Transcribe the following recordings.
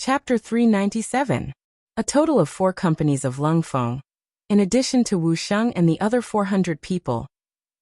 Chapter 397. A total of 4 companies of Lung Feng. In addition to Wu Sheng and the other 400 people,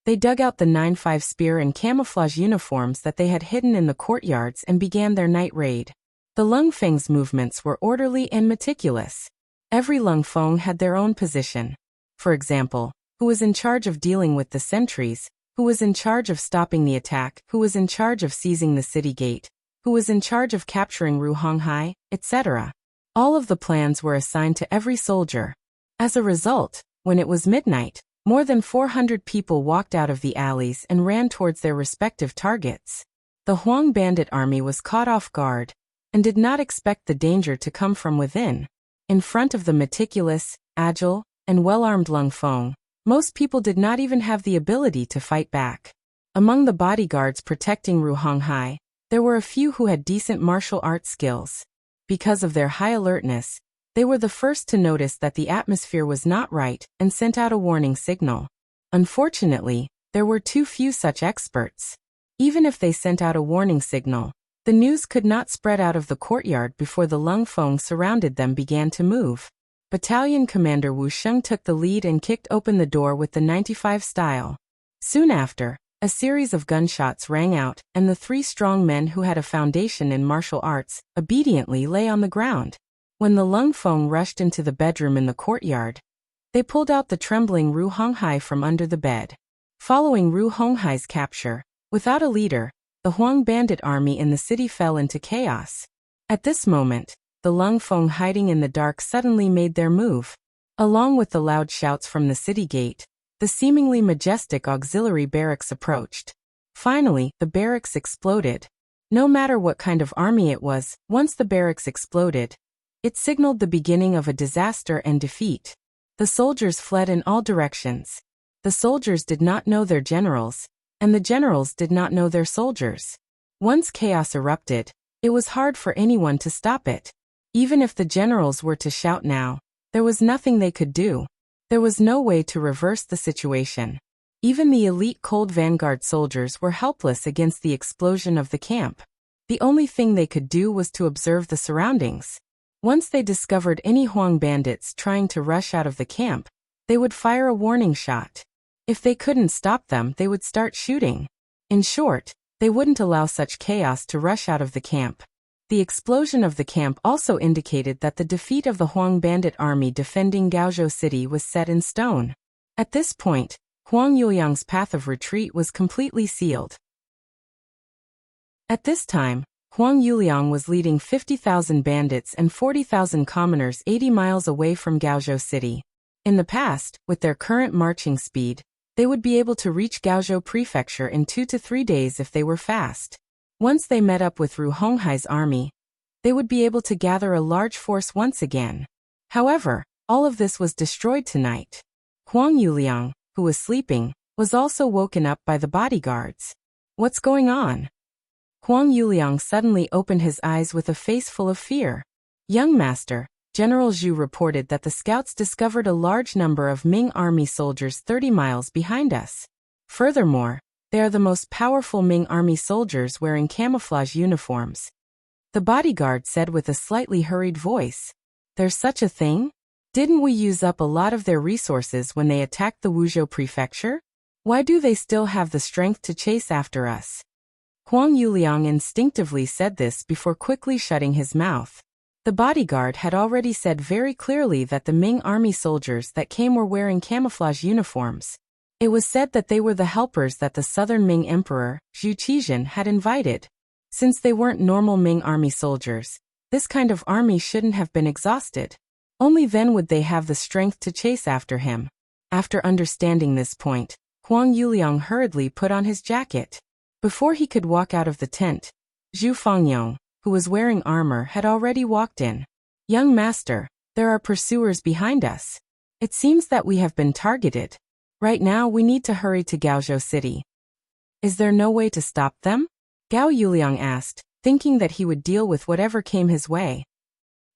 they dug out the 9-5 spear and camouflage uniforms that they had hidden in the courtyards and began their night raid. The Lung Feng's movements were orderly and meticulous. Every Lung Feng had their own position. For example, who was in charge of dealing with the sentries, who was in charge of stopping the attack, who was in charge of seizing the city gate, who was in charge of capturing Ru Honghai, etc. All of the plans were assigned to every soldier. As a result, when it was midnight, more than 400 people walked out of the alleys and ran towards their respective targets. The Huang bandit army was caught off guard and did not expect the danger to come from within. In front of the meticulous, agile, and well-armed Lung Feng, most people did not even have the ability to fight back. Among the bodyguards protecting Ru Honghai, there were a few who had decent martial arts skills. Because of their high alertness, they were the first to notice that the atmosphere was not right and sent out a warning signal. Unfortunately, there were too few such experts. Even if they sent out a warning signal, the news could not spread out of the courtyard before the Lung Feng surrounded them began to move. Battalion Commander Wu Sheng took the lead and kicked open the door with the 95 style. Soon after, a series of gunshots rang out, and the 3 strong men who had a foundation in martial arts obediently lay on the ground. When the Lung Feng rushed into the bedroom in the courtyard, they pulled out the trembling Ru Honghai from under the bed. Following Ru Honghai's capture, without a leader, the Huang bandit army in the city fell into chaos. At this moment, the Lung Feng hiding in the dark suddenly made their move. Along with the loud shouts from the city gate, the seemingly majestic auxiliary barracks approached. Finally, the barracks exploded. No matter what kind of army it was, once the barracks exploded, it signaled the beginning of a disaster and defeat. The soldiers fled in all directions. The soldiers did not know their generals, and the generals did not know their soldiers. Once chaos erupted, it was hard for anyone to stop it. Even if the generals were to shout now, there was nothing they could do. There was no way to reverse the situation. Even the elite Cold Vanguard soldiers were helpless against the explosion of the camp. The only thing they could do was to observe the surroundings. Once they discovered any Huang bandits trying to rush out of the camp, they would fire a warning shot. If they couldn't stop them, they would start shooting. In short, they wouldn't allow such chaos to rush out of the camp. The explosion of the camp also indicated that the defeat of the Huang bandit army defending Gaozhou City was set in stone. At this point, Huang Yuliang's path of retreat was completely sealed. At this time, Huang Yuliang was leading 50,000 bandits and 40,000 commoners 80 miles away from Gaozhou City. In the past, with their current marching speed, they would be able to reach Gaozhou Prefecture in 2 to 3 days if they were fast. Once they met up with Ru Honghai's army, they would be able to gather a large force once again. However, all of this was destroyed tonight. Huang Yuliang, who was sleeping, was also woken up by the bodyguards. What's going on? Huang Yuliang suddenly opened his eyes with a face full of fear. Young master, General Zhu reported that the scouts discovered a large number of Ming army soldiers 30 miles behind us. Furthermore, they are the most powerful Ming army soldiers wearing camouflage uniforms. The bodyguard said with a slightly hurried voice. There's such a thing? Didn't we use up a lot of their resources when they attacked the Wuzhou prefecture? Why do they still have the strength to chase after us? Huang Yuliang instinctively said this before quickly shutting his mouth. The bodyguard had already said very clearly that the Ming army soldiers that came were wearing camouflage uniforms. It was said that they were the helpers that the southern Ming emperor, Zhu Qizhen, had invited. Since they weren't normal Ming army soldiers, this kind of army shouldn't have been exhausted. Only then would they have the strength to chase after him. After understanding this point, Huang Yuliang hurriedly put on his jacket. Before he could walk out of the tent, Zhu Fengyong, who was wearing armor, had already walked in. Young master, there are pursuers behind us. It seems that we have been targeted. Right now we need to hurry to Gaozhou City. Is there no way to stop them? Gao Yuliang asked, thinking that he would deal with whatever came his way.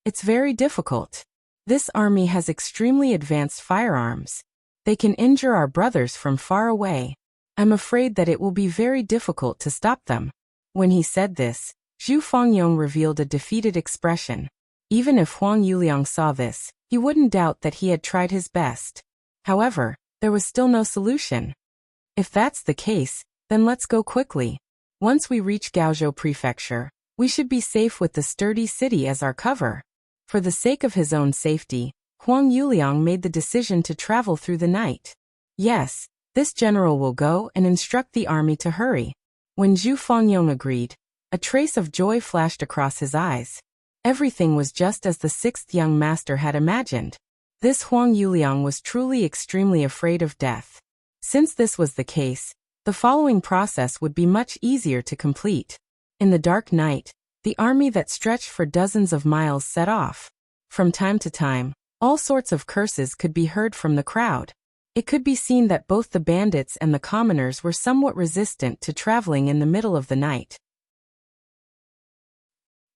It's very difficult. This army has extremely advanced firearms. They can injure our brothers from far away. I'm afraid that it will be very difficult to stop them. When he said this, Zhu Fengyong revealed a defeated expression. Even if Huang Yuliang saw this, he wouldn't doubt that he had tried his best. However, there was still no solution. If that's the case, then let's go quickly. Once we reach Gaozhou Prefecture, we should be safe with the sturdy city as our cover. For the sake of his own safety, Huang Yuliang made the decision to travel through the night. Yes, this general will go and instruct the army to hurry. When Zhu Fengyong agreed, a trace of joy flashed across his eyes. Everything was just as the sixth young master had imagined. This Huang Yuliang was truly extremely afraid of death. Since this was the case, the following process would be much easier to complete. In the dark night, the army that stretched for dozens of miles set off. From time to time, all sorts of curses could be heard from the crowd. It could be seen that both the bandits and the commoners were somewhat resistant to traveling in the middle of the night.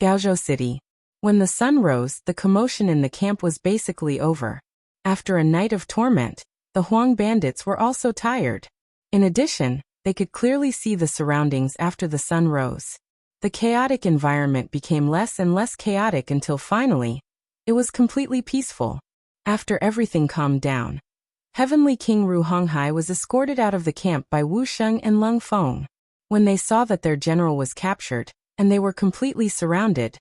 Gaozhou City. When the sun rose, the commotion in the camp was basically over. After a night of torment, the Huang bandits were also tired. In addition, they could clearly see the surroundings after the sun rose. The chaotic environment became less and less chaotic until finally, it was completely peaceful. After everything calmed down, Heavenly King Ru Honghai was escorted out of the camp by Wu Sheng and Lung Feng. When they saw that their general was captured, and they were completely surrounded,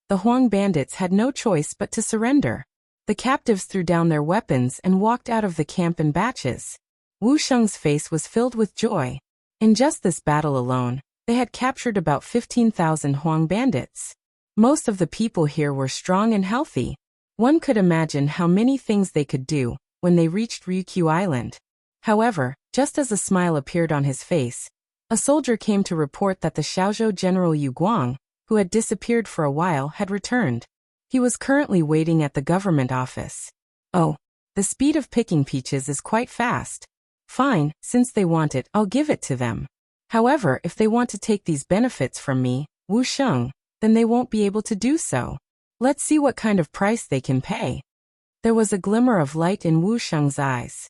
the Huang bandits had no choice but to surrender. The captives threw down their weapons and walked out of the camp in batches. Wu Sheng's face was filled with joy. In just this battle alone, they had captured about 15,000 Huang bandits. Most of the people here were strong and healthy. One could imagine how many things they could do when they reached Ryukyu Island. However, just as a smile appeared on his face, a soldier came to report that the Xiaozhou General Yu Guang, who had disappeared for a while, had returned. He was currently waiting at the government office. Oh, the speed of picking peaches is quite fast. Fine, since they want it, I'll give it to them. However, if they want to take these benefits from me, Wu Sheng, then they won't be able to do so. Let's see what kind of price they can pay. There was a glimmer of light in Wu Sheng's eyes.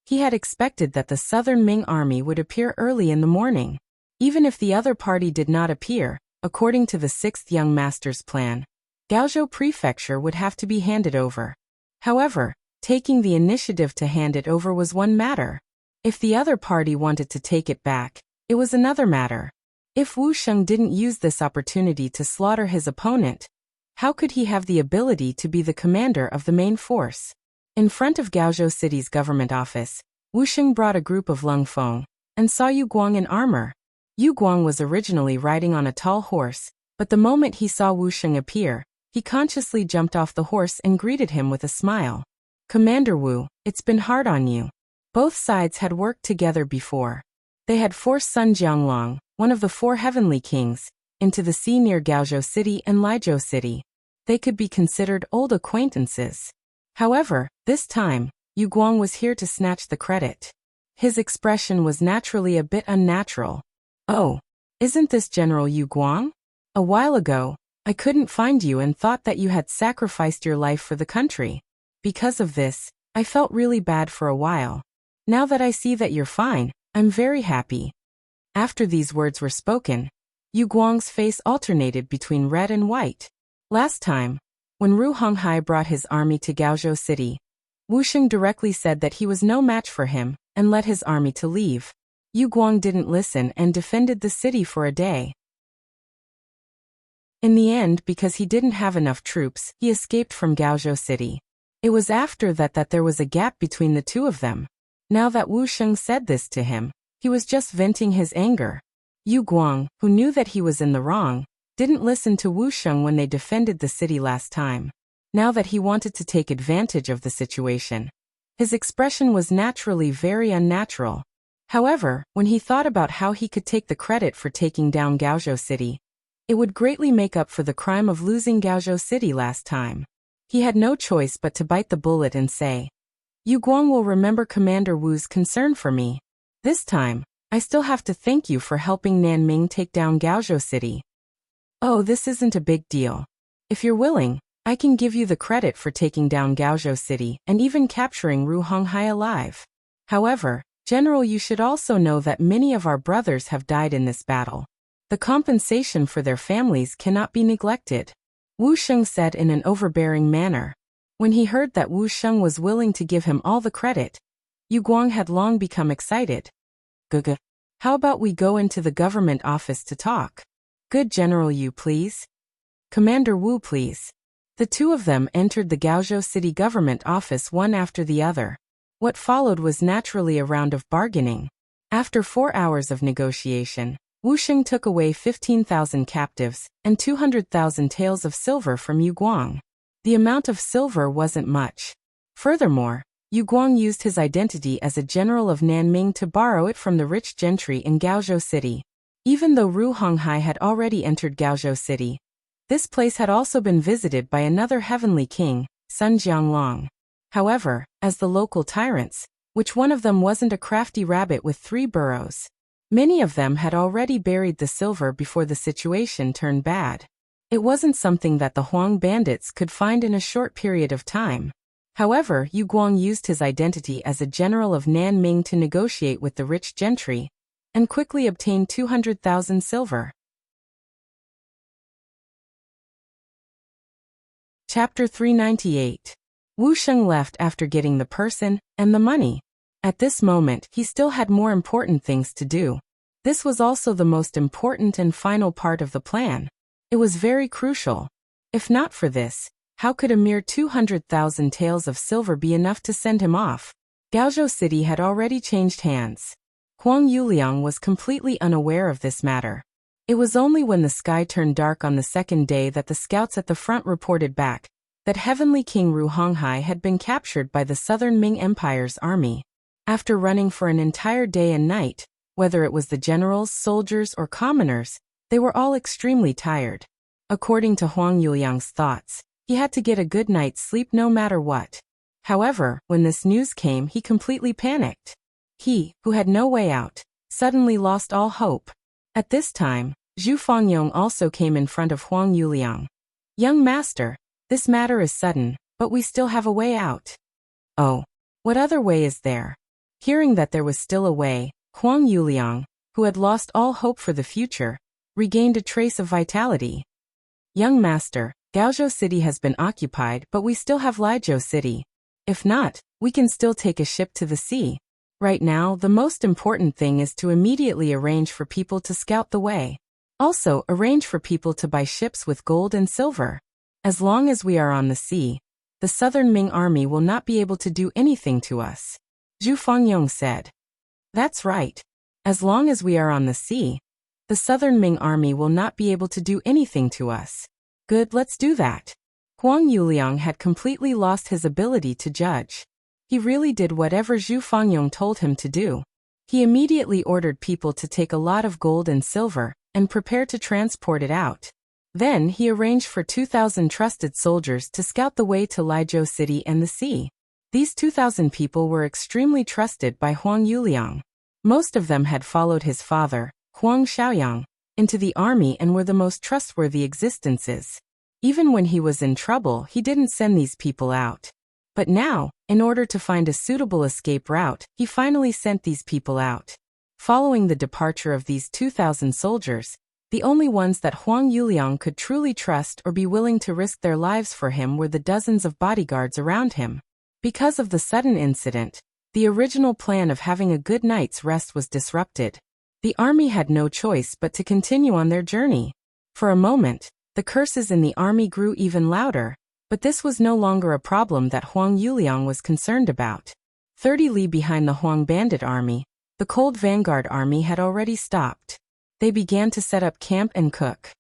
He had expected that the Southern Ming army would appear early in the morning. Even if the other party did not appear, according to the sixth young master's plan, Gaozhou Prefecture would have to be handed over. However, taking the initiative to hand it over was one matter. If the other party wanted to take it back, it was another matter. If Wu Sheng didn't use this opportunity to slaughter his opponent, how could he have the ability to be the commander of the main force? In front of Gaozhou City's government office, Wu Sheng brought a group of Lung Feng and saw Yu Guang in armor. Yu Guang was originally riding on a tall horse, but the moment he saw Wu Sheng appear, he consciously jumped off the horse and greeted him with a smile. Commander Wu, it's been hard on you. Both sides had worked together before. They had forced Sun Jianglong, one of the four heavenly kings, into the sea near Gaozhou City and Laizhou City. They could be considered old acquaintances. However, this time, Yu Guang was here to snatch the credit. His expression was naturally a bit unnatural. Oh, isn't this General Yu Guang? A while ago, I couldn't find you and thought that you had sacrificed your life for the country. Because of this, I felt really bad for a while. Now that I see that you're fine, I'm very happy. After these words were spoken, Yu Guang's face alternated between red and white. Last time, when Ru Honghai brought his army to Gaozhou City, Wu Sheng directly said that he was no match for him and led his army to leave. Yu Guang didn't listen and defended the city for a day. In the end, because he didn't have enough troops, he escaped from Gaozhou City. It was after that there was a gap between the two of them. Now that Wu Sheng said this to him, he was just venting his anger. Yu Guang, who knew that he was in the wrong, didn't listen to Wu Sheng when they defended the city last time. Now that he wanted to take advantage of the situation, his expression was naturally very unnatural. However, when he thought about how he could take the credit for taking down Gaozhou City, it would greatly make up for the crime of losing Gaozhou City last time. He had no choice but to bite the bullet and say, Yu Guang will remember Commander Wu's concern for me. This time, I still have to thank you for helping Nanming take down Gaozhou City. Oh, this isn't a big deal. If you're willing, I can give you the credit for taking down Gaozhou City and even capturing Ru Honghai alive. However, General, you should also know that many of our brothers have died in this battle. The compensation for their families cannot be neglected. Wu Sheng said in an overbearing manner. When he heard that Wu Sheng was willing to give him all the credit, Yu Guang had long become excited. Gugu. How about we go into the government office to talk? Good General Yu, please. Commander Wu, please. The two of them entered the Gaozhou city government office one after the other. What followed was naturally a round of bargaining. After 4 hours of negotiation, Wu Sheng took away 15,000 captives and 200,000 taels of silver from Yu Guang. The amount of silver wasn't much. Furthermore, Yu Guang used his identity as a general of Nanming to borrow it from the rich gentry in Gaozhou City. Even though Ru Honghai had already entered Gaozhou City, this place had also been visited by another heavenly king, Sun Jianglong. However, as the local tyrants, which one of them wasn't a crafty rabbit with 3 burrows? Many of them had already buried the silver before the situation turned bad. It wasn't something that the Huang bandits could find in a short period of time. However, Yu Guang used his identity as a general of Nanming to negotiate with the rich gentry, and quickly obtained 200,000 silver. Chapter 398. Wu Sheng left after getting the person and the money. At this moment, he still had more important things to do. This was also the most important and final part of the plan. It was very crucial. If not for this, how could a mere 200,000 taels of silver be enough to send him off? Gaozhou City had already changed hands. Huang Yuliang was completely unaware of this matter. It was only when the sky turned dark on the second day that the scouts at the front reported back that Heavenly King Ru Honghai had been captured by the Southern Ming Empire's army. After running for an entire day and night, whether it was the generals, soldiers, or commoners, they were all extremely tired. According to Huang Yuliang's thoughts, he had to get a good night's sleep no matter what. However, when this news came, he completely panicked. He, who had no way out, suddenly lost all hope. At this time, Zhu Fangyong also came in front of Huang Yuliang. Young master, this matter is sudden, but we still have a way out. Oh, what other way is there? Hearing that there was still a way, Huang Yuliang, who had lost all hope for the future, regained a trace of vitality. Young master, Gaozhou City has been occupied, but we still have Laizhou City. If not, we can still take a ship to the sea. Right now, the most important thing is to immediately arrange for people to scout the way. Also, arrange for people to buy ships with gold and silver. As long as we are on the sea, the Southern Ming army will not be able to do anything to us. Zhu Fangyong said. That's right. As long as we are on the sea, the Southern Ming army will not be able to do anything to us. Good, let's do that. Huang Yuliang had completely lost his ability to judge. He really did whatever Zhu Fangyong told him to do. He immediately ordered people to take a lot of gold and silver and prepare to transport it out. Then he arranged for 2,000 trusted soldiers to scout the way to Laizhou City and the sea. These 2,000 people were extremely trusted by Huang Yuliang. Most of them had followed his father, Huang Shaoyang, into the army and were the most trustworthy existences. Even when he was in trouble, he didn't send these people out. But now, in order to find a suitable escape route, he finally sent these people out. Following the departure of these 2,000 soldiers, the only ones that Huang Yuliang could truly trust or be willing to risk their lives for him were the dozens of bodyguards around him. Because of the sudden incident, the original plan of having a good night's rest was disrupted. The army had no choice but to continue on their journey. For a moment, the curses in the army grew even louder, but this was no longer a problem that Huang Yuliang was concerned about. 30 li behind the Huang bandit army, the cold vanguard army had already stopped. They began to set up camp and cook.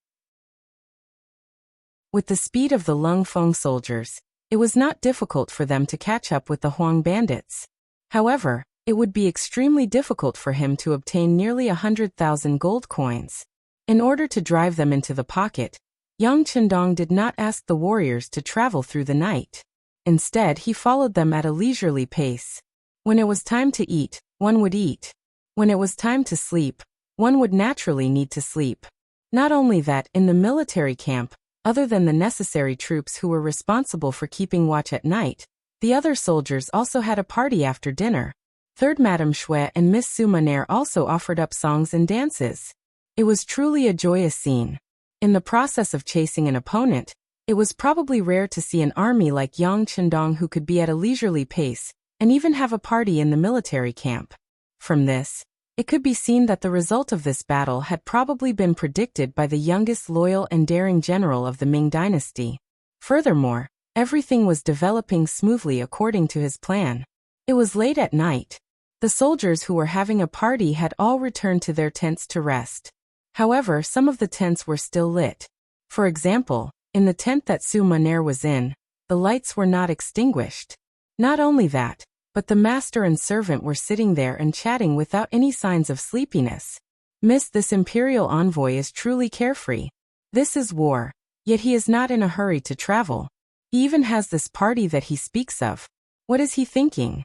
With the speed of the Lung Feng soldiers, it was not difficult for them to catch up with the Huang bandits. However, it would be extremely difficult for him to obtain nearly 100,000 gold coins. In order to drive them into the pocket, Yang Chendong did not ask the warriors to travel through the night. Instead, he followed them at a leisurely pace. When it was time to eat, one would eat. When it was time to sleep, one would naturally need to sleep. Not only that, in the military camp, other than the necessary troops who were responsible for keeping watch at night, the other soldiers also had a party after dinner. Third Madame Shui and Miss Sumaner also offered up songs and dances. It was truly a joyous scene. In the process of chasing an opponent, It was probably rare to see an army like Yang Chendong who could be at a leisurely pace, and even have a party in the military camp. From this, it could be seen that the result of this battle had probably been predicted by the youngest loyal and daring general of the Ming dynasty. Furthermore, everything was developing smoothly according to his plan. It was late at night. The soldiers who were having a party had all returned to their tents to rest. However, some of the tents were still lit. For example, in the tent that Su Maner was in, the lights were not extinguished. Not only that, but the master and servant were sitting there and chatting without any signs of sleepiness. Miss, this imperial envoy is truly carefree. This is war, yet he is not in a hurry to travel. He even has this party that he speaks of. What is he thinking?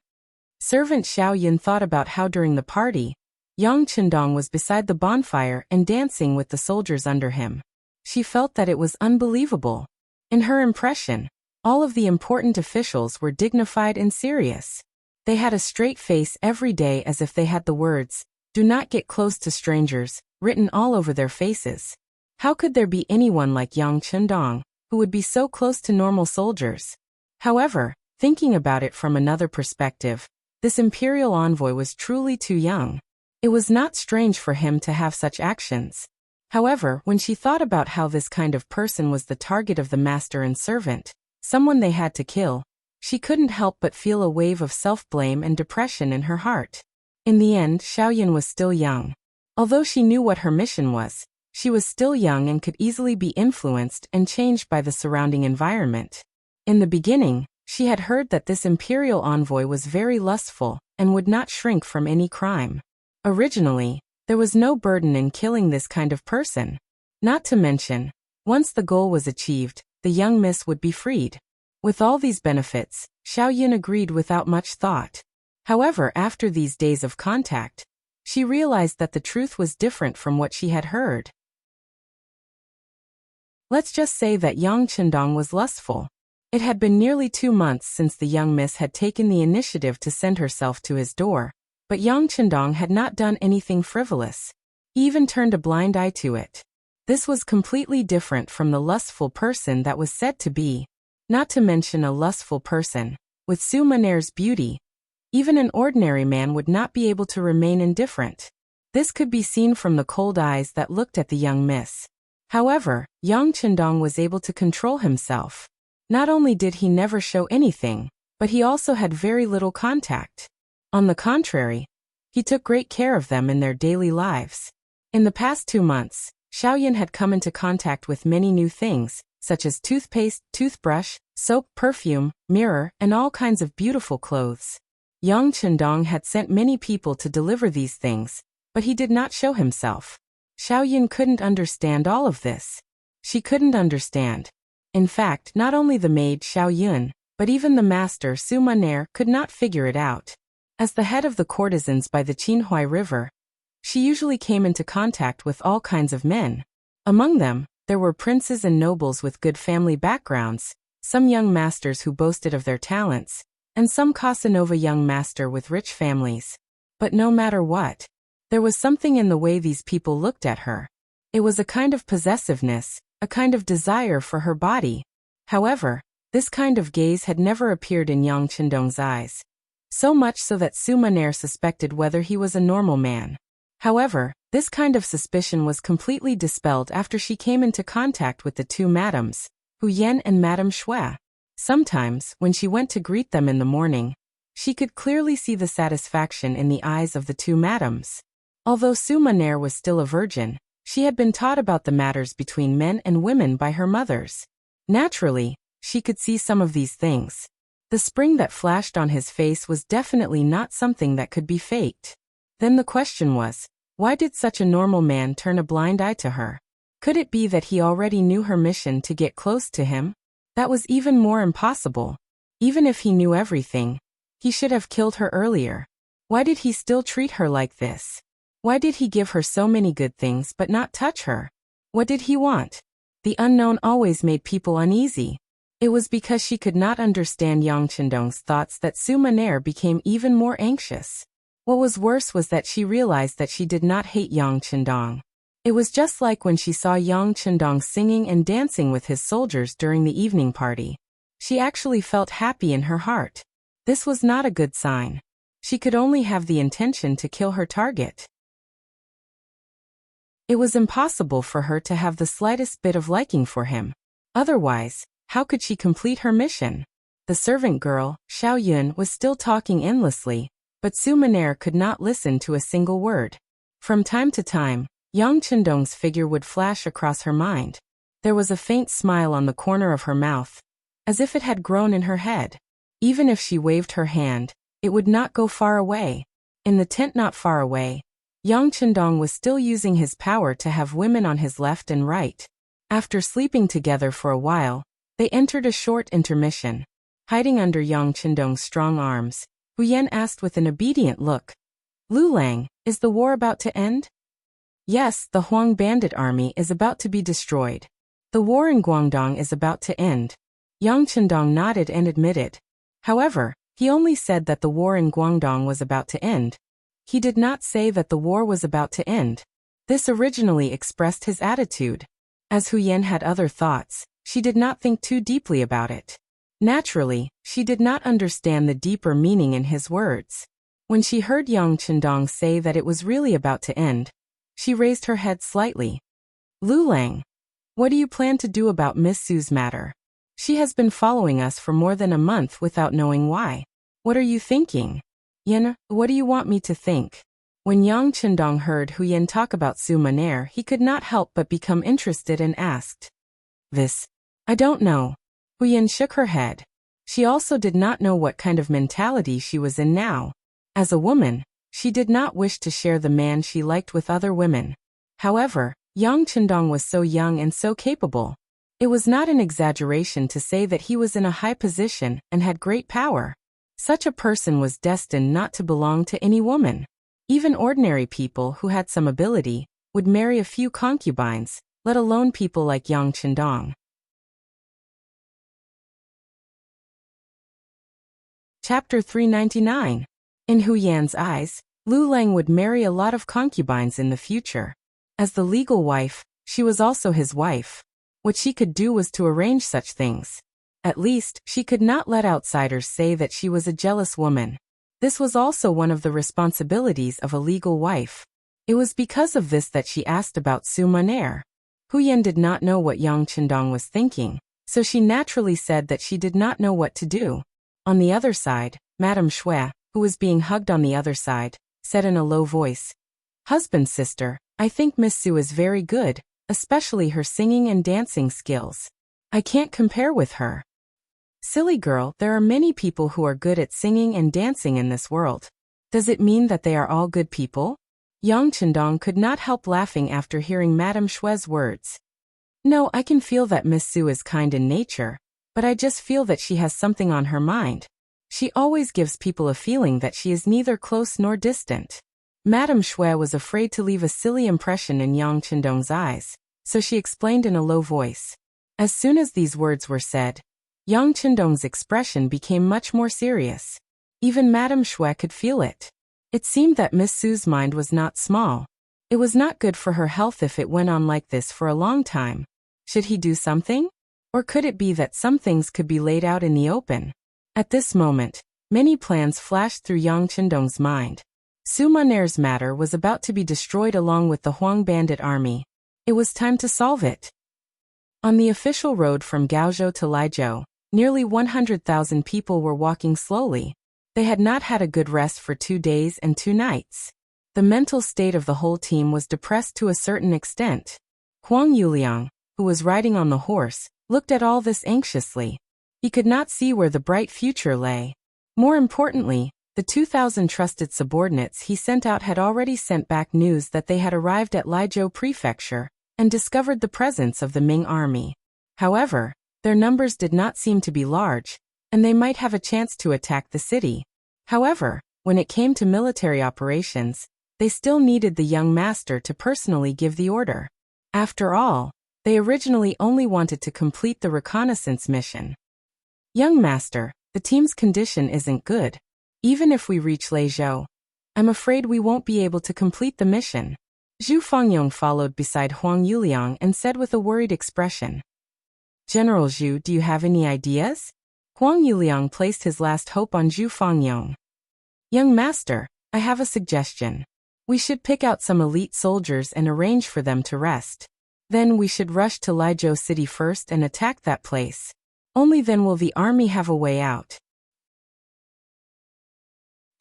Servant Xiao Yun thought about how during the party, Yang Chendong was beside the bonfire and dancing with the soldiers under him. She felt that it was unbelievable. In her impression, all of the important officials were dignified and serious. They had a straight face every day as if they had the words, "Do not get close to strangers," written all over their faces. How could there be anyone like Yang Chendong, who would be so close to normal soldiers? However, thinking about it from another perspective, this imperial envoy was truly too young. It was not strange for him to have such actions. However, when she thought about how this kind of person was the target of the master and servant, someone they had to kill, she couldn't help but feel a wave of self-blame and depression in her heart. In the end, Xiao Yun was still young. Although she knew what her mission was, she was still young and could easily be influenced and changed by the surrounding environment. In the beginning, she had heard that this imperial envoy was very lustful and would not shrink from any crime. Originally, there was no burden in killing this kind of person. Not to mention, once the goal was achieved, the young miss would be freed. With all these benefits, Xiao Yun agreed without much thought. However, after these days of contact, she realized that the truth was different from what she had heard. Let's just say that Yang Chendong was lustful. It had been nearly 2 months since the young miss had taken the initiative to send herself to his door, but Yang Chendong had not done anything frivolous. He even turned a blind eye to it. This was completely different from the lustful person that was said to be. Not to mention a lustful person, with Su Maner's beauty, even an ordinary man would not be able to remain indifferent. This could be seen from the cold eyes that looked at the young miss. However, Yang Chendong was able to control himself. Not only did he never show anything, but he also had very little contact. On the contrary, he took great care of them in their daily lives. In the past 2 months, Xiao Yun had come into contact with many new things, such as toothpaste, toothbrush, soap, perfume, mirror, and all kinds of beautiful clothes. Yang Chendong had sent many people to deliver these things, but he did not show himself. Xiao Yun couldn't understand all of this. She couldn't understand. In fact, not only the maid Xiao Yun, but even the master Su Maner could not figure it out. As the head of the courtesans by the Qinhuai River, she usually came into contact with all kinds of men. Among them, there were princes and nobles with good family backgrounds, some young masters who boasted of their talents, and some Casanova young master with rich families. But no matter what, there was something in the way these people looked at her. It was a kind of possessiveness, a kind of desire for her body. However, this kind of gaze had never appeared in Yang Chendong's eyes. So much so that Su Maner suspected whether he was a normal man. However, this kind of suspicion was completely dispelled after she came into contact with the 2 madams, Hu Yan and Madame Shui. Sometimes, when she went to greet them in the morning, she could clearly see the satisfaction in the eyes of the 2 madams. Although Su Maner was still a virgin, she had been taught about the matters between men and women by her mothers. Naturally, she could see some of these things. The spring that flashed on his face was definitely not something that could be faked. Then the question was, why did such a normal man turn a blind eye to her? Could it be that he already knew her mission to get close to him? That was even more impossible. Even if he knew everything, he should have killed her earlier. Why did he still treat her like this? Why did he give her so many good things but not touch her? What did he want? The unknown always made people uneasy. It was because she could not understand Yang Chendong's thoughts that Su Maner became even more anxious. What was worse was that she realized that she did not hate Yang Chendong. It was just like when she saw Yang Chendong singing and dancing with his soldiers during the evening party. She actually felt happy in her heart. This was not a good sign. She could only have the intention to kill her target. It was impossible for her to have the slightest bit of liking for him. Otherwise, how could she complete her mission? The servant girl, Xiao Yun, was still talking endlessly, but Su Maner could not listen to a single word. From time to time, Yang Chendong's figure would flash across her mind. There was a faint smile on the corner of her mouth, as if it had grown in her head. Even if she waved her hand, it would not go far away. In the tent not far away, Yang Chendong was still using his power to have women on his left and right. After sleeping together for a while, they entered a short intermission. Hiding under Yang Chendong's strong arms, Hu Yan asked with an obedient look, "Lu Lang, is the war about to end?" "Yes, the Huang bandit army is about to be destroyed. The war in Guangdong is about to end." Yang Chendong nodded and admitted. However, he only said that the war in Guangdong was about to end. He did not say that the war was about to end. This originally expressed his attitude. As Hu Yan had other thoughts, she did not think too deeply about it. Naturally, she did not understand the deeper meaning in his words. When she heard Yang Chendong say that it was really about to end, she raised her head slightly. "Lu Lang, what do you plan to do about Miss Su's matter? She has been following us for more than a month without knowing why. What are you thinking?" "Yan, what do you want me to think?" When Yang Chendong heard Hu Yan talk about Su Maner, he could not help but become interested and asked, I don't know." Hu Yan shook her head. She also did not know what kind of mentality she was in now. As a woman, she did not wish to share the man she liked with other women. However, Yang Chendong was so young and so capable. It was not an exaggeration to say that he was in a high position and had great power. Such a person was destined not to belong to any woman. Even ordinary people who had some ability would marry a few concubines, let alone people like Yang Chendong. Chapter 399. In Hu Yan's eyes, Lu Lang would marry a lot of concubines in the future. As the legal wife, she was also his wife. What she could do was to arrange such things. At least, she could not let outsiders say that she was a jealous woman. This was also one of the responsibilities of a legal wife. It was because of this that she asked about Su Maner. Hu Yan did not know what Yang Chendong was thinking, so she naturally said that she did not know what to do. On the other side, Madame Shui, who was being hugged on the other side, said in a low voice, "Husband, sister, I think Miss Su is very good, especially her singing and dancing skills. I can't compare with her." "Silly girl, there are many people who are good at singing and dancing in this world. Does it mean that they are all good people?" Yang Chendong could not help laughing after hearing Madame Shui's words. "No, I can feel that Miss Su is kind in nature, but I just feel that she has something on her mind. She always gives people a feeling that she is neither close nor distant." Madame Shui was afraid to leave a silly impression in Yang Chendong's eyes, so she explained in a low voice. As soon as these words were said, Yang Chendong's expression became much more serious. Even Madame Shui could feel it. It seemed that Miss Su's mind was not small. It was not good for her health if it went on like this for a long time. Should he do something? Or could it be that some things could be laid out in the open? At this moment, many plans flashed through Yang Chendong's mind. Su Maner's matter was about to be destroyed along with the Huang bandit army. It was time to solve it. On the official road from Gaozhou to Laizhou, nearly 100,000 people were walking slowly. They had not had a good rest for 2 days and 2 nights. The mental state of the whole team was depressed to a certain extent. Huang Yuliang, who was riding on the horse, looked at all this anxiously. He could not see where the bright future lay. More importantly, the 2,000 trusted subordinates he sent out had already sent back news that they had arrived at Laizhou Prefecture and discovered the presence of the Ming army. However, their numbers did not seem to be large, and they might have a chance to attack the city. However, when it came to military operations, they still needed the young master to personally give the order. After all, they originally only wanted to complete the reconnaissance mission. "Young master, the team's condition isn't good. Even if we reach Laizhou, I'm afraid we won't be able to complete the mission." Zhu Fengyong followed beside Huang Yuliang and said with a worried expression, General Zhu, do you have any ideas? Huang Yuliang placed his last hope on Zhu Fengyong. Young master, I have a suggestion. We should pick out some elite soldiers and arrange for them to rest. Then we should rush to Lizhou City first and attack that place. Only then will the army have a way out.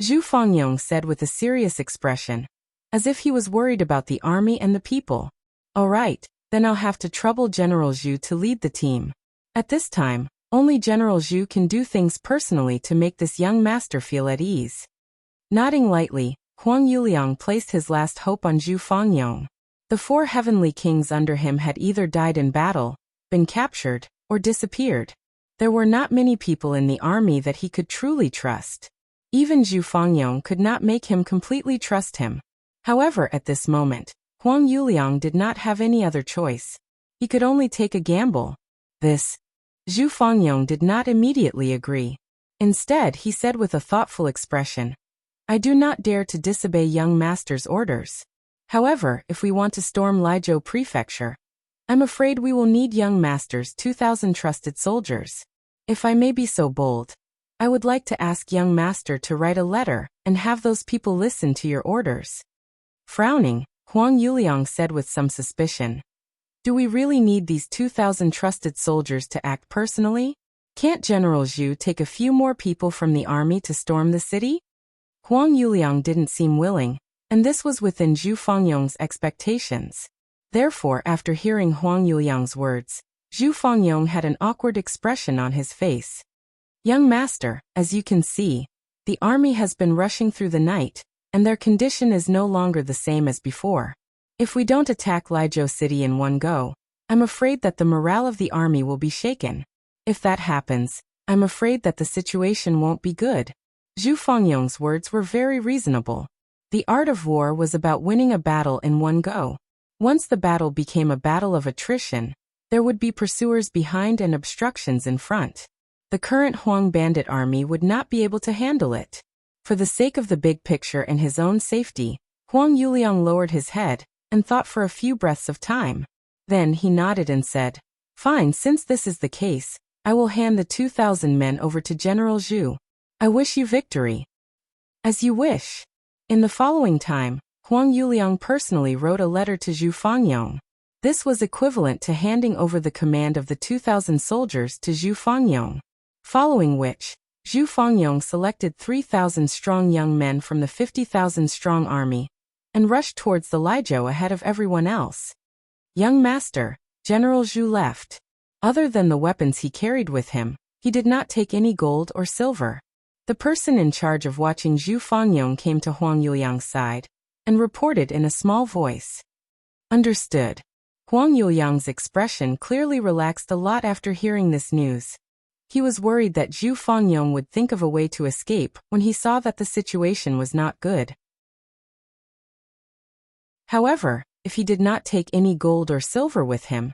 Zhu Fengyong said with a serious expression, as if he was worried about the army and the people. All right, then I'll have to trouble General Zhu to lead the team. At this time, only General Zhu can do things personally to make this young master feel at ease. Nodding lightly, Huang Yuliang placed his last hope on Zhu Fengyong. The 4 heavenly kings under him had either died in battle, been captured, or disappeared. There were not many people in the army that he could truly trust. Even Zhu Fengyong could not make him completely trust him. However, at this moment, Huang Yuliang did not have any other choice. He could only take a gamble. Zhu Fengyong did not immediately agree. Instead, he said with a thoughtful expression, I do not dare to disobey young master's orders. However, if we want to storm Lizhou Prefecture, I'm afraid we will need young master's 2,000 trusted soldiers. If I may be so bold, I would like to ask young master to write a letter and have those people listen to your orders. Frowning, Huang Yuliang said with some suspicion, do we really need these 2,000 trusted soldiers to act personally? Can't General Zhu take a few more people from the army to storm the city? Huang Yuliang didn't seem willing, and this was within Zhu Fengyong's expectations. Therefore, after hearing Huang Yuliang's words, Zhu Fengyong had an awkward expression on his face. Young master, as you can see, the army has been rushing through the night, and their condition is no longer the same as before. If we don't attack Lizhou City in one go, I'm afraid that the morale of the army will be shaken. If that happens, I'm afraid that the situation won't be good. Zhu Fengyong's words were very reasonable. The art of war was about winning a battle in one go. Once the battle became a battle of attrition, there would be pursuers behind and obstructions in front. The current Huang bandit army would not be able to handle it. For the sake of the big picture and his own safety, Huang Yuliang lowered his head and thought for a few breaths of time. Then he nodded and said, Fine, since this is the case, I will hand the 2,000 men over to General Zhu. I wish you victory. As you wish. In the following time, Huang Yuliang personally wrote a letter to Zhu Fengyong. This was equivalent to handing over the command of the 2,000 soldiers to Zhu Fengyong. Following which, Zhu Fengyong selected 3,000 strong young men from the 50,000 strong army and rushed towards the Lizhou ahead of everyone else. Young master, General Zhu left. Other than the weapons he carried with him, he did not take any gold or silver. The person in charge of watching Zhu Fengyong came to Huang Yuliang's side and reported in a small voice. Understood. Huang Yuliang's expression clearly relaxed a lot after hearing this news. He was worried that Zhu Fengyong would think of a way to escape when he saw that the situation was not good. However, if he did not take any gold or silver with him,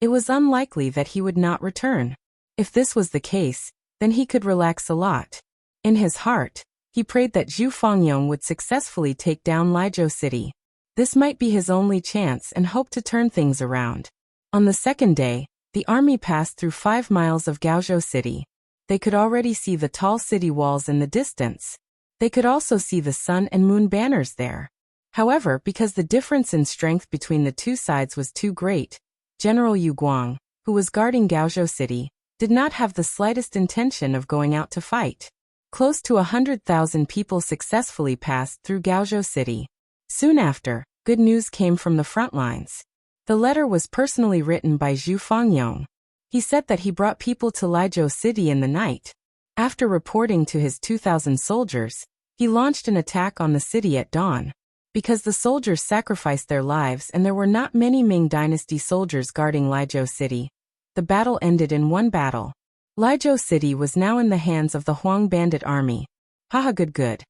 it was unlikely that he would not return. If this was the case, then he could relax a lot. In his heart, he prayed that Zhu Fengyong would successfully take down Lizhou City. This might be his only chance and hoped to turn things around. On the second day, the army passed through 5 miles of Gaozhou City. They could already see the tall city walls in the distance. They could also see the sun and moon banners there. However, because the difference in strength between the two sides was too great, General Yu Guang, who was guarding Gaozhou City, did not have the slightest intention of going out to fight. Close to 100,000 people successfully passed through Gaozhou City. Soon after, good news came from the front lines. The letter was personally written by Zhu Fengyong. He said that he brought people to Lizhou City in the night. After reporting to his 2,000 soldiers, he launched an attack on the city at dawn. Because the soldiers sacrificed their lives and there were not many Ming Dynasty soldiers guarding Lizhou City, the battle ended in one battle. Lizhou City was now in the hands of the Huang bandit army. Haha, good.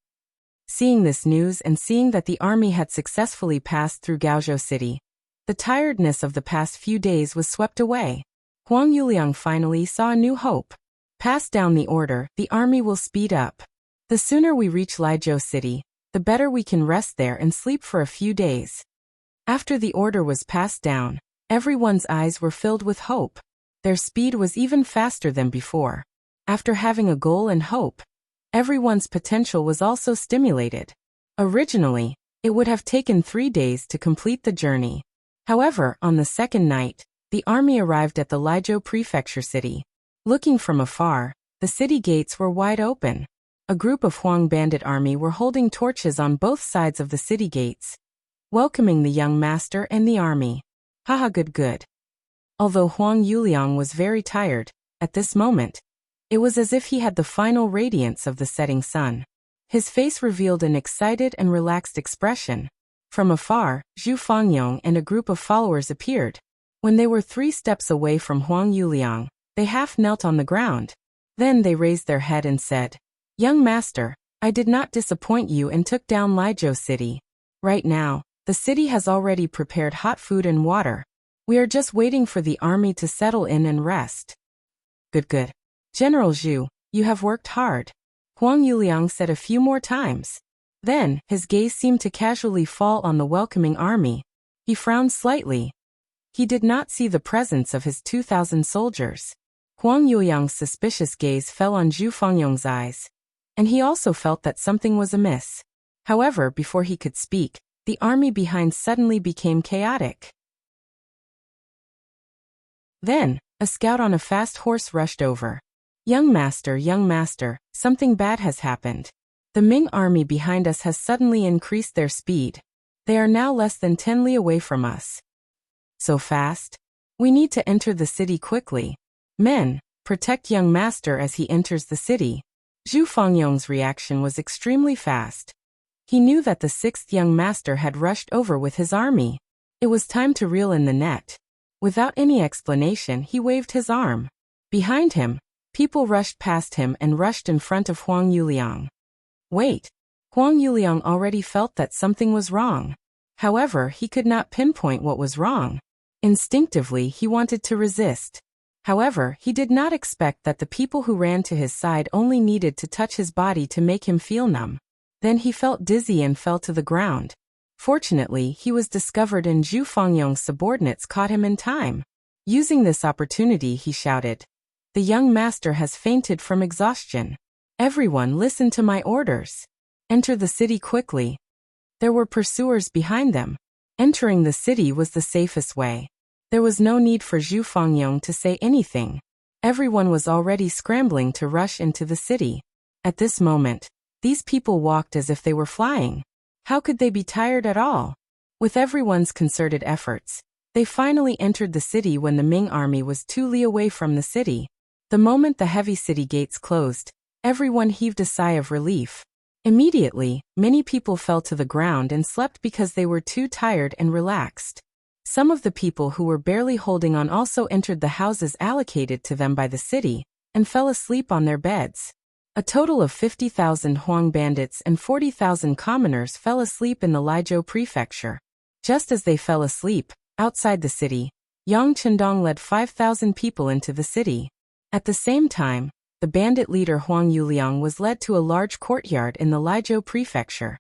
Seeing this news and seeing that the army had successfully passed through Gaozhou City, the tiredness of the past few days was swept away. Huang Yuliang finally saw a new hope. Pass down the order, the army will speed up. The sooner we reach Lizhou City, the better we can rest there and sleep for a few days. After the order was passed down, everyone's eyes were filled with hope. Their speed was even faster than before. After having a goal and hope, everyone's potential was also stimulated. Originally, it would have taken 3 days to complete the journey. However, on the second night, the army arrived at the Lijiao prefecture city. Looking from afar, the city gates were wide open. A group of Huang bandit army were holding torches on both sides of the city gates, welcoming the young master and the army. Haha, good. Although Huang Yuliang was very tired, at this moment, it was as if he had the final radiance of the setting sun. His face revealed an excited and relaxed expression. From afar, Zhu Fangyong and a group of followers appeared. When they were 3 steps away from Huang Yuliang, they half knelt on the ground. Then they raised their head and said, "Young master, I did not disappoint you and took down Lijiao city. Right now, the city has already prepared hot food and water. We are just waiting for the army to settle in and rest." Good. General Zhu, you have worked hard. Huang Yuliang said a few more times. Then, his gaze seemed to casually fall on the welcoming army. He frowned slightly. He did not see the presence of his 2,000 soldiers. Huang Yuliang's suspicious gaze fell on Zhu Fangyong's eyes, and he also felt that something was amiss. However, before he could speak, the army behind suddenly became chaotic. Then, a scout on a fast horse rushed over. Young master, something bad has happened. The Ming army behind us has suddenly increased their speed. They are now less than 10 li away from us." "So fast? We need to enter the city quickly. Men, protect young master as he enters the city." Zhu Fangyong's reaction was extremely fast. He knew that the 6th young master had rushed over with his army. It was time to reel in the net. Without any explanation, he waved his arm. Behind him, people rushed past him and rushed in front of Huang Yuliang. Wait. Huang Yuliang already felt that something was wrong. However, he could not pinpoint what was wrong. Instinctively, he wanted to resist. However, he did not expect that the people who ran to his side only needed to touch his body to make him feel numb. Then he felt dizzy and fell to the ground. Fortunately, he was discovered and Zhu Fangyong's subordinates caught him in time. Using this opportunity, he shouted, "The young master has fainted from exhaustion. Everyone listen to my orders. Enter the city quickly." There were pursuers behind them. Entering the city was the safest way. There was no need for Zhu Fangyong to say anything. Everyone was already scrambling to rush into the city. At this moment, these people walked as if they were flying. How could they be tired at all? With everyone's concerted efforts, they finally entered the city when the Ming army was 2 li away from the city. The moment the heavy city gates closed, everyone heaved a sigh of relief. Immediately, many people fell to the ground and slept because they were too tired and relaxed. Some of the people who were barely holding on also entered the houses allocated to them by the city, and fell asleep on their beds. A total of 50,000 Huang bandits and 40,000 commoners fell asleep in the Lijiao prefecture. Just as they fell asleep, outside the city, Yang Chendong led 5,000 people into the city. At the same time, the bandit leader Huang Yuliang was led to a large courtyard in the Lijiao prefecture.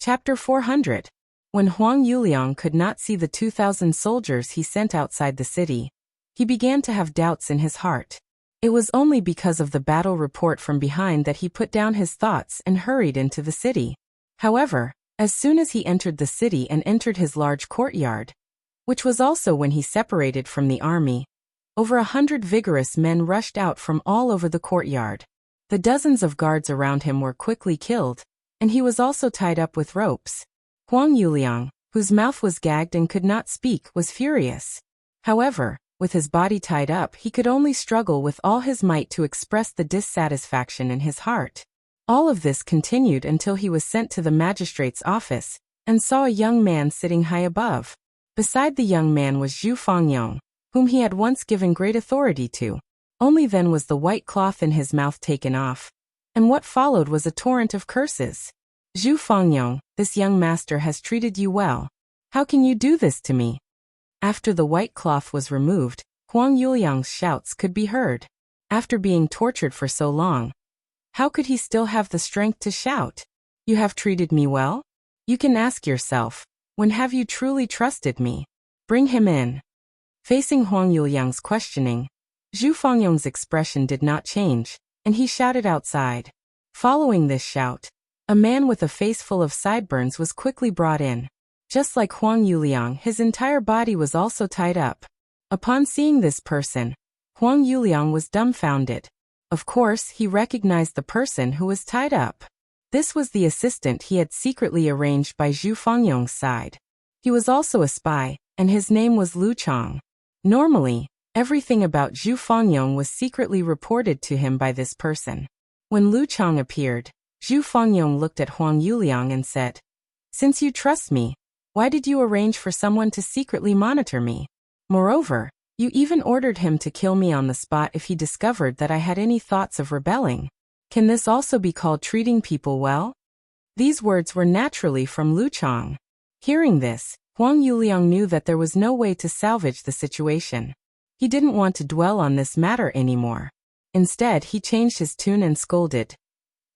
Chapter 400. When Huang Yuliang could not see the 2,000 soldiers he sent outside the city, he began to have doubts in his heart. It was only because of the battle report from behind that he put down his thoughts and hurried into the city. However, as soon as he entered the city and entered his large courtyard, which was also when he separated from the army, over 100 vigorous men rushed out from all over the courtyard. The dozens of guards around him were quickly killed, and he was also tied up with ropes. Huang Yuliang, whose mouth was gagged and could not speak, was furious. However, with his body tied up, he could only struggle with all his might to express the dissatisfaction in his heart. All of this continued until he was sent to the magistrate's office, and saw a young man sitting high above. Beside the young man was Zhu Fangyong, whom he had once given great authority to. Only then was the white cloth in his mouth taken off, and what followed was a torrent of curses. "Zhu Fangyong, this young master has treated you well. How can you do this to me?" After the white cloth was removed, Huang Yuliang's shouts could be heard. After being tortured for so long, How could he still have the strength to shout, "You have treated me well?" You can ask yourself, when have you truly trusted me? Bring him in. Facing Huang Yuliang's questioning, Zhu Fangyong's expression did not change, and he shouted outside. Following this shout, a man with a face full of sideburns was quickly brought in. Just like Huang Yuliang, his entire body was also tied up. Upon seeing this person, Huang Yuliang was dumbfounded. Of course, he recognized the person who was tied up. This was the assistant he had secretly arranged by Zhu Fangyong's side. He was also a spy, and his name was Lu Chang. Normally, everything about Zhu Fangyong was secretly reported to him by this person. When Lu Chang appeared, Zhu Fangyong looked at Huang Yuliang and said, "Since you trust me, why did you arrange for someone to secretly monitor me? Moreover, you even ordered him to kill me on the spot if he discovered that I had any thoughts of rebelling. Can this also be called treating people well?" These words were naturally from Lu Chang. Hearing this, Huang Yuliang knew that there was no way to salvage the situation. He didn't want to dwell on this matter anymore. Instead, he changed his tune and scolded,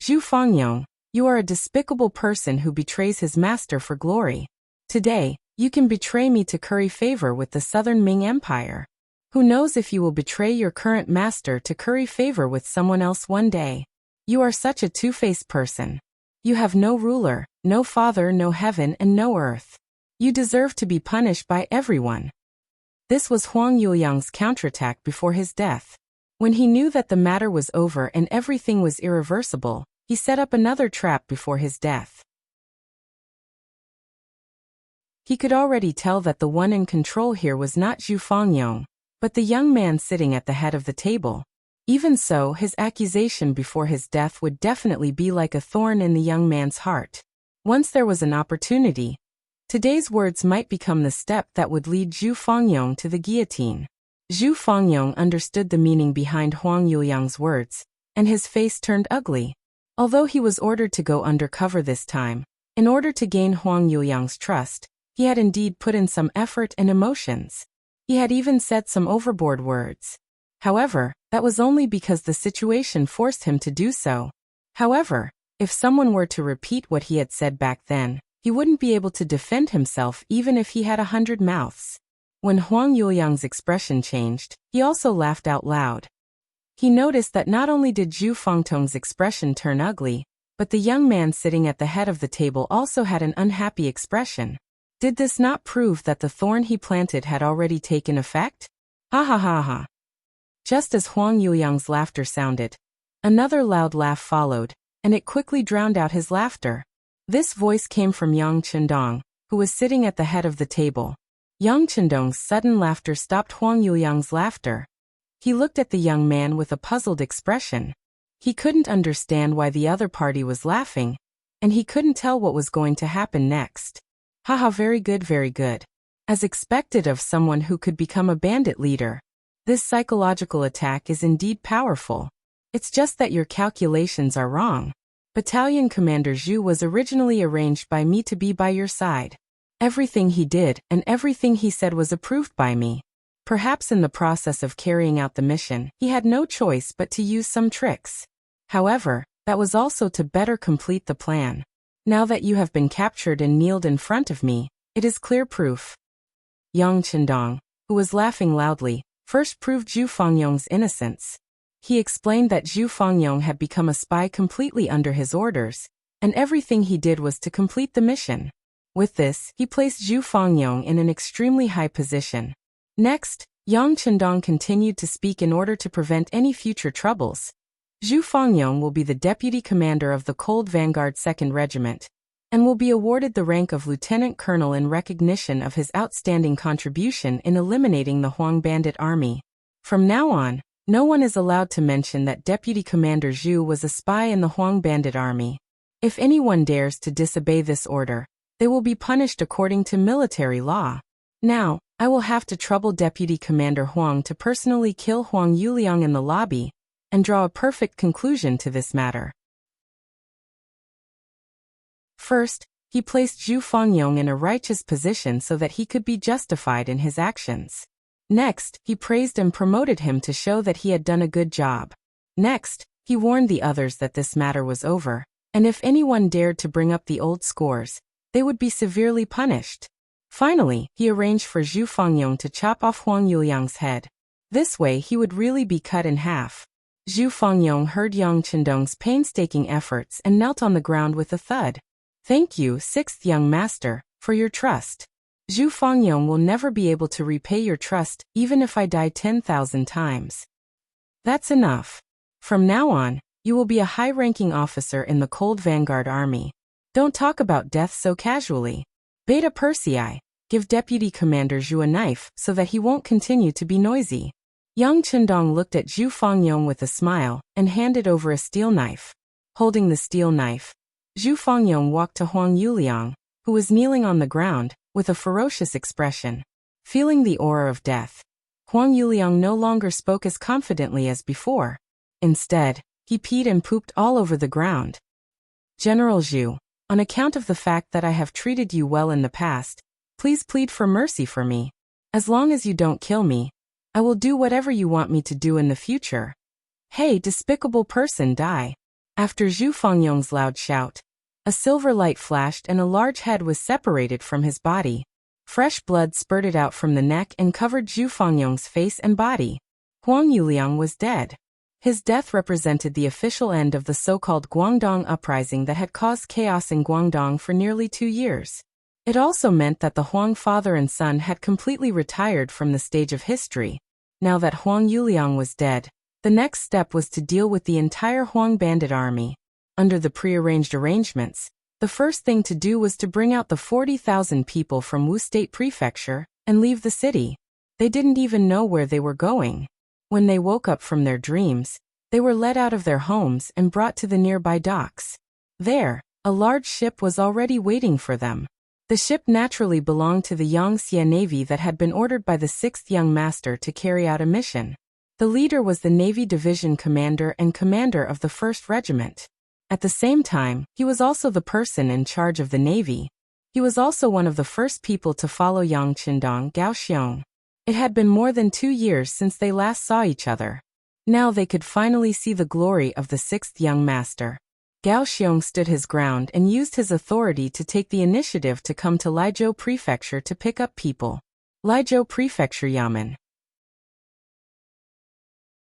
"Zhu Fangyong, you are a despicable person who betrays his master for glory. Today, you can betray me to curry favor with the Southern Ming Empire. Who knows if you will betray your current master to curry favor with someone else one day? You are such a two-faced person. You have no ruler, no father, no heaven, and no earth. You deserve to be punished by everyone." This was Huang Yuliang's counterattack before his death. When he knew that the matter was over and everything was irreversible, he set up another trap before his death. He could already tell that the one in control here was not Zhu Fangyong, but the young man sitting at the head of the table. Even so, his accusation before his death would definitely be like a thorn in the young man's heart. Once there was an opportunity, today's words might become the step that would lead Zhu Fangyong to the guillotine. Zhu Fangyong understood the meaning behind Huang Yuliang's words, and his face turned ugly. Although he was ordered to go undercover this time, in order to gain Huang Yuliang's trust, he had indeed put in some effort and emotions. He had even said some overboard words. However, that was only because the situation forced him to do so. However, if someone were to repeat what he had said back then, he wouldn't be able to defend himself even if he had 100 mouths. When Huang Yuliang's expression changed, he also laughed out loud. He noticed that not only did Zhu Fangtong's expression turn ugly, but the young man sitting at the head of the table also had an unhappy expression. Did this not prove that the thorn he planted had already taken effect? Ha ha ha ha. Just as Huang Yuliang's laughter sounded, another loud laugh followed, and it quickly drowned out his laughter. This voice came from Yang Chendong, who was sitting at the head of the table. Yang Chendong's sudden laughter stopped Huang Yuliang's laughter. He looked at the young man with a puzzled expression. He couldn't understand why the other party was laughing, and he couldn't tell what was going to happen next. Haha, very good, very good. As expected of someone who could become a bandit leader. This psychological attack is indeed powerful. It's just that your calculations are wrong. Battalion Commander Zhu was originally arranged by me to be by your side. Everything he did and everything he said was approved by me. Perhaps in the process of carrying out the mission, he had no choice but to use some tricks. However, that was also to better complete the plan. Now that you have been captured and kneeled in front of me, it is clear proof. Yang Chendong, who was laughing loudly, first proved Zhu Fangyong's innocence. He explained that Zhu Fangyong had become a spy completely under his orders, and everything he did was to complete the mission. With this, he placed Zhu Fangyong in an extremely high position. Next, Yang Chendong continued to speak in order to prevent any future troubles. Zhu Fangyong will be the deputy commander of the Cold Vanguard 2nd Regiment, and will be awarded the rank of lieutenant colonel in recognition of his outstanding contribution in eliminating the Huang bandit army. From now on, no one is allowed to mention that Deputy Commander Zhu was a spy in the Huang bandit army. If anyone dares to disobey this order, they will be punished according to military law. Now, I will have to trouble Deputy Commander Huang to personally kill Huang Yuliang in the lobby, and draw a perfect conclusion to this matter. First, he placed Zhu Fangyong in a righteous position so that he could be justified in his actions. Next, he praised and promoted him to show that he had done a good job. Next, He warned the others that this matter was over, and if anyone dared to bring up the old scores, they would be severely punished. Finally, he arranged for Zhu Fengyong to chop off Huang Yuliang's head. This way he would really be cut in half. Zhu Fengyong heard Yang Qindong's painstaking efforts and knelt on the ground with a thud. "Thank you, sixth young master, for your trust. Zhu Fengyong will never be able to repay your trust, even if I die 10,000 times. That's enough. From now on, you will be a high-ranking officer in the Cold Vanguard Army. Don't talk about death so casually. Beta Persei, give Deputy Commander Zhu a knife so that he won't continue to be noisy." Yang Qindong looked at Zhu Fengyong with a smile and handed over a steel knife. Holding the steel knife, Zhu Fengyong walked to Huang Yuliang, who was kneeling on the ground, with a ferocious expression. Feeling the aura of death, Huang Yuliang no longer spoke as confidently as before. Instead, he peed and pooped all over the ground. "General Zhu, on account of the fact that I have treated you well in the past, please plead for mercy for me. As long as you don't kill me, I will do whatever you want me to do in the future." "Hey, despicable person, die." After Zhu Fengyong's loud shout, a silver light flashed and a large head was separated from his body. Fresh blood spurted out from the neck and covered Zhu Fengyong's face and body. Huang Yuliang was dead. His death represented the official end of the so-called Guangdong uprising that had caused chaos in Guangdong for nearly 2 years. It also meant that the Huang father and son had completely retired from the stage of history. Now that Huang Yuliang was dead, the next step was to deal with the entire Huang bandit army. Under the prearranged arrangements, the first thing to do was to bring out the 40,000 people from Wu State Prefecture and leave the city. They didn't even know where they were going. When they woke up from their dreams, they were led out of their homes and brought to the nearby docks. There, a large ship was already waiting for them. The ship naturally belonged to the Yangtze Navy that had been ordered by the 6th Young Master to carry out a mission. The leader was the Navy Division Commander and commander of the 1st Regiment. At the same time, he was also the person in charge of the Navy. He was also one of the first people to follow Yang Qindong, Gao Xiong. It had been more than 2 years since they last saw each other. Now they could finally see the glory of the 6th Young Master. Gao Xiong stood his ground and used his authority to take the initiative to come to Laizhou Prefecture to pick up people. Laizhou Prefecture Yamen.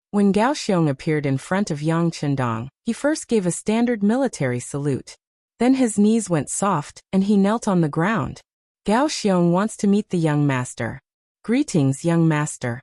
When Gao Xiong appeared in front of Yang Qindong, he first gave a standard military salute. Then his knees went soft, and he knelt on the ground. "Gao Xiong wants to meet the young master." "Greetings, young master."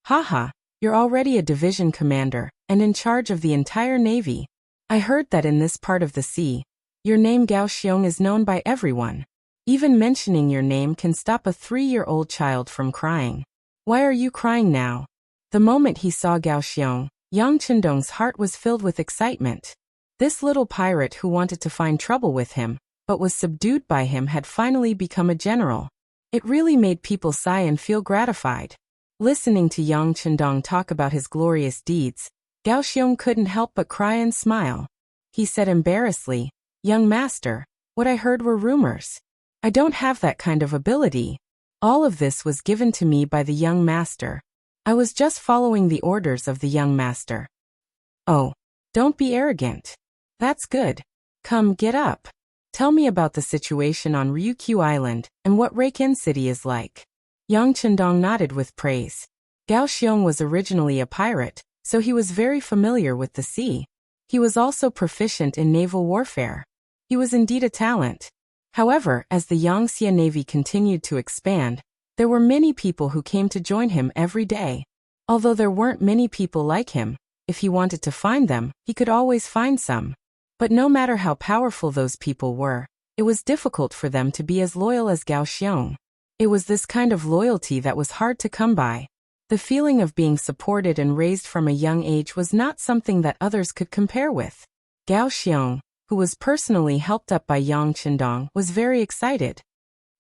"Haha, you're already a division commander, and in charge of the entire navy. I heard that in this part of the sea, your name Gao Xiong is known by everyone. Even mentioning your name can stop a 3-year-old child from crying. Why are you crying now?" The moment he saw Gao Xiong, Yang Qindong's heart was filled with excitement. This little pirate who wanted to find trouble with him, but was subdued by him, had finally become a general. It really made people sigh and feel gratified. Listening to Yang Qindong talk about his glorious deeds, Gao Xiong couldn't help but cry and smile. He said embarrassedly, "Young master, what I heard were rumors. I don't have that kind of ability. All of this was given to me by the young master. I was just following the orders of the young master." "Oh, don't be arrogant. That's good. Come, get up. Tell me about the situation on Ryukyu Island and what Reiken City is like." Yang Qindong nodded with praise. Gao Xiong was originally a pirate, so he was very familiar with the sea. He was also proficient in naval warfare. He was indeed a talent. However, as the Yangtze Navy continued to expand, there were many people who came to join him every day. Although there weren't many people like him, if he wanted to find them, he could always find some. But no matter how powerful those people were, it was difficult for them to be as loyal as Gao Xiong. It was this kind of loyalty that was hard to come by. The feeling of being supported and raised from a young age was not something that others could compare with. Gao Xiong, who was personally helped up by Yang Qindong, was very excited.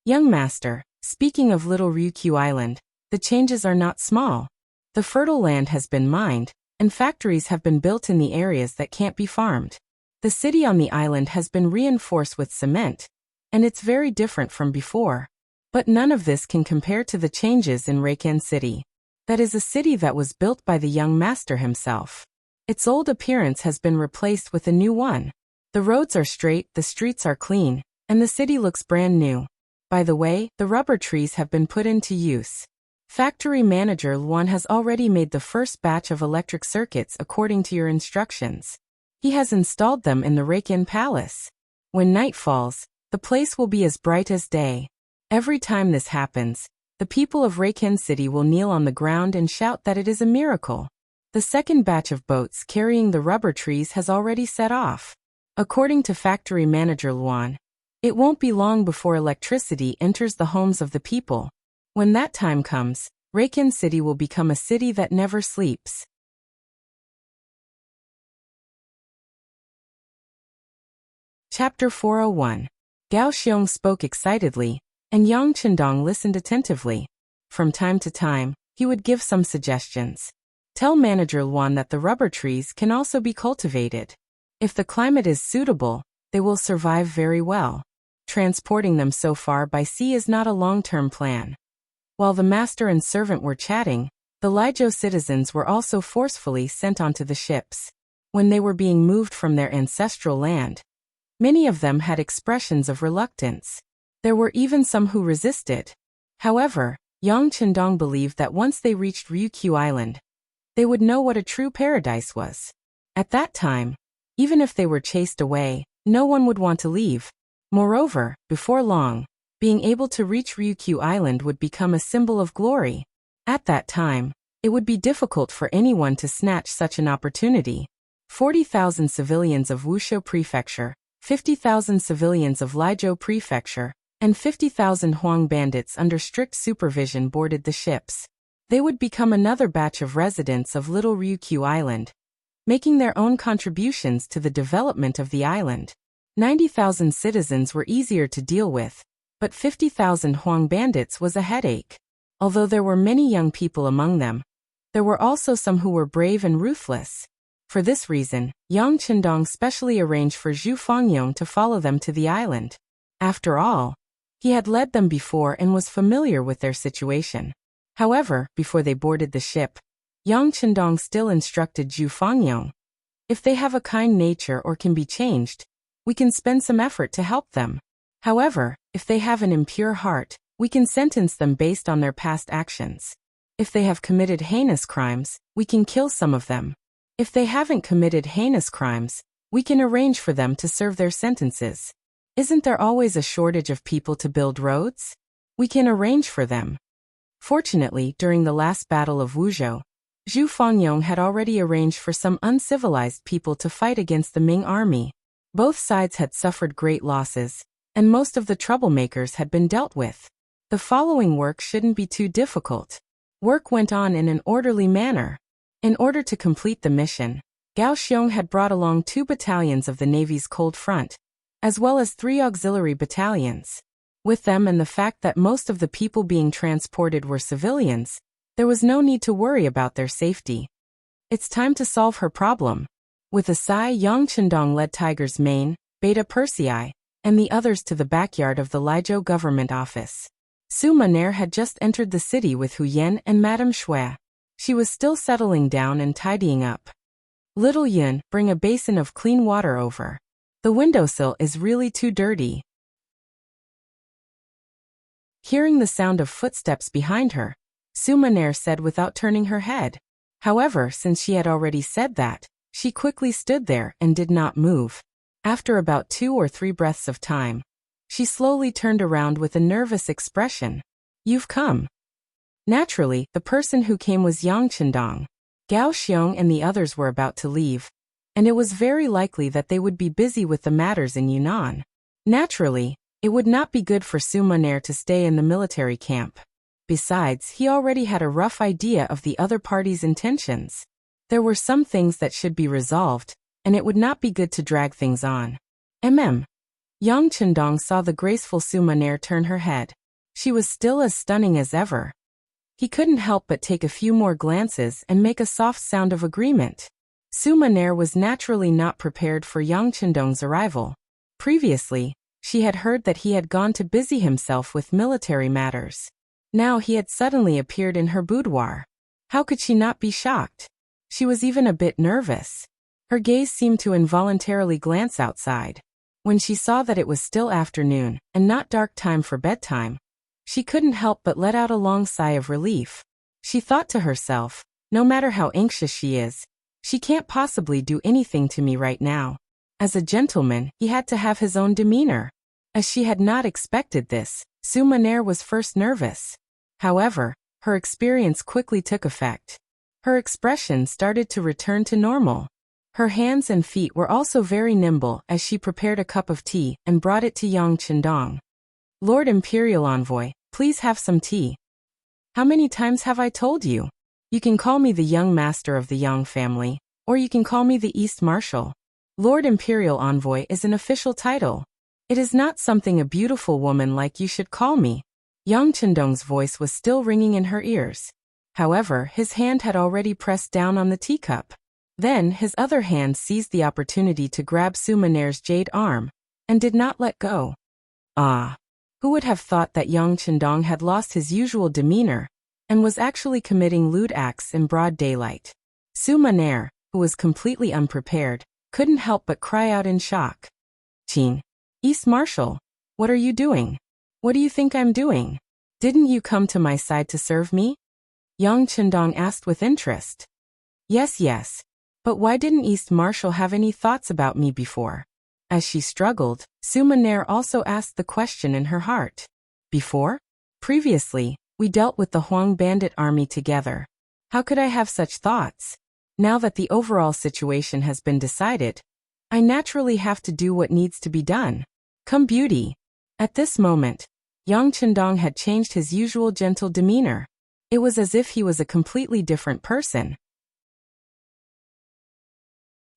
"Young master, speaking of Little Ryukyu Island, the changes are not small. The fertile land has been mined, and factories have been built in the areas that can't be farmed. The city on the island has been reinforced with cement, and it's very different from before. But none of this can compare to the changes in Reiken City. That is a city that was built by the young master himself. Its old appearance has been replaced with a new one. The roads are straight, the streets are clean, and the city looks brand new. By the way, the rubber trees have been put into use. Factory manager Luan has already made the first batch of electric circuits according to your instructions. He has installed them in the Reikin Palace. When night falls, the place will be as bright as day. Every time this happens, the people of Reikin City will kneel on the ground and shout that it is a miracle. The second batch of boats carrying the rubber trees has already set off. According to factory manager Luan, it won't be long before electricity enters the homes of the people. When that time comes, Reikin City will become a city that never sleeps. Chapter 401. Gao Xiong spoke excitedly, and Yang Chendong listened attentively. From time to time, he would give some suggestions. Tell manager Luan that the rubber trees can also be cultivated. If the climate is suitable, they will survive very well. Transporting them so far by sea is not a long-term plan. While the master and servant were chatting, the Lijiao citizens were also forcefully sent onto the ships. When they were being moved from their ancestral land, many of them had expressions of reluctance. There were even some who resisted. However, Yang Chendong believed that once they reached Ryukyu Island, they would know what a true paradise was. At that time, even if they were chased away, no one would want to leave. Moreover, before long, being able to reach Ryukyu Island would become a symbol of glory. At that time, it would be difficult for anyone to snatch such an opportunity. 40,000 civilians of Wuxia Prefecture, 50,000 civilians of Lijiao Prefecture, and 50,000 Huang bandits under strict supervision boarded the ships. They would become another batch of residents of Little Ryukyu Island, making their own contributions to the development of the island. 90,000 citizens were easier to deal with, but 50,000 Huang bandits was a headache. Although there were many young people among them, there were also some who were brave and ruthless. For this reason, Yang Chendong specially arranged for Zhu Fangyong to follow them to the island. After all, he had led them before and was familiar with their situation. However, before they boarded the ship, Yang Chendong still instructed Zhu Fangyong, if they have a kind nature or can be changed, we can spend some effort to help them. However, if they have an impure heart, we can sentence them based on their past actions. If they have committed heinous crimes, we can kill some of them. If they haven't committed heinous crimes, we can arrange for them to serve their sentences. Isn't there always a shortage of people to build roads? We can arrange for them. Fortunately, during the last battle of Wuzhou, Zhu Fangyong had already arranged for some uncivilized people to fight against the Ming army. Both sides had suffered great losses, and most of the troublemakers had been dealt with. The following work shouldn't be too difficult. Work went on in an orderly manner. In order to complete the mission, Gao Xiong had brought along 2 battalions of the Navy's Cold Front, as well as 3 auxiliary battalions. With them and the fact that most of the people being transported were civilians, there was no need to worry about their safety. It's time to solve her problem. With a sigh, Yang Chendong led Tiger's Mane, Beta Persei, and the others to the backyard of the Lijiao government office. Su Maner had just entered the city with Hu Yan and Madame Shui. She was still settling down and tidying up. Little Yun, bring a basin of clean water over. The windowsill is really too dirty. Hearing the sound of footsteps behind her, Su Maner said without turning her head. However, since she had already said that, she quickly stood there and did not move. After about 2 or 3 breaths of time, she slowly turned around with a nervous expression. You've come. Naturally, the person who came was Yang Chendong. Gao Xiong and the others were about to leave, and it was very likely that they would be busy with the matters in Yunnan. Naturally, it would not be good for Su Maner to stay in the military camp. Besides, he already had a rough idea of the other party's intentions. There were some things that should be resolved, and it would not be good to drag things on. Yang Chendong saw the graceful Su Maner turn her head. She was still as stunning as ever. He couldn't help but take a few more glances and make a soft sound of agreement. Su Maner was naturally not prepared for Yang Chendong's arrival. Previously, she had heard that he had gone to busy himself with military matters. Now he had suddenly appeared in her boudoir. How could she not be shocked? She was even a bit nervous. Her gaze seemed to involuntarily glance outside. When she saw that it was still afternoon, and not dark time for bedtime, she couldn't help but let out a long sigh of relief. She thought to herself, no matter how anxious she is, she can't possibly do anything to me right now. As a gentleman, he had to have his own demeanor. As she had not expected this, Sumaner was first nervous. However, her experience quickly took effect. Her expression started to return to normal. Her hands and feet were also very nimble as she prepared a cup of tea and brought it to Yang Qindong. Lord Imperial Envoy, please have some tea. How many times have I told you? You can call me the young master of the Yang family, or you can call me the East Marshal. Lord Imperial Envoy is an official title. It is not something a beautiful woman like you should call me. Yang Qindong's voice was still ringing in her ears. However, his hand had already pressed down on the teacup. Then his other hand seized the opportunity to grab Sumaner's jade arm, and did not let go. Ah! Who would have thought that Yang Qindong had lost his usual demeanor, and was actually committing lewd acts in broad daylight? Sumaner, who was completely unprepared, couldn't help but cry out in shock. Qin, East Marshal, what are you doing? What do you think I'm doing? Didn't you come to my side to serve me? Yang Qindong asked with interest. Yes. But why didn't East Marshal have any thoughts about me before? As she struggled, Sumaner also asked the question in her heart. Before? Previously, we dealt with the Huang bandit army together. How could I have such thoughts? Now that the overall situation has been decided, I naturally have to do what needs to be done. Come beauty. At this moment, Yang Qindong had changed his usual gentle demeanor. It was as if he was a completely different person.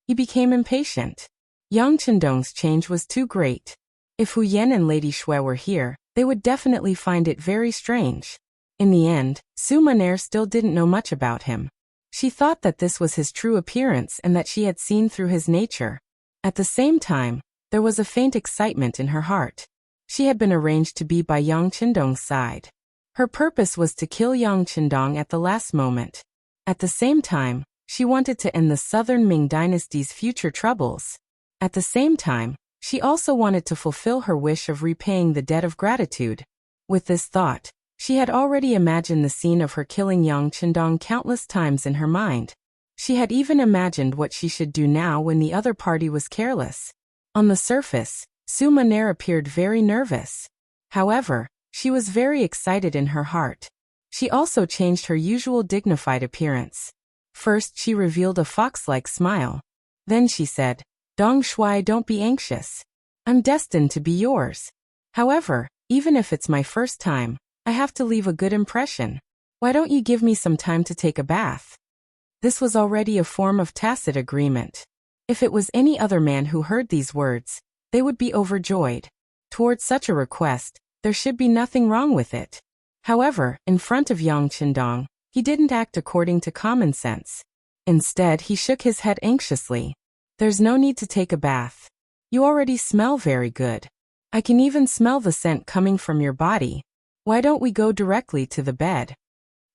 He became impatient. Yang Qindong's change was too great. If Hu Yan and Lady Shui were here, they would definitely find it very strange. In the end, Sumaner still didn't know much about him. She thought that this was his true appearance and that she had seen through his nature. At the same time, there was a faint excitement in her heart. She had been arranged to be by Yang Qindong's side. Her purpose was to kill Yang Qindong at the last moment. At the same time, she wanted to end the Southern Ming dynasty's future troubles. At the same time, she also wanted to fulfill her wish of repaying the debt of gratitude. With this thought, she had already imagined the scene of her killing Yang Qindong countless times in her mind. She had even imagined what she should do now when the other party was careless. On the surface, Sumaner appeared very nervous. However, she was very excited in her heart. She also changed her usual dignified appearance. First, she revealed a fox-like smile. Then she said, Dong Shui, don't be anxious. I'm destined to be yours. However, even if it's my first time, I have to leave a good impression. Why don't you give me some time to take a bath? This was already a form of tacit agreement. If it was any other man who heard these words, they would be overjoyed. Towards such a request, there should be nothing wrong with it. However, in front of Yang Qindong, he didn't act according to common sense. Instead, he shook his head anxiously. There's no need to take a bath. You already smell very good. I can even smell the scent coming from your body. Why don't we go directly to the bed?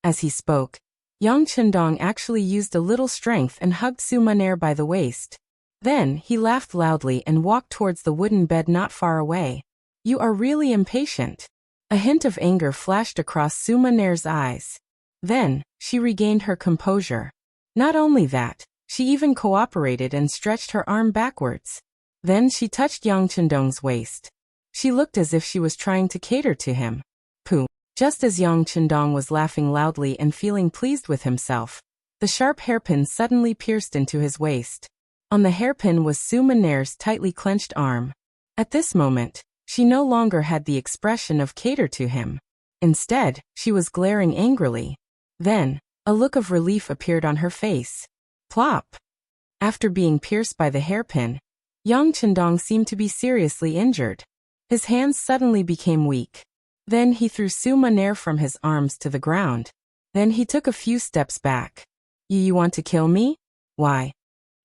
As he spoke, Yang Qindong actually used a little strength and hugged Sumaner by the waist. Then, he laughed loudly and walked towards the wooden bed not far away. You are really impatient. A hint of anger flashed across Sumaner's eyes. Then, she regained her composure. Not only that, she even cooperated and stretched her arm backwards. Then she touched Yang Qindong's waist. She looked as if she was trying to cater to him. Pooh! Just as Yang Qindong was laughing loudly and feeling pleased with himself, the sharp hairpin suddenly pierced into his waist. On the hairpin was Sumaner's tightly clenched arm. At this moment, she no longer had the expression of cater to him. Instead, she was glaring angrily. Then, a look of relief appeared on her face. Plop! After being pierced by the hairpin, Yang Qindong seemed to be seriously injured. His hands suddenly became weak. Then he threw Sumaner from his arms to the ground. Then he took a few steps back. You want to kill me? Why?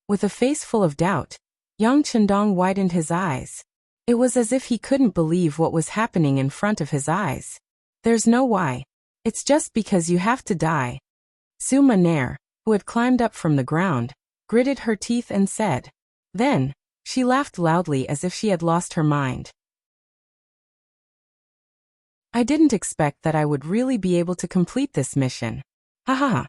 With a face full of doubt, Yang Qindong widened his eyes. It was as if he couldn't believe what was happening in front of his eyes. There's no why. It's just because you have to die. Sumaner, who had climbed up from the ground, gritted her teeth and said. Then, she laughed loudly as if she had lost her mind. I didn't expect that I would really be able to complete this mission. Ha ha ha.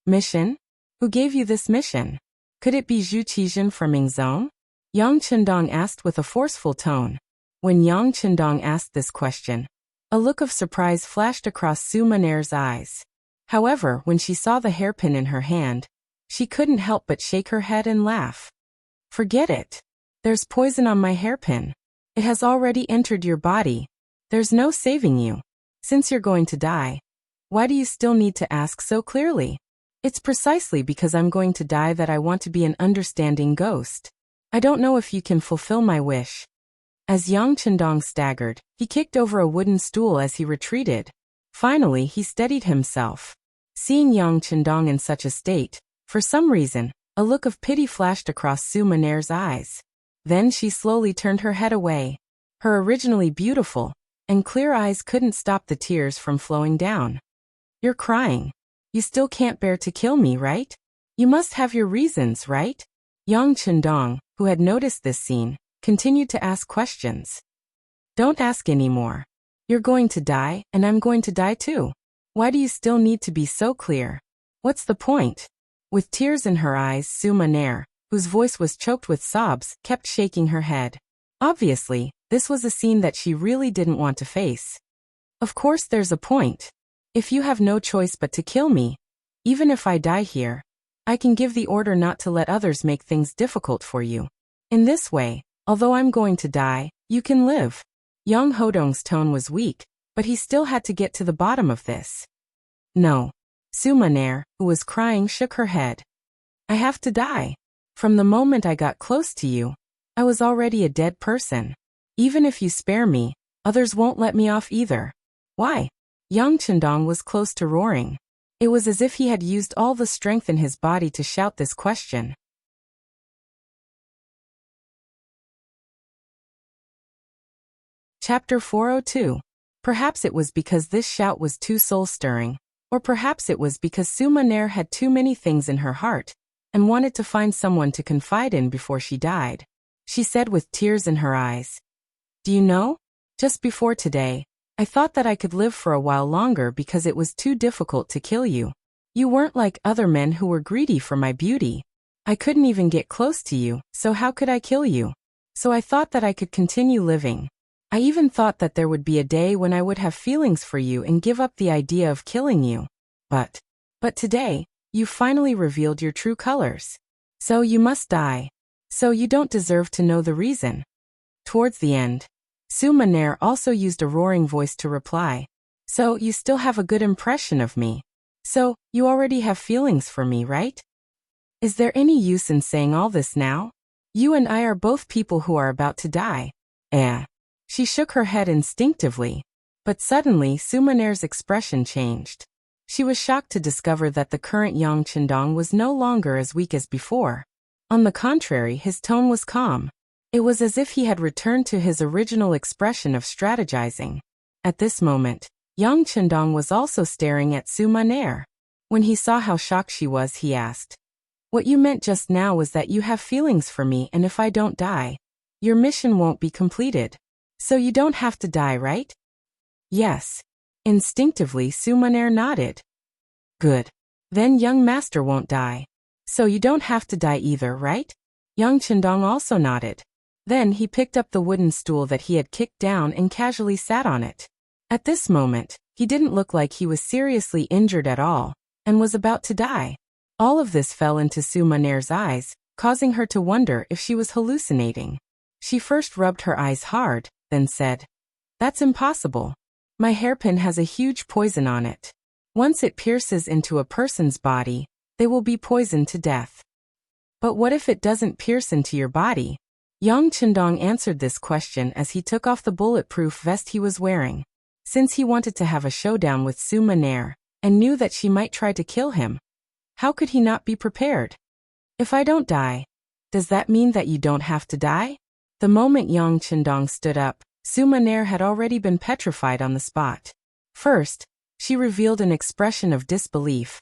Mission? Who gave you this mission? Could it be Zhu Qizhen from Yingzhong? Yang Chendong asked with a forceful tone. When Yang Chendong asked this question, a look of surprise flashed across Su Maner's eyes. However, when she saw the hairpin in her hand, she couldn't help but shake her head and laugh. Forget it. There's poison on my hairpin. It has already entered your body. There's no saving you. Since you're going to die, why do you still need to ask so clearly? It's precisely because I'm going to die that I want to be an understanding ghost. I don't know if you can fulfill my wish. As Yang Chendong staggered, he kicked over a wooden stool as he retreated. Finally, he steadied himself. Seeing Yang Chendong in such a state, for some reason, a look of pity flashed across Su Maner's eyes. Then she slowly turned her head away. Her originally beautiful and clear eyes couldn't stop the tears from flowing down. You're crying. You still can't bear to kill me, right? You must have your reasons, right? Yang Chendong, who had noticed this scene, continued to ask questions. Don't ask anymore. You're going to die, and I'm going to die too. Why do you still need to be so clear? What's the point? With tears in her eyes, Su Maner, whose voice was choked with sobs, kept shaking her head. Obviously, this was a scene that she really didn't want to face. Of course there's a point. If you have no choice but to kill me, even if I die here, I can give the order not to let others make things difficult for you. In this way, although I'm going to die, you can live. Yang Hodong's tone was weak, but he still had to get to the bottom of this. No. Su Maner, who was crying, shook her head. I have to die. From the moment I got close to you, I was already a dead person. Even if you spare me, others won't let me off either. Why? Yang Chendong was close to roaring. It was as if he had used all the strength in his body to shout this question. Chapter 402. Perhaps it was because this shout was too soul-stirring, or perhaps it was because Su Maner had too many things in her heart, and wanted to find someone to confide in before she died. She said with tears in her eyes, Do you know? Just before today, I thought that I could live for a while longer because it was too difficult to kill you. You weren't like other men who were greedy for my beauty. I couldn't even get close to you, so how could I kill you? So I thought that I could continue living. I even thought that there would be a day when I would have feelings for you and give up the idea of killing you. But today, you finally revealed your true colors. So you must die. So you don't deserve to know the reason. Towards the end, Su Maner also used a roaring voice to reply. So you still have a good impression of me. So, you already have feelings for me, right? Is there any use in saying all this now? You and I are both people who are about to die. She shook her head instinctively. But suddenly, Su Maner's expression changed. She was shocked to discover that the current Yang Chendong was no longer as weak as before. On the contrary, his tone was calm. It was as if he had returned to his original expression of strategizing. At this moment, Yang Chendong was also staring at Su Maner. When he saw how shocked she was, he asked, What you meant just now was that you have feelings for me, and if I don't die, your mission won't be completed. So you don't have to die, right? Yes. Instinctively, Su Maner nodded. Good. Then young master won't die. So you don't have to die either, right? Yang Chendong also nodded. Then he picked up the wooden stool that he had kicked down and casually sat on it. At this moment, he didn't look like he was seriously injured at all, and was about to die. All of this fell into Su Maner's eyes, causing her to wonder if she was hallucinating. She first rubbed her eyes hard, then said, That's impossible. My hairpin has a huge poison on it. Once it pierces into a person's body, they will be poisoned to death. But what if it doesn't pierce into your body? Yang Chendong answered this question as he took off the bulletproof vest he was wearing. Since he wanted to have a showdown with Su Maner, and knew that she might try to kill him, how could he not be prepared? If I don't die, does that mean that you don't have to die? The moment Yang Chendong stood up, Su Maner had already been petrified on the spot. First, she revealed an expression of disbelief.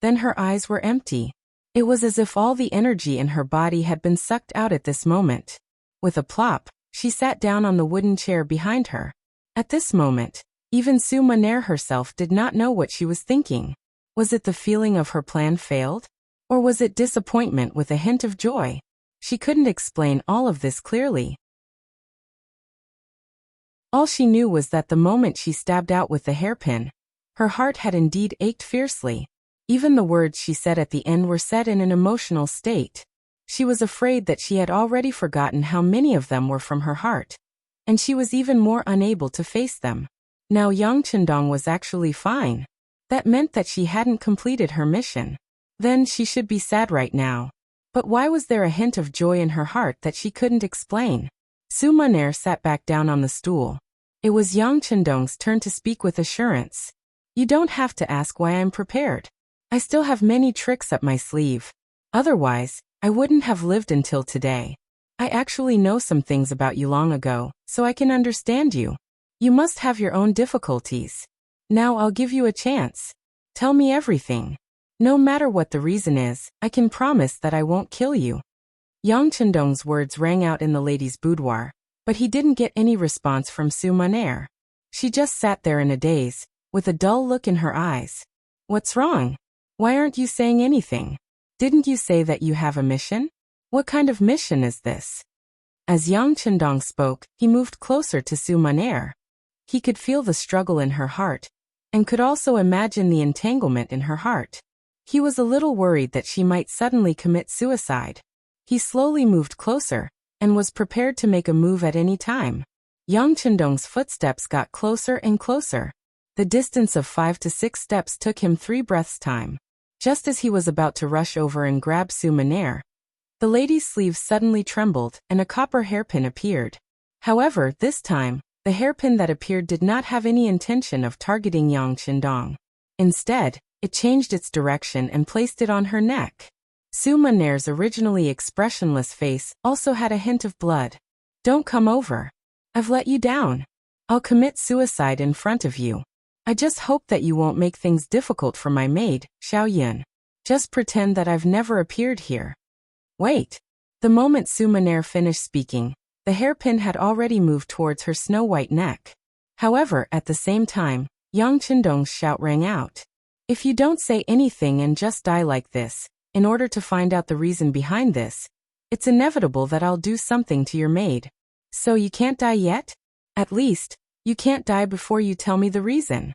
Then her eyes were empty. It was as if all the energy in her body had been sucked out at this moment. With a plop, she sat down on the wooden chair behind her. At this moment, even Su Maner herself did not know what she was thinking. Was it the feeling of her plan failed? Or was it disappointment with a hint of joy? She couldn't explain all of this clearly. All she knew was that the moment she stabbed out with the hairpin, her heart had indeed ached fiercely. Even the words she said at the end were said in an emotional state. She was afraid that she had already forgotten how many of them were from her heart, and she was even more unable to face them. Now Yang Chendong was actually fine. That meant that she hadn't completed her mission. Then she should be sad right now. But why was there a hint of joy in her heart that she couldn't explain? Su Maner sat back down on the stool. It was Yang Chendong's turn to speak with assurance. You don't have to ask why I'm prepared. I still have many tricks up my sleeve. Otherwise, I wouldn't have lived until today. I actually know some things about you long ago, so I can understand you. You must have your own difficulties. Now I'll give you a chance. Tell me everything. No matter what the reason is, I can promise that I won't kill you. Yang Chendong's words rang out in the lady's boudoir, but he didn't get any response from Su Maner. She just sat there in a daze, with a dull look in her eyes. What's wrong? Why aren't you saying anything? Didn't you say that you have a mission? What kind of mission is this? As Yang Chendong spoke, he moved closer to Su Maner. He could feel the struggle in her heart, and could also imagine the entanglement in her heart. He was a little worried that she might suddenly commit suicide. He slowly moved closer, and was prepared to make a move at any time. Yang Chendong's footsteps got closer and closer. The distance of 5 to 6 steps took him 3 breaths' time. Just as he was about to rush over and grab Su Maner, the lady's sleeve suddenly trembled and a copper hairpin appeared. However, this time, the hairpin that appeared did not have any intention of targeting Yang Chendong. Instead, it changed its direction and placed it on her neck. Su Maner's originally expressionless face also had a hint of blood. Don't come over. I've let you down. I'll commit suicide in front of you. I just hope that you won't make things difficult for my maid, Xiao Yun. Just pretend that I've never appeared here. Wait. The moment Su Maner finished speaking, the hairpin had already moved towards her snow-white neck. However, at the same time, Yang Chendong's shout rang out. If you don't say anything and just die like this, in order to find out the reason behind this, it's inevitable that I'll do something to your maid. So you can't die yet? At least, you can't die before you tell me the reason.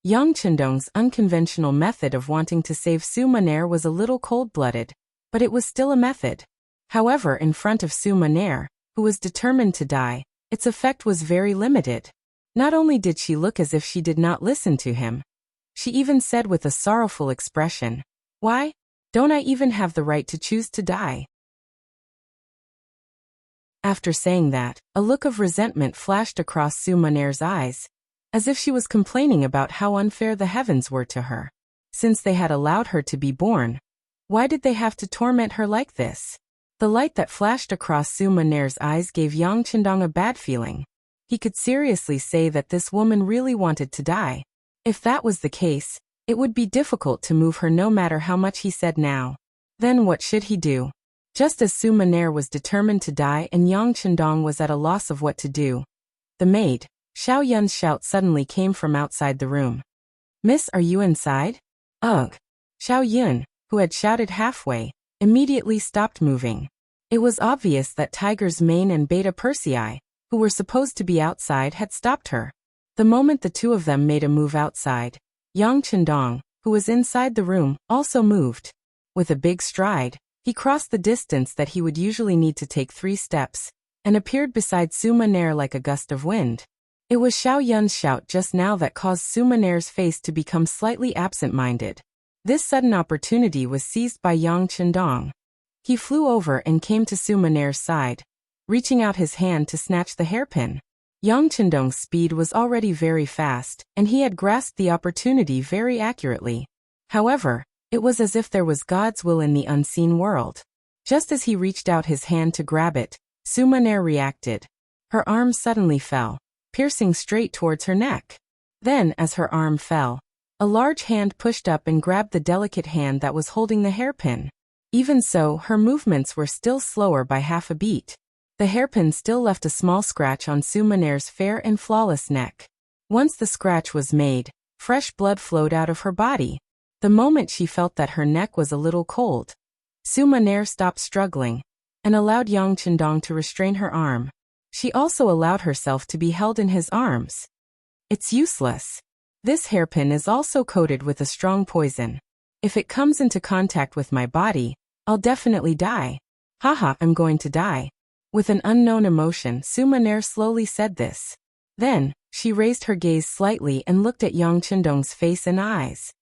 Yang Chendong's unconventional method of wanting to save Su Maner was a little cold-blooded, but it was still a method. However, in front of Su Maner, who was determined to die, its effect was very limited. Not only did she look as if she did not listen to him, she even said with a sorrowful expression, "Why? Don't I even have the right to choose to die?" After saying that, a look of resentment flashed across Su Maner's eyes, as if she was complaining about how unfair the heavens were to her. Since they had allowed her to be born, why did they have to torment her like this? The light that flashed across Su Maner's eyes gave Yang Chendong a bad feeling. He could seriously say that this woman really wanted to die. If that was the case, it would be difficult to move her no matter how much he said now. Then what should he do? Just as Su Maner was determined to die and Yang Chendong was at a loss of what to do, the maid, Xiao Yun's shout suddenly came from outside the room. "Miss, are you inside?" "Ugh." Xiao Yun, who had shouted halfway, immediately stopped moving. It was obvious that Tiger's mane and Beta Persei, who were supposed to be outside, had stopped her. The moment the two of them made a move outside, Yang Chendong, who was inside the room, also moved. With a big stride, he crossed the distance that he would usually need to take 3 steps, and appeared beside Su Maner like a gust of wind. It was Xiao Yun's shout just now that caused Su Maner's face to become slightly absent-minded. This sudden opportunity was seized by Yang Chendong. He flew over and came to Su Maner's side, reaching out his hand to snatch the hairpin. Yang Chendong's speed was already very fast, and he had grasped the opportunity very accurately. However, it was as if there was God's will in the unseen world. Just as he reached out his hand to grab it, Su Maner reacted. Her arm suddenly fell, piercing straight towards her neck. Then, as her arm fell, A large hand pushed up and grabbed the delicate hand that was holding the hairpin. Even so, her movements were still slower by half a beat. The hairpin still left a small scratch on Su Maner's fair and flawless neck. Once the scratch was made, fresh blood flowed out of her body. The moment she felt that her neck was a little cold, Su Maner stopped struggling and allowed Yang Chendong to restrain her arm. She also allowed herself to be held in his arms. It's useless. This hairpin is also coated with a strong poison. If it comes into contact with my body, I'll definitely die. Haha, I'm going to die. With an unknown emotion, Su Maner slowly said this. Then, she raised her gaze slightly and looked at Yang Chendong's face and eyes.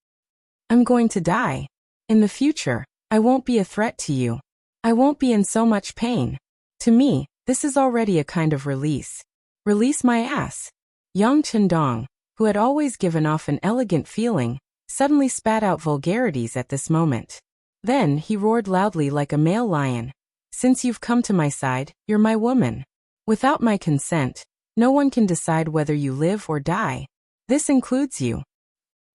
I'm going to die. In the future, I won't be a threat to you. I won't be in so much pain. To me, this is already a kind of release. Release my ass. Yang Chendong, who had always given off an elegant feeling, suddenly spat out vulgarities at this moment. Then he roared loudly like a male lion. Since you've come to my side, you're my woman. Without my consent, no one can decide whether you live or die. This includes you.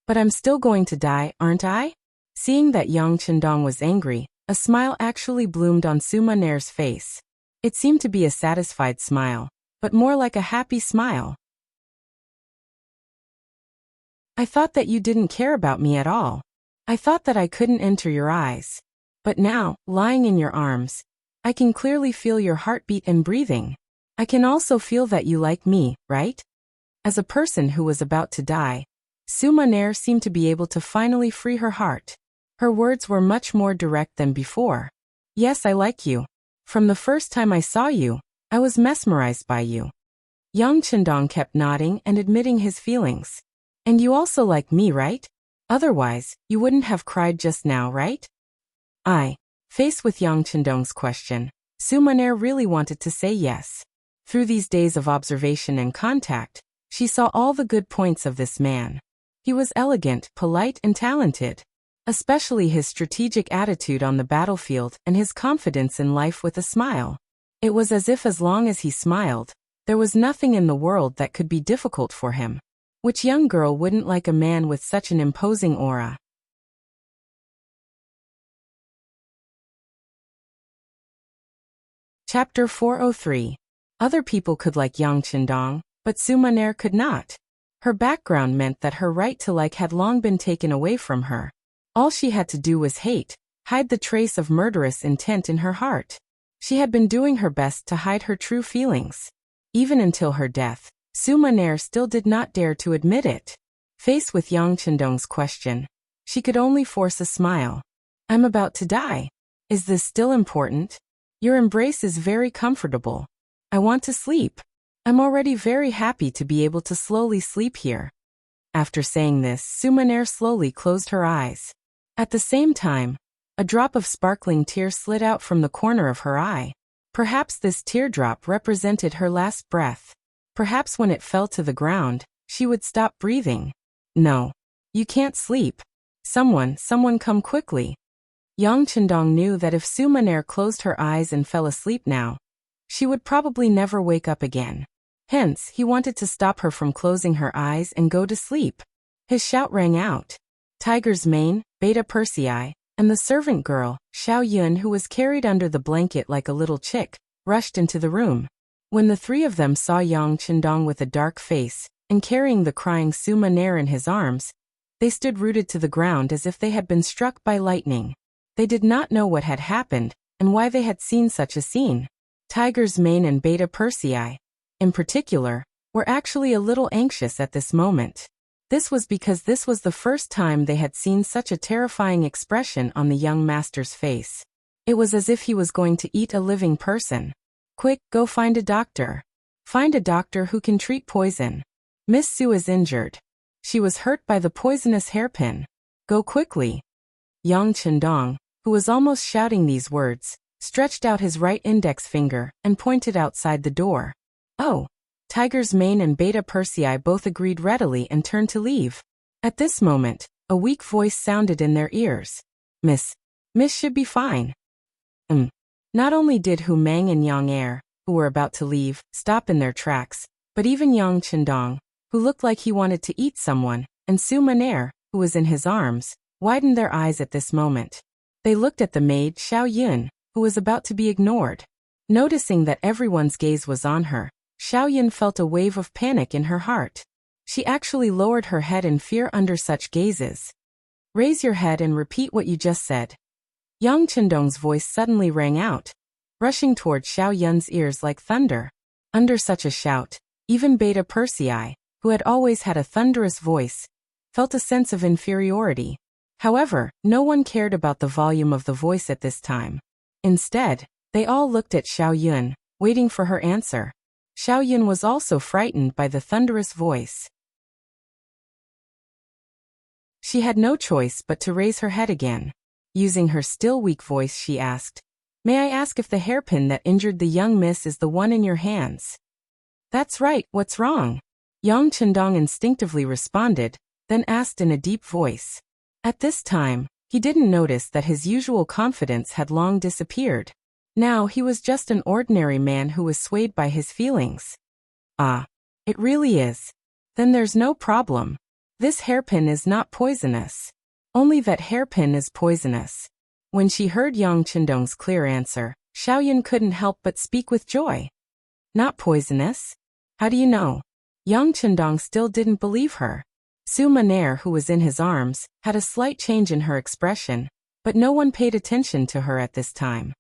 But I'm still going to die, aren't I? Seeing that Yang Chendong was angry, a smile actually bloomed on Su Maner's face. It seemed to be a satisfied smile, but more like a happy smile. I thought that you didn't care about me at all. I thought that I couldn't enter your eyes. But now, lying in your arms, I can clearly feel your heartbeat and breathing. I can also feel that you like me, right? As a person who was about to die, Su Maner seemed to be able to finally free her heart. Her words were much more direct than before. Yes, I like you. From the first time I saw you, I was mesmerized by you. Yang Chendong kept nodding and admitting his feelings. And you also like me, right? Otherwise, you wouldn't have cried just now, right? Faced with Yang Chendong's question, Su Maner really wanted to say yes. Through these days of observation and contact, she saw all the good points of this man. He was elegant, polite, and talented. Especially his strategic attitude on the battlefield and his confidence in life with a smile. It was as if as long as he smiled, there was nothing in the world that could be difficult for him. Which young girl wouldn't like a man with such an imposing aura? Chapter 403. Other people could like Yang Chendong, but Su Maner could not. Her background meant that her right to like had long been taken away from her. All she had to do was hide the trace of murderous intent in her heart. She had been doing her best to hide her true feelings. Even until her death, Su Maner still did not dare to admit it. Faced with Yang Chendong's question, she could only force a smile. I'm about to die. Is this still important? Your embrace is very comfortable. I want to sleep. I'm already very happy to be able to slowly sleep here. After saying this, Su Maner slowly closed her eyes. At the same time, a drop of sparkling tear slid out from the corner of her eye. Perhaps this teardrop represented her last breath. Perhaps when it fell to the ground, she would stop breathing. No. You can't sleep. Someone come quickly. Yang Chendong knew that if Su Maner closed her eyes and fell asleep now, she would probably never wake up again. Hence, he wanted to stop her from closing her eyes and go to sleep. His shout rang out. Tiger's mane, Beta Persei, and the servant girl, Xiao Yun, who was carried under the blanket like a little chick, rushed into the room. When the three of them saw Yang Chendong with a dark face, and carrying the crying Su Maner in his arms, they stood rooted to the ground as if they had been struck by lightning. They did not know what had happened, and why they had seen such a scene. Tiger's mane and Beta Persei, in particular, were actually a little anxious at this moment. This was because this was the first time they had seen such a terrifying expression on the young master's face. It was as if he was going to eat a living person. Quick, go find a doctor. Find a doctor who can treat poison. Miss Su is injured. She was hurt by the poisonous hairpin. Go quickly. Yang Chendong, who was almost shouting these words, stretched out his right index finger and pointed outside the door. Oh! Tiger's mane and Beta Persei both agreed readily and turned to leave. At this moment, a weak voice sounded in their ears. Miss should be fine. Not only did Hu Meng and Yang Er, who were about to leave, stop in their tracks, but even Yang Chendong, who looked like he wanted to eat someone, and Su Maner, who was in his arms, widened their eyes at this moment. They looked at the maid Xiao Yun, who was about to be ignored. Noticing that everyone's gaze was on her, Xiao Yun felt a wave of panic in her heart. She actually lowered her head in fear under such gazes. "Raise your head and repeat what you just said." Yang Chendong's voice suddenly rang out, rushing toward Xiao Yun's ears like thunder. Under such a shout, even Beta Persei, who had always had a thunderous voice, felt a sense of inferiority. However, no one cared about the volume of the voice at this time. Instead, they all looked at Xiao Yun, waiting for her answer. Xiao Yun was also frightened by the thunderous voice. She had no choice but to raise her head again. Using her still weak voice, she asked, "May I ask if the hairpin that injured the young miss is the one in your hands?" "That's right, what's wrong?" Yang Chendong instinctively responded, then asked in a deep voice. At this time, he didn't notice that his usual confidence had long disappeared. Now he was just an ordinary man who was swayed by his feelings. "Ah, it really is. Then there's no problem. This hairpin is not poisonous. Only that hairpin is poisonous." When she heard Yang Chendong's clear answer, Xiao Yun couldn't help but speak with joy. "Not poisonous? How do you know?" Yang Chendong still didn't believe her. Su Maner, who was in his arms, had a slight change in her expression, but no one paid attention to her at this time.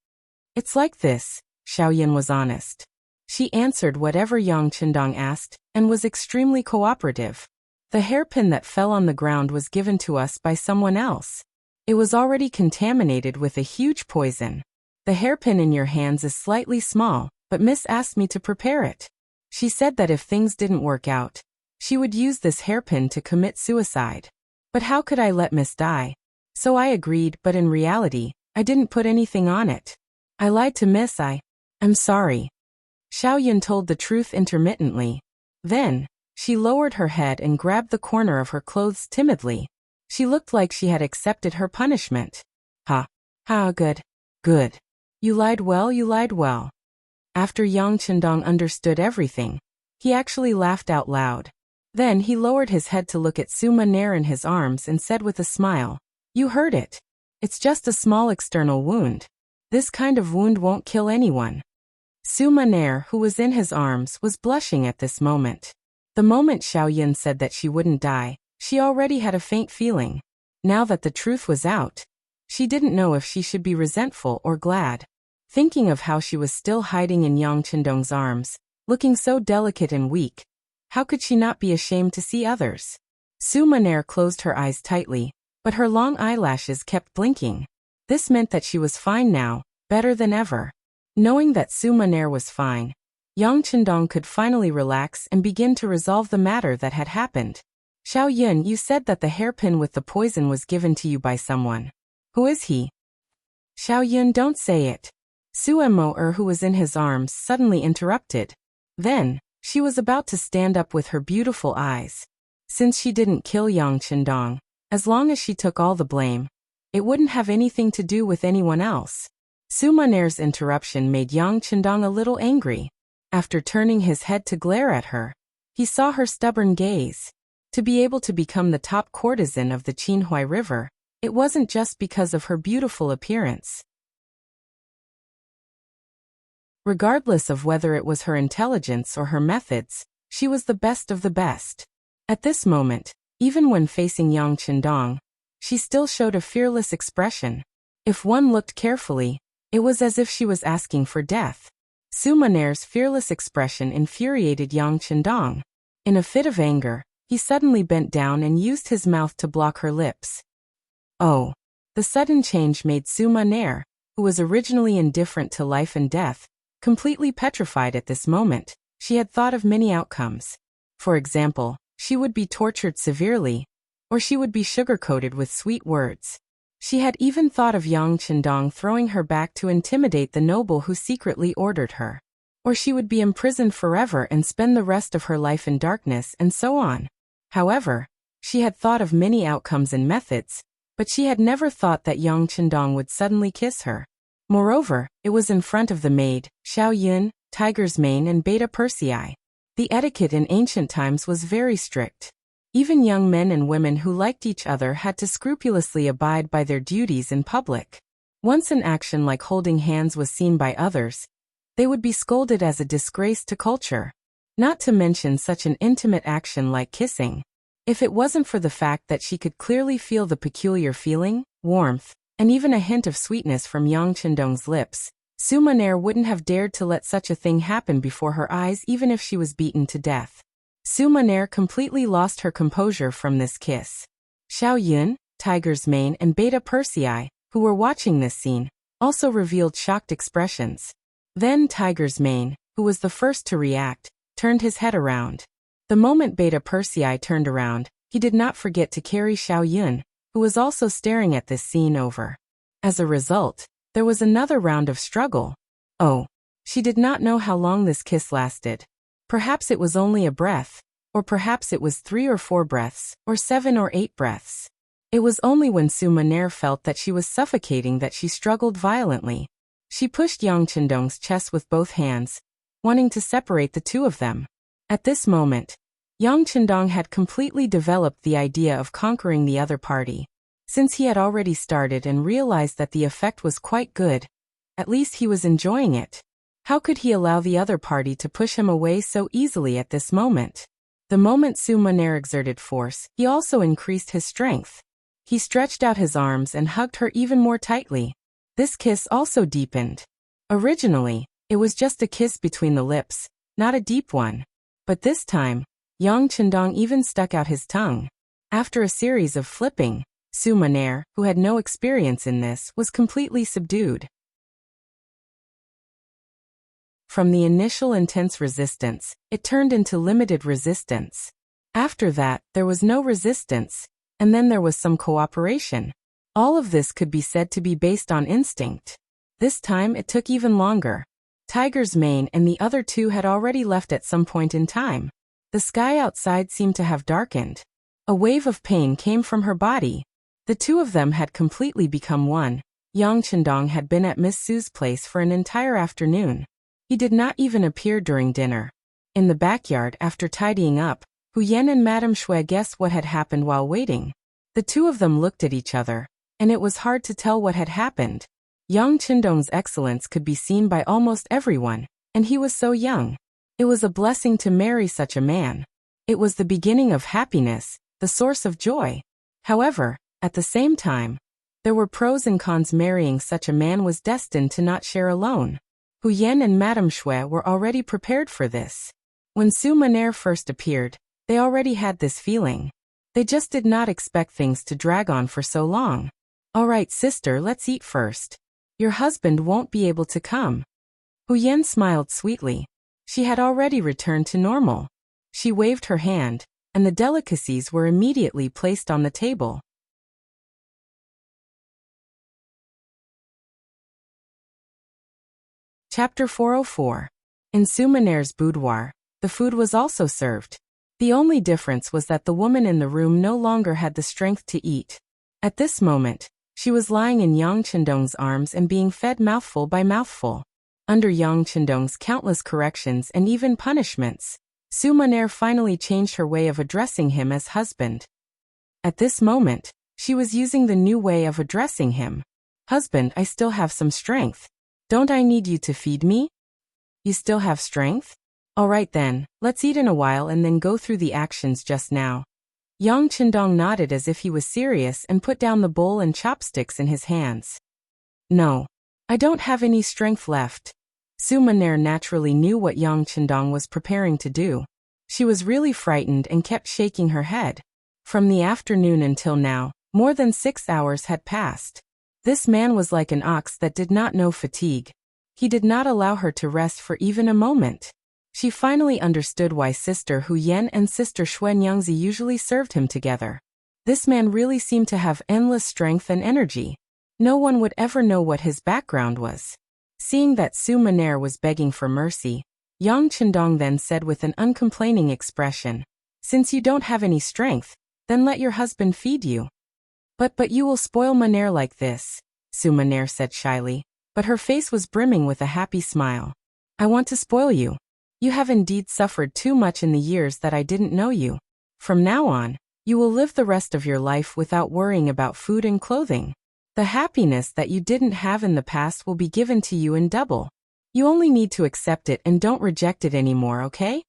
"It's like this," Xiao Yun was honest. She answered whatever Yang Chendong asked, and was extremely cooperative. "The hairpin that fell on the ground was given to us by someone else. It was already contaminated with a huge poison. The hairpin in your hands is slightly small, but Miss asked me to prepare it. She said that if things didn't work out, she would use this hairpin to commit suicide. But how could I let Miss die? So I agreed, but in reality, I didn't put anything on it. I lied to Miss. I'm sorry." Xiao Yun told the truth intermittently. Then, she lowered her head and grabbed the corner of her clothes timidly. She looked like she had accepted her punishment. "Ha. Ha, good. Good. You lied well, you lied well." After Yang Chendong understood everything, he actually laughed out loud. Then he lowered his head to look at Su Maner in his arms and said with a smile, "You heard it. It's just a small external wound. This kind of wound won't kill anyone." Su Maner, who was in his arms, was blushing at this moment. The moment Xiao Yun said that she wouldn't die, she already had a faint feeling. Now that the truth was out, she didn't know if she should be resentful or glad. Thinking of how she was still hiding in Yang Chendong's arms, looking so delicate and weak, how could she not be ashamed to see others? Su Maner closed her eyes tightly, but her long eyelashes kept blinking. This meant that she was fine now, better than ever. Knowing that Su Maner was fine, Yang Chendong could finally relax and begin to resolve the matter that had happened. "Xiao Yun, you said that the hairpin with the poison was given to you by someone. Who is he?" "Xiao Yun, don't say it." Su Mo, who was in his arms, suddenly interrupted. Then, she was about to stand up with her beautiful eyes. Since she didn't kill Yang Chendong, as long as she took all the blame, it wouldn't have anything to do with anyone else. Su Maner's interruption made Yang Chendong a little angry. After turning his head to glare at her, he saw her stubborn gaze. To be able to become the top courtesan of the Qinhuai River, it wasn't just because of her beautiful appearance. Regardless of whether it was her intelligence or her methods, she was the best of the best. At this moment, even when facing Yang Chendong, she still showed a fearless expression. If one looked carefully, it was as if she was asking for death. Su Maner's fearless expression infuriated Yang Chendong. In a fit of anger, he suddenly bent down and used his mouth to block her lips. Oh! The sudden change made Su Maner, who was originally indifferent to life and death, completely petrified at this moment. She had thought of many outcomes. For example, she would be tortured severely, or she would be sugar-coated with sweet words. She had even thought of Yang Chendong throwing her back to intimidate the noble who secretly ordered her. Or she would be imprisoned forever and spend the rest of her life in darkness, and so on. However, she had thought of many outcomes and methods, but she had never thought that Yang Chendong would suddenly kiss her. Moreover, it was in front of the maid, Xiao Yun, Tiger's Mane and Beta Persei. The etiquette in ancient times was very strict. Even young men and women who liked each other had to scrupulously abide by their duties in public. Once an action like holding hands was seen by others, they would be scolded as a disgrace to culture. Not to mention such an intimate action like kissing. If it wasn't for the fact that she could clearly feel the peculiar feeling, warmth, and even a hint of sweetness from Yang Chendong's lips, Su Maner wouldn't have dared to let such a thing happen before her eyes even if she was beaten to death. Su Maner completely lost her composure from this kiss. Xiao Yun, Tiger's Mane and Beta Persei, who were watching this scene, also revealed shocked expressions. Then Tiger's Mane, who was the first to react, turned his head around. The moment Beta Persei turned around, he did not forget to carry Xiao Yun, who was also staring at this scene over. As a result, there was another round of struggle. Oh, she did not know how long this kiss lasted. Perhaps it was only a breath, or perhaps it was 3 or 4 breaths, or 7 or 8 breaths. It was only when Su Maner felt that she was suffocating that she struggled violently. She pushed Yang Chendong's chest with both hands, wanting to separate the two of them. At this moment, Yang Chendong had completely developed the idea of conquering the other party. Since he had already started and realized that the effect was quite good, at least he was enjoying it. How could he allow the other party to push him away so easily at this moment? The moment Su Maner exerted force, he also increased his strength. He stretched out his arms and hugged her even more tightly. This kiss also deepened. Originally, it was just a kiss between the lips, not a deep one. But this time, Yang Chendong even stuck out his tongue. After a series of flipping, Su Maner, who had no experience in this, was completely subdued. From the initial intense resistance, it turned into limited resistance. After that, there was no resistance, and then there was some cooperation. All of this could be said to be based on instinct. This time it took even longer. Tiger's Mane and the other two had already left at some point in time. The sky outside seemed to have darkened. A wave of pain came from her body. The two of them had completely become one. Yang Chendong had been at Miss Su's place for an entire afternoon. He did not even appear during dinner. In the backyard, after tidying up, Hu Yan and Madame Shui guessed what had happened while waiting. The two of them looked at each other, and it was hard to tell what had happened. Yang Chendong's excellence could be seen by almost everyone, and he was so young. It was a blessing to marry such a man. It was the beginning of happiness, the source of joy. However, at the same time, there were pros and cons. Marrying such a man was destined to not share alone. Hu Yan and Madame Shui were already prepared for this. When Su Maner first appeared, they already had this feeling. They just did not expect things to drag on for so long. "All right, sister, let's eat first. Your husband won't be able to come." Hu Yan smiled sweetly. She had already returned to normal. She waved her hand, and the delicacies were immediately placed on the table. Chapter 404. In Su Maner's boudoir, the food was also served. The only difference was that the woman in the room no longer had the strength to eat. At this moment, she was lying in Yang Chendong's arms and being fed mouthful by mouthful. Under Yang Chendong's countless corrections and even punishments, Su Maner finally changed her way of addressing him as husband. At this moment, she was using the new way of addressing him. "Husband, I still have some strength. Don't I need you to feed me? You still have strength? All right then, let's eat in a while and then go through the actions just now." Yang Chendong nodded as if he was serious and put down the bowl and chopsticks in his hands. "No. I don't have any strength left." Su Maner naturally knew what Yang Chendong was preparing to do. She was really frightened and kept shaking her head. From the afternoon until now, more than 6 hours had passed. This man was like an ox that did not know fatigue. He did not allow her to rest for even a moment. She finally understood why Sister Hu Yan and Sister Xuan Yangzi usually served him together. This man really seemed to have endless strength and energy. No one would ever know what his background was. Seeing that Su Maner was begging for mercy, Yang Chendong then said with an uncomplaining expression, "Since you don't have any strength, then let your husband feed you." But you will spoil Maner like this," Su Maner said shyly, but her face was brimming with a happy smile. "I want to spoil you. You have indeed suffered too much in the years that I didn't know you. From now on, You will live the rest of your life without worrying about food and clothing. The happiness that you didn't have in the past will be given to you in double. You only need to accept it and don't reject it anymore, okay?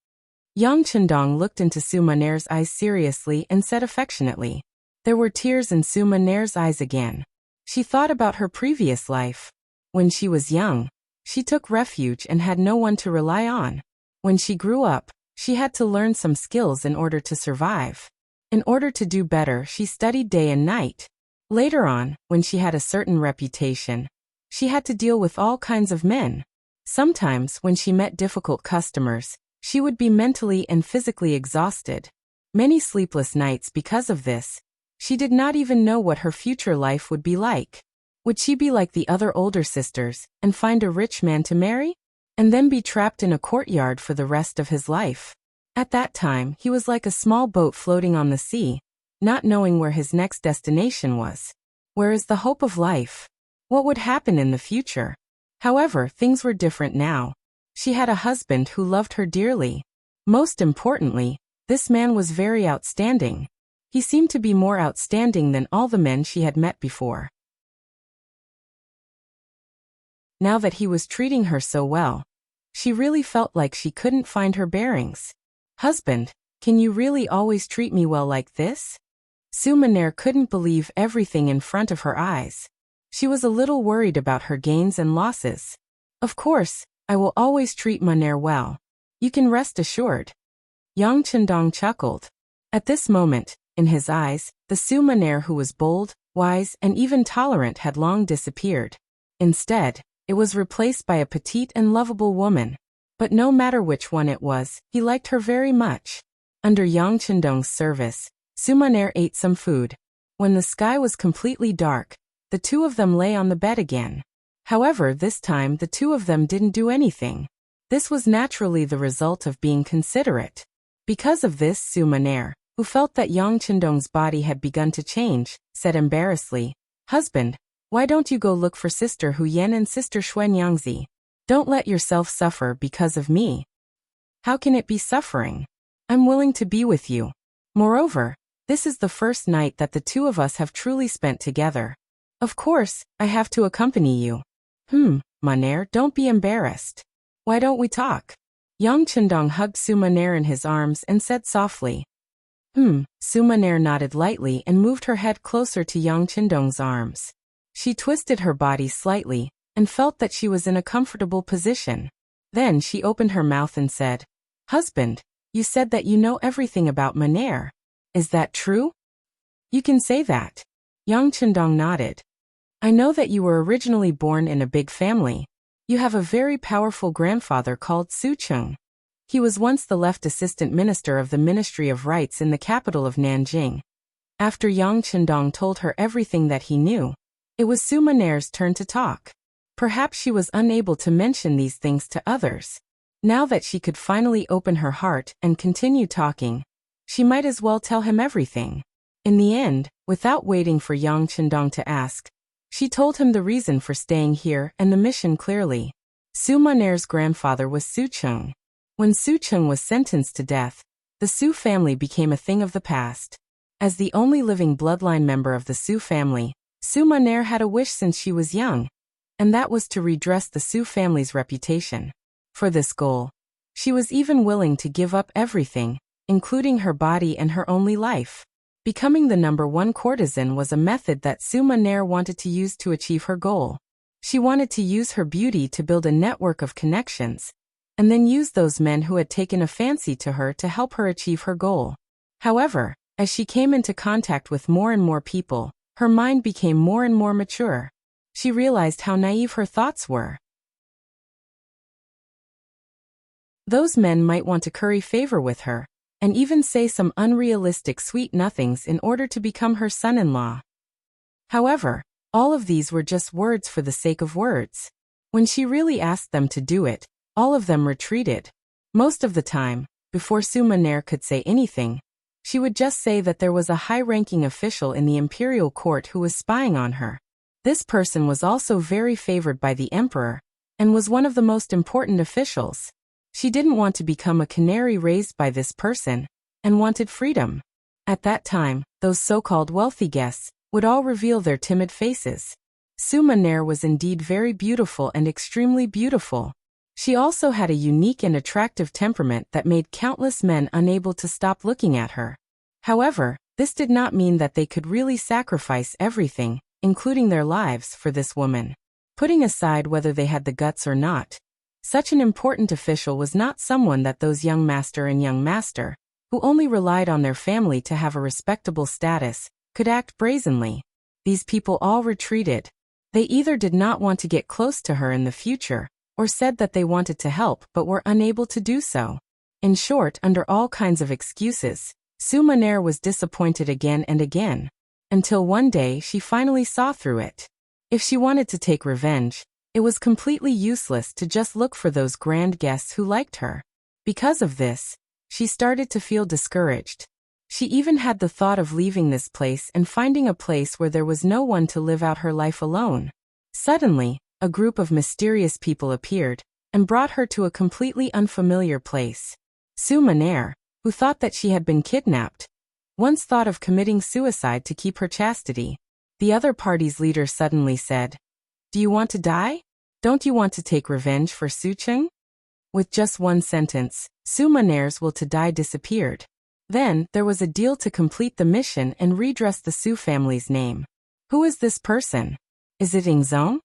Yang Chendong looked into Su Maner's eyes seriously and said affectionately. There were tears in Su Maner's eyes again. She thought about her previous life. When she was young, she took refuge and had no one to rely on. When she grew up, she had to learn some skills in order to survive. In order to do better, she studied day and night. Later on, when she had a certain reputation, she had to deal with all kinds of men. Sometimes, when she met difficult customers, she would be mentally and physically exhausted. Many sleepless nights because of this. She did not even know what her future life would be like. Would she be like the other older sisters and find a rich man to marry? And then be trapped in a courtyard for the rest of his life? At that time, he was like a small boat floating on the sea, not knowing where his next destination was. Where is the hope of life? What would happen in the future? However, things were different now. She had a husband who loved her dearly. Most importantly, this man was very outstanding. He seemed to be more outstanding than all the men she had met before. Now that he was treating her so well, she really felt like she couldn't find her bearings. Husband, can you really always treat me well like this? Su Maner couldn't believe everything in front of her eyes. She was a little worried about her gains and losses. Of course, I will always treat Maner well. You can rest assured. Yang Chendong chuckled. At this moment, in his eyes, the Su Maner who was bold, wise, and even tolerant had long disappeared. Instead, it was replaced by a petite and lovable woman. But no matter which one it was, he liked her very much. Under Yang Chendong's service, Su Maner ate some food. When the sky was completely dark, the two of them lay on the bed again. However, this time the two of them didn't do anything. This was naturally the result of being considerate. Because of this, Su Maner, who felt that Yang Chendong's body had begun to change, said embarrassedly, "Husband, why don't you go look for Sister Hu Yan and Sister Xuan Yangzi? Don't let yourself suffer because of me." How can it be suffering? I'm willing to be with you. Moreover, this is the first night that the two of us have truly spent together. Of course, I have to accompany you. Maner, don't be embarrassed. Why don't we talk? Yang Chendong hugged Su Maner in his arms and said softly. Su Maner nodded lightly and moved her head closer to Yang Chendong's arms. She twisted her body slightly and felt that she was in a comfortable position. Then she opened her mouth and said, "Husband, you said that you know everything about Maner. Is that true?" "You can say that." Yang Chendong nodded. "I know that you were originally born in a big family. You have a very powerful grandfather called Su Cheng. He was once the left assistant minister of the Ministry of Rights in the capital of Nanjing." After Yang Chendong told her everything that he knew, it was Su Maner's turn to talk. Perhaps she was unable to mention these things to others. Now that she could finally open her heart and continue talking, she might as well tell him everything. In the end, without waiting for Yang Chendong to ask, she told him the reason for staying here and the mission clearly. Su Maner's grandfather was Su Cheng. When Su Cheng was sentenced to death, the Su family became a thing of the past. As the only living bloodline member of the Su family, Su Maner had a wish since she was young, and that was to redress the Su family's reputation. For this goal, she was even willing to give up everything, including her body and her only life. Becoming the #1 courtesan was a method that Su Maner wanted to use to achieve her goal. She wanted to use her beauty to build a network of connections, and then use those men who had taken a fancy to her to help her achieve her goal. However, as she came into contact with more and more people, her mind became more and more mature. She realized how naive her thoughts were. Those men might want to curry favor with her, and even say some unrealistic sweet nothings in order to become her son-in-law. However, all of these were just words for the sake of words. When she really asked them to do it, all of them retreated. Most of the time, before Su Maner could say anything, she would just say that there was a high-ranking official in the imperial court who was spying on her. This person was also very favored by the emperor, and was one of the most important officials. She didn't want to become a canary raised by this person, and wanted freedom. At that time, those so-called wealthy guests would all reveal their timid faces. Su Maner was indeed very beautiful and extremely beautiful. She also had a unique and attractive temperament that made countless men unable to stop looking at her. However, this did not mean that they could really sacrifice everything, including their lives, for this woman. Putting aside whether they had the guts or not, such an important official was not someone that those young master and young master, who only relied on their family to have a respectable status, could act brazenly. These people all retreated. They either did not want to get close to her in the future, or said that they wanted to help but were unable to do so. In short, under all kinds of excuses, Su Maner was disappointed again and again, until one day she finally saw through it. If she wanted to take revenge, it was completely useless to just look for those grand guests who liked her. Because of this, she started to feel discouraged. She even had the thought of leaving this place and finding a place where there was no one to live out her life alone. Suddenly, a group of mysterious people appeared and brought her to a completely unfamiliar place. Su Maner, who thought that she had been kidnapped, once thought of committing suicide to keep her chastity. The other party's leader suddenly said, "Do you want to die? Don't you want to take revenge for Su Cheng?" With just one sentence, Su Maner's will to die disappeared. Then, there was a deal to complete the mission and redress the Su family's name. Who is this person? Is it Ingzong?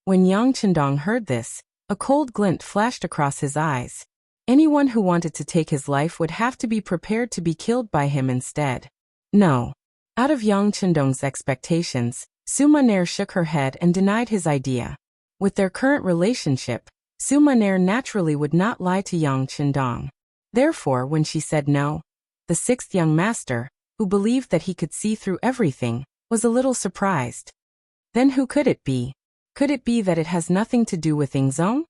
When Yang Chendong heard this, a cold glint flashed across his eyes. Anyone who wanted to take his life would have to be prepared to be killed by him instead. No. Out of Yang Chendong's expectations, Su Maner shook her head and denied his idea. With their current relationship, Su Maner naturally would not lie to Yang Chendong. Therefore, when she said no, the sixth young master, who believed that he could see through everything, was a little surprised. Then who could it be? Could it be that it has nothing to do with Ingzong?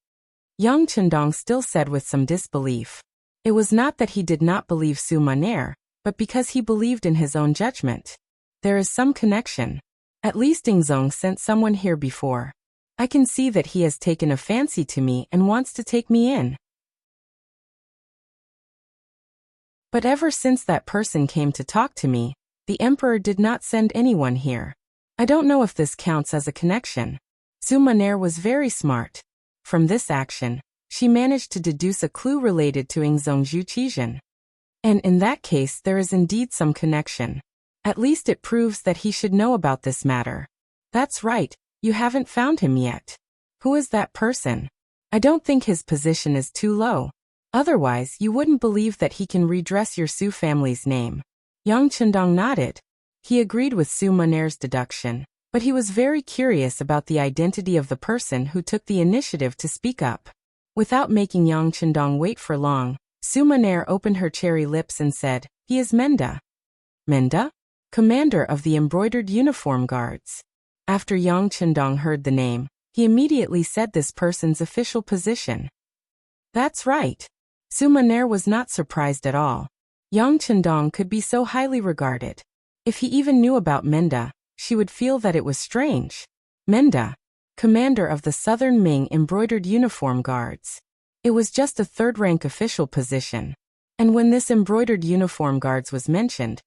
Yang Chendong still said with some disbelief. It was not that he did not believe Su Maner, but because he believed in his own judgment. There is some connection. At least Ingzong sent someone here before. I can see that he has taken a fancy to me and wants to take me in. But ever since that person came to talk to me, the emperor did not send anyone here. I don't know if this counts as a connection. Su Maner was very smart. From this action, she managed to deduce a clue related to Ingzong Zhuqizhen. And in that case there is indeed some connection. At least it proves that he should know about this matter. That's right, you haven't found him yet. Who is that person? I don't think his position is too low. Otherwise you wouldn't believe that he can redress your Su family's name. Yang Chendong nodded. He agreed with Su Maner's deduction, but he was very curious about the identity of the person who took the initiative to speak up. Without making Yang Chendong wait for long, Su Maner opened her cherry lips and said, "He is Menda." Menda? Commander of the Embroidered Uniform Guards. After Yang Chendong heard the name, he immediately said this person's official position. That's right. Su Maner was not surprised at all. Yang Chendong could be so highly regarded. If he even knew about Menda, she would feel that it was strange. Menda, commander of the Southern Ming Embroidered Uniform Guards. It was just a third-rank official position. And when this Embroidered Uniform Guards was mentioned,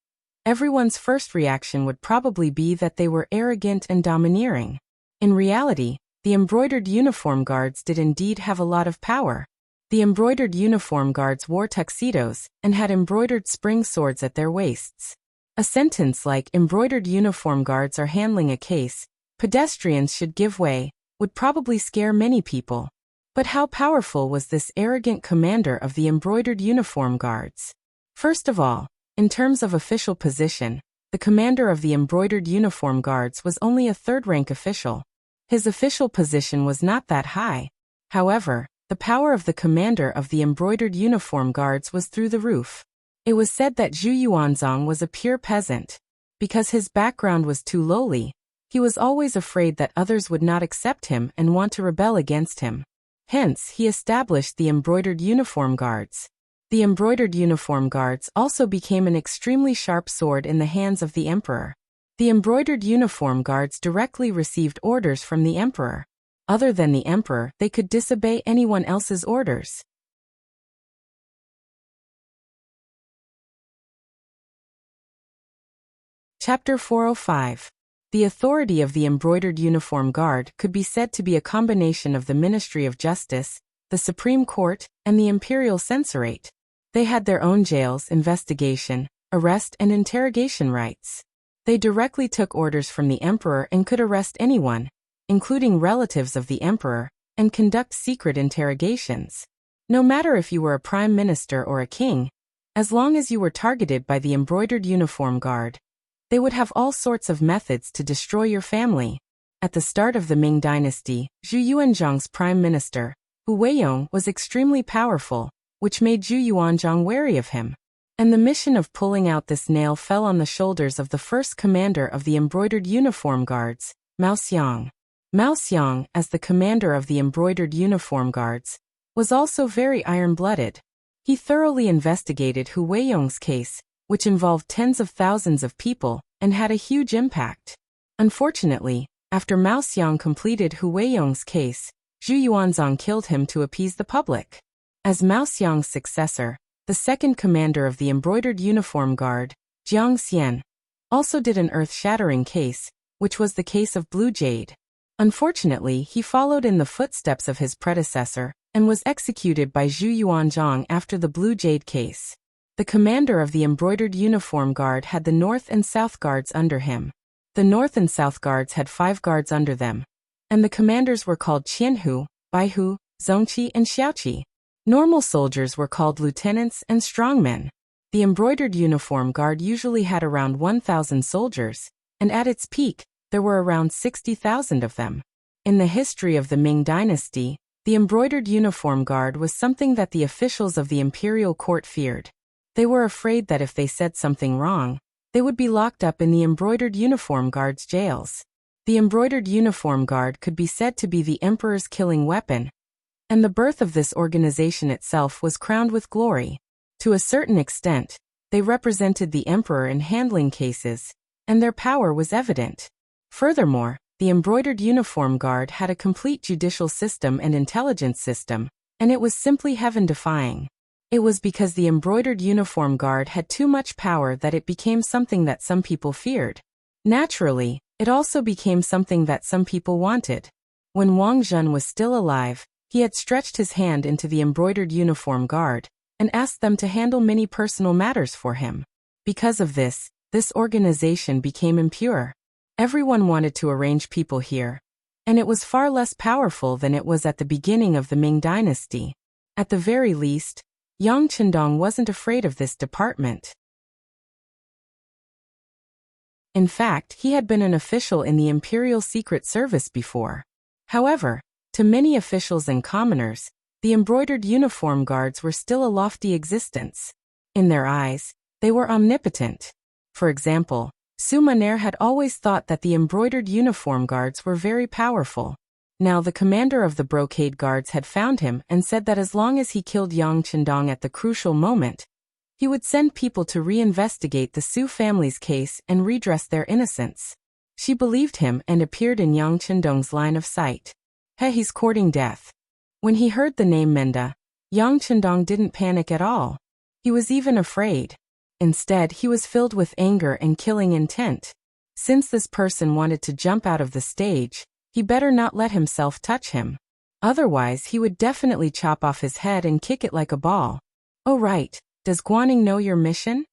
everyone's first reaction would probably be that they were arrogant and domineering. In reality, the Embroidered Uniform Guards did indeed have a lot of power. The Embroidered Uniform Guards wore tuxedos and had embroidered spring swords at their waists. A sentence like "Embroidered Uniform Guards are handling a case, pedestrians should give way," would probably scare many people. But how powerful was this arrogant commander of the Embroidered Uniform Guards? First of all, in terms of official position, the commander of the Embroidered Uniform Guards was only a third-rank official. His official position was not that high. However, the power of the commander of the Embroidered Uniform Guards was through the roof. It was said that Zhu Yuanzong was a pure peasant. Because his background was too lowly, he was always afraid that others would not accept him and want to rebel against him. Hence, he established the Embroidered Uniform Guards. The Embroidered Uniform Guards also became an extremely sharp sword in the hands of the emperor. The Embroidered Uniform Guards directly received orders from the emperor. Other than the emperor, they could disobey anyone else's orders. Chapter 405. The authority of the embroidered uniform guard could be said to be a combination of the Ministry of Justice, the Supreme Court, and the Imperial Censorate. They had their own jails, investigation, arrest and interrogation rights. They directly took orders from the emperor and could arrest anyone, including relatives of the emperor, and conduct secret interrogations. No matter if you were a prime minister or a king, as long as you were targeted by the embroidered uniform guard, they would have all sorts of methods to destroy your family. At the start of the Ming dynasty, Zhu Yuanzhang's prime minister, Hu Weiyong, was extremely powerful, which made Zhu Yuanzhang wary of him. And the mission of pulling out this nail fell on the shoulders of the first commander of the embroidered uniform guards, Mao Xiang. Mao Xiang, as the commander of the embroidered uniform guards, was also very iron-blooded. He thoroughly investigated Hu Weiyong's case, which involved tens of thousands of people, and had a huge impact. Unfortunately, after Mao Xiang completed Hu Weiyong's case, Zhu Yuanzhang killed him to appease the public. As Mao Xiang's successor, the second commander of the embroidered uniform guard, Jiang Xian, also did an earth-shattering case, which was the case of Blue Jade. Unfortunately, he followed in the footsteps of his predecessor, and was executed by Zhu Yuanzhang after the Blue Jade case. The commander of the embroidered uniform guard had the North and South guards under him. The North and South guards had 5 guards under them, and the commanders were called Qianhu, Baihu, Zongqi, and Xiaoqi. Normal soldiers were called lieutenants and strongmen. The embroidered uniform guard usually had around 1,000 soldiers, and at its peak, there were around 60,000 of them. In the history of the Ming dynasty, the embroidered uniform guard was something that the officials of the imperial court feared. They were afraid that if they said something wrong, they would be locked up in the embroidered uniform guard's jails. The embroidered uniform guard could be said to be the emperor's killing weapon, and the birth of this organization itself was crowned with glory. To a certain extent, they represented the emperor in handling cases, and their power was evident. Furthermore, the embroidered uniform guard had a complete judicial system and intelligence system, and it was simply heaven-defying. It was because the embroidered uniform guard had too much power that it became something that some people feared. Naturally, it also became something that some people wanted. When Wang Zhen was still alive, he had stretched his hand into the embroidered uniform guard, and asked them to handle many personal matters for him. Because of this organization became impure. Everyone wanted to arrange people here, and it was far less powerful than it was at the beginning of the Ming dynasty. At the very least, Yang Qindong wasn't afraid of this department. In fact, he had been an official in the Imperial Secret Service before. However, to many officials and commoners, the embroidered uniform guards were still a lofty existence. In their eyes, they were omnipotent. For example, Suma Nair had always thought that the embroidered uniform guards were very powerful. Now the commander of the brocade guards had found him and said that as long as he killed Yang Qindong at the crucial moment, he would send people to reinvestigate the Su family's case and redress their innocence. She believed him and appeared in Yang Qindong's line of sight. He's courting death. When he heard the name Menda, Yang Qindong didn't panic at all. He was even afraid. Instead, he was filled with anger and killing intent. Since this person wanted to jump out of the stage, he better not let himself touch him. Otherwise, he would definitely chop off his head and kick it like a ball. Oh right, does Guaning know your mission?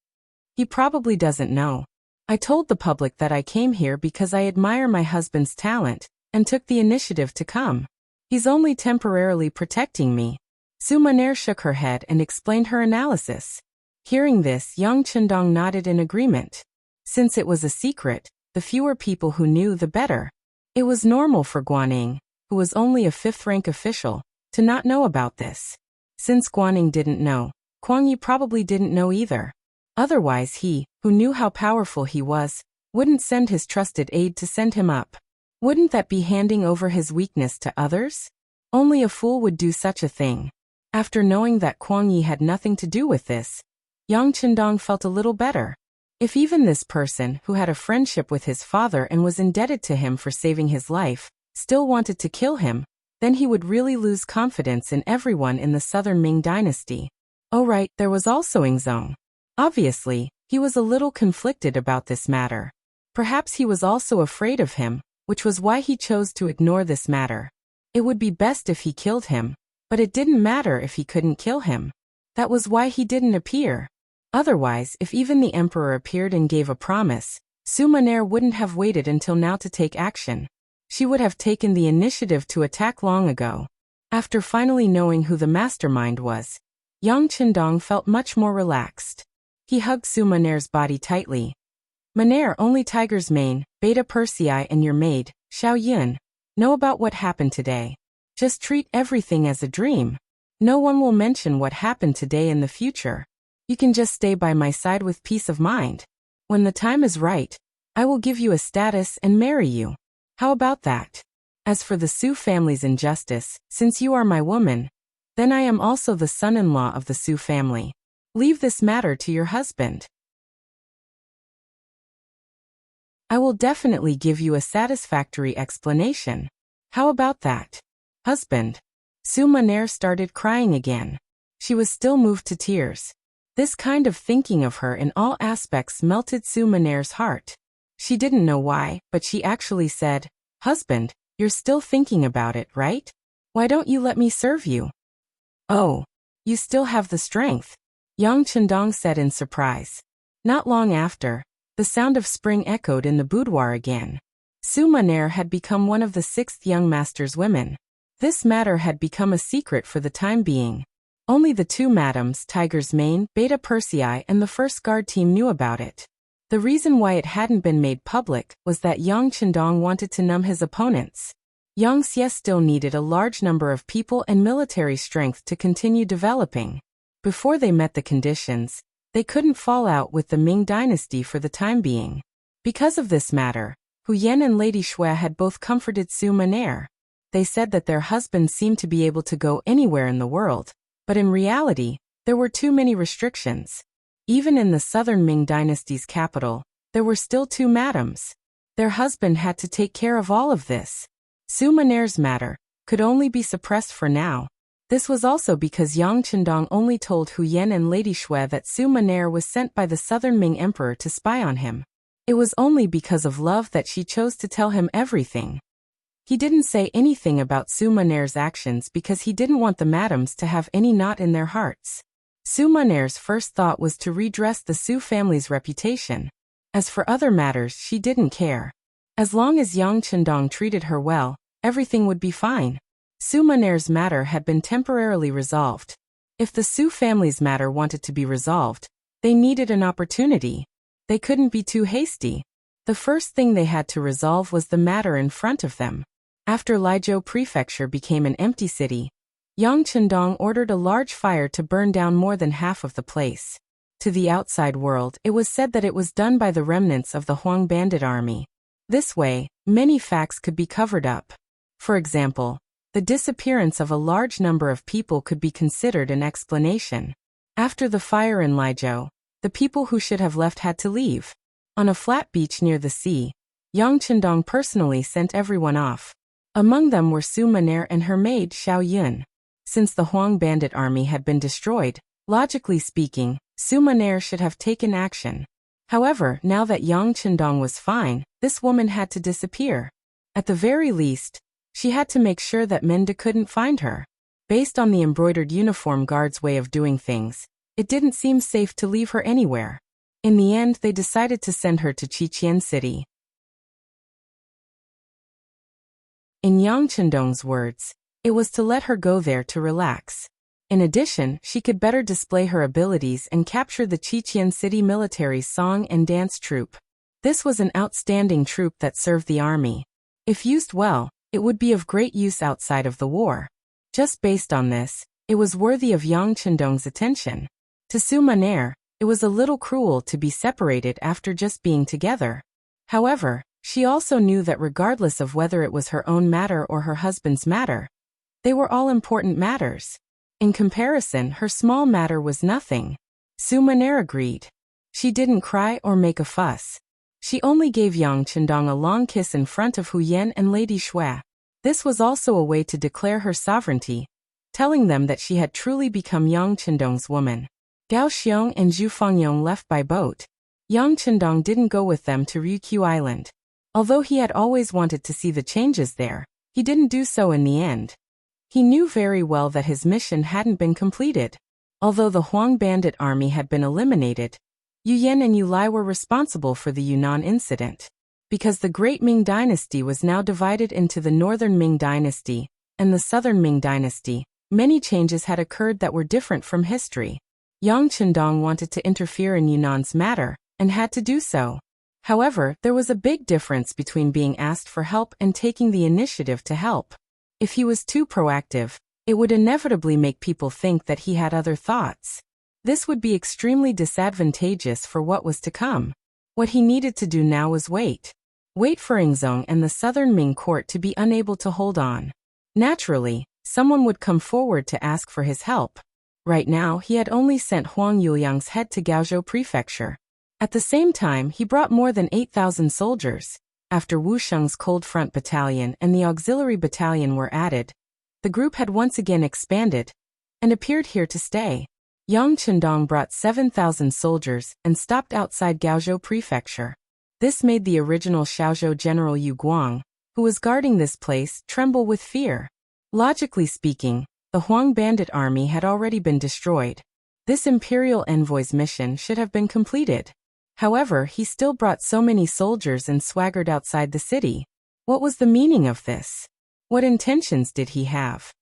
He probably doesn't know. I told the public that I came here because I admire my husband's talent, and took the initiative to come. He's only temporarily protecting me. Suma Nair shook her head and explained her analysis. Hearing this, Yang Qindong nodded in agreement. Since it was a secret, the fewer people who knew the better. It was normal for Guaning, who was only a 5th-rank official, to not know about this. Since Guaning didn't know, Kuang Yi probably didn't know either. Otherwise he, who knew how powerful he was, wouldn't send his trusted aide to send him up. Wouldn't that be handing over his weakness to others? Only a fool would do such a thing. After knowing that Kuang Yi had nothing to do with this, Yang Qindong felt a little better. If even this person, who had a friendship with his father and was indebted to him for saving his life, still wanted to kill him, then he would really lose confidence in everyone in the southern Ming dynasty. Oh right, there was also Yingzong. Obviously, he was a little conflicted about this matter. Perhaps he was also afraid of him, which was why he chose to ignore this matter. It would be best if he killed him, but it didn't matter if he couldn't kill him. That was why he didn't appear. Otherwise, if even the emperor appeared and gave a promise, Sumaner wouldn't have waited until now to take action. She would have taken the initiative to attack long ago. After finally knowing who the mastermind was, Yang Qindong felt much more relaxed. He hugged Sumaner's body tightly. Maner, only Tiger's Mane, Beta Persei and your maid, Xiao Yun, know about what happened today. Just treat everything as a dream. No one will mention what happened today in the future. You can just stay by my side with peace of mind. When the time is right, I will give you a status and marry you. How about that? As for the Su family's injustice, since you are my woman, then I am also the son-in-law of the Su family. Leave this matter to your husband. I will definitely give you a satisfactory explanation. How about that? Husband. Sumaner started crying again. She was still moved to tears. This kind of thinking of her in all aspects melted Sumaner's heart. She didn't know why, but she actually said, "Husband, you're still thinking about it, right? Why don't you let me serve you?" "Oh, you still have the strength," Yang Qindong said in surprise. Not long after, the sound of spring echoed in the boudoir again. Sumaner had become one of the 6th young master's women. This matter had become a secret for the time being. Only the 2 madams, Tiger's Mane, Beta Persei and the first guard team knew about it. The reason why it hadn't been made public was that Yang Qindong wanted to numb his opponents. Yang Xie still needed a large number of people and military strength to continue developing. Before they met the conditions, they couldn't fall out with the Ming dynasty for the time being. Because of this matter, Hu Yan and Lady Shui had both comforted Sumaner. They said that their husbands seemed to be able to go anywhere in the world, but in reality, there were too many restrictions. Even in the southern Ming dynasty's capital, there were still 2 madams. Their husband had to take care of all of this. Sumaner's matter could only be suppressed for now. This was also because Yang Qindong only told Hu Yan and Lady Shui that Sumaner was sent by the southern Ming emperor to spy on him. It was only because of love that she chose to tell him everything. He didn't say anything about Sumaner's actions because he didn't want the madams to have any knot in their hearts. Sumaner's first thought was to redress the Su family's reputation. As for other matters, she didn't care. As long as Yang Qindong treated her well, everything would be fine. Sumaner's matter had been temporarily resolved. If the Su family's matter wanted to be resolved, they needed an opportunity. They couldn't be too hasty. The first thing they had to resolve was the matter in front of them. After Liezhou Prefecture became an empty city, Yang Qindong ordered a large fire to burn down more than half of the place. To the outside world, it was said that it was done by the remnants of the Huang bandit army. This way, many facts could be covered up. For example, the disappearance of a large number of people could be considered an explanation. After the fire in Liezhou, the people who should have left had to leave. On a flat beach near the sea, Yang Qindong personally sent everyone off. Among them were Sumaner and her maid Xiao Yun. Since the Huang bandit army had been destroyed, logically speaking, Sumaner should have taken action. However, now that Yang Qindong was fine, this woman had to disappear. At the very least, she had to make sure that Mende couldn't find her. Based on the embroidered uniform guard's way of doing things, it didn't seem safe to leave her anywhere. In the end, they decided to send her to Qiqian City. In Yang Qindong's words, it was to let her go there to relax. In addition, she could better display her abilities and capture the Qiqian City military's song and dance troupe. This was an outstanding troupe that served the army. If used well, it would be of great use outside of the war. Just based on this, it was worthy of Yang Qindong's attention. To Sumaner, it was a little cruel to be separated after just being together. However, she also knew that regardless of whether it was her own matter or her husband's matter, they were all important matters. In comparison, her small matter was nothing. Sumaner agreed. She didn't cry or make a fuss. She only gave Yang Qindong a long kiss in front of Hu Yan and Lady Shui. This was also a way to declare her sovereignty, telling them that she had truly become Yang Qindong's woman. Gao Xiong and Zhu Fengyong left by boat. Yang Chendong didn't go with them to Ryukyu Island. Although he had always wanted to see the changes there, he didn't do so in the end. He knew very well that his mission hadn't been completed. Although the Huang bandit army had been eliminated, Yu Yan and Yu Lai were responsible for the Yunnan incident. Because the Great Ming Dynasty was now divided into the Northern Ming Dynasty and the Southern Ming Dynasty, many changes had occurred that were different from history. Yang Chendong wanted to interfere in Yunnan's matter, and had to do so. However, there was a big difference between being asked for help and taking the initiative to help. If he was too proactive, it would inevitably make people think that he had other thoughts. This would be extremely disadvantageous for what was to come. What he needed to do now was wait. Wait for Yingzong and the Southern Ming court to be unable to hold on. Naturally, someone would come forward to ask for his help. Right now, he had only sent Huang Yuliang's head to Gaozhou Prefecture. At the same time, he brought more than 8,000 soldiers. After Wu Sheng's Cold Front Battalion and the Auxiliary Battalion were added, the group had once again expanded and appeared here to stay. Yang Chendong brought 7,000 soldiers and stopped outside Gaozhou Prefecture. This made the original Xiaozhou General Yu Guang, who was guarding this place, tremble with fear. Logically speaking, the Huang bandit army had already been destroyed. This imperial envoy's mission should have been completed. However, he still brought so many soldiers and swaggered outside the city. What was the meaning of this? What intentions did he have?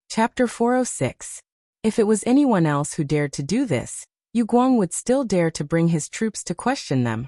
Chapter 406. If it was anyone else who dared to do this, Yu Guang would still dare to bring his troops to question them,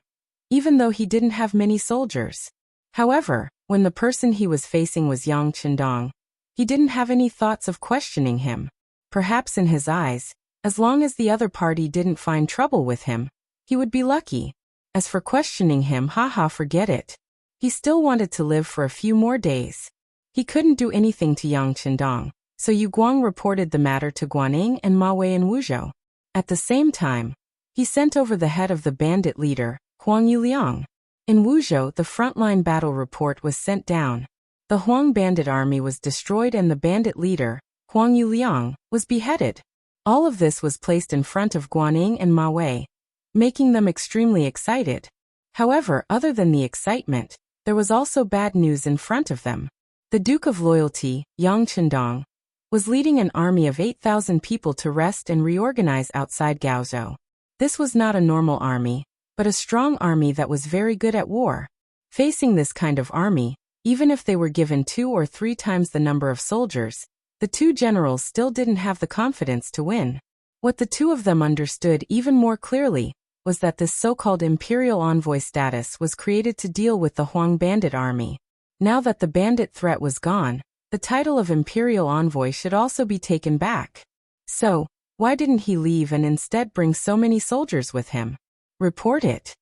even though he didn't have many soldiers. However, when the person he was facing was Yang Chendong, he didn't have any thoughts of questioning him. Perhaps in his eyes, as long as the other party didn't find trouble with him, he would be lucky. As for questioning him, forget it. He still wanted to live for a few more days. He couldn't do anything to Yang Chendong, so Yu Guang reported the matter to Guanning and Ma Wei in Wuzhou. At the same time, he sent over the head of the bandit leader, Huang Yuliang. In Wuzhou, the frontline battle report was sent down. The Huang bandit army was destroyed and the bandit leader, Huang Yuliang, was beheaded. All of this was placed in front of Guanning and Ma Wei, making them extremely excited. However, other than the excitement, there was also bad news in front of them. The Duke of Loyalty, Yang Chendong, was leading an army of 8,000 people to rest and reorganize outside Gaozhou. This was not a normal army, but a strong army that was very good at war. Facing this kind of army, even if they were given 2 or 3 times the number of soldiers, the two generals still didn't have the confidence to win. What the two of them understood even more clearly was that this so-called imperial envoy status was created to deal with the Huang bandit army. Now that the bandit threat was gone, the title of imperial envoy should also be taken back. So, why didn't he leave and instead bring so many soldiers with him? Report it.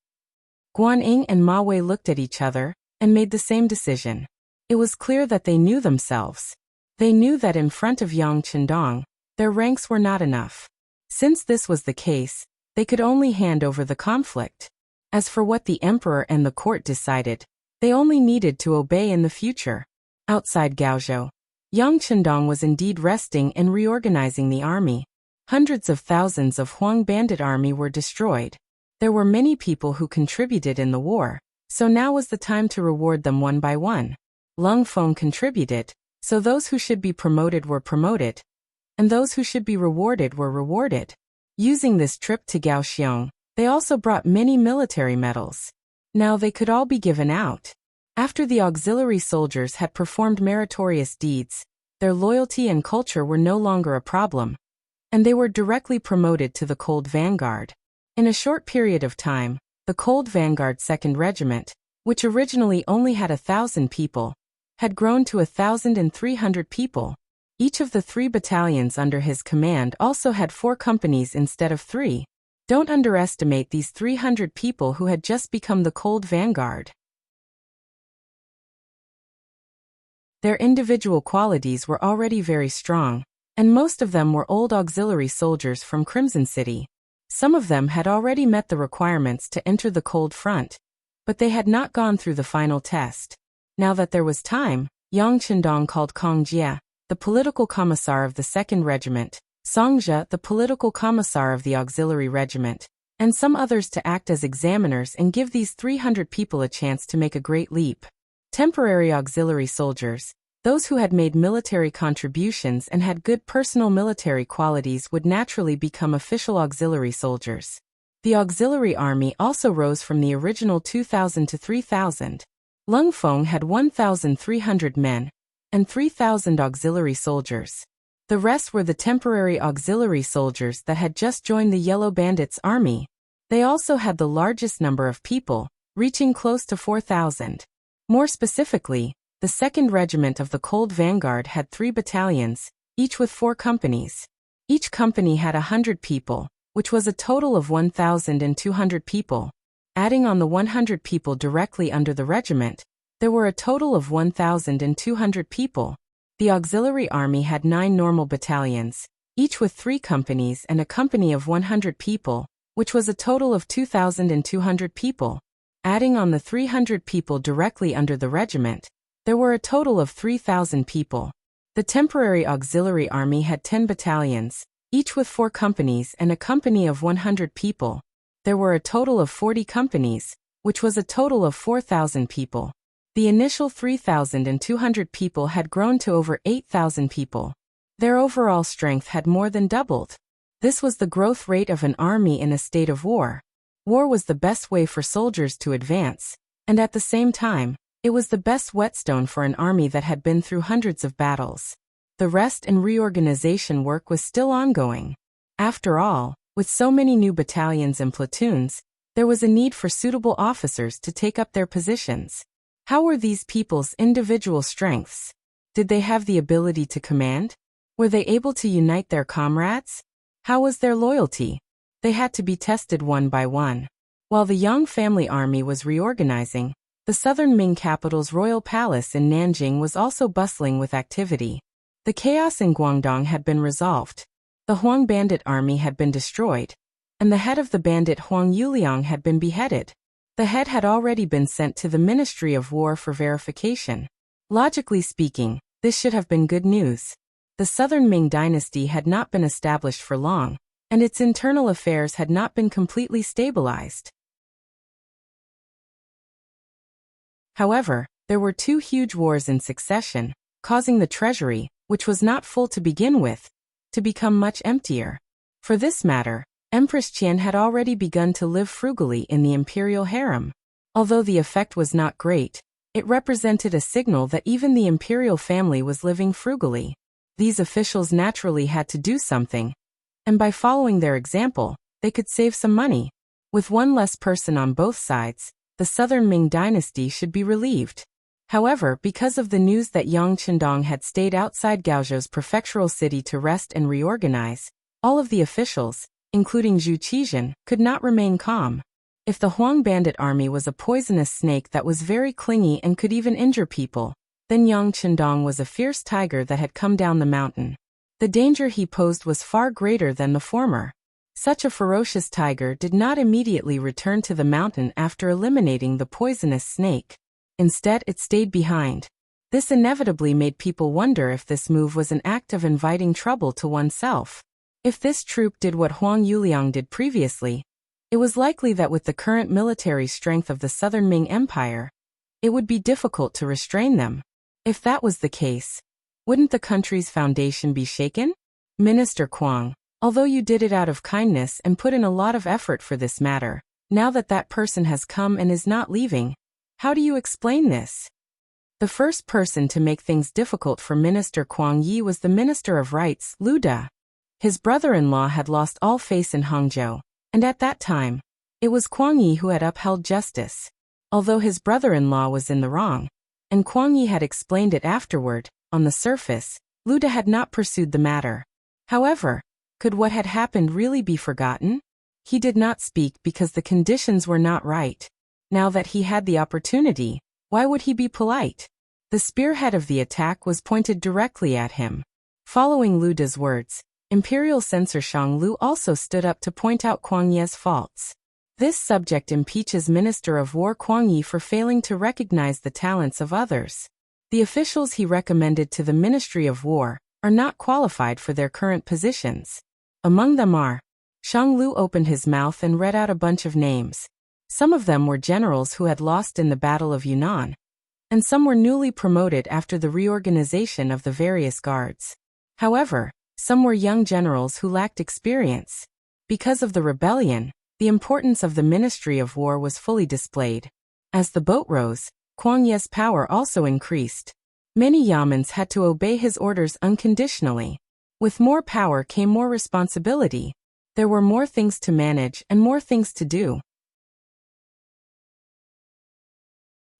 Guanning and Ma Wei looked at each other and made the same decision. It was clear that they knew themselves. They knew that in front of Yang Chendong, their ranks were not enough. Since this was the case, they could only hand over the conflict. As for what the emperor and the court decided, they only needed to obey in the future. Outside Gaozhou, Yang Chendong was indeed resting and reorganizing the army. Hundreds of thousands of Huang bandit army were destroyed. There were many people who contributed in the war, so now was the time to reward them one by one. Lung Feng contributed, so those who should be promoted were promoted, and those who should be rewarded were rewarded. Using this trip to Kaohsiung, they also brought many military medals. Now they could all be given out. After the auxiliary soldiers had performed meritorious deeds, their loyalty and culture were no longer a problem, and they were directly promoted to the Cold Vanguard. In a short period of time, the Cold Vanguard 2nd Regiment, which originally only had 1,000 people, had grown to 1,300 people. Each of the 3 battalions under his command also had 4 companies instead of 3. Don't underestimate these 300 people who had just become the Cold Vanguard. Their individual qualities were already very strong, and most of them were old auxiliary soldiers from Crimson City. Some of them had already met the requirements to enter the Cold Front, but they had not gone through the final test. Now that there was time, Yang Chendong called Kong Jie, the political commissar of the 2nd Regiment, Songjia, the political commissar of the auxiliary regiment, and some others to act as examiners and give these 300 people a chance to make a great leap. Temporary auxiliary soldiers, those who had made military contributions and had good personal military qualities, would naturally become official auxiliary soldiers. The auxiliary army also rose from the original 2,000 to 3,000. Lungfeng had 1,300 men and 3,000 auxiliary soldiers. The rest were the temporary auxiliary soldiers that had just joined the Yellow Bandits' army. They also had the largest number of people, reaching close to 4,000. More specifically, the 2nd Regiment of the Cold Vanguard had 3 battalions, each with 4 companies. Each company had 100 people, which was a total of 1,200 people. Adding on the 100 people directly under the regiment, there were a total of 1,200 people. The auxiliary army had 9 normal battalions, each with 3 companies and a company of 100 people, which was a total of 2,200 people. Adding on the 300 people directly under the regiment, there were a total of 3,000 people. The temporary auxiliary army had 10 battalions, each with 4 companies and a company of 100 people. There were a total of 40 companies, which was a total of 4,000 people. The initial 3,200 people had grown to over 8,000 people. Their overall strength had more than doubled. This was the growth rate of an army in a state of war. War was the best way for soldiers to advance, and at the same time, it was the best whetstone for an army that had been through hundreds of battles. The rest and reorganization work was still ongoing. After all, with so many new battalions and platoons, there was a need for suitable officers to take up their positions. How were these people's individual strengths? Did they have the ability to command? Were they able to unite their comrades? How was their loyalty? They had to be tested one by one. While the Yang family army was reorganizing, the southern Ming capital's royal palace in Nanjing was also bustling with activity. The chaos in Guangdong had been resolved. The Huang bandit army had been destroyed, and the head of the bandit Huang Yuliang had been beheaded. The head had already been sent to the Ministry of War for verification. Logically speaking, this should have been good news. The southern Ming dynasty had not been established for long, and its internal affairs had not been completely stabilized. However, there were 2 huge wars in succession, causing the treasury, which was not full to begin with, to become much emptier. For this matter, Empress Qian had already begun to live frugally in the imperial harem. Although the effect was not great, it represented a signal that even the imperial family was living frugally. These officials naturally had to do something, and by following their example, they could save some money. With one less person on both sides, the southern Ming dynasty should be relieved. However, because of the news that Yang Qindong had stayed outside Gaozhou's prefectural city to rest and reorganize, all of the officials, including Zhu Qizhen, could not remain calm. If the Huang bandit army was a poisonous snake that was very clingy and could even injure people, then Yang Qindong was a fierce tiger that had come down the mountain. The danger he posed was far greater than the former. Such a ferocious tiger did not immediately return to the mountain after eliminating the poisonous snake. Instead, it stayed behind. This inevitably made people wonder if this move was an act of inviting trouble to oneself. If this troop did what Huang Yuliang did previously, it was likely that with the current military strength of the southern Ming Empire, it would be difficult to restrain them. If that was the case, wouldn't the country's foundation be shaken? Minister Kwang, although you did it out of kindness and put in a lot of effort for this matter, now that that person has come and is not leaving, how do you explain this? The first person to make things difficult for Minister Kwang Yi was the Minister of Rights, Lu Da. His brother-in-law had lost all face in Hangzhou, and at that time, it was Kwang Yi who had upheld justice. Although his brother-in-law was in the wrong, and Kwang Yi had explained it afterward, on the surface, Lu Da had not pursued the matter. However, could what had happened really be forgotten? He did not speak because the conditions were not right. Now that he had the opportunity, why would he be polite? The spearhead of the attack was pointed directly at him. Following Lu Da's words, Imperial Censor Shang Lu also stood up to point out Kwang Yi's faults. This subject impeaches Minister of War Kwang Yi for failing to recognize the talents of others. The officials he recommended to the Ministry of War are not qualified for their current positions. Among them are. Shanglu opened his mouth and read out a bunch of names. Some of them were generals who had lost in the Battle of Yunnan, and some were newly promoted after the reorganization of the various guards. However, some were young generals who lacked experience. Because of the rebellion, the importance of the Ministry of War was fully displayed. As the boat rose, Kuang Ye's power also increased. Many yamens had to obey his orders unconditionally. With more power came more responsibility. There were more things to manage and more things to do.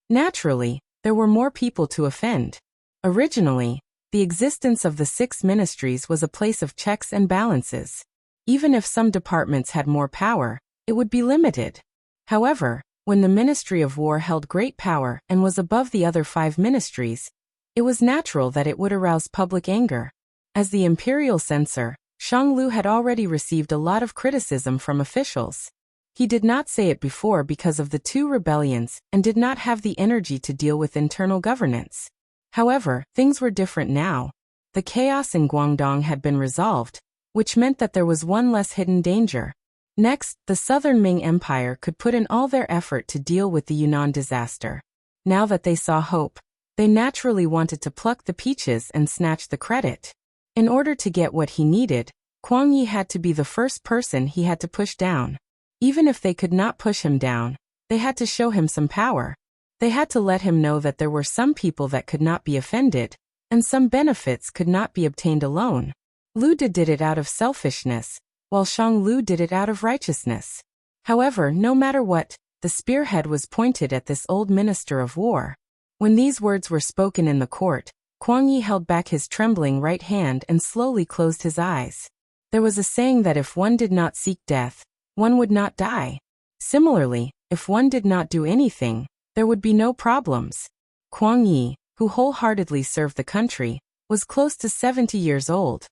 Naturally, there were more people to offend. Originally, the existence of the 6 ministries was a place of checks and balances. Even if some departments had more power, it would be limited. However, when the Ministry of War held great power and was above the other 5 ministries, it was natural that it would arouse public anger. As the imperial censor, Shanglu had already received a lot of criticism from officials. He did not say it before because of the 2 rebellions and did not have the energy to deal with internal governance. However, things were different now. The chaos in Guangdong had been resolved, which meant that there was one less hidden danger. Next, the Southern Ming Empire could put in all their effort to deal with the Yunnan disaster. Now that they saw hope, they naturally wanted to pluck the peaches and snatch the credit. In order to get what he needed, Kuang Yi had to be the first person he had to push down. Even if they could not push him down, they had to show him some power. They had to let him know that there were some people that could not be offended, and some benefits could not be obtained alone. Lu De did it out of selfishness, while Shanglu did it out of righteousness. However, no matter what, the spearhead was pointed at this old minister of war. When these words were spoken in the court, Kuang Yi held back his trembling right hand and slowly closed his eyes. There was a saying that if one did not seek death, one would not die. Similarly, if one did not do anything, there would be no problems. Kuang Yi, who wholeheartedly served the country, was close to 70 years old.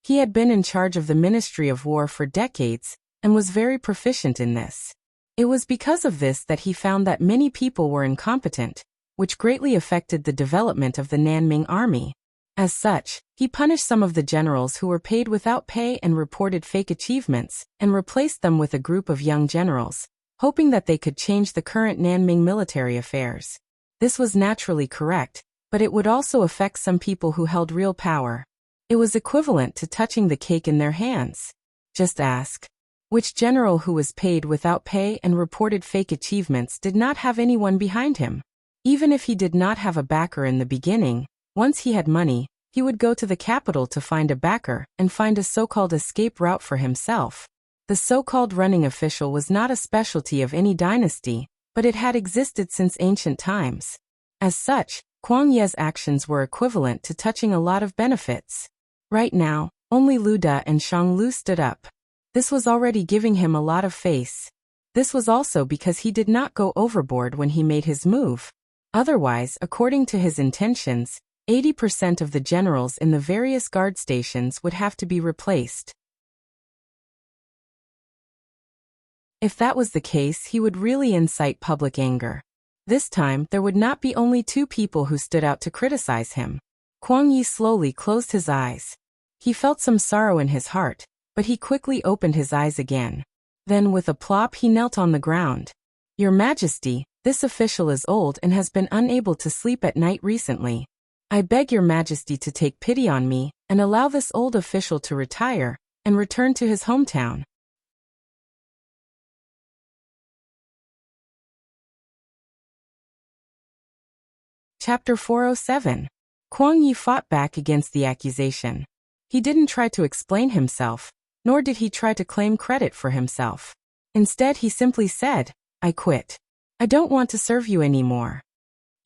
He had been in charge of the Ministry of War for decades and was very proficient in this. It was because of this that he found that many people were incompetent, which greatly affected the development of the Nanming army. As such, he punished some of the generals who were paid without pay and reported fake achievements, and replaced them with a group of young generals, hoping that they could change the current Nanming military affairs. This was naturally correct, but it would also affect some people who held real power. It was equivalent to touching the cake in their hands. Just ask. Which general who was paid without pay and reported fake achievements did not have anyone behind him? Even if he did not have a backer in the beginning, once he had money, he would go to the capital to find a backer and find a so-called escape route for himself. The so-called running official was not a specialty of any dynasty, but it had existed since ancient times. As such, Kuang Ye's actions were equivalent to touching a lot of benefits. Right now, only Lu De and Shanglu stood up. This was already giving him a lot of face. This was also because he did not go overboard when he made his move. Otherwise, according to his intentions, 80% of the generals in the various guard stations would have to be replaced. If that was the case, he would really incite public anger. This time, there would not be only 2 people who stood out to criticize him. Kuang Yi slowly closed his eyes. He felt some sorrow in his heart, but he quickly opened his eyes again. Then with a plop he knelt on the ground. Your Majesty, this official is old and has been unable to sleep at night recently. I beg your Majesty to take pity on me and allow this old official to retire and return to his hometown. Chapter 407. Kuang Yi fought back against the accusation. He didn't try to explain himself, nor did he try to claim credit for himself. Instead, he simply said, I quit. I don't want to serve you anymore.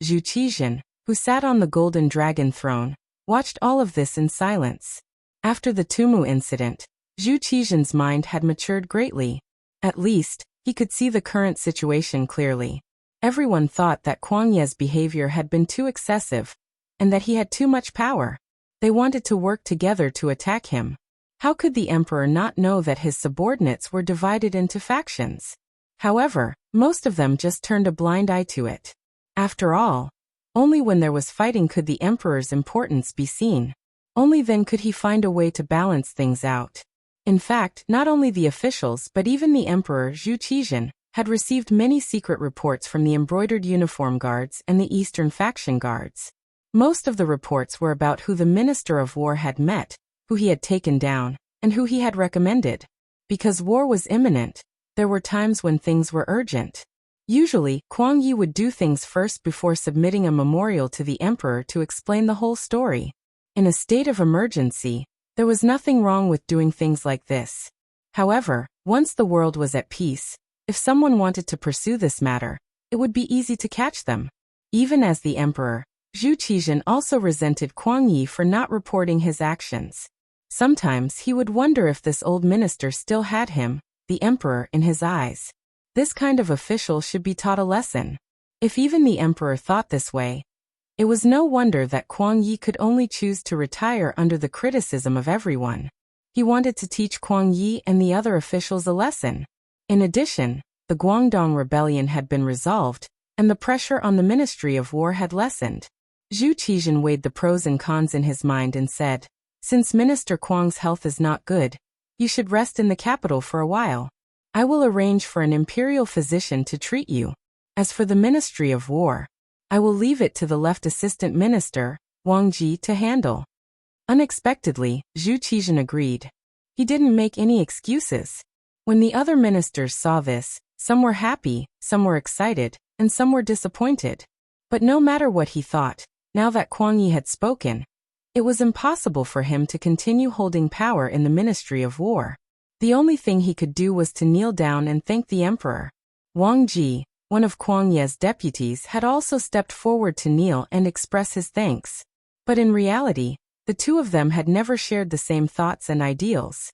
Zhu Qizhen, who sat on the golden dragon throne, watched all of this in silence. After the Tumu incident, Zhu Qizhen's mind had matured greatly. At least, he could see the current situation clearly. Everyone thought that Kuang Ye's behavior had been too excessive, and that he had too much power. They wanted to work together to attack him. How could the emperor not know that his subordinates were divided into factions? However, most of them just turned a blind eye to it. After all, Only when there was fighting could the emperor's importance be seen. Only then could he find a way to balance things out. In fact, not only the officials but even the emperor Zhu Qizhan had received many secret reports from the embroidered uniform guards and the Eastern faction guards. Most of the reports were about who the Minister of War had met, who he had taken down, and who he had recommended. Because war was imminent, there were times when things were urgent. Usually, Kuang Yi would do things first before submitting a memorial to the emperor to explain the whole story. In a state of emergency, there was nothing wrong with doing things like this. However, once the world was at peace, if someone wanted to pursue this matter, it would be easy to catch them. Even as the emperor, Zhu Qizhan also resented Kuang Yi for not reporting his actions. Sometimes he would wonder if this old minister still had him, the emperor, in his eyes. This kind of official should be taught a lesson. If even the emperor thought this way, it was no wonder that Kuang Yi could only choose to retire under the criticism of everyone. He wanted to teach Kuang Yi and the other officials a lesson. In addition, the Guangdong rebellion had been resolved, and the pressure on the Ministry of War had lessened. Zhu Qizhan weighed the pros and cons in his mind and said, "Since Minister Kuang's health is not good, you should rest in the capital for a while. I will arrange for an imperial physician to treat you. As for the Ministry of War, I will leave it to the left assistant minister, Wang Ji, to handle." Unexpectedly, Zhu Qizhan agreed. He didn't make any excuses. When the other ministers saw this, some were happy, some were excited, and some were disappointed. But no matter what he thought, now that Kuang Yi had spoken, it was impossible for him to continue holding power in the Ministry of War. The only thing he could do was to kneel down and thank the emperor. Wang Ji, one of Kuang Yi's deputies, had also stepped forward to kneel and express his thanks. But in reality, the two of them had never shared the same thoughts and ideals.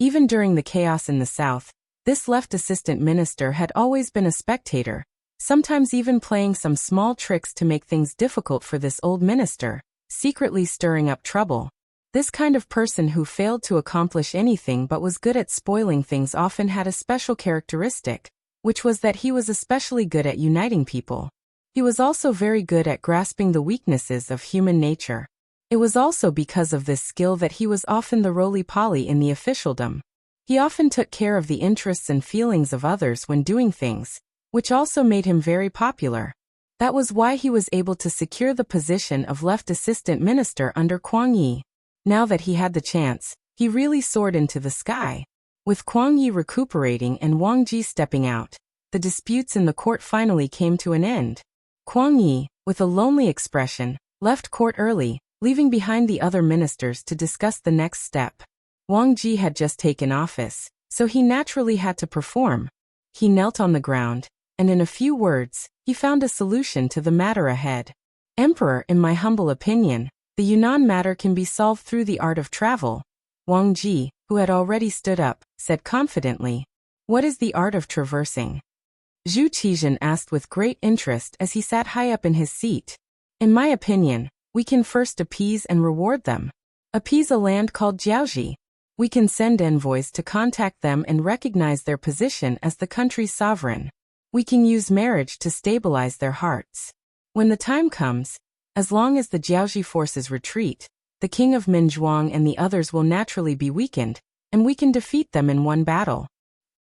Even during the chaos in the south, this left assistant minister had always been a spectator, sometimes even playing some small tricks to make things difficult for this old minister, secretly stirring up trouble. This kind of person who failed to accomplish anything but was good at spoiling things often had a special characteristic, which was that he was especially good at uniting people. He was also very good at grasping the weaknesses of human nature. It was also because of this skill that he was often the roly-poly in the officialdom. He often took care of the interests and feelings of others when doing things, which also made him very popular. That was why he was able to secure the position of left assistant minister under Kuang Yi. Now that he had the chance, he really soared into the sky. With Kuang Yi recuperating and Wang Ji stepping out, the disputes in the court finally came to an end. Kuang Yi, with a lonely expression, left court early, leaving behind the other ministers to discuss the next step. Wang Ji had just taken office, so he naturally had to perform. He knelt on the ground, and in a few words, he found a solution to the matter ahead. "Emperor, in my humble opinion, the Yunnan matter can be solved through the art of travel." Wang Ji, who had already stood up, said confidently. "What is the art of traversing?" Zhu Qizhan asked with great interest as he sat high up in his seat. "In my opinion, we can first appease and reward them. Appease a land called Jiaoji. We can send envoys to contact them and recognize their position as the country's sovereign. We can use marriage to stabilize their hearts. When the time comes, as long as the Jiaoji forces retreat, the king of Minzhuang and the others will naturally be weakened, and we can defeat them in one battle.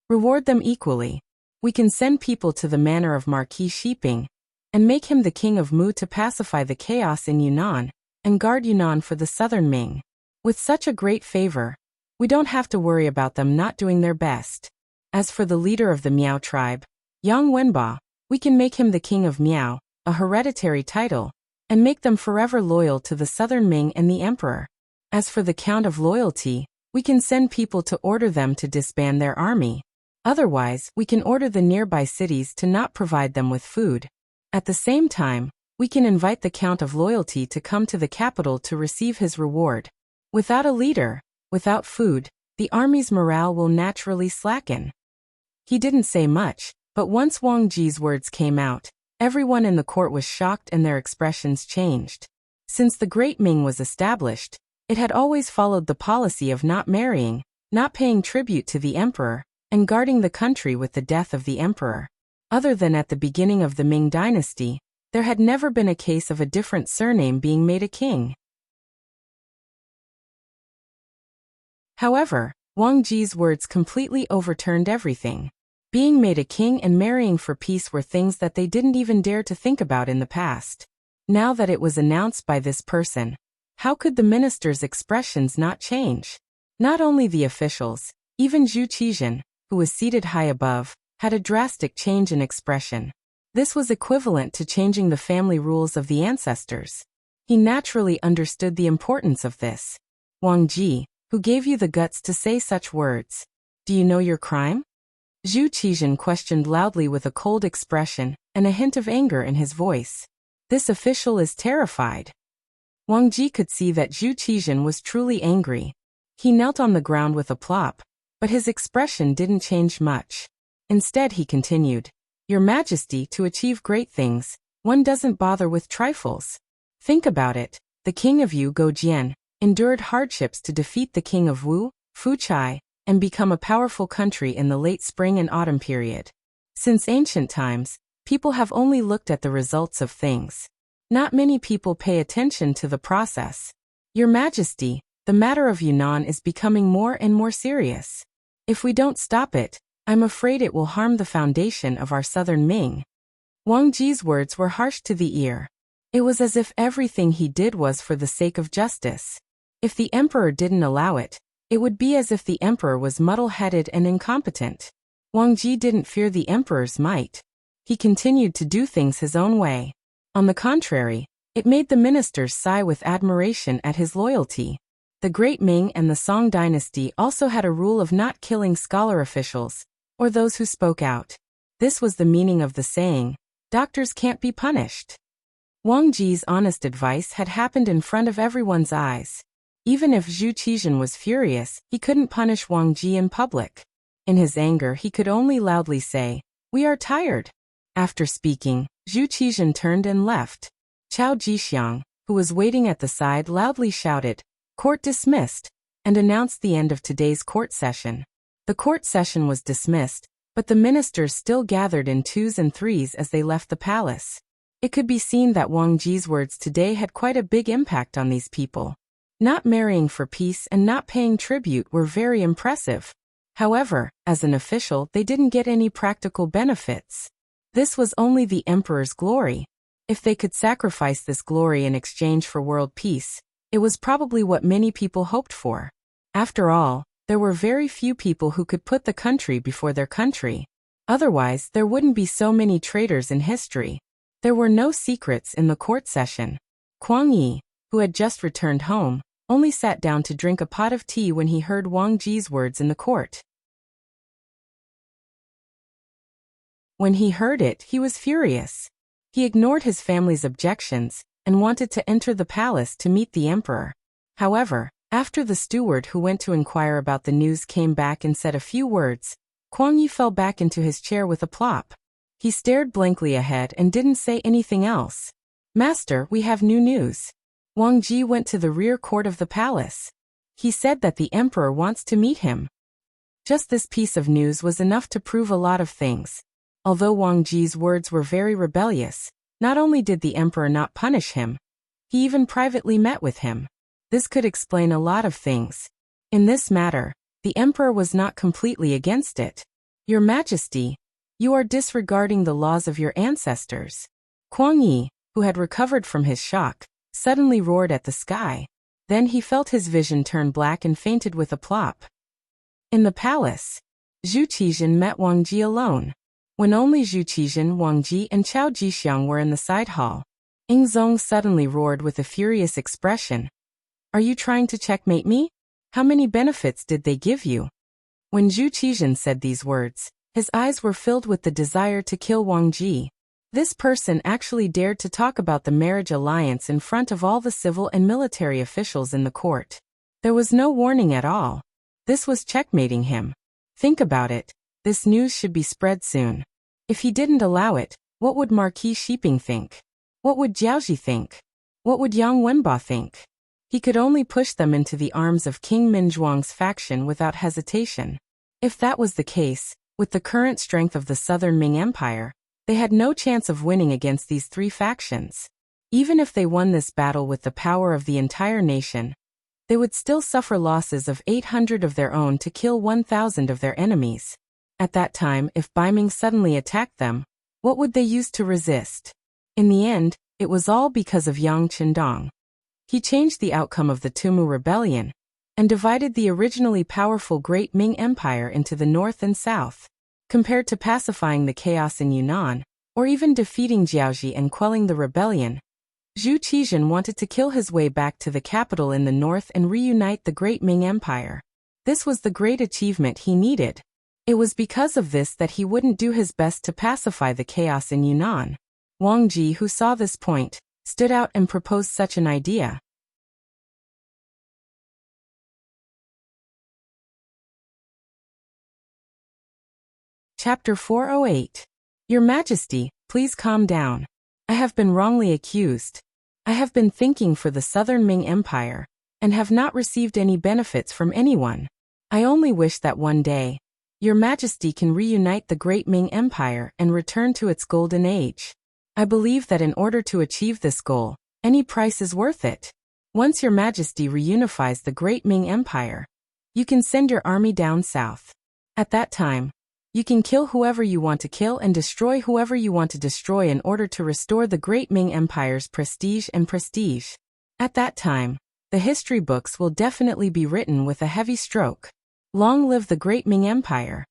Reward them equally. We can send people to the manor of Marquis Shiping, and make him the king of Mu to pacify the chaos in Yunnan, and guard Yunnan for the southern Ming. With such a great favor, we don't have to worry about them not doing their best. As for the leader of the Miao tribe, Yang Wenba, we can make him the king of Miao, a hereditary title, and make them forever loyal to the southern Ming and the emperor. As for the Count of Loyalty, we can send people to order them to disband their army. Otherwise, we can order the nearby cities to not provide them with food. At the same time, we can invite the Count of Loyalty to come to the capital to receive his reward. Without a leader, without food, the army's morale will naturally slacken." He didn't say much, but once Wang Ji's words came out, everyone in the court was shocked and their expressions changed. Since the Great Ming was established, it had always followed the policy of not marrying, not paying tribute to the emperor, and guarding the country with the death of the emperor. Other than at the beginning of the Ming dynasty, there had never been a case of a different surname being made a king. However, Wang Ji's words completely overturned everything. Being made a king and marrying for peace were things that they didn't even dare to think about in the past. Now that it was announced by this person, how could the minister's expressions not change? Not only the officials, even Zhu Qizhen, who was seated high above, had a drastic change in expression. This was equivalent to changing the family rules of the ancestors. He naturally understood the importance of this. Wang Ji, who gave you the guts to say such words? Do you know your crime? Zhu Qizhen questioned loudly with a cold expression and a hint of anger in his voice. This official is terrified. Wang Ji could see that Zhu Qizhen was truly angry. He knelt on the ground with a plop, but his expression didn't change much. Instead he continued, Your Majesty, to achieve great things, one doesn't bother with trifles. Think about it, the king of Yu Gojian endured hardships to defeat the king of Wu, Fuchai, and become a powerful country in the late spring and autumn period. Since ancient times, people have only looked at the results of things. Not many people pay attention to the process. Your Majesty, the matter of Yunnan is becoming more and more serious. If we don't stop it, I'm afraid it will harm the foundation of our southern Ming. Wang Ji's words were harsh to the ear. It was as if everything he did was for the sake of justice. If the emperor didn't allow it, it would be as if the emperor was muddle-headed and incompetent. Wang Ji didn't fear the emperor's might. He continued to do things his own way. On the contrary, it made the ministers sigh with admiration at his loyalty. The Great Ming and the Song dynasty also had a rule of not killing scholar officials, or those who spoke out. This was the meaning of the saying, doctors can't be punished. Wang Ji's honest advice had happened in front of everyone's eyes. Even if Zhu Qizhen was furious, he couldn't punish Wang Ji in public. In his anger he could only loudly say, We are tired. After speaking, Zhu Qizhen turned and left. Chao Jixiang, who was waiting at the side, loudly shouted, Court dismissed, and announced the end of today's court session. The court session was dismissed, but the ministers still gathered in twos and threes as they left the palace. It could be seen that Wang Ji's words today had quite a big impact on these people. Not marrying for peace and not paying tribute were very impressive. However, as an official, they didn't get any practical benefits. This was only the emperor's glory. If they could sacrifice this glory in exchange for world peace, it was probably what many people hoped for. After all, there were very few people who could put the country before their country. Otherwise, there wouldn't be so many traitors in history. There were no secrets in the court session. Kuang Yi, who had just returned home, only sat down to drink a pot of tea when he heard Wang Ji's words in the court. When he heard it, he was furious. He ignored his family's objections and wanted to enter the palace to meet the emperor. However, after the steward who went to inquire about the news came back and said a few words, Kuang Yi fell back into his chair with a plop. He stared blankly ahead and didn't say anything else. Master, we have new news. Wang Ji went to the rear court of the palace. He said that the emperor wants to meet him. Just this piece of news was enough to prove a lot of things. Although Wang Ji's words were very rebellious, not only did the emperor not punish him, he even privately met with him. This could explain a lot of things. In this matter, the emperor was not completely against it. Your Majesty, you are disregarding the laws of your ancestors. Kuang Yi, who had recovered from his shock, suddenly roared at the sky. Then he felt his vision turn black and fainted with a plop. In the palace, Zhu Qizhen met Wang Ji alone. When only Zhu Qizhen, Wang Ji, and Chao Jixiang were in the side hall, Ying Zong suddenly roared with a furious expression. Are you trying to checkmate me? How many benefits did they give you? When Zhu Qizhen said these words, his eyes were filled with the desire to kill Wang Ji. This person actually dared to talk about the marriage alliance in front of all the civil and military officials in the court. There was no warning at all. This was checkmating him. Think about it. This news should be spread soon. If he didn't allow it, what would Marquis Shiping think? What would Jiaoji think? What would Yang Wenba think? He could only push them into the arms of King Minzhuang's faction without hesitation. If that was the case, with the current strength of the Southern Ming Empire, They had no chance of winning against these three factions. Even if they won this battle with the power of the entire nation, they would still suffer losses of 800 of their own to kill 1,000 of their enemies. At that time, if Baiming suddenly attacked them, what would they use to resist? In the end, it was all because of Yang Qindong. He changed the outcome of the Tumu Rebellion and divided the originally powerful Great Ming Empire into the north and south. Compared to pacifying the chaos in Yunnan, or even defeating Jiaoji and quelling the rebellion, Zhu Qizhen wanted to kill his way back to the capital in the north and reunite the Great Ming Empire. This was the great achievement he needed. It was because of this that he wouldn't do his best to pacify the chaos in Yunnan. Wang Ji, who saw this point, stood out and proposed such an idea. Chapter 408. Your Majesty, please calm down. I have been wrongly accused. I have been thinking for the Southern Ming Empire, and have not received any benefits from anyone. I only wish that one day, Your Majesty can reunite the Great Ming Empire and return to its golden age. I believe that in order to achieve this goal, any price is worth it. Once Your Majesty reunifies the Great Ming Empire, you can send your army down south. At that time, you can kill whoever you want to kill and destroy whoever you want to destroy in order to restore the Great Ming Empire's prestige and prestige. At that time, the history books will definitely be written with a heavy stroke. Long live the Great Ming Empire.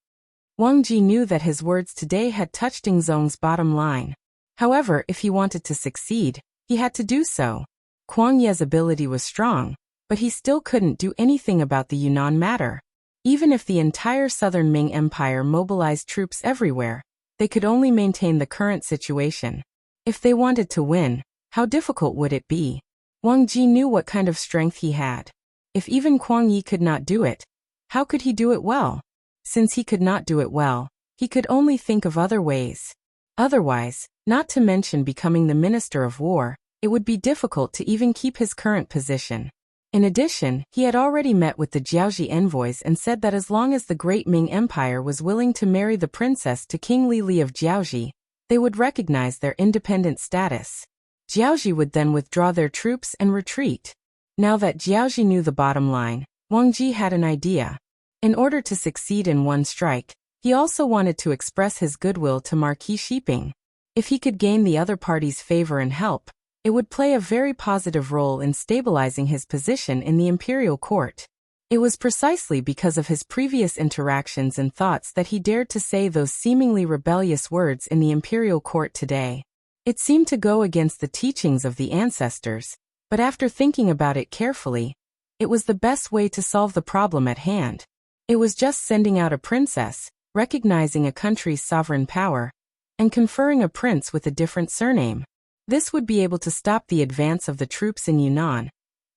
Wang Ji knew that his words today had touched Ding Zong's bottom line. However, if he wanted to succeed, he had to do so. Kuang Ye's ability was strong, but he still couldn't do anything about the Yunnan matter. Even if the entire Southern Ming Empire mobilized troops everywhere, they could only maintain the current situation. If they wanted to win, how difficult would it be? Wang Ji knew what kind of strength he had. If even Kuang Yi could not do it, how could he do it well? Since he could not do it well, he could only think of other ways. Otherwise, not to mention becoming the Minister of War, it would be difficult to even keep his current position. In addition, he had already met with the Jiaoji envoys and said that as long as the Great Ming Empire was willing to marry the princess to King Li Li of Jiaoji, they would recognize their independent status. Jiaoji would then withdraw their troops and retreat. Now that Jiaoji knew the bottom line, Wang Ji had an idea. In order to succeed in one strike, he also wanted to express his goodwill to Marquis Shiping. If he could gain the other party's favor and help, it would play a very positive role in stabilizing his position in the imperial court. It was precisely because of his previous interactions and thoughts that he dared to say those seemingly rebellious words in the imperial court today. It seemed to go against the teachings of the ancestors, but after thinking about it carefully, it was the best way to solve the problem at hand. It was just sending out a princess, recognizing a country's sovereign power, and conferring a prince with a different surname. This would be able to stop the advance of the troops in Yunnan,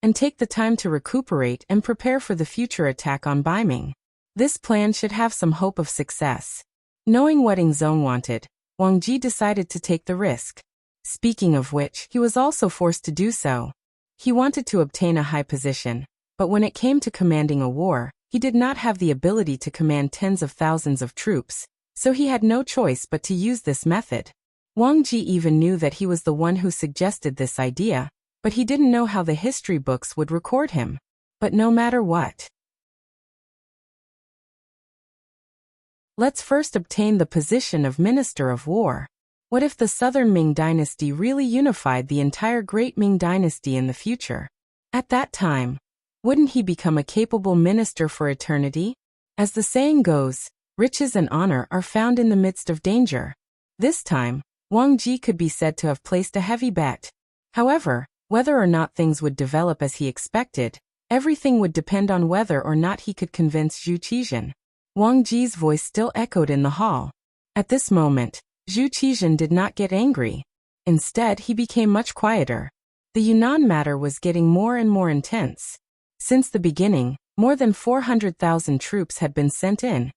and take the time to recuperate and prepare for the future attack on Baiming. This plan should have some hope of success. Knowing what Ding Zong wanted, Wang Ji decided to take the risk. Speaking of which, he was also forced to do so. He wanted to obtain a high position, but when it came to commanding a war, he did not have the ability to command tens of thousands of troops, so he had no choice but to use this method. Wang Ji even knew that he was the one who suggested this idea, but he didn't know how the history books would record him. But no matter what, let's first obtain the position of Minister of War. What if the Southern Ming dynasty really unified the entire Great Ming dynasty in the future? At that time, wouldn't he become a capable minister for eternity? As the saying goes, riches and honor are found in the midst of danger. This time, Wang Ji could be said to have placed a heavy bet. However, whether or not things would develop as he expected, everything would depend on whether or not he could convince Zhu Qizhen. Wang Ji's voice still echoed in the hall. At this moment, Zhu Qizhen did not get angry. Instead, he became much quieter. The Yunnan matter was getting more and more intense. Since the beginning, more than 400,000 troops had been sent in,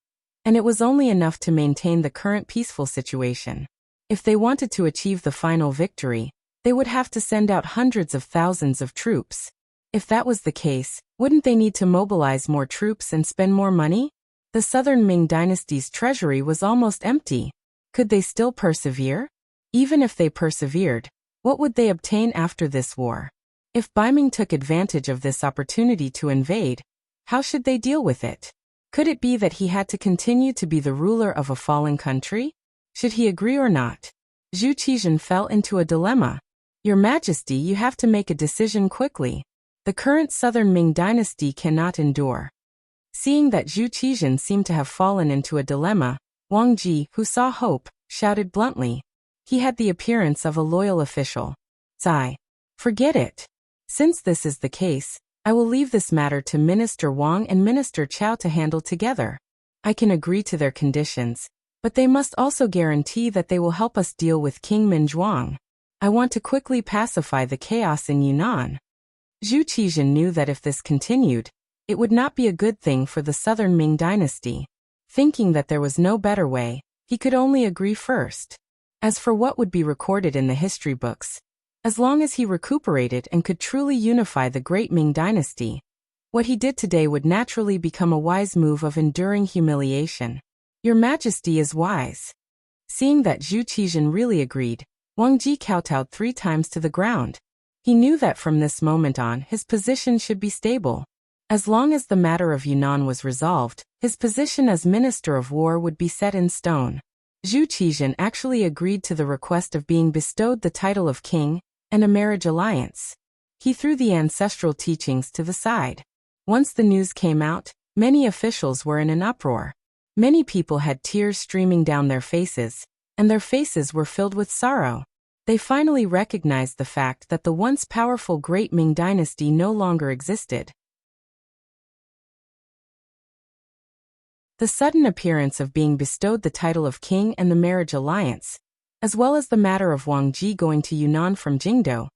and it was only enough to maintain the current peaceful situation. If they wanted to achieve the final victory, they would have to send out hundreds of thousands of troops. If that was the case, wouldn't they need to mobilize more troops and spend more money? The Southern Ming dynasty's treasury was almost empty. Could they still persevere? Even if they persevered, what would they obtain after this war? If Baiming took advantage of this opportunity to invade, how should they deal with it? Could it be that he had to continue to be the ruler of a fallen country? Should he agree or not? Zhu Qizhen fell into a dilemma. Your Majesty, you have to make a decision quickly. The current southern Ming dynasty cannot endure. Seeing that Zhu Qizhen seemed to have fallen into a dilemma, Wang Ji, who saw hope, shouted bluntly. He had the appearance of a loyal official. Zai. Forget it. Since this is the case, I will leave this matter to Minister Wang and Minister Chao to handle together. I can agree to their conditions, but they must also guarantee that they will help us deal with King Minzhuang. I want to quickly pacify the chaos in Yunnan. Zhu Qizhen knew that if this continued, it would not be a good thing for the southern Ming dynasty. Thinking that there was no better way, he could only agree first. As for what would be recorded in the history books, as long as he recuperated and could truly unify the great Ming dynasty, what he did today would naturally become a wise move of enduring humiliation. Your Majesty is wise. Seeing that Zhu Qizhen really agreed, Wang Ji kowtowed 3 times to the ground. He knew that from this moment on his position should be stable. As long as the matter of Yunnan was resolved, his position as Minister of War would be set in stone. Zhu Qizhen actually agreed to the request of being bestowed the title of king and a marriage alliance. He threw the ancestral teachings to the side. Once the news came out, many officials were in an uproar. Many people had tears streaming down their faces, and their faces were filled with sorrow. They finally recognized the fact that the once powerful Great Ming dynasty no longer existed. The sudden appearance of being bestowed the title of king and the marriage alliance, as well as the matter of Wang Ji going to Yunnan from Jingdou,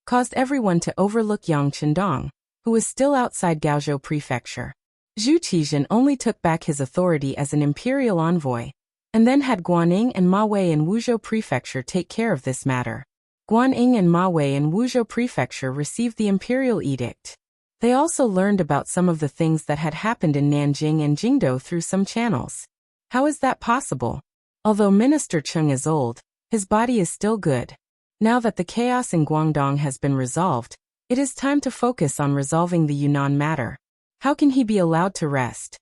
caused everyone to overlook Yang Qindong, who was still outside Gaozhou Prefecture. Zhu Qizhen only took back his authority as an imperial envoy, and then had Guaning and Ma Wei in Wuzhou Prefecture take care of this matter. Guaning and Ma Wei in Wuzhou Prefecture received the imperial edict. They also learned about some of the things that had happened in Nanjing and Jingdou through some channels. How is that possible? Although Minister Cheng is old, his body is still good. Now that the chaos in Guangdong has been resolved, it is time to focus on resolving the Yunnan matter. How can he be allowed to rest?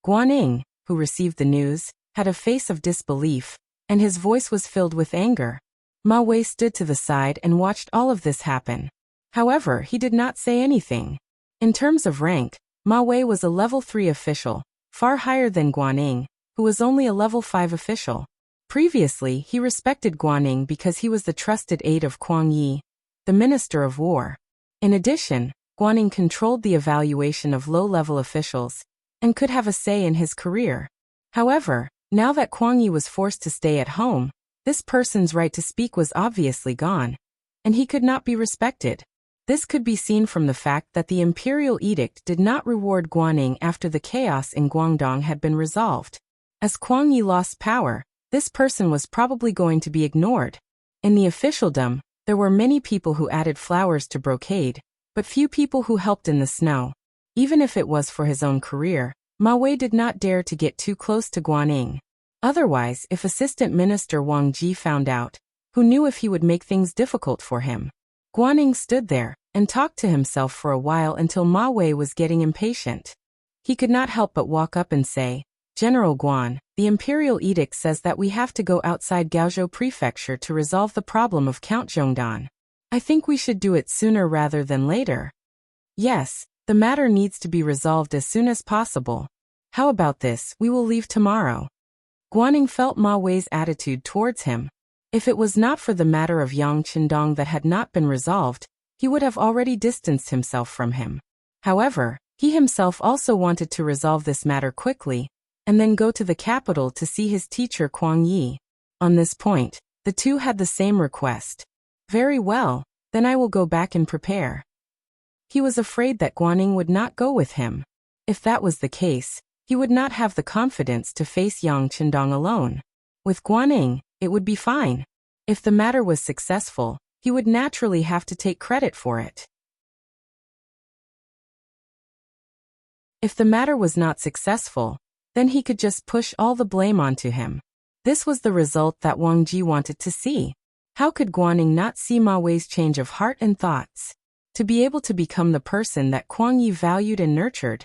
Guaning, who received the news, had a face of disbelief, and his voice was filled with anger. Ma Wei stood to the side and watched all of this happen. However, he did not say anything. In terms of rank, Ma Wei was a level 3 official, far higher than Guaning, who was only a level 5 official. Previously, he respected Guaning because he was the trusted aide of Kuang Yi, the Minister of War. In addition, Guaning controlled the evaluation of low-level officials and could have a say in his career. However, now that Kuang Yi was forced to stay at home, this person's right to speak was obviously gone, and he could not be respected. This could be seen from the fact that the imperial edict did not reward Guaning after the chaos in Guangdong had been resolved. As Kuang Yi lost power, this person was probably going to be ignored. In the officialdom, there were many people who added flowers to brocade, but few people who helped in the snow. Even if it was for his own career, Ma Wei did not dare to get too close to Guaning. Otherwise, if Assistant Minister Wang Ji found out, who knew if he would make things difficult for him? Guaning stood there and talked to himself for a while until Ma Wei was getting impatient. He could not help but walk up and say, General Guan, the imperial edict says that we have to go outside Gaozhou Prefecture to resolve the problem of Count Zhongdan. I think we should do it sooner rather than later. Yes, the matter needs to be resolved as soon as possible. How about this? We will leave tomorrow. Guaning felt Ma Wei's attitude towards him. If it was not for the matter of Yang Qindong that had not been resolved, he would have already distanced himself from him. However, he himself also wanted to resolve this matter quickly, and then go to the capital to see his teacher Kuang Yi. On this point, the two had the same request. Very well, then I will go back and prepare. He was afraid that Guaning would not go with him. If that was the case, he would not have the confidence to face Yang Qindong alone. With Guaning, it would be fine. If the matter was successful, he would naturally have to take credit for it. If the matter was not successful, then he could just push all the blame onto him. This was the result that Wang Ji wanted to see. How could Guanning not see Ma Wei's change of heart and thoughts? To be able to become the person that Kuang Yi valued and nurtured,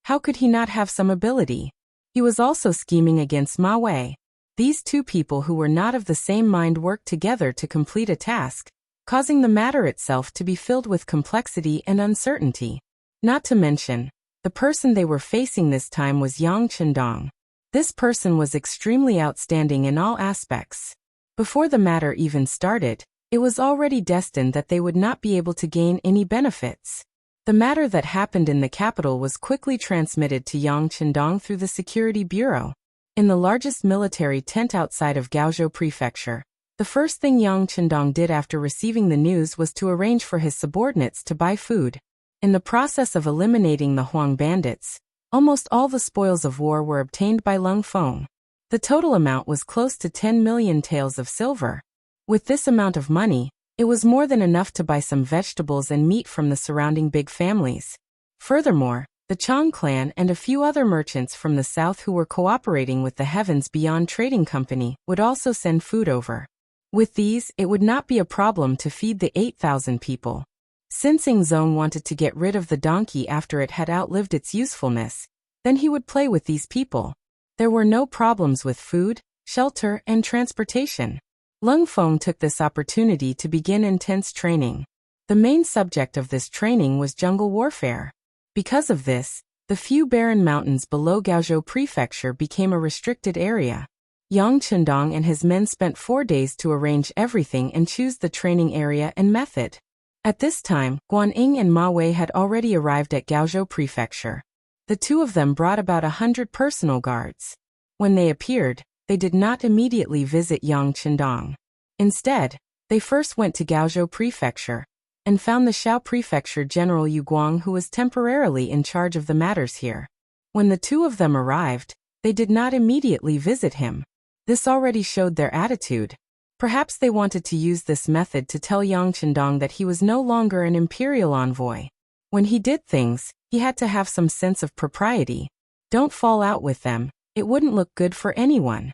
how could he not have some ability? He was also scheming against Ma Wei. These two people who were not of the same mind worked together to complete a task, causing the matter itself to be filled with complexity and uncertainty. Not to mention, the person they were facing this time was Yang Chendong. This person was extremely outstanding in all aspects. Before the matter even started, it was already destined that they would not be able to gain any benefits. The matter that happened in the capital was quickly transmitted to Yang Chendong through the Security Bureau. In the largest military tent outside of Gaozhou Prefecture, the first thing Yang Chendong did after receiving the news was to arrange for his subordinates to buy food. In the process of eliminating the Huang bandits, almost all the spoils of war were obtained by Lung Feng. The total amount was close to 10 million taels of silver. With this amount of money, it was more than enough to buy some vegetables and meat from the surrounding big families. Furthermore, the Chang clan and a few other merchants from the south who were cooperating with the Heavens Beyond Trading Company would also send food over. With these, it would not be a problem to feed the 8,000 people. Since Zong wanted to get rid of the donkey after it had outlived its usefulness, then he would play with these people. There were no problems with food, shelter, and transportation. Lung Feng took this opportunity to begin intense training. The main subject of this training was jungle warfare. Because of this, the few barren mountains below Gaozhou Prefecture became a restricted area. Yang Chendong and his men spent 4 days to arrange everything and choose the training area and method. At this time, Guanning and Ma Wei had already arrived at Gaozhou Prefecture. The two of them brought about 100 personal guards. When they appeared, they did not immediately visit Yang Chendong. Instead, they first went to Gaozhou Prefecture and found the Shao Prefecture General Yu Guang, who was temporarily in charge of the matters here. When the two of them arrived, they did not immediately visit him. This already showed their attitude. Perhaps they wanted to use this method to tell Yang Chendong that he was no longer an imperial envoy. When he did things, he had to have some sense of propriety. Don't fall out with them, it wouldn't look good for anyone.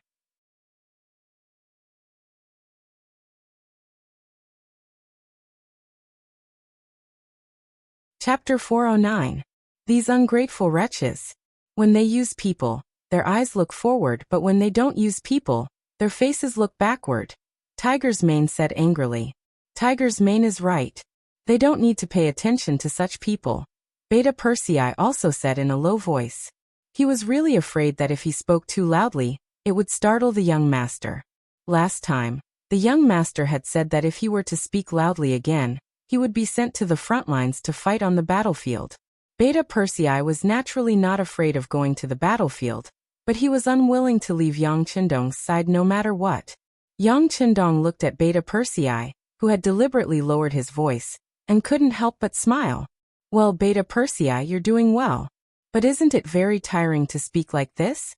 Chapter 409. These ungrateful wretches. When they use people, their eyes look forward, but when they don't use people, their faces look backward. Tiger's Mane said angrily. Tiger's Mane is right. They don't need to pay attention to such people. Beta Persei also said in a low voice. He was really afraid that if he spoke too loudly, it would startle the young master. Last time, the young master had said that if he were to speak loudly again, he would be sent to the front lines to fight on the battlefield. Beta Persei was naturally not afraid of going to the battlefield, but he was unwilling to leave Yang Chendong's side no matter what. Yang Chendong looked at Beta Persei, who had deliberately lowered his voice, and couldn't help but smile. Well, Beta Persei, you're doing well. But isn't it very tiring to speak like this?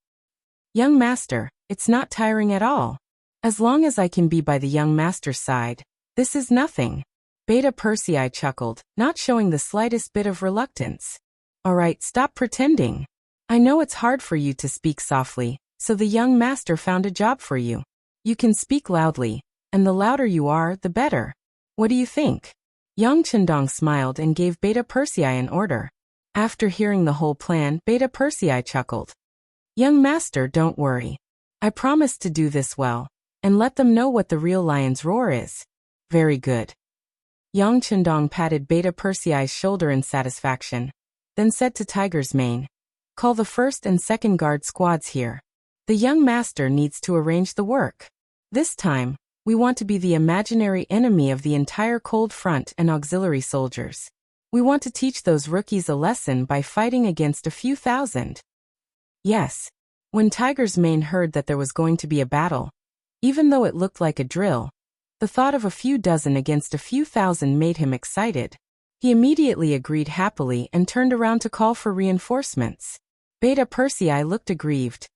Young master, it's not tiring at all. As long as I can be by the young master's side, this is nothing. Beta Persei chuckled, not showing the slightest bit of reluctance. All right, stop pretending. I know it's hard for you to speak softly, so the young master found a job for you. You can speak loudly, and the louder you are, the better. What do you think? Yang Chendong smiled and gave Beta Persei an order. After hearing the whole plan, Beta Persei chuckled. Young master, don't worry. I promise to do this well, and let them know what the real lion's roar is. Very good. Yang Chendong patted Beta Persei's shoulder in satisfaction, then said to Tiger's Mane, call the first and second guard squads here. The young master needs to arrange the work. This time, we want to be the imaginary enemy of the entire cold front and auxiliary soldiers. We want to teach those rookies a lesson by fighting against a few thousand. Yes. When Tiger's Mane heard that there was going to be a battle, even though it looked like a drill, the thought of a few dozen against a few thousand made him excited. He immediately agreed happily and turned around to call for reinforcements. Beta Persei looked aggrieved.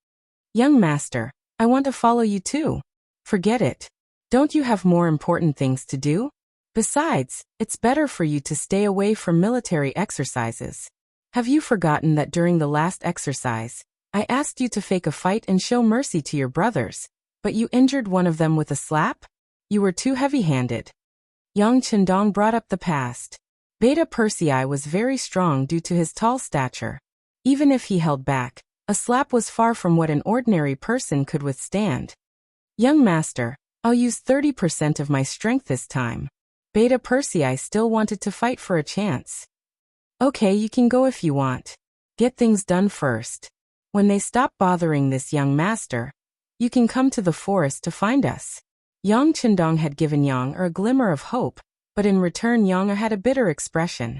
Young master, I want to follow you too. Forget it. Don't you have more important things to do? Besides, it's better for you to stay away from military exercises. Have you forgotten that during the last exercise, I asked you to fake a fight and show mercy to your brothers, But you injured one of them with a slap? You were too heavy-handed. Yang Chendong brought up the past. Beta Persei was very strong due to his tall stature. Even if he held back, a slap was far from what an ordinary person could withstand. Young master, I'll use 30% of my strength this time. Beta Persei still wanted to fight for a chance. Okay, you can go if you want. Get things done first. When they stop bothering this young master, you can come to the forest to find us. Yang Chendong had given Yang a glimmer of hope, but in return Yang had a bitter expression.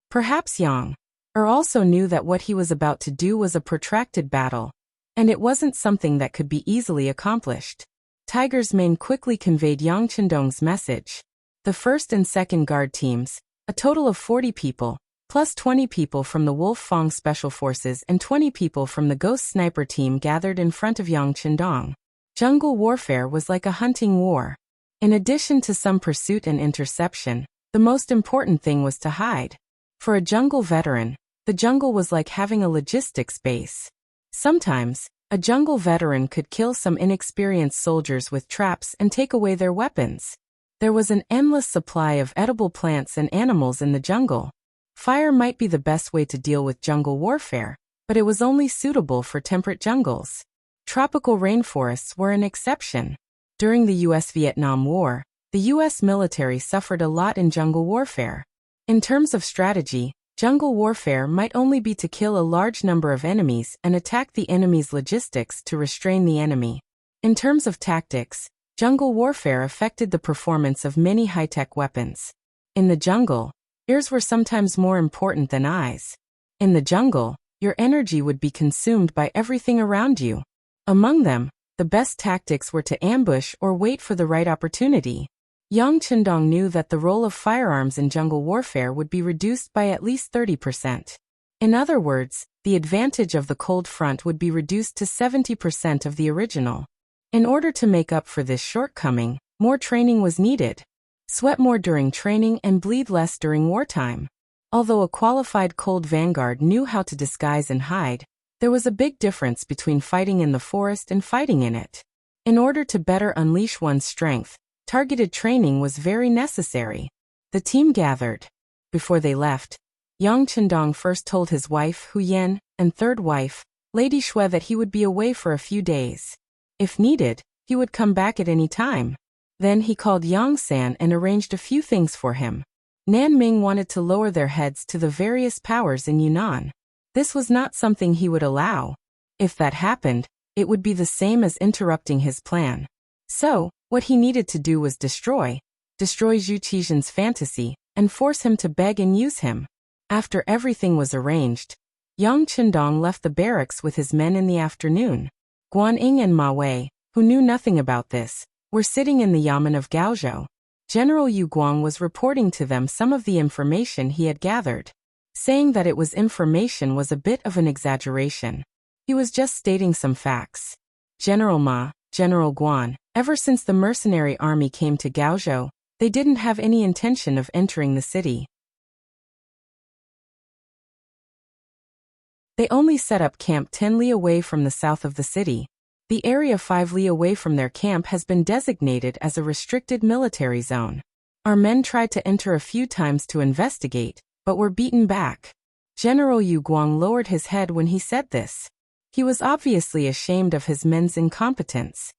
Perhaps Yang also knew that what he was about to do was a protracted battle, and it wasn't something that could be easily accomplished. Tiger's Mane quickly conveyed Yang Chendong's message. The first and second guard teams, a total of 40 people, plus 20 people from the Wolf Fong Special Forces and 20 people from the Ghost Sniper team gathered in front of Yang Chendong. Jungle warfare was like a hunting war. In addition to some pursuit and interception, the most important thing was to hide. For a jungle veteran, the jungle was like having a logistics base. Sometimes, a jungle veteran could kill some inexperienced soldiers with traps and take away their weapons. There was an endless supply of edible plants and animals in the jungle. Fire might be the best way to deal with jungle warfare, but it was only suitable for temperate jungles. Tropical rainforests were an exception. During the U.S.-Vietnam War, the U.S. military suffered a lot in jungle warfare. In terms of strategy, jungle warfare might only be to kill a large number of enemies and attack the enemy's logistics to restrain the enemy. In terms of tactics, jungle warfare affected the performance of many high-tech weapons. In the jungle, ears were sometimes more important than eyes. In the jungle, your energy would be consumed by everything around you. Among them, the best tactics were to ambush or wait for the right opportunity. Yang Chendong knew that the role of firearms in jungle warfare would be reduced by at least 30%. In other words, the advantage of the cold front would be reduced to 70% of the original. In order to make up for this shortcoming, more training was needed. Sweat more during training and bleed less during wartime. Although a qualified cold vanguard knew how to disguise and hide, there was a big difference between fighting in the forest and fighting in it. In order to better unleash one's strength, targeted training was very necessary. The team gathered. Before they left, Yang Chendong first told his wife Hu Yen and third wife, Lady Shui, that he would be away for a few days. If needed, he would come back at any time. Then he called Yang San and arranged a few things for him. Nan Ming wanted to lower their heads to the various powers in Yunnan. This was not something he would allow. If that happened, it would be the same as interrupting his plan. So, what he needed to do was destroy Zhu Qizhen's fantasy, and force him to beg and use him. After everything was arranged, Yang Chendong left the barracks with his men in the afternoon. Guan Ying and Ma Wei, who knew nothing about this, were sitting in the yamen of Gaozhou. General Yu Guang was reporting to them some of the information he had gathered. Saying that it was information was a bit of an exaggeration. He was just stating some facts. General Ma, General Guan, ever since the mercenary army came to Gaozhou, they didn't have any intention of entering the city. They only set up camp 10 li away from the south of the city. The area 5 li away from their camp has been designated as a restricted military zone. Our men tried to enter a few times to investigate, but were beaten back. General Yu Guang lowered his head when he said this. He was obviously ashamed of his men's incompetence.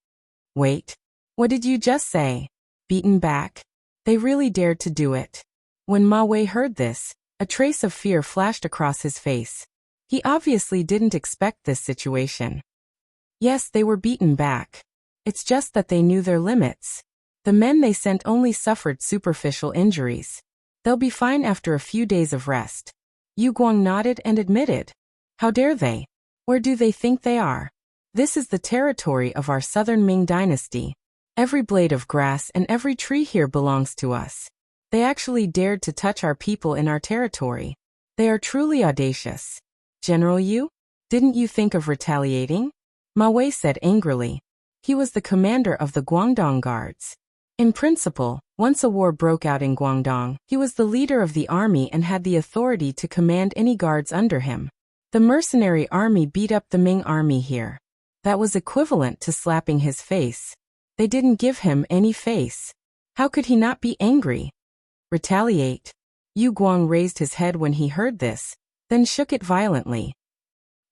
Wait, what did you just say? Beaten back? They really dared to do it. When Ma Wei heard this, a trace of fear flashed across his face. He obviously didn't expect this situation. Yes, they were beaten back. It's just that they knew their limits. The men they sent only suffered superficial injuries. They'll be fine after a few days of rest. Yu Guang nodded and admitted. How dare they? Where do they think they are? This is the territory of our southern Ming dynasty. Every blade of grass and every tree here belongs to us. They actually dared to touch our people in our territory. They are truly audacious. General Yu, didn't you think of retaliating? Ma Wei said angrily. He was the commander of the Guangdong Guards. In principle, once a war broke out in Guangdong, he was the leader of the army and had the authority to command any guards under him. The mercenary army beat up the Ming army here. That was equivalent to slapping his face. They didn't give him any face. How could he not be angry? Retaliate. Yu Guang raised his head when he heard this, then shook it violently.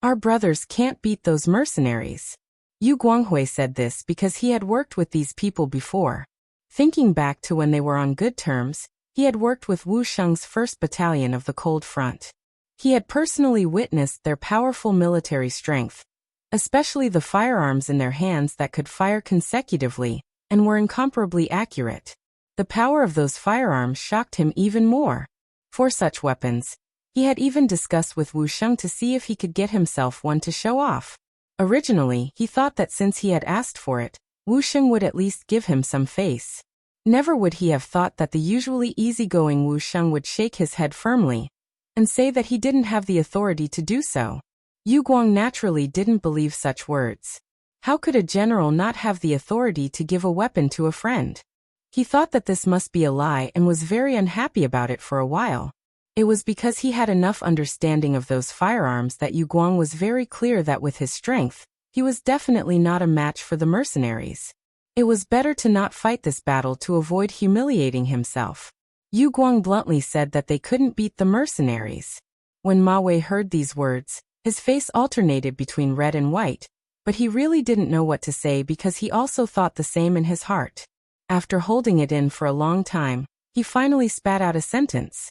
Our brothers can't beat those mercenaries. Yu Guanghui said this because he had worked with these people before. Thinking back to when they were on good terms, he had worked with Wu Sheng's 1st Battalion of the Cold Front. He had personally witnessed their powerful military strength, especially the firearms in their hands that could fire consecutively and were incomparably accurate. The power of those firearms shocked him even more. For such weapons, he had even discussed with Wu Sheng to see if he could get himself one to show off. Originally, he thought that since he had asked for it, Wu Sheng would at least give him some face. Never would he have thought that the usually easygoing Wu Sheng would shake his head firmly and say that he didn't have the authority to do so. Yu Guang naturally didn't believe such words. How could a general not have the authority to give a weapon to a friend? He thought that this must be a lie and was very unhappy about it for a while. It was because he had enough understanding of those firearms that Yu Guang was very clear that with his strength, he was definitely not a match for the mercenaries. It was better to not fight this battle to avoid humiliating himself. Yu Guang bluntly said that they couldn't beat the mercenaries. When Ma Wei heard these words, his face alternated between red and white, but he really didn't know what to say because he also thought the same in his heart. After holding it in for a long time, he finally spat out a sentence.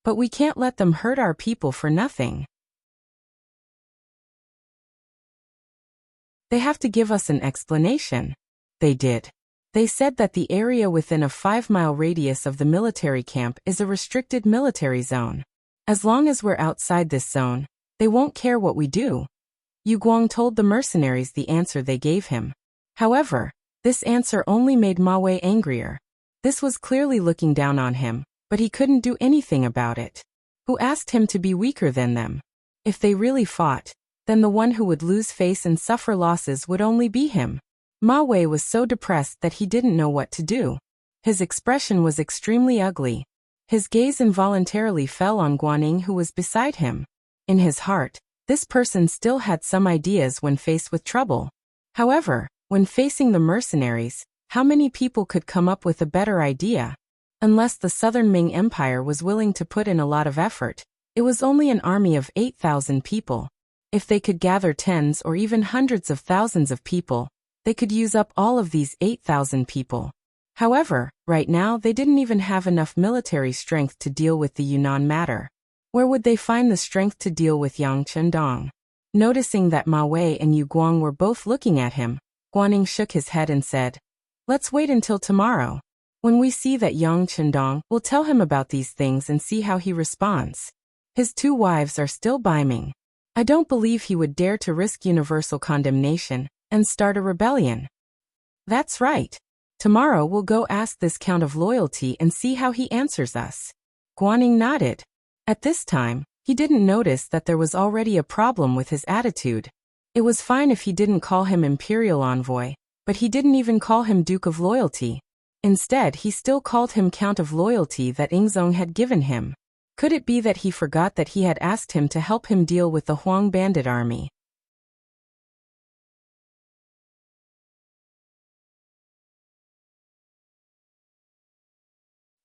But we can't let them hurt our people for nothing. They have to give us an explanation. They did. They said that the area within a 5-mile radius of the military camp is a restricted military zone. As long as we're outside this zone, they won't care what we do. Yu Guang told the mercenaries the answer they gave him. However, this answer only made Ma Wei angrier. This was clearly looking down on him, but he couldn't do anything about it. Who asked him to be weaker than them? If they really fought, then the one who would lose face and suffer losses would only be him. Ma Wei was so depressed that he didn't know what to do. His expression was extremely ugly. His gaze involuntarily fell on Guaning, who was beside him. In his heart, this person still had some ideas when faced with trouble. However, when facing the mercenaries, how many people could come up with a better idea? Unless the Southern Ming Empire was willing to put in a lot of effort, it was only an army of 8,000 people. If they could gather tens or even hundreds of thousands of people, they could use up all of these 8,000 people. However, right now they didn't even have enough military strength to deal with the Yunnan matter. Where would they find the strength to deal with Yang Chendong? Noticing that Ma Wei and Yu Guang were both looking at him, Guaning shook his head and said, "Let's wait until tomorrow. When we see that Yang Chendong, we'll tell him about these things and see how he responds. His 2 wives are still by Ming. I don't believe he would dare to risk universal condemnation and start a rebellion." "That's right. Tomorrow we'll go ask this Count of Loyalty and see how he answers us." Guaning nodded. At this time, he didn't notice that there was already a problem with his attitude. It was fine if he didn't call him Imperial Envoy, but he didn't even call him Duke of Loyalty. Instead, he still called him Count of Loyalty that Ingzong had given him. Could it be that he forgot that he had asked him to help him deal with the Huang bandit army?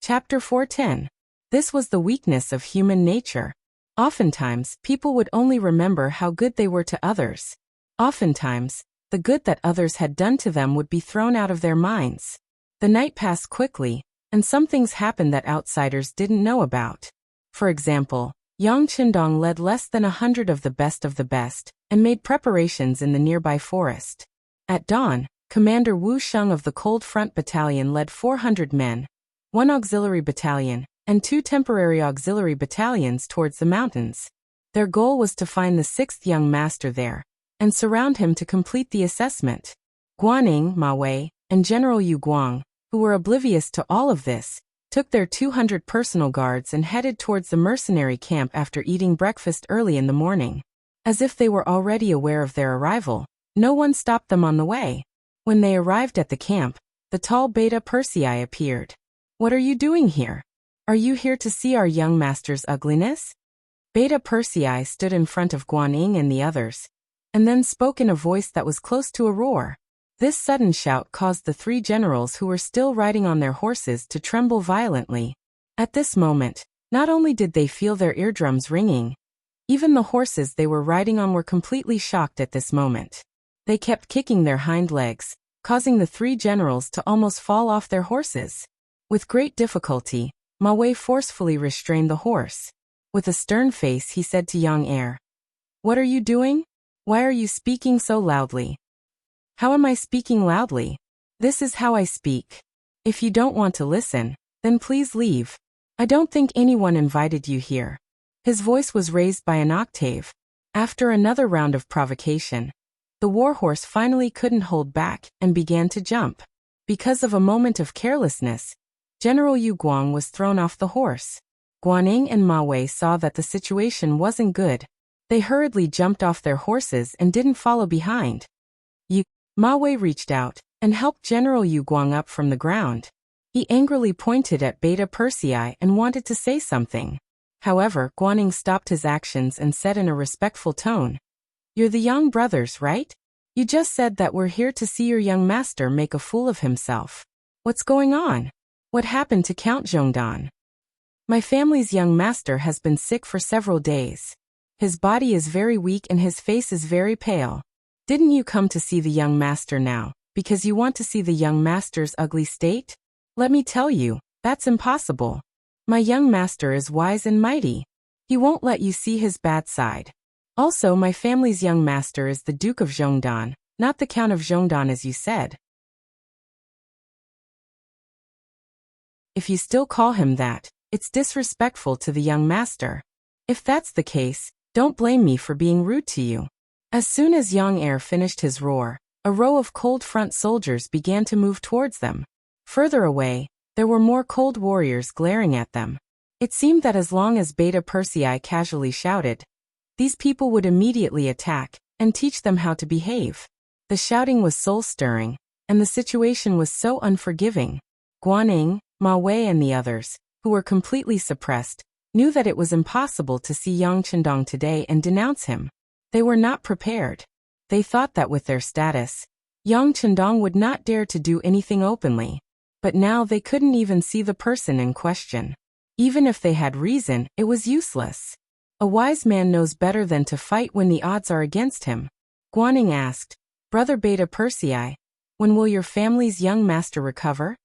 Chapter 410. This was the weakness of human nature. Oftentimes, people would only remember how good they were to others. Oftentimes, the good that others had done to them would be thrown out of their minds. The night passed quickly, and some things happened that outsiders didn't know about. For example, Yang Chendong led less than 100 of the best, and made preparations in the nearby forest. At dawn, Commander Wu Sheng of the Cold Front Battalion led 400 men, 1 auxiliary battalion, and 2 temporary auxiliary battalions towards the mountains. Their goal was to find the 6th young master there, and surround him to complete the assessment. Guaning, Ma Wei, and General Yu Guang, who were oblivious to all of this, took their 200 personal guards and headed towards the mercenary camp after eating breakfast early in the morning. As if they were already aware of their arrival, no one stopped them on the way. When they arrived at the camp, the tall Beta Persei appeared. "What are you doing here? Are you here to see our young master's ugliness?" Beta Persei stood in front of Guanyin and the others, and then spoke in a voice that was close to a roar. This sudden shout caused the three generals who were still riding on their horses to tremble violently. At this moment, not only did they feel their eardrums ringing, even the horses they were riding on were completely shocked at this moment. They kept kicking their hind legs, causing the three generals to almost fall off their horses. With great difficulty, Ma Wei forcefully restrained the horse. With a stern face he said to young heir, "What are you doing? Why are you speaking so loudly?" "How am I speaking loudly? This is how I speak. If you don't want to listen, then please leave. I don't think anyone invited you here." His voice was raised by an octave. After another round of provocation, the warhorse finally couldn't hold back and began to jump. Because of a moment of carelessness, General Yu Guang was thrown off the horse. Guanyin and Ma Wei saw that the situation wasn't good. They hurriedly jumped off their horses and didn't follow behind. Ma Wei reached out and helped General Yu Guang up from the ground. He angrily pointed at Beta Persei and wanted to say something. However, Guanyin stopped his actions and said in a respectful tone, "You're the young brothers, right? You just said that we're here to see your young master make a fool of himself. What's going on? What happened to Count Zhongdan?" "My family's young master has been sick for several days. His body is very weak and his face is very pale. Didn't you come to see the young master now, because you want to see the young master's ugly state? Let me tell you, that's impossible. My young master is wise and mighty. He won't let you see his bad side. Also, my family's young master is the Duke of Zhongdan, not the Count of Zhongdan as you said. If you still call him that, it's disrespectful to the young master. If that's the case, don't blame me for being rude to you." As soon as young heir finished his roar, a row of cold front soldiers began to move towards them. Further away, there were more cold warriors glaring at them. It seemed that as long as Beta Persei casually shouted, these people would immediately attack and teach them how to behave. The shouting was soul-stirring, and the situation was so unforgiving. Guanyin, Ma Wei and the others, who were completely suppressed, knew that it was impossible to see Yang Chendong today and denounce him. They were not prepared. They thought that with their status, Yang Chendong would not dare to do anything openly. But now they couldn't even see the person in question. Even if they had reason, it was useless. A wise man knows better than to fight when the odds are against him. Guanyin asked, "Brother Beta Persei, when will your family's young master recover?"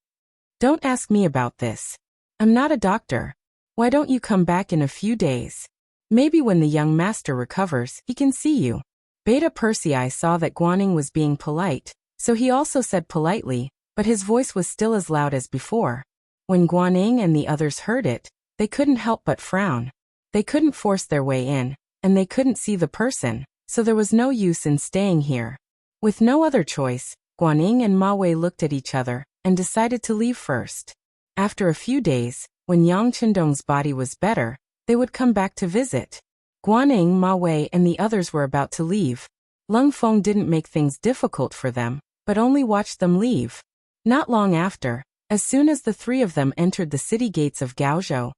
"Don't ask me about this. I'm not a doctor. Why don't you come back in a few days? Maybe when the young master recovers, he can see you." Beta Persei saw that Guanyin was being polite, so he also said politely, but his voice was still as loud as before. When Guanyin and the others heard it, they couldn't help but frown. They couldn't force their way in, and they couldn't see the person, so there was no use in staying here. With no other choice, Guanyin and Ma Wei looked at each other and decided to leave first. After a few days, when Yang Chendong's body was better, they would come back to visit. Guanyin, Ma Wei and the others were about to leave. Lung Feng didn't make things difficult for them, but only watched them leave. Not long after, as soon as the three of them entered the city gates of Gaozhou,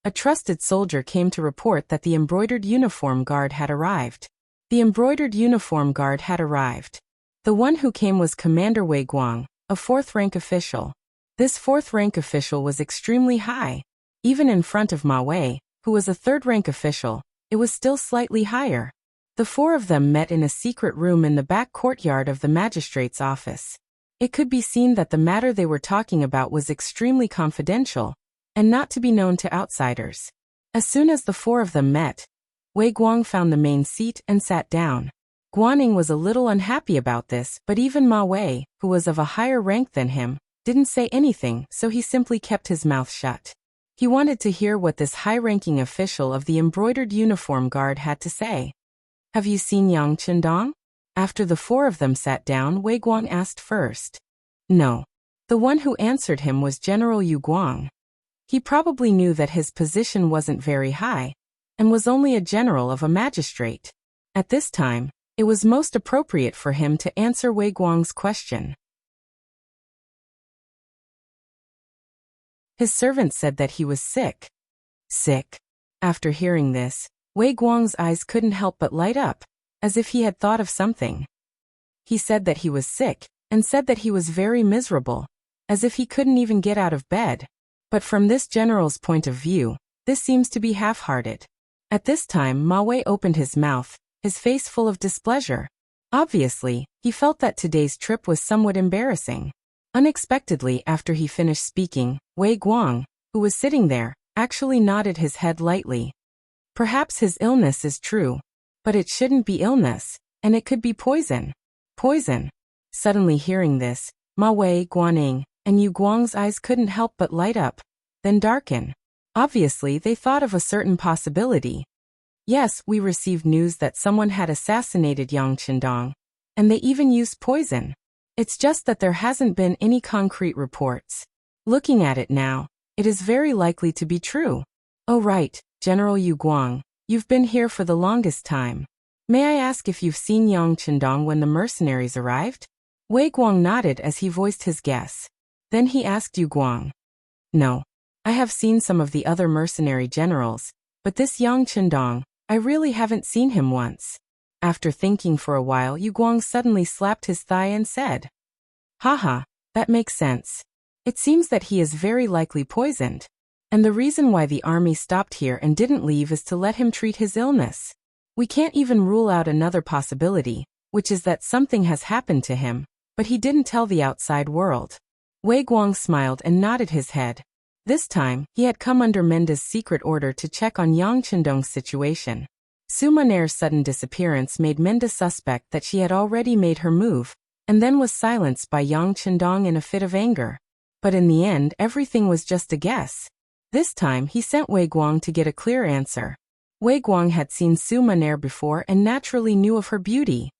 a trusted soldier came to report that the embroidered uniform guard had arrived. The embroidered uniform guard had arrived. The one who came was Commander Wei Guang, a fourth-rank official. This fourth-rank official was extremely high. Even in front of Ma Wei, who was a third-rank official, it was still slightly higher. The four of them met in a secret room in the back courtyard of the magistrate's office. It could be seen that the matter they were talking about was extremely confidential, and not to be known to outsiders. As soon as the four of them met, Wei Guang found the main seat and sat down. Guanyin was a little unhappy about this, but even Ma Wei, who was of a higher rank than him, didn't say anything, so he simply kept his mouth shut. He wanted to hear what this high-ranking official of the embroidered uniform guard had to say. "Have you seen Yang Chendong?" After the four of them sat down, Wei Guang asked first. "No." The one who answered him was General Yu Guang. He probably knew that his position wasn't very high, and was only a general of a magistrate. At this time, it was most appropriate for him to answer Wei Guang's question. His servant said that he was sick. Sick? After hearing this, Wei Guang's eyes couldn't help but light up, as if he had thought of something. He said that he was sick, and said that he was very miserable, as if he couldn't even get out of bed. But from this general's point of view, this seems to be half-hearted. At this time Ma Wei opened his mouth, his face full of displeasure. Obviously, he felt that today's trip was somewhat embarrassing. Unexpectedly, after he finished speaking, Wei Guang, who was sitting there, actually nodded his head lightly. Perhaps his illness is true. But it shouldn't be illness, and it could be poison. Poison. Suddenly hearing this, Ma Wei, Guaning, and Yu Guang's eyes couldn't help but light up, then darken. Obviously, they thought of a certain possibility. Yes, we received news that someone had assassinated Yang Qindong, and they even used poison. It's just that there hasn't been any concrete reports. Looking at it now, it is very likely to be true. Oh right, General Yu Guang, you've been here for the longest time. May I ask if you've seen Yang Qindong when the mercenaries arrived? Wei Guang nodded as he voiced his guess. Then he asked Yu Guang. No. I have seen some of the other mercenary generals, but this Yang Qindong, I really haven't seen him once. After thinking for a while, Yu Guang suddenly slapped his thigh and said, Haha, that makes sense. It seems that he is very likely poisoned. And the reason why the army stopped here and didn't leave is to let him treat his illness. We can't even rule out another possibility, which is that something has happened to him, but he didn't tell the outside world. Wei Guang smiled and nodded his head. This time, he had come under Menda's secret order to check on Yang Qindong's situation. Su Maner's sudden disappearance made Menda suspect that she had already made her move, and then was silenced by Yang Qindong in a fit of anger. But in the end, everything was just a guess. This time, he sent Wei Guang to get a clear answer. Wei Guang had seen Su Maner before and naturally knew of her beauty.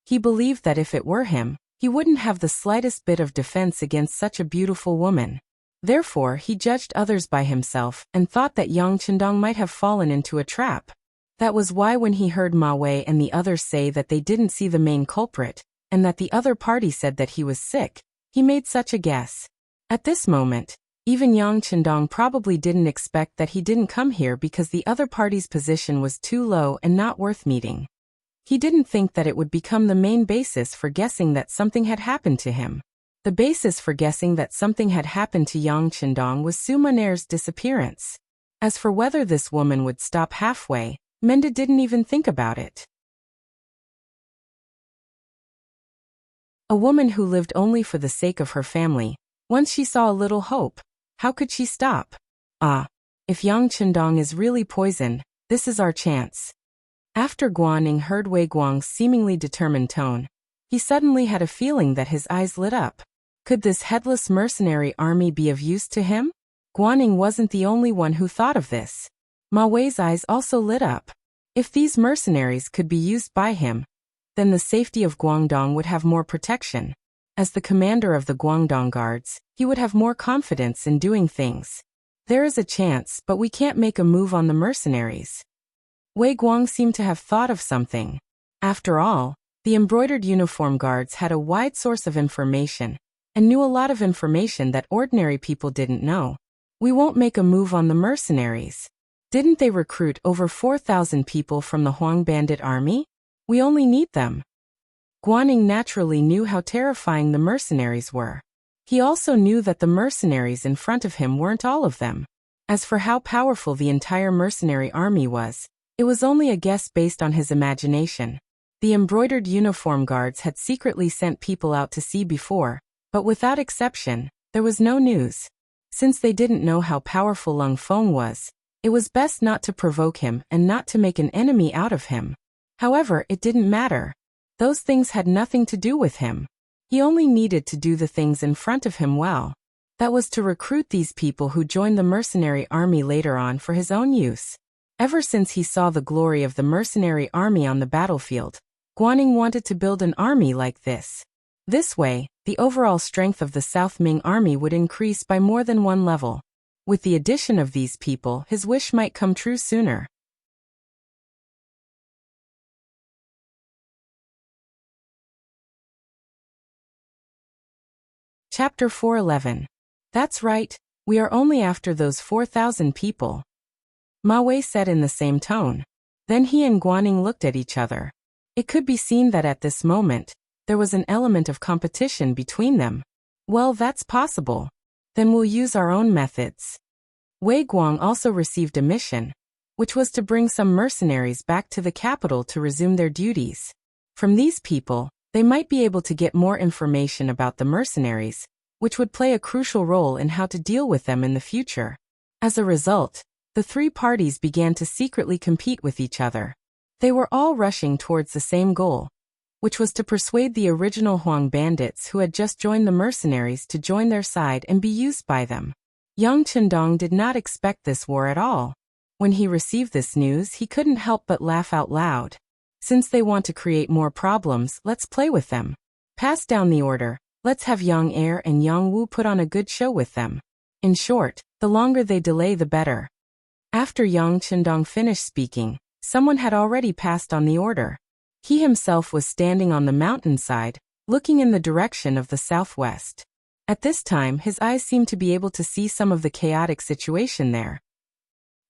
He believed that if it were him, he wouldn't have the slightest bit of defense against such a beautiful woman. Therefore, he judged others by himself and thought that Yang Qindong might have fallen into a trap. That was why when he heard Ma Wei and the others say that they didn't see the main culprit, and that the other party said that he was sick, he made such a guess. At this moment, even Yang Qindong probably didn't expect that he didn't come here because the other party's position was too low and not worth meeting. He didn't think that it would become the main basis for guessing that something had happened to him. The basis for guessing that something had happened to Yang Qindong was Su Maner's disappearance. As for whether this woman would stop halfway, Menda didn't even think about it. A woman who lived only for the sake of her family. Once she saw a little hope. How could she stop? Ah, if Yang Qindong is really poisoned, this is our chance. After Guaning heard Wei Guang's seemingly determined tone, he suddenly had a feeling that his eyes lit up. Could this headless mercenary army be of use to him? Guaning wasn't the only one who thought of this. Ma Wei's eyes also lit up. If these mercenaries could be used by him, then the safety of Guangdong would have more protection. As the commander of the Guangdong Guards, he would have more confidence in doing things. There is a chance, but we can't make a move on the mercenaries. Wei Guang seemed to have thought of something. After all, the embroidered uniform guards had a wide source of information, and knew a lot of information that ordinary people didn't know. We won't make a move on the mercenaries. Didn't they recruit over 4,000 people from the Huang bandit army? We only need them. Guaning naturally knew how terrifying the mercenaries were. He also knew that the mercenaries in front of him weren't all of them. As for how powerful the entire mercenary army was, it was only a guess based on his imagination. The embroidered uniform guards had secretly sent people out to see before, but without exception, there was no news. Since they didn't know how powerful Lung Feng was, it was best not to provoke him and not to make an enemy out of him. However, it didn't matter. Those things had nothing to do with him. He only needed to do the things in front of him well. That was to recruit these people who joined the mercenary army later on for his own use. Ever since he saw the glory of the mercenary army on the battlefield, Guaning wanted to build an army like this. This way, the overall strength of the South Ming army would increase by more than one level. With the addition of these people, his wish might come true sooner. Chapter 411. That's right, we are only after those 4,000 people. Ma Wei said in the same tone. Then he and Guanning looked at each other. It could be seen that at this moment, there was an element of competition between them. Well, that's possible. Then we'll use our own methods. Wei Guang also received a mission, which was to bring some mercenaries back to the capital to resume their duties. From these people, they might be able to get more information about the mercenaries, which would play a crucial role in how to deal with them in the future. As a result, the three parties began to secretly compete with each other. They were all rushing towards the same goal, which was to persuade the original Huang bandits who had just joined the mercenaries to join their side and be used by them. Yang Chendong did not expect this war at all. When he received this news, he couldn't help but laugh out loud. Since they want to create more problems, let's play with them. Pass down the order. Let's have Yang Er and Yang Wu put on a good show with them. In short, the longer they delay, the better. After Yang Chendong finished speaking, someone had already passed on the order. He himself was standing on the mountainside, looking in the direction of the southwest. At this time, his eyes seemed to be able to see some of the chaotic situation there.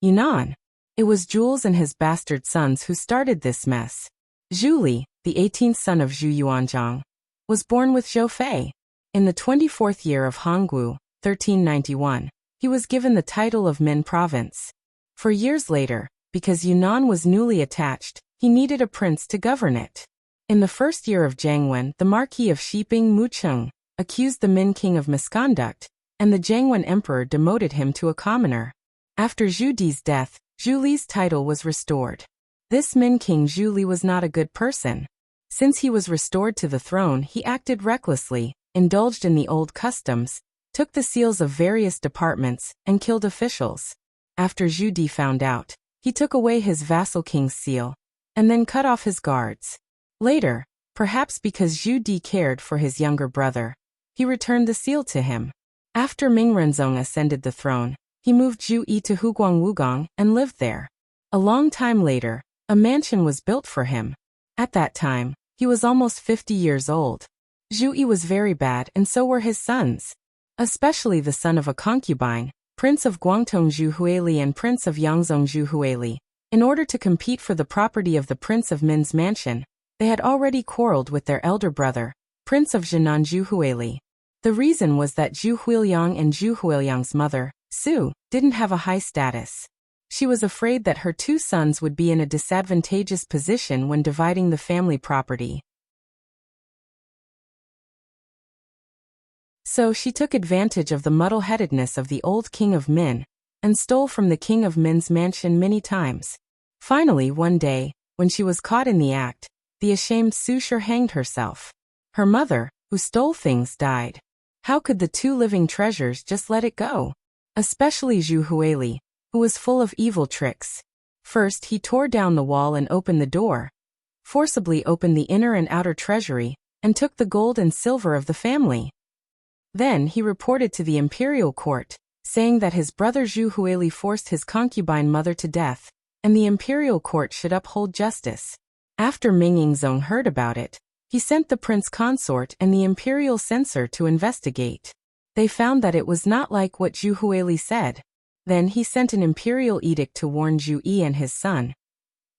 Yunnan. It was Jules and his bastard sons who started this mess. Zhu Li, the 18th son of Zhu Yuanzhang, was born with Zhou Fei. In the 24th year of Honggu, 1391, he was given the title of Min Province. For years later, because Yunnan was newly attached, he needed a prince to govern it. In the first year of Jiangwen, the Marquis of Shiping Mucheng accused the Min king of misconduct, and the Jiangwen emperor demoted him to a commoner. After Zhu Di's death, Zhu Li's title was restored. This Min king Zhu Li was not a good person. Since he was restored to the throne, he acted recklessly, indulged in the old customs, took the seals of various departments, and killed officials. After Zhu Di found out, he took away his vassal king's seal, and then cut off his guards. Later, perhaps because Zhu Di cared for his younger brother, he returned the seal to him. After Ming Renzong ascended the throne, he moved Zhu Yi to Huguang Wugong and lived there. A long time later, a mansion was built for him. At that time, he was almost 50 years old. Zhu Yi was very bad, and so were his sons. Especially the son of a concubine, Prince of Guangdong Zhu Huili and Prince of Yangzhong Zhu Huili. In order to compete for the property of the Prince of Min's mansion, they had already quarreled with their elder brother, Prince of Jinan Zhu Huili. The reason was that Zhu Huiliang and Zhu Huiliang's mother, Su, didn't have a high status. She was afraid that her two sons would be in a disadvantageous position when dividing the family property. So she took advantage of the muddle-headedness of the old king of Min, and stole from the king of Min's mansion many times. Finally, one day, when she was caught in the act, the ashamed Su Shi hanged herself. Her mother, who stole things, died. How could the two living treasures just let it go? Especially Zhu Huili, who was full of evil tricks. First, he tore down the wall and opened the door, forcibly opened the inner and outer treasury, and took the gold and silver of the family. Then he reported to the imperial court, saying that his brother Zhu Huili forced his concubine mother to death, and the imperial court should uphold justice. After Ming Yingzong heard about it, he sent the prince consort and the imperial censor to investigate. They found that it was not like what Zhu Huili said. Then he sent an imperial edict to warn Zhu Yi and his son.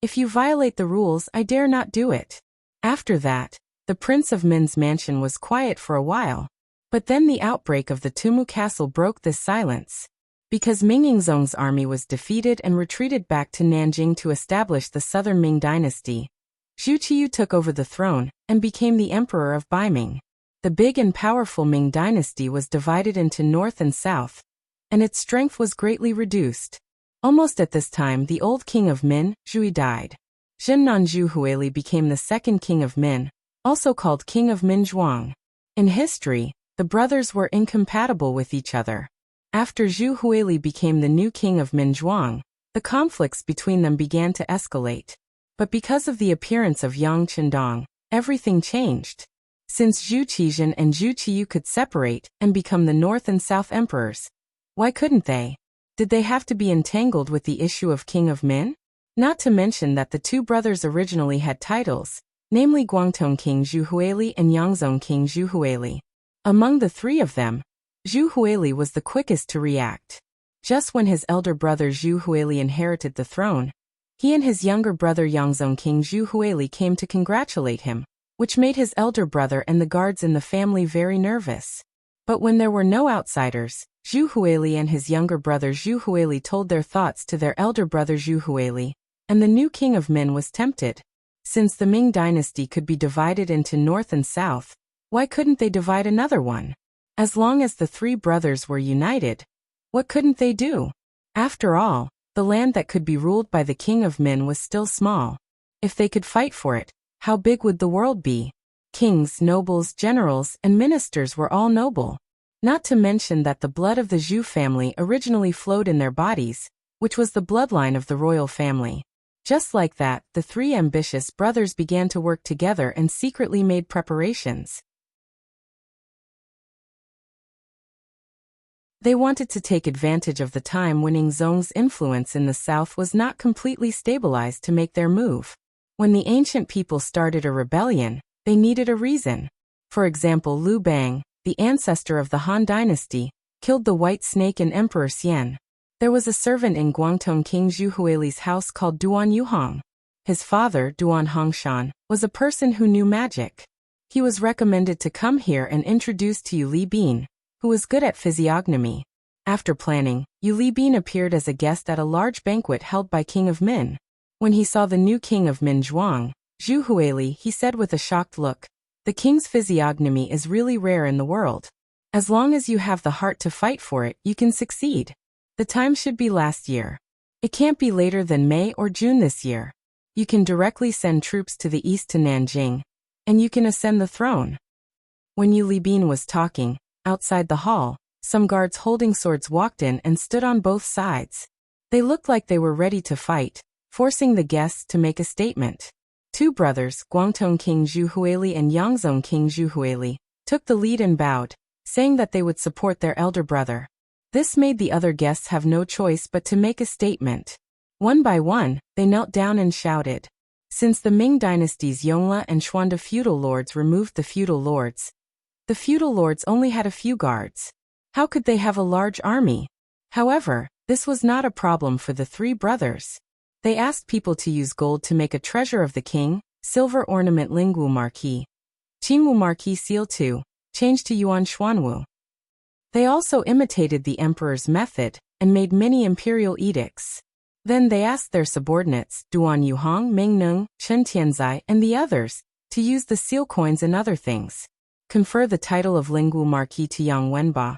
If you violate the rules, I dare not do it. After that, the prince of Min's mansion was quiet for a while. But then the outbreak of the Tumu castle broke this silence. Because Ming Yingzong's army was defeated and retreated back to Nanjing to establish the southern Ming dynasty, Zhu Qiyu took over the throne and became the emperor of Baiming. The big and powerful Ming dynasty was divided into north and south, and its strength was greatly reduced. Almost at this time, the old king of Min, Zhu Yi, died. Zhennan Zhu Huili became the second king of Min, also called King of Min Zhuang. In history, the brothers were incompatible with each other. After Zhu Huili became the new king of Min Zhuang, the conflicts between them began to escalate. But because of the appearance of Yang Chendong, everything changed. Since Zhu Qizhen and Zhu Qiyu could separate and become the North and South emperors, why couldn't they? Did they have to be entangled with the issue of King of Min? Not to mention that the two brothers originally had titles, namely Guangdong King Zhu Huili and Yangzhong King Zhu Huili. Among the three of them, Zhu Huili was the quickest to react. Just when his elder brother Zhu Huili inherited the throne, He and his younger brother Yongzhong King Zhu Huili came to congratulate him, which made his elder brother and the guards in the family very nervous. But when there were no outsiders, Zhu Huili and his younger brother Zhu Huili told their thoughts to their elder brother Zhu Huili, and the new king of Min was tempted. Since the Ming dynasty could be divided into north and south, why couldn't they divide another one? As long as the three brothers were united, what couldn't they do? After all, the land that could be ruled by the king of Min was still small. If they could fight for it, how big would the world be? Kings, nobles, generals, and ministers were all noble. Not to mention that the blood of the Zhu family originally flowed in their bodies, which was the bloodline of the royal family. Just like that, the three ambitious brothers began to work together and secretly made preparations. They wanted to take advantage of the time when Yingzong's influence in the south was not completely stabilized to make their move. When the ancient people started a rebellion, they needed a reason. For example, Liu Bang, the ancestor of the Han dynasty, killed the White Snake and Emperor Xian. There was a servant in Guangdong King Zhu Huili's house called Duan Yuhong. His father, Duan Hongshan, was a person who knew magic. He was recommended to come here and introduced to Yu Li Bin, who was good at physiognomy. After planning, Yu Li Bin appeared as a guest at a large banquet held by King of Min. When he saw the new king of Min Zhuang, Zhu Huili, he said with a shocked look, "The king's physiognomy is really rare in the world. As long as you have the heart to fight for it, you can succeed. The time should be last year. It can't be later than May or June this year. You can directly send troops to the east to Nanjing, and you can ascend the throne." When Yu Li Bin was talking, outside the hall, some guards holding swords walked in and stood on both sides. They looked like they were ready to fight, forcing the guests to make a statement. Two brothers, Guangdong King Zhu Huili and Yangzhong King Zhu Huili, took the lead and bowed, saying that they would support their elder brother. This made the other guests have no choice but to make a statement. One by one, they knelt down and shouted. Since the Ming dynasty's Yongle and Xuande feudal lords removed the feudal lords only had a few guards. How could they have a large army? However, this was not a problem for the three brothers. They asked people to use gold to make a treasure of the king, silver ornament Lingwu marquee, Qingwu marquee seal 2, changed to Yuan Xuanwu. They also imitated the emperor's method and made many imperial edicts. Then they asked their subordinates, Duan Yuhong, Ming Neng, Chen Tianzai, and the others, to use the seal coins and other things. Confer the title of Lingwu Marquis to Yang Wenba,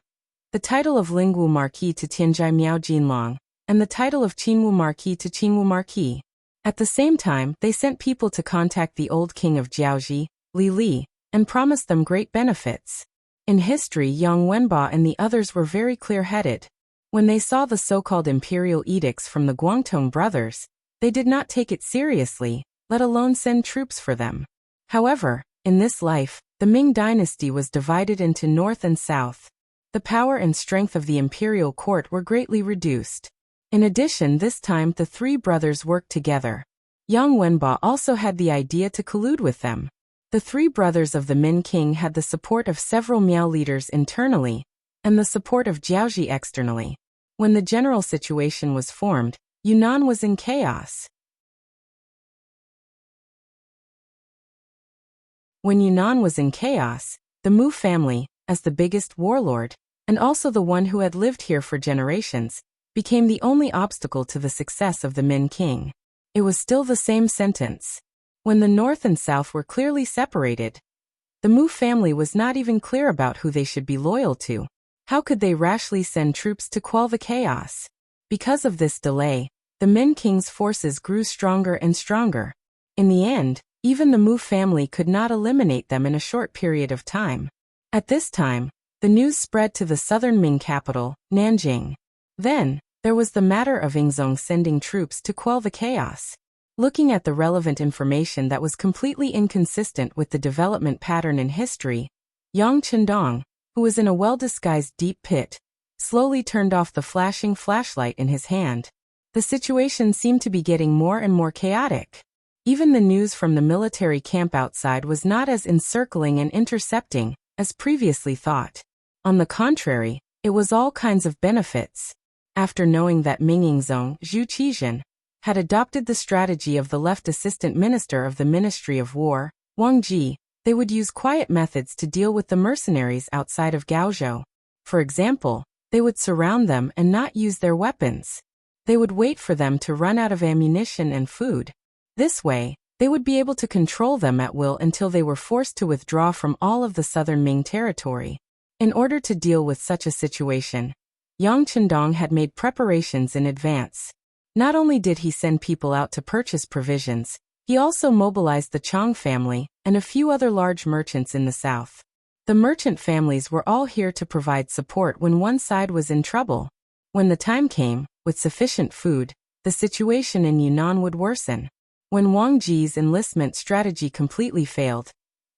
the title of Lingwu Marquis to Tianzhai Miao Jinlong, and the title of Qingwu Marquis to Qingwu Marquis. At the same time, they sent people to contact the old king of Jiaoji, Li Li, and promised them great benefits. In history, Yang Wenba and the others were very clear-headed. When they saw the so-called imperial edicts from the Guangdong brothers, they did not take it seriously, let alone send troops for them. However, in this life, the Ming dynasty was divided into north and south. The power and strength of the imperial court were greatly reduced. In addition, this time the three brothers worked together. Yang Wenba also had the idea to collude with them. The three brothers of the Min king had the support of several Miao leaders internally, and the support of Jiaoji externally. When the general situation was formed, Yunnan was in chaos. When Yunnan was in chaos, the Mu family, as the biggest warlord, and also the one who had lived here for generations, became the only obstacle to the success of the Min king. It was still the same sentence. When the north and south were clearly separated, the Mu family was not even clear about who they should be loyal to. How could they rashly send troops to quell the chaos? Because of this delay, the Min king's forces grew stronger and stronger. In the end, even the Mu family could not eliminate them in a short period of time. At this time, the news spread to the southern Ming capital, Nanjing. Then, there was the matter of Yingzong sending troops to quell the chaos. Looking at the relevant information that was completely inconsistent with the development pattern in history, Yang Chendong, who was in a well-disguised deep pit, slowly turned off the flashing flashlight in his hand. The situation seemed to be getting more and more chaotic. Even the news from the military camp outside was not as encircling and intercepting as previously thought. On the contrary, it was all kinds of benefits. After knowing that Ming Yingzong, Zhu Qizhen, had adopted the strategy of the left assistant minister of the Ministry of War, Wang Ji. They would use quiet methods to deal with the mercenaries outside of Gaozhou. For example, they would surround them and not use their weapons. They would wait for them to run out of ammunition and food. This way, they would be able to control them at will until they were forced to withdraw from all of the southern Ming territory. In order to deal with such a situation, Yang Chendong had made preparations in advance. Not only did he send people out to purchase provisions, he also mobilized the Chong family and a few other large merchants in the south. The merchant families were all here to provide support when one side was in trouble. When the time came, with sufficient food, the situation in Yunnan would worsen. When Wang Ji's enlistment strategy completely failed,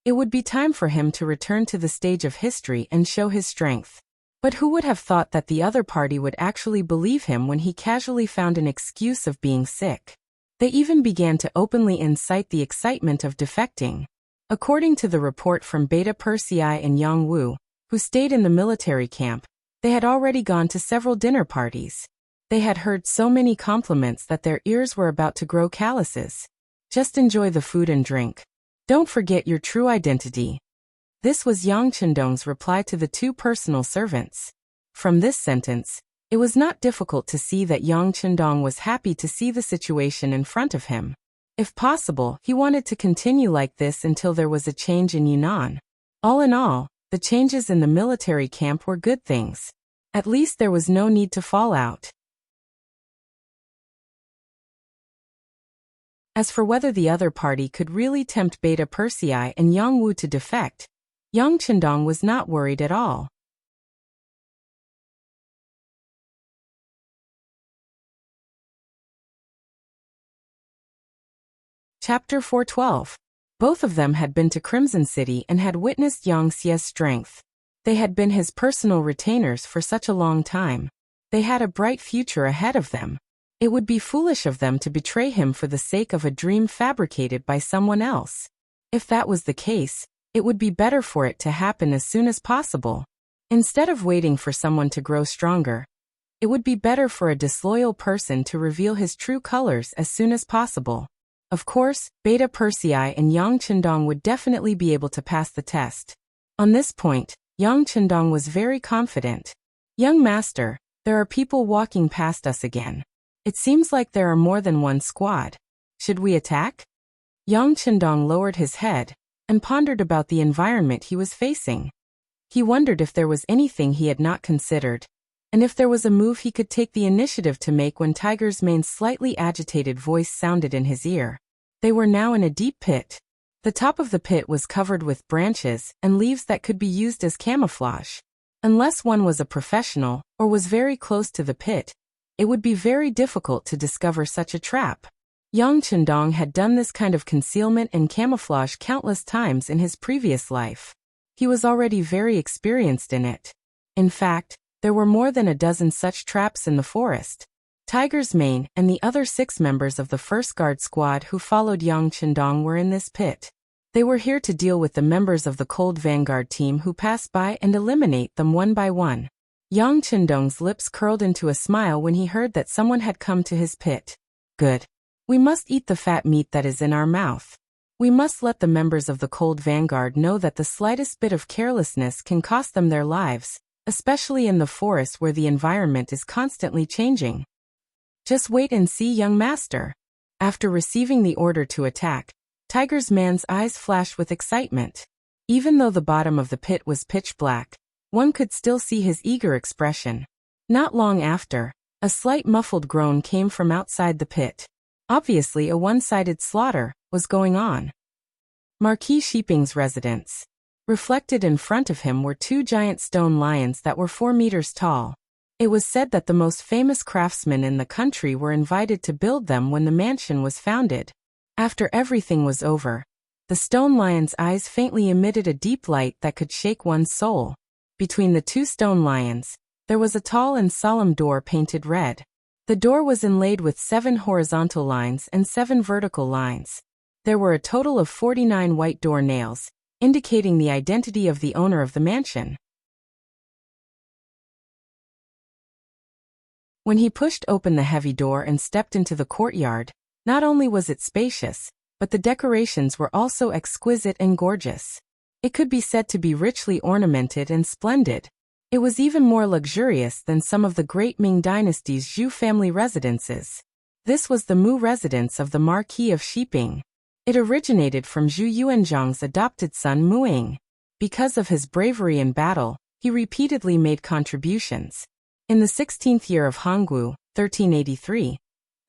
it would be time for him to return to the stage of history and show his strength. But who would have thought that the other party would actually believe him when he casually found an excuse of being sick? They even began to openly incite the excitement of defecting. According to the report from Beta Persei and Yang Wu, who stayed in the military camp, they had already gone to several dinner parties. They had heard so many compliments that their ears were about to grow calluses. Just enjoy the food and drink. Don't forget your true identity. This was Yang Chendong's reply to the two personal servants. From this sentence, it was not difficult to see that Yang Chendong was happy to see the situation in front of him. If possible, he wanted to continue like this until there was a change in Yunnan. All in all, the changes in the military camp were good things. At least there was no need to fall out. As for whether the other party could really tempt Beta Persei and Yang Wu to defect, Yang Chendong was not worried at all. Chapter 412. Both of them had been to Crimson City and had witnessed Yang Xie's strength. They had been his personal retainers for such a long time. They had a bright future ahead of them. It would be foolish of them to betray him for the sake of a dream fabricated by someone else. If that was the case, it would be better for it to happen as soon as possible. Instead of waiting for someone to grow stronger, it would be better for a disloyal person to reveal his true colors as soon as possible. Of course, Beta Persei and Yang Chendong would definitely be able to pass the test. On this point, Yang Chendong was very confident. Young master, there are people walking past us again. It seems like there are more than one squad. Should we attack? Yang Chendong lowered his head and pondered about the environment he was facing. He wondered if there was anything he had not considered, and if there was a move he could take the initiative to make when Tiger's Mane's slightly agitated voice sounded in his ear. They were now in a deep pit. The top of the pit was covered with branches and leaves that could be used as camouflage. Unless one was a professional or was very close to the pit, it would be very difficult to discover such a trap. Yang Chendong had done this kind of concealment and camouflage countless times in his previous life. He was already very experienced in it. In fact, there were more than a dozen such traps in the forest. Tiger's Mane and the other 6 members of the first guard squad who followed Yang Chendong were in this pit. They were here to deal with the members of the Cold Vanguard team who passed by and eliminate them one by one. Yang Chendong's lips curled into a smile when he heard that someone had come to his pit. Good. We must eat the fat meat that is in our mouth. We must let the members of the Cold Vanguard know that the slightest bit of carelessness can cost them their lives, especially in the forest where the environment is constantly changing. Just wait and see, young master. After receiving the order to attack, Tiger's Man's eyes flashed with excitement. Even though the bottom of the pit was pitch black, one could still see his eager expression. Not long after, a slight muffled groan came from outside the pit. Obviously a one-sided slaughter was going on. Marquis Sheeping's residence. Reflected in front of him were 2 giant stone lions that were 4 meters tall. It was said that the most famous craftsmen in the country were invited to build them when the mansion was founded. After everything was over, the stone lion's eyes faintly emitted a deep light that could shake one's soul. Between the 2 stone lions, there was a tall and solemn door painted red. The door was inlaid with 7 horizontal lines and 7 vertical lines. There were a total of 49 white door nails, indicating the identity of the owner of the mansion. When he pushed open the heavy door and stepped into the courtyard, not only was it spacious, but the decorations were also exquisite and gorgeous. It could be said to be richly ornamented and splendid. It was even more luxurious than some of the great Ming dynasty's Zhou family residences. This was the Mu residence of the Marquis of Shiping. It originated from Zhu Yuanzhang's adopted son Muing. Because of his bravery in battle, he repeatedly made contributions. In the 16th year of Hongwu, 1383,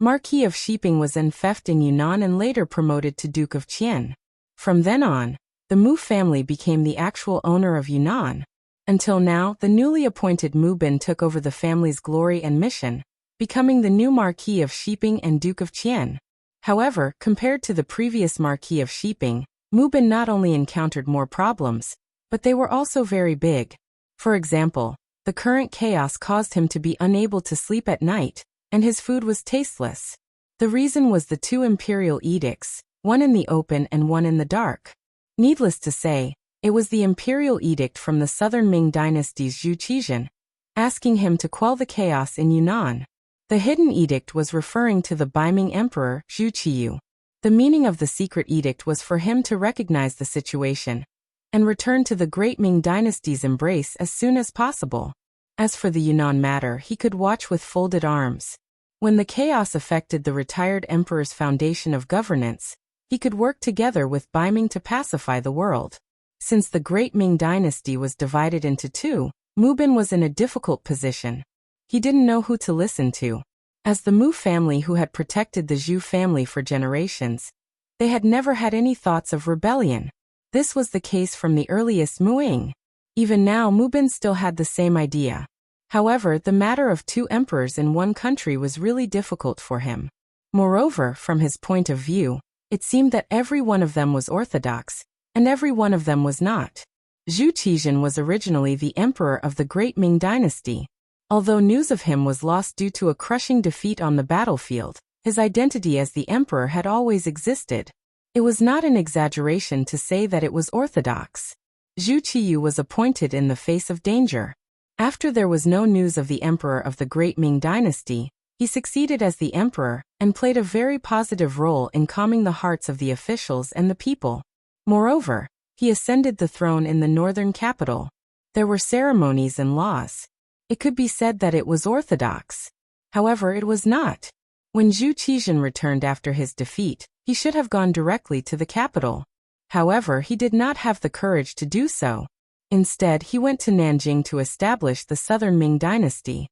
Marquis of Shiping was enfeoffed in Yunnan and later promoted to Duke of Qian. From then on, the Mu family became the actual owner of Yunnan. Until now, the newly appointed Mu Bin took over the family's glory and mission, becoming the new Marquis of Shiping and Duke of Qian. However, compared to the previous Marquis of Shiping, Mu Bin not only encountered more problems, but they were also very big. For example, the current chaos caused him to be unable to sleep at night, and his food was tasteless. The reason was the two imperial edicts, one in the open and one in the dark. Needless to say, it was the imperial edict from the southern Ming dynasty's Zhu Qizhan, asking him to quell the chaos in Yunnan. The hidden edict was referring to the Baiming emperor, Zhu Qiyu. The meaning of the secret edict was for him to recognize the situation and return to the great Ming dynasty's embrace as soon as possible. As for the Yunnan matter, he could watch with folded arms. When the chaos affected the retired emperor's foundation of governance, he could work together with Baiming to pacify the world. Since the great Ming dynasty was divided into two, Mu Bin was in a difficult position. He didn't know who to listen to. As the Mu family who had protected the Zhu family for generations, they had never had any thoughts of rebellion. This was the case from the earliest Muing. Even now, Mu Bin still had the same idea. However, the matter of two emperors in one country was really difficult for him. Moreover, from his point of view, it seemed that every one of them was orthodox, and every one of them was not. Zhu Qizhan was originally the emperor of the great Ming dynasty. Although news of him was lost due to a crushing defeat on the battlefield, his identity as the emperor had always existed. It was not an exaggeration to say that it was orthodox. Zhu Qiyu was appointed in the face of danger. After there was no news of the emperor of the great Ming dynasty, he succeeded as the emperor and played a very positive role in calming the hearts of the officials and the people. Moreover, he ascended the throne in the northern capital. There were ceremonies and laws. It could be said that it was orthodox. However, it was not. When Zhu Qizhan returned after his defeat, he should have gone directly to the capital. However, he did not have the courage to do so. Instead, he went to Nanjing to establish the southern Ming dynasty.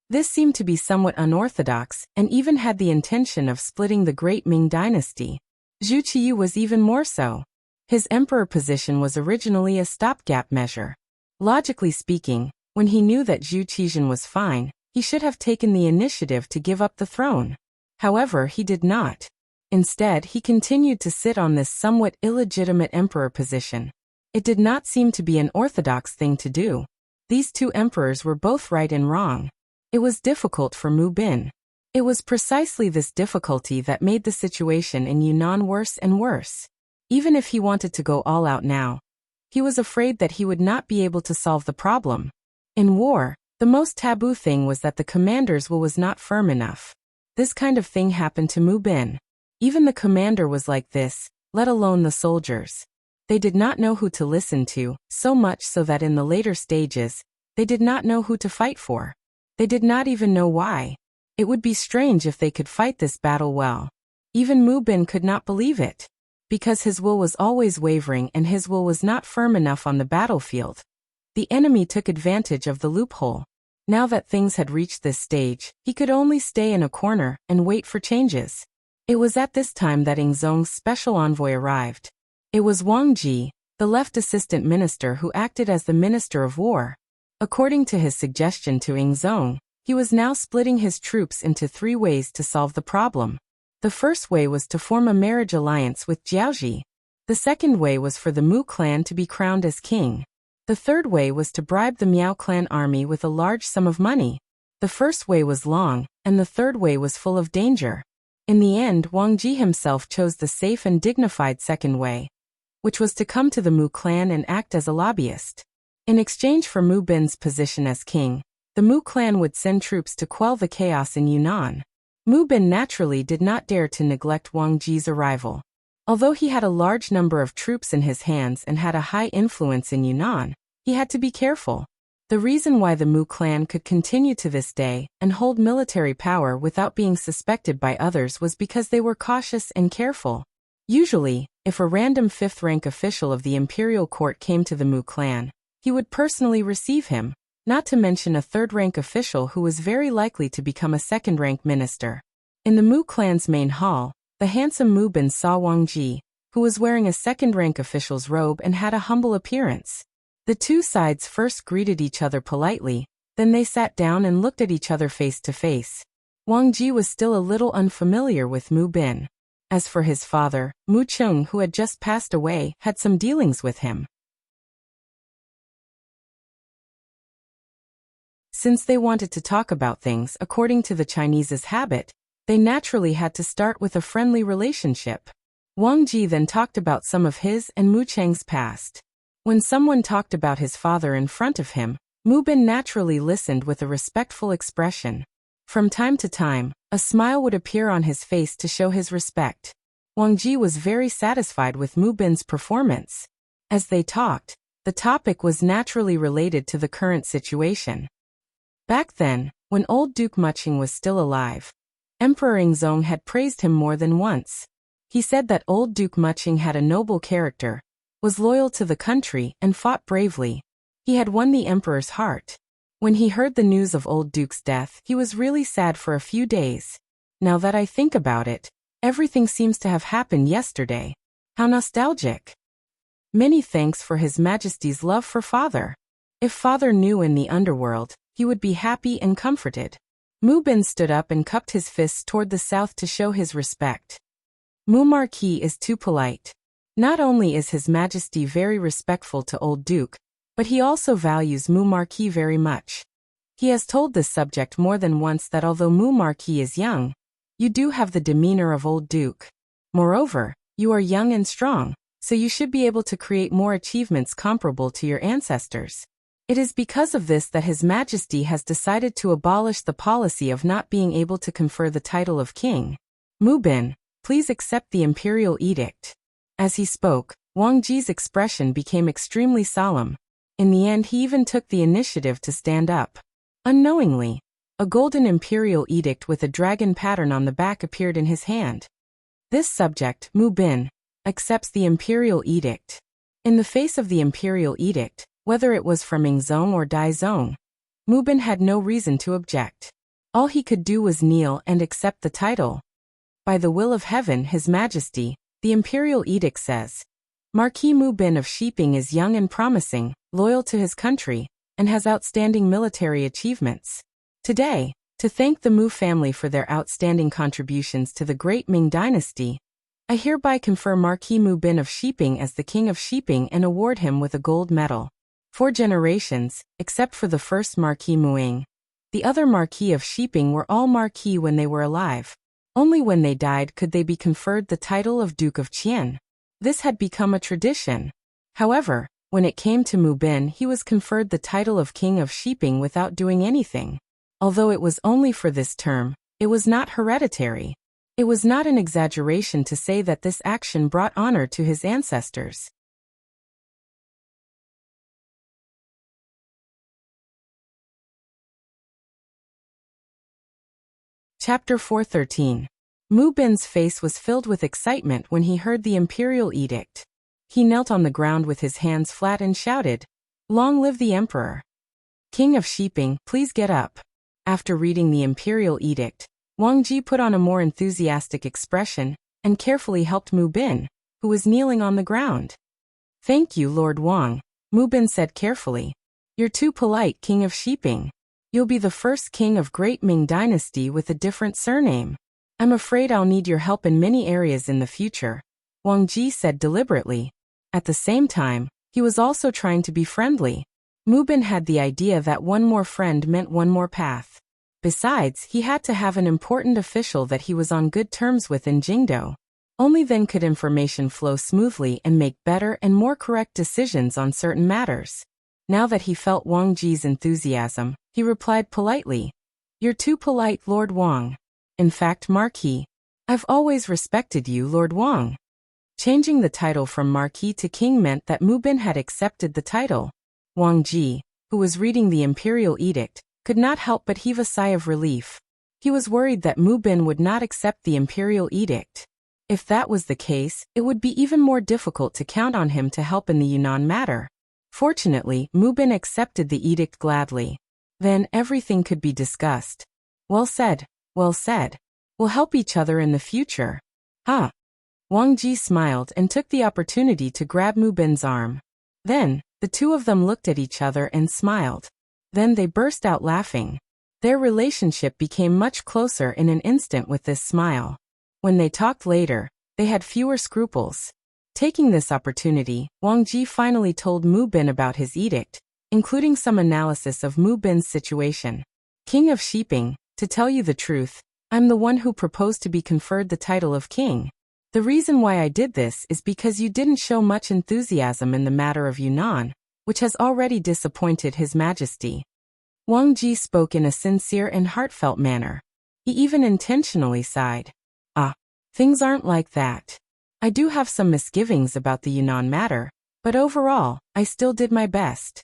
This seemed to be somewhat unorthodox, and even had the intention of splitting the great Ming dynasty. Zhu Qiyu was even more so. His emperor position was originally a stopgap measure. Logically speaking, when he knew that Zhu Qizhan was fine, he should have taken the initiative to give up the throne. However, he did not. Instead, he continued to sit on this somewhat illegitimate emperor position. It did not seem to be an orthodox thing to do. These two emperors were both right and wrong. It was difficult for Mu Bin. It was precisely this difficulty that made the situation in Yunnan worse and worse. Even if he wanted to go all out now, he was afraid that he would not be able to solve the problem. In war, the most taboo thing was that the commander's will was not firm enough. This kind of thing happened to Mu Bin. Even the commander was like this, let alone the soldiers. They did not know who to listen to, so much so that in the later stages, they did not know who to fight for. They did not even know why. It would be strange if they could fight this battle well. Even Mu Bin could not believe it. Because his will was always wavering and his will was not firm enough on the battlefield. The enemy took advantage of the loophole. Now that things had reached this stage, he could only stay in a corner and wait for changes. It was at this time that Ingzong's special envoy arrived. It was Wang Ji, the left assistant minister who acted as the minister of war. According to his suggestion to Ingzong, he was now splitting his troops into 3 ways to solve the problem. The first way was to form a marriage alliance with Jiaoji. The second way was for the Mu clan to be crowned as king. The third way was to bribe the Miao clan army with a large sum of money. The first way was long, and the third way was full of danger. In the end, Wang Ji himself chose the safe and dignified second way, which was to come to the Mu clan and act as a lobbyist. In exchange for Mu Bin's position as king, the Mu clan would send troops to quell the chaos in Yunnan. Mu Bin naturally did not dare to neglect Wang Ji's arrival. Although he had a large number of troops in his hands and had a high influence in Yunnan, he had to be careful. The reason why the Mu clan could continue to this day and hold military power without being suspected by others was because they were cautious and careful. Usually, if a random fifth-rank official of the imperial court came to the Mu clan, he would personally receive him, not to mention a third-rank official who was very likely to become a second-rank minister. In the Mu clan's main hall, the handsome Mu Bin saw Wang Ji, who was wearing a second-rank official's robe and had a humble appearance. The two sides first greeted each other politely, then they sat down and looked at each other face to face. Wang Ji was still a little unfamiliar with Mu Bin. As for his father, Mu Chung, who had just passed away, had some dealings with him. Since they wanted to talk about things according to the Chinese's habit, they naturally had to start with a friendly relationship. Wang Ji then talked about some of his and Mu Cheng's past. When someone talked about his father in front of him, Mu Bin naturally listened with a respectful expression. From time to time, a smile would appear on his face to show his respect. Wang Ji was very satisfied with Mu Bin's performance. As they talked, the topic was naturally related to the current situation. Back then, when old Duke Muching was still alive, Emperor Ingzong had praised him more than once. He said that old Duke Muching had a noble character, was loyal to the country, and fought bravely. He had won the emperor's heart. When he heard the news of old Duke's death, he was really sad for a few days. Now that I think about it, everything seems to have happened yesterday. How nostalgic. Many thanks for His Majesty's love for father. If father knew in the underworld, he would be happy and comforted. Mu Bin stood up and cupped his fists toward the south to show his respect. Mu Marquis is too polite. Not only is His Majesty very respectful to old Duke, but he also values Mu Marquis very much. He has told this subject more than once that although Mu Marquis is young, you do have the demeanor of old Duke. Moreover, you are young and strong, so you should be able to create more achievements comparable to your ancestors. It is because of this that His Majesty has decided to abolish the policy of not being able to confer the title of king. Mu Bin, please accept the imperial edict. As he spoke, Wang Ji's expression became extremely solemn. In the end, he even took the initiative to stand up. Unknowingly, a golden imperial edict with a dragon pattern on the back appeared in his hand. This subject, Mu Bin, accepts the imperial edict. In the face of the imperial edict, whether it was from Ingzong or Daizong, Mu Bin had no reason to object. All he could do was kneel and accept the title. By the will of heaven, His Majesty, the imperial edict says, Marquis Mu Bin of Shiping is young and promising, loyal to his country, and has outstanding military achievements. Today, to thank the Mu family for their outstanding contributions to the great Ming dynasty, I hereby confer Marquis Mu Bin of Shiping as the King of Shiping and award him with a gold medal. 4 generations, except for the first Marquis Muing. The other Marquis of Shiping were all Marquis when they were alive. Only when they died could they be conferred the title of Duke of Qian. This had become a tradition. However, when it came to Mu Bin, he was conferred the title of King of Shiping without doing anything. Although it was only for this term, it was not hereditary. It was not an exaggeration to say that this action brought honor to his ancestors. Chapter 413. Mu Bin's face was filled with excitement when he heard the imperial edict. He knelt on the ground with his hands flat and shouted, "Long live the emperor! King of Shiping, please get up." After reading the imperial edict, Wang Ji put on a more enthusiastic expression and carefully helped Mu Bin, who was kneeling on the ground. "Thank you, Lord Wang," Mu Bin said carefully. "You're too polite, King of Shiping. You'll be the first king of Great Ming Dynasty with a different surname. I'm afraid I'll need your help in many areas in the future," Wang Ji said deliberately. At the same time, he was also trying to be friendly. Mu Bin had the idea that one more friend meant one more path. Besides, he had to have an important official that he was on good terms with in Jingdo. Only then could information flow smoothly and make better and more correct decisions on certain matters. Now that he felt Wang Ji's enthusiasm, he replied politely, "You're too polite, Lord Wang. In fact, Marquis, I've always respected you, Lord Wang." Changing the title from Marquis to King meant that Mu Bin had accepted the title. Wang Ji, who was reading the imperial edict, could not help but heave a sigh of relief. He was worried that Mu Bin would not accept the imperial edict. If that was the case, it would be even more difficult to count on him to help in the Yunnan matter. Fortunately, Mu Bin accepted the edict gladly. Then everything could be discussed. Well said, well said. We'll help each other in the future. Huh? Wang Ji smiled and took the opportunity to grab Mu Bin's arm. Then, the two of them looked at each other and smiled. Then they burst out laughing. Their relationship became much closer in an instant with this smile. When they talked later, they had fewer scruples. Taking this opportunity, Wang Ji finally told Mu Bin about his edict, including some analysis of Mu Bin's situation. "King of Sheeping, to tell you the truth, I'm the one who proposed to be conferred the title of king. The reason why I did this is because you didn't show much enthusiasm in the matter of Yunnan, which has already disappointed His Majesty." Wang Ji spoke in a sincere and heartfelt manner. He even intentionally sighed. Things aren't like that. I do have some misgivings about the Yunnan matter, but overall, I still did my best.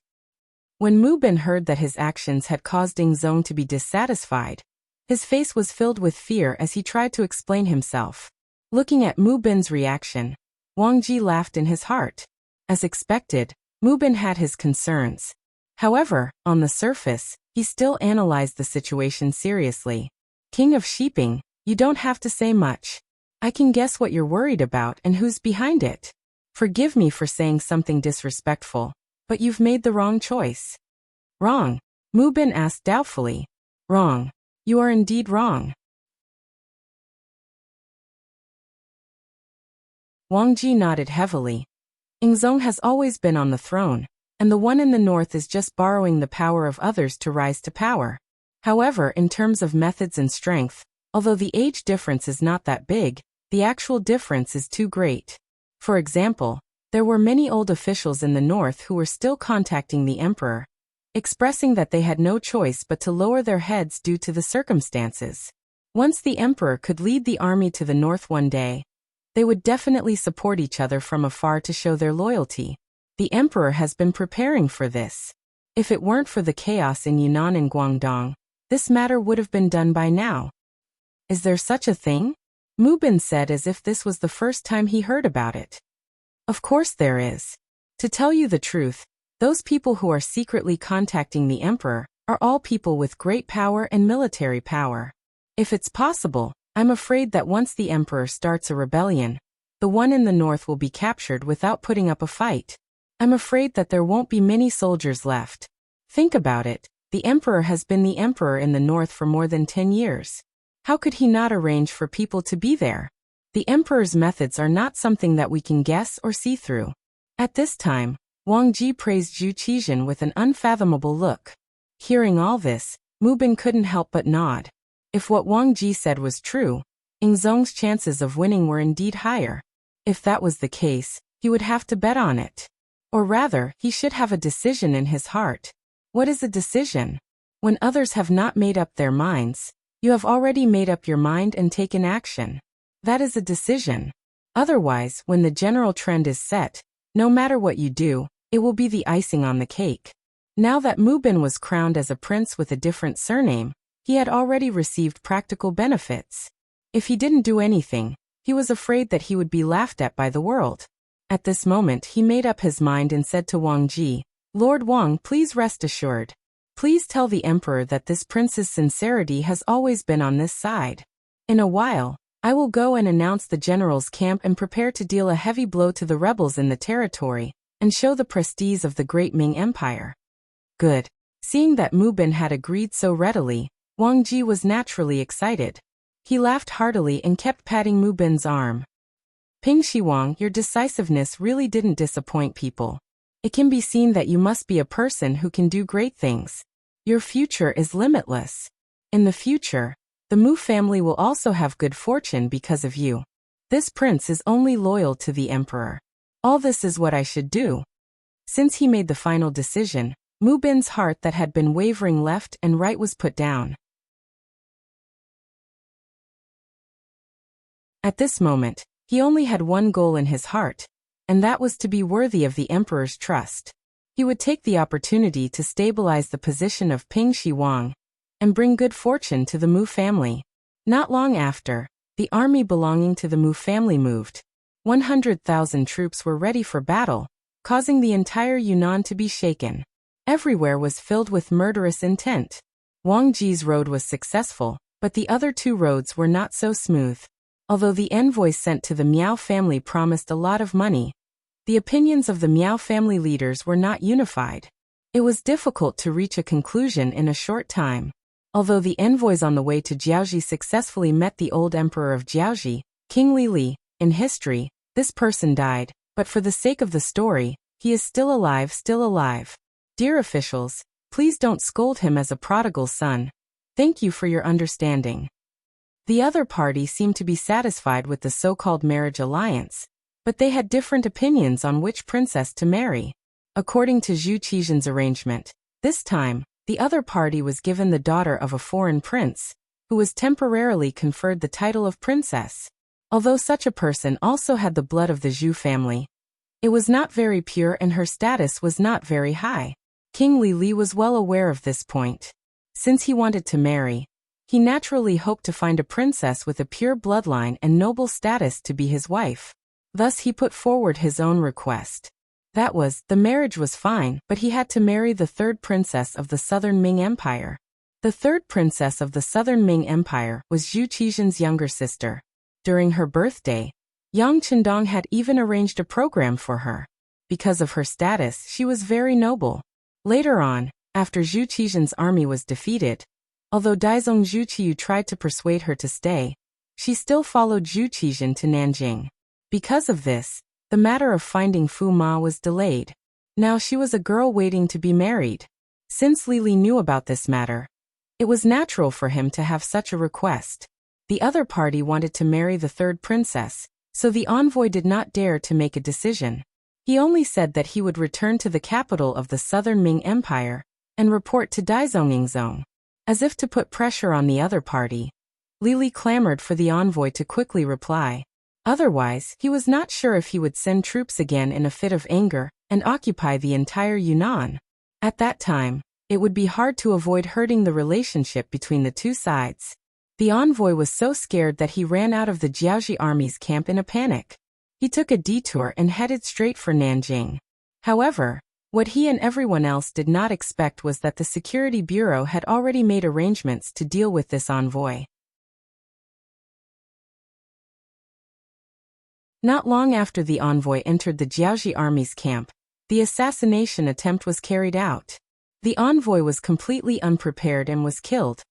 When Mu Bin heard that his actions had caused Ding Zong to be dissatisfied, his face was filled with fear as he tried to explain himself. Looking at Mu Bin's reaction, Wang Ji laughed in his heart. As expected, Mu Bin had his concerns. However, on the surface, he still analyzed the situation seriously. "King of Sheeping, you don't have to say much. I can guess what you're worried about and who's behind it. Forgive me for saying something disrespectful, but you've made the wrong choice." "Wrong?" Mu Bin asked doubtfully. "Wrong. You are indeed wrong." Wang Ji nodded heavily. Yingzong has always been on the throne, and the one in the north is just borrowing the power of others to rise to power. However, in terms of methods and strength, although the age difference is not that big, the actual difference is too great. For example, there were many old officials in the north who were still contacting the emperor, expressing that they had no choice but to lower their heads due to the circumstances. Once the emperor could lead the army to the north one day, they would definitely support each other from afar to show their loyalty. The emperor has been preparing for this. If it weren't for the chaos in Yunnan and Guangdong, this matter would have been done by now. "Is there such a thing?" Mu Bin said as if this was the first time he heard about it. "Of course there is. To tell you the truth, those people who are secretly contacting the emperor are all people with great power and military power. If it's possible, I'm afraid that once the emperor starts a rebellion, the one in the north will be captured without putting up a fight. I'm afraid that there won't be many soldiers left. Think about it, the emperor has been the emperor in the north for more than 10 years. How could he not arrange for people to be there? The emperor's methods are not something that we can guess or see through." At this time, Wang Ji praised Zhu Qizhen with an unfathomable look. Hearing all this, Mu Bin couldn't help but nod. If what Wang Ji said was true, Yingzong's chances of winning were indeed higher. If that was the case, he would have to bet on it. Or rather, he should have a decision in his heart. What is a decision? When others have not made up their minds, you have already made up your mind and taken action. That is a decision. Otherwise, when the general trend is set, no matter what you do, it will be the icing on the cake. Now that Mu Bin was crowned as a prince with a different surname, he had already received practical benefits. If he didn't do anything, he was afraid that he would be laughed at by the world. At this moment he made up his mind and said to Wang Ji, "Lord Wang, please rest assured. Please tell the emperor that this prince's sincerity has always been on this side. In a while, I will go and announce the general's camp and prepare to deal a heavy blow to the rebels in the territory, and show the prestige of the great Ming Empire." Good. Seeing that Mu Bin had agreed so readily, Wang Ji was naturally excited. He laughed heartily and kept patting Mu Bin's arm. "Ping Shiwang, your decisiveness really didn't disappoint people. It can be seen that you must be a person who can do great things. Your future is limitless. In the future, the Mu family will also have good fortune because of you. This prince is only loyal to the emperor. All this is what I should do." Since he made the final decision, Mu Bin's heart that had been wavering left and right was put down. At this moment, he only had one goal in his heart, and that was to be worthy of the emperor's trust. He would take the opportunity to stabilize the position of Ping Shi Huang and bring good fortune to the Mu family. Not long after, the army belonging to the Mu family moved. 100,000 troops were ready for battle, causing the entire Yunnan to be shaken. Everywhere was filled with murderous intent. Wang Ji's road was successful, but the other two roads were not so smooth. Although the envoys sent to the Miao family promised a lot of money, the opinions of the Miao family leaders were not unified. It was difficult to reach a conclusion in a short time. Although the envoys on the way to Jiaoji successfully met the old emperor of Jiaoji, King Li, in history, this person died, but for the sake of the story, he is still alive, still alive. Dear officials, please don't scold him as a prodigal son. Thank you for your understanding. The other party seemed to be satisfied with the so-called marriage alliance, but they had different opinions on which princess to marry. According to Zhu Qizhen's arrangement, this time, the other party was given the daughter of a foreign prince, who was temporarily conferred the title of princess. Although such a person also had the blood of the Zhu family, it was not very pure and her status was not very high. King Li was well aware of this point. Since he wanted to marry, he naturally hoped to find a princess with a pure bloodline and noble status to be his wife. Thus he put forward his own request. That was, the marriage was fine, but he had to marry the third princess of the Southern Ming Empire. The third princess of the Southern Ming Empire was Zhu Qizhen's younger sister. During her birthday, Yang Qindong had even arranged a program for her. Because of her status, she was very noble. Later on, after Zhu Qizhen's army was defeated, although Daizong Zhu Qiyu tried to persuade her to stay, she still followed Zhu Qizhen to Nanjing. Because of this, the matter of finding Fu Ma was delayed. Now she was a girl waiting to be married. Since Li knew about this matter, it was natural for him to have such a request. The other party wanted to marry the third princess, so the envoy did not dare to make a decision. He only said that he would return to the capital of the Southern Ming Empire and report to Daizongingzong. As if to put pressure on the other party, Li clamored for the envoy to quickly reply. Otherwise, he was not sure if he would send troops again in a fit of anger and occupy the entire Yunnan. At that time, it would be hard to avoid hurting the relationship between the two sides. The envoy was so scared that he ran out of the Jiaoji army's camp in a panic. He took a detour and headed straight for Nanjing. However, what he and everyone else did not expect was that the Security Bureau had already made arrangements to deal with this envoy. Not long after the envoy entered the Jiaoji army's camp, the assassination attempt was carried out. The envoy was completely unprepared and was killed,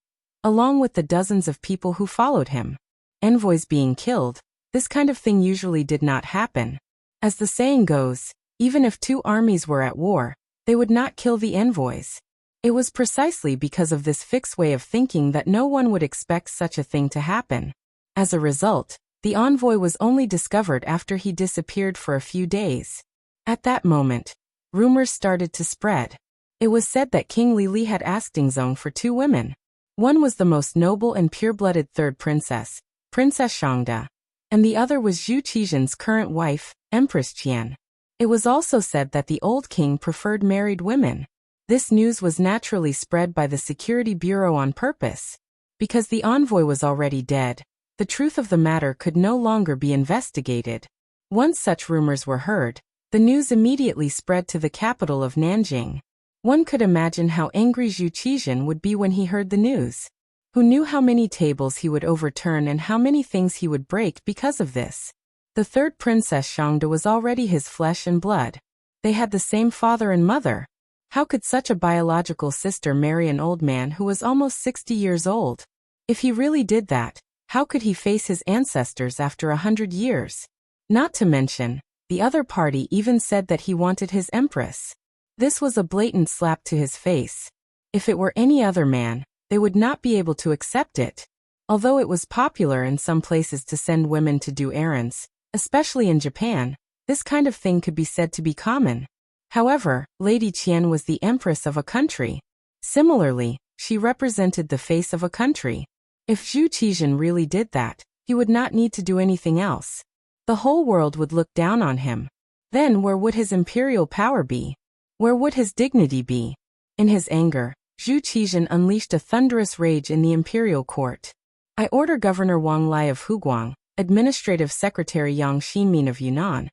along with the dozens of people who followed him. Envoys being killed, this kind of thing usually did not happen. As the saying goes, even if two armies were at war, they would not kill the envoys. It was precisely because of this fixed way of thinking that no one would expect such a thing to happen. As a result, the envoy was only discovered after he disappeared for a few days. At that moment, rumors started to spread. It was said that King Li had asked Dingzong for two women. One was the most noble and pure-blooded third princess, Princess Shangda, and the other was Zhu Qizhen's current wife, Empress Qian. It was also said that the old king preferred married women. This news was naturally spread by the Security Bureau on purpose. Because the envoy was already dead, the truth of the matter could no longer be investigated. Once such rumors were heard, the news immediately spread to the capital of Nanjing. One could imagine how angry Zhu Qizhen would be when he heard the news. Who knew how many tables he would overturn and how many things he would break because of this? The third Princess Shangda was already his flesh and blood. They had the same father and mother. How could such a biological sister marry an old man who was almost 60 years old? If he really did that, how could he face his ancestors after 100 years? Not to mention, the other party even said that he wanted his empress. This was a blatant slap to his face. If it were any other man, they would not be able to accept it. Although it was popular in some places to send women to do errands, especially in Japan, this kind of thing could be said to be common. However, Lady Qian was the empress of a country. Similarly, she represented the face of a country. If Zhu Qizhan really did that, he would not need to do anything else. The whole world would look down on him. Then where would his imperial power be? Where would his dignity be? In his anger, Zhu Qizhan unleashed a thunderous rage in the imperial court. I order Governor Wang Lai of Huguang, Administrative Secretary Yang Xinmin of Yunnan,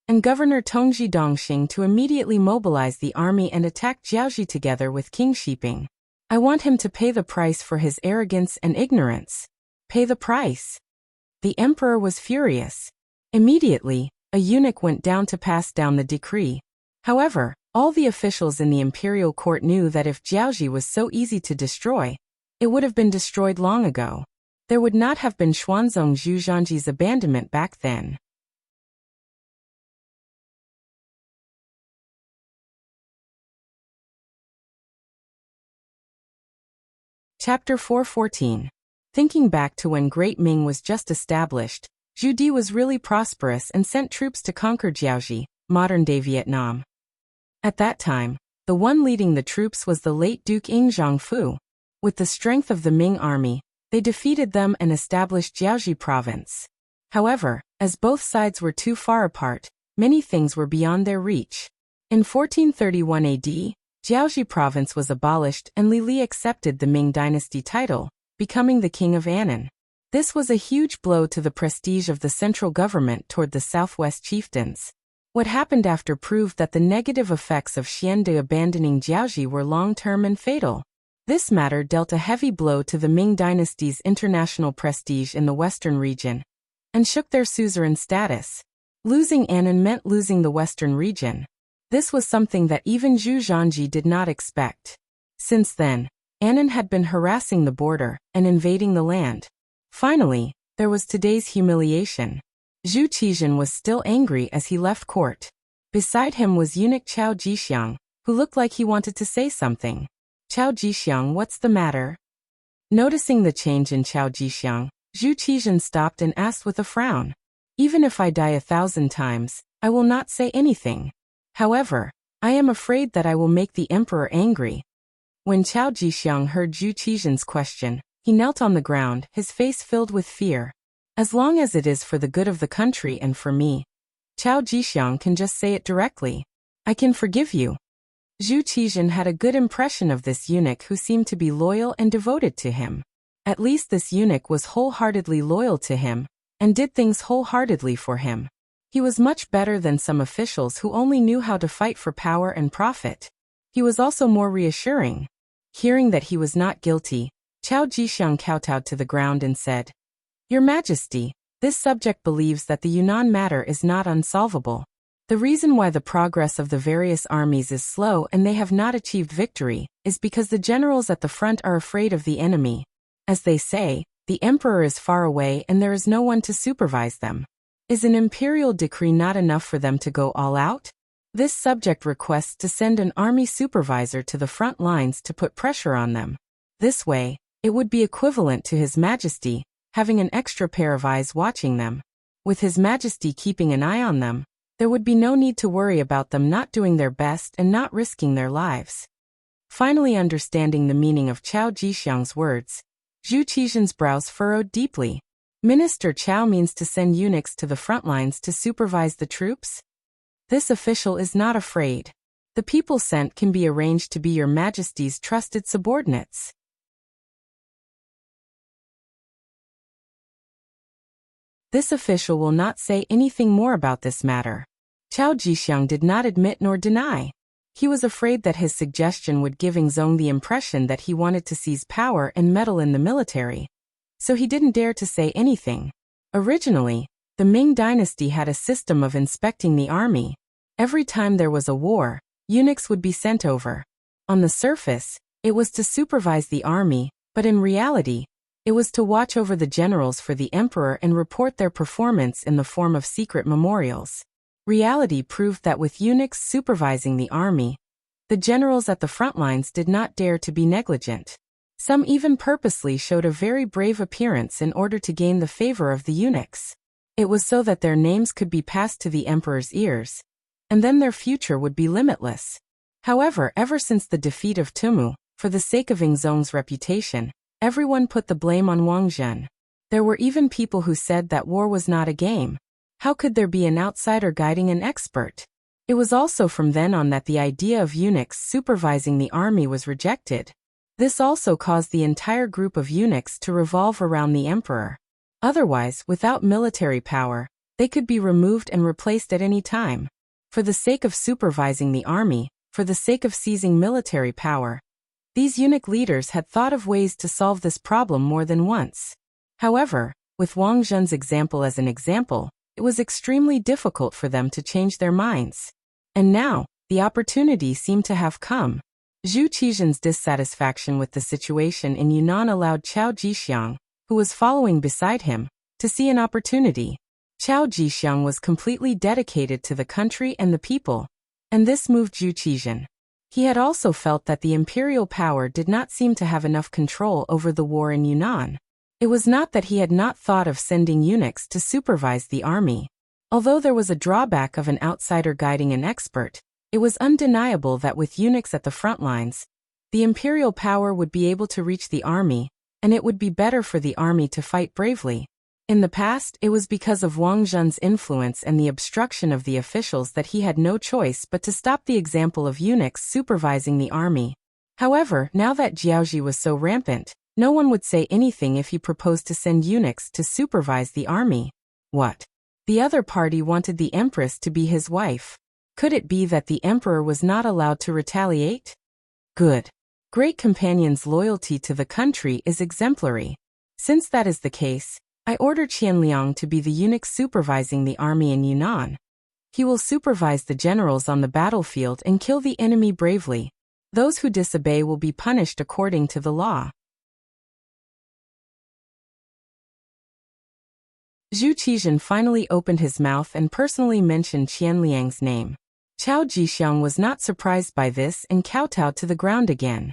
and Governor Tongji Dongxing to immediately mobilize the army and attack Jiaoji together with King Shiping. I want him to pay the price for his arrogance and ignorance. Pay the price. The emperor was furious. Immediately, a eunuch went down to pass down the decree. However, all the officials in the imperial court knew that if Jiaoji was so easy to destroy, it would have been destroyed long ago. There would not have been Xuanzong Zhuzhanji's abandonment back then. Chapter 414. Thinking back to when Great Ming was just established, Zhu Di was really prosperous and sent troops to conquer Jiaoji, modern-day Vietnam. At that time, the one leading the troops was the late Duke Ing Zhongfu. With the strength of the Ming army, they defeated them and established Jiaoji province. However, as both sides were too far apart, many things were beyond their reach. In 1431 AD, Jiaoji province was abolished and Li Li accepted the Ming dynasty title, becoming the king of Annan. This was a huge blow to the prestige of the central government toward the southwest chieftains. What happened after proved that the negative effects of Xiande abandoning Jiaoji were long-term and fatal. This matter dealt a heavy blow to the Ming dynasty's international prestige in the western region, and shook their suzerain status. Losing Annan meant losing the western region. This was something that even Zhu Zhanji did not expect. Since then, Annan had been harassing the border and invading the land. Finally, there was today's humiliation. Zhu Qizhan was still angry as he left court. Beside him was eunuch Chao Jixiang, who looked like he wanted to say something. Chao Jixiang, what's the matter? Noticing the change in Chao Jixiang, Zhu Qizhan stopped and asked with a frown. Even if I die 1,000 times, I will not say anything. However, I am afraid that I will make the emperor angry. When Chao Jixiang heard Zhu Qizhan's question, he knelt on the ground, his face filled with fear. As long as it is for the good of the country and for me, Chao Jixiang can just say it directly. I can forgive you. Zhu Qizhan had a good impression of this eunuch who seemed to be loyal and devoted to him. At least this eunuch was wholeheartedly loyal to him, and did things wholeheartedly for him. He was much better than some officials who only knew how to fight for power and profit. He was also more reassuring. Hearing that he was not guilty, Chao Jixiang kowtowed to the ground and said, Your Majesty, this subject believes that the Yunnan matter is not unsolvable. The reason why the progress of the various armies is slow and they have not achieved victory is because the generals at the front are afraid of the enemy. As they say, the emperor is far away and there is no one to supervise them. Is an imperial decree not enough for them to go all out? This subject requests to send an army supervisor to the front lines to put pressure on them. This way, it would be equivalent to His Majesty having an extra pair of eyes watching them. With His Majesty keeping an eye on them, there would be no need to worry about them not doing their best and not risking their lives. Finally understanding the meaning of Chao Jixiang's words, Zhu Qizhan's brows furrowed deeply. Minister Chao means to send eunuchs to the front lines to supervise the troops? This official is not afraid. The people sent can be arranged to be Your Majesty's trusted subordinates. This official will not say anything more about this matter. Chao Jixiang did not admit nor deny. He was afraid that his suggestion would give Zong the impression that he wanted to seize power and meddle in the military. So he didn't dare to say anything. Originally, the Ming dynasty had a system of inspecting the army. Every time there was a war, eunuchs would be sent over. On the surface, it was to supervise the army, but in reality, it was to watch over the generals for the emperor and report their performance in the form of secret memorials. Reality proved that with eunuchs supervising the army, the generals at the front lines did not dare to be negligent. Some even purposely showed a very brave appearance in order to gain the favor of the eunuchs. It was so that their names could be passed to the emperor's ears. and then their future would be limitless. However, ever since the defeat of Tumu, for the sake of Ingzong's reputation, everyone put the blame on Wang Zhen. There were even people who said that war was not a game. How could there be an outsider guiding an expert? It was also from then on that the idea of eunuchs supervising the army was rejected. This also caused the entire group of eunuchs to revolve around the emperor. Otherwise, without military power, they could be removed and replaced at any time. For the sake of supervising the army, for the sake of seizing military power, these eunuch leaders had thought of ways to solve this problem more than once. However, with Wang Zhen's example as an example, it was extremely difficult for them to change their minds. And now, the opportunity seemed to have come. Zhu Qizhen's dissatisfaction with the situation in Yunnan allowed Chao Jixiang, who was following beside him, to see an opportunity. Chao Jixiang was completely dedicated to the country and the people, and this moved Zhu Qizhen. He had also felt that the imperial power did not seem to have enough control over the war in Yunnan. It was not that he had not thought of sending eunuchs to supervise the army. Although there was a drawback of an outsider guiding an expert, it was undeniable that with eunuchs at the front lines, the imperial power would be able to reach the army, and it would be better for the army to fight bravely. In the past, it was because of Wang Zhen's influence and the obstruction of the officials that he had no choice but to stop the example of eunuchs supervising the army. However, now that Jiaoji was so rampant, no one would say anything if he proposed to send eunuchs to supervise the army. What? The other party wanted the empress to be his wife. Could it be that the emperor was not allowed to retaliate? Good. Great companion's loyalty to the country is exemplary. Since that is the case, I order Qianliang to be the eunuch supervising the army in Yunnan. He will supervise the generals on the battlefield and kill the enemy bravely. Those who disobey will be punished according to the law. Zhu Qizhen finally opened his mouth and personally mentioned Qianliang's name. Chao Jixiang was not surprised by this and kowtowed to the ground again.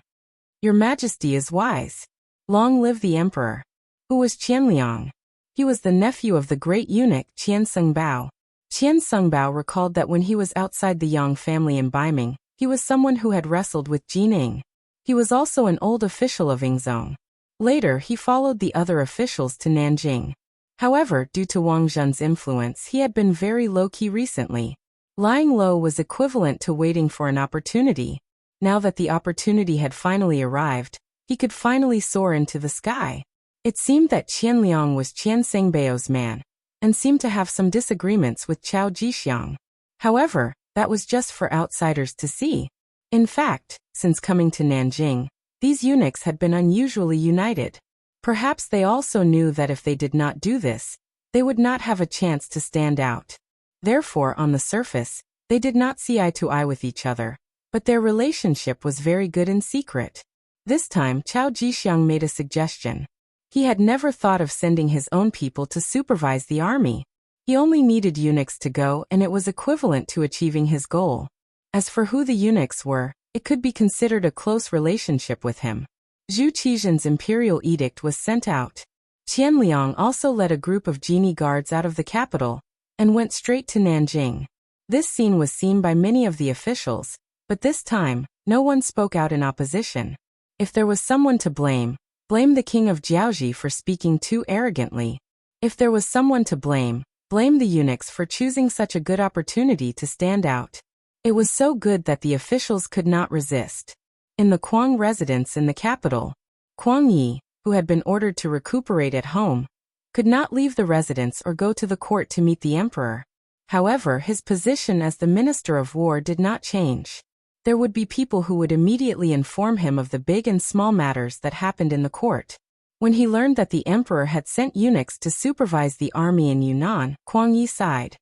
Your Majesty is wise. Long live the emperor. Who was Qianliang? He was the nephew of the great eunuch Qian Sengbao. Qian Sengbao recalled that when he was outside the Yang family in Baiming, he was someone who had wrestled with Jining. He was also an old official of Ingzong. Later, he followed the other officials to Nanjing. However, due to Wang Zhen's influence, he had been very low-key recently. Lying low was equivalent to waiting for an opportunity. Now that the opportunity had finally arrived, he could finally soar into the sky. It seemed that Qianliang was Qian Sengbao's man, and seemed to have some disagreements with Chao Jixiang. However, that was just for outsiders to see. In fact, since coming to Nanjing, these eunuchs had been unusually united. Perhaps they also knew that if they did not do this, they would not have a chance to stand out. Therefore, on the surface, they did not see eye to eye with each other, but their relationship was very good in secret. This time, Chao Jixiang made a suggestion. He had never thought of sending his own people to supervise the army. He only needed eunuchs to go, and it was equivalent to achieving his goal. As for who the eunuchs were, it could be considered a close relationship with him. Zhu Qizhen's imperial edict was sent out. Qianliang also led a group of genie guards out of the capital, and went straight to Nanjing. This scene was seen by many of the officials, but this time, no one spoke out in opposition. If there was someone to blame the king of Jiaoji for speaking too arrogantly. If there was someone to blame the eunuchs for choosing such a good opportunity to stand out. It was so good that the officials could not resist. In the Kuang residence in the capital, Kuang Yi, who had been ordered to recuperate at home, could not leave the residence or go to the court to meet the emperor. However, his position as the Minister of War did not change. There would be people who would immediately inform him of the big and small matters that happened in the court. When he learned that the emperor had sent eunuchs to supervise the army in Yunnan, Kuang Yi sighed.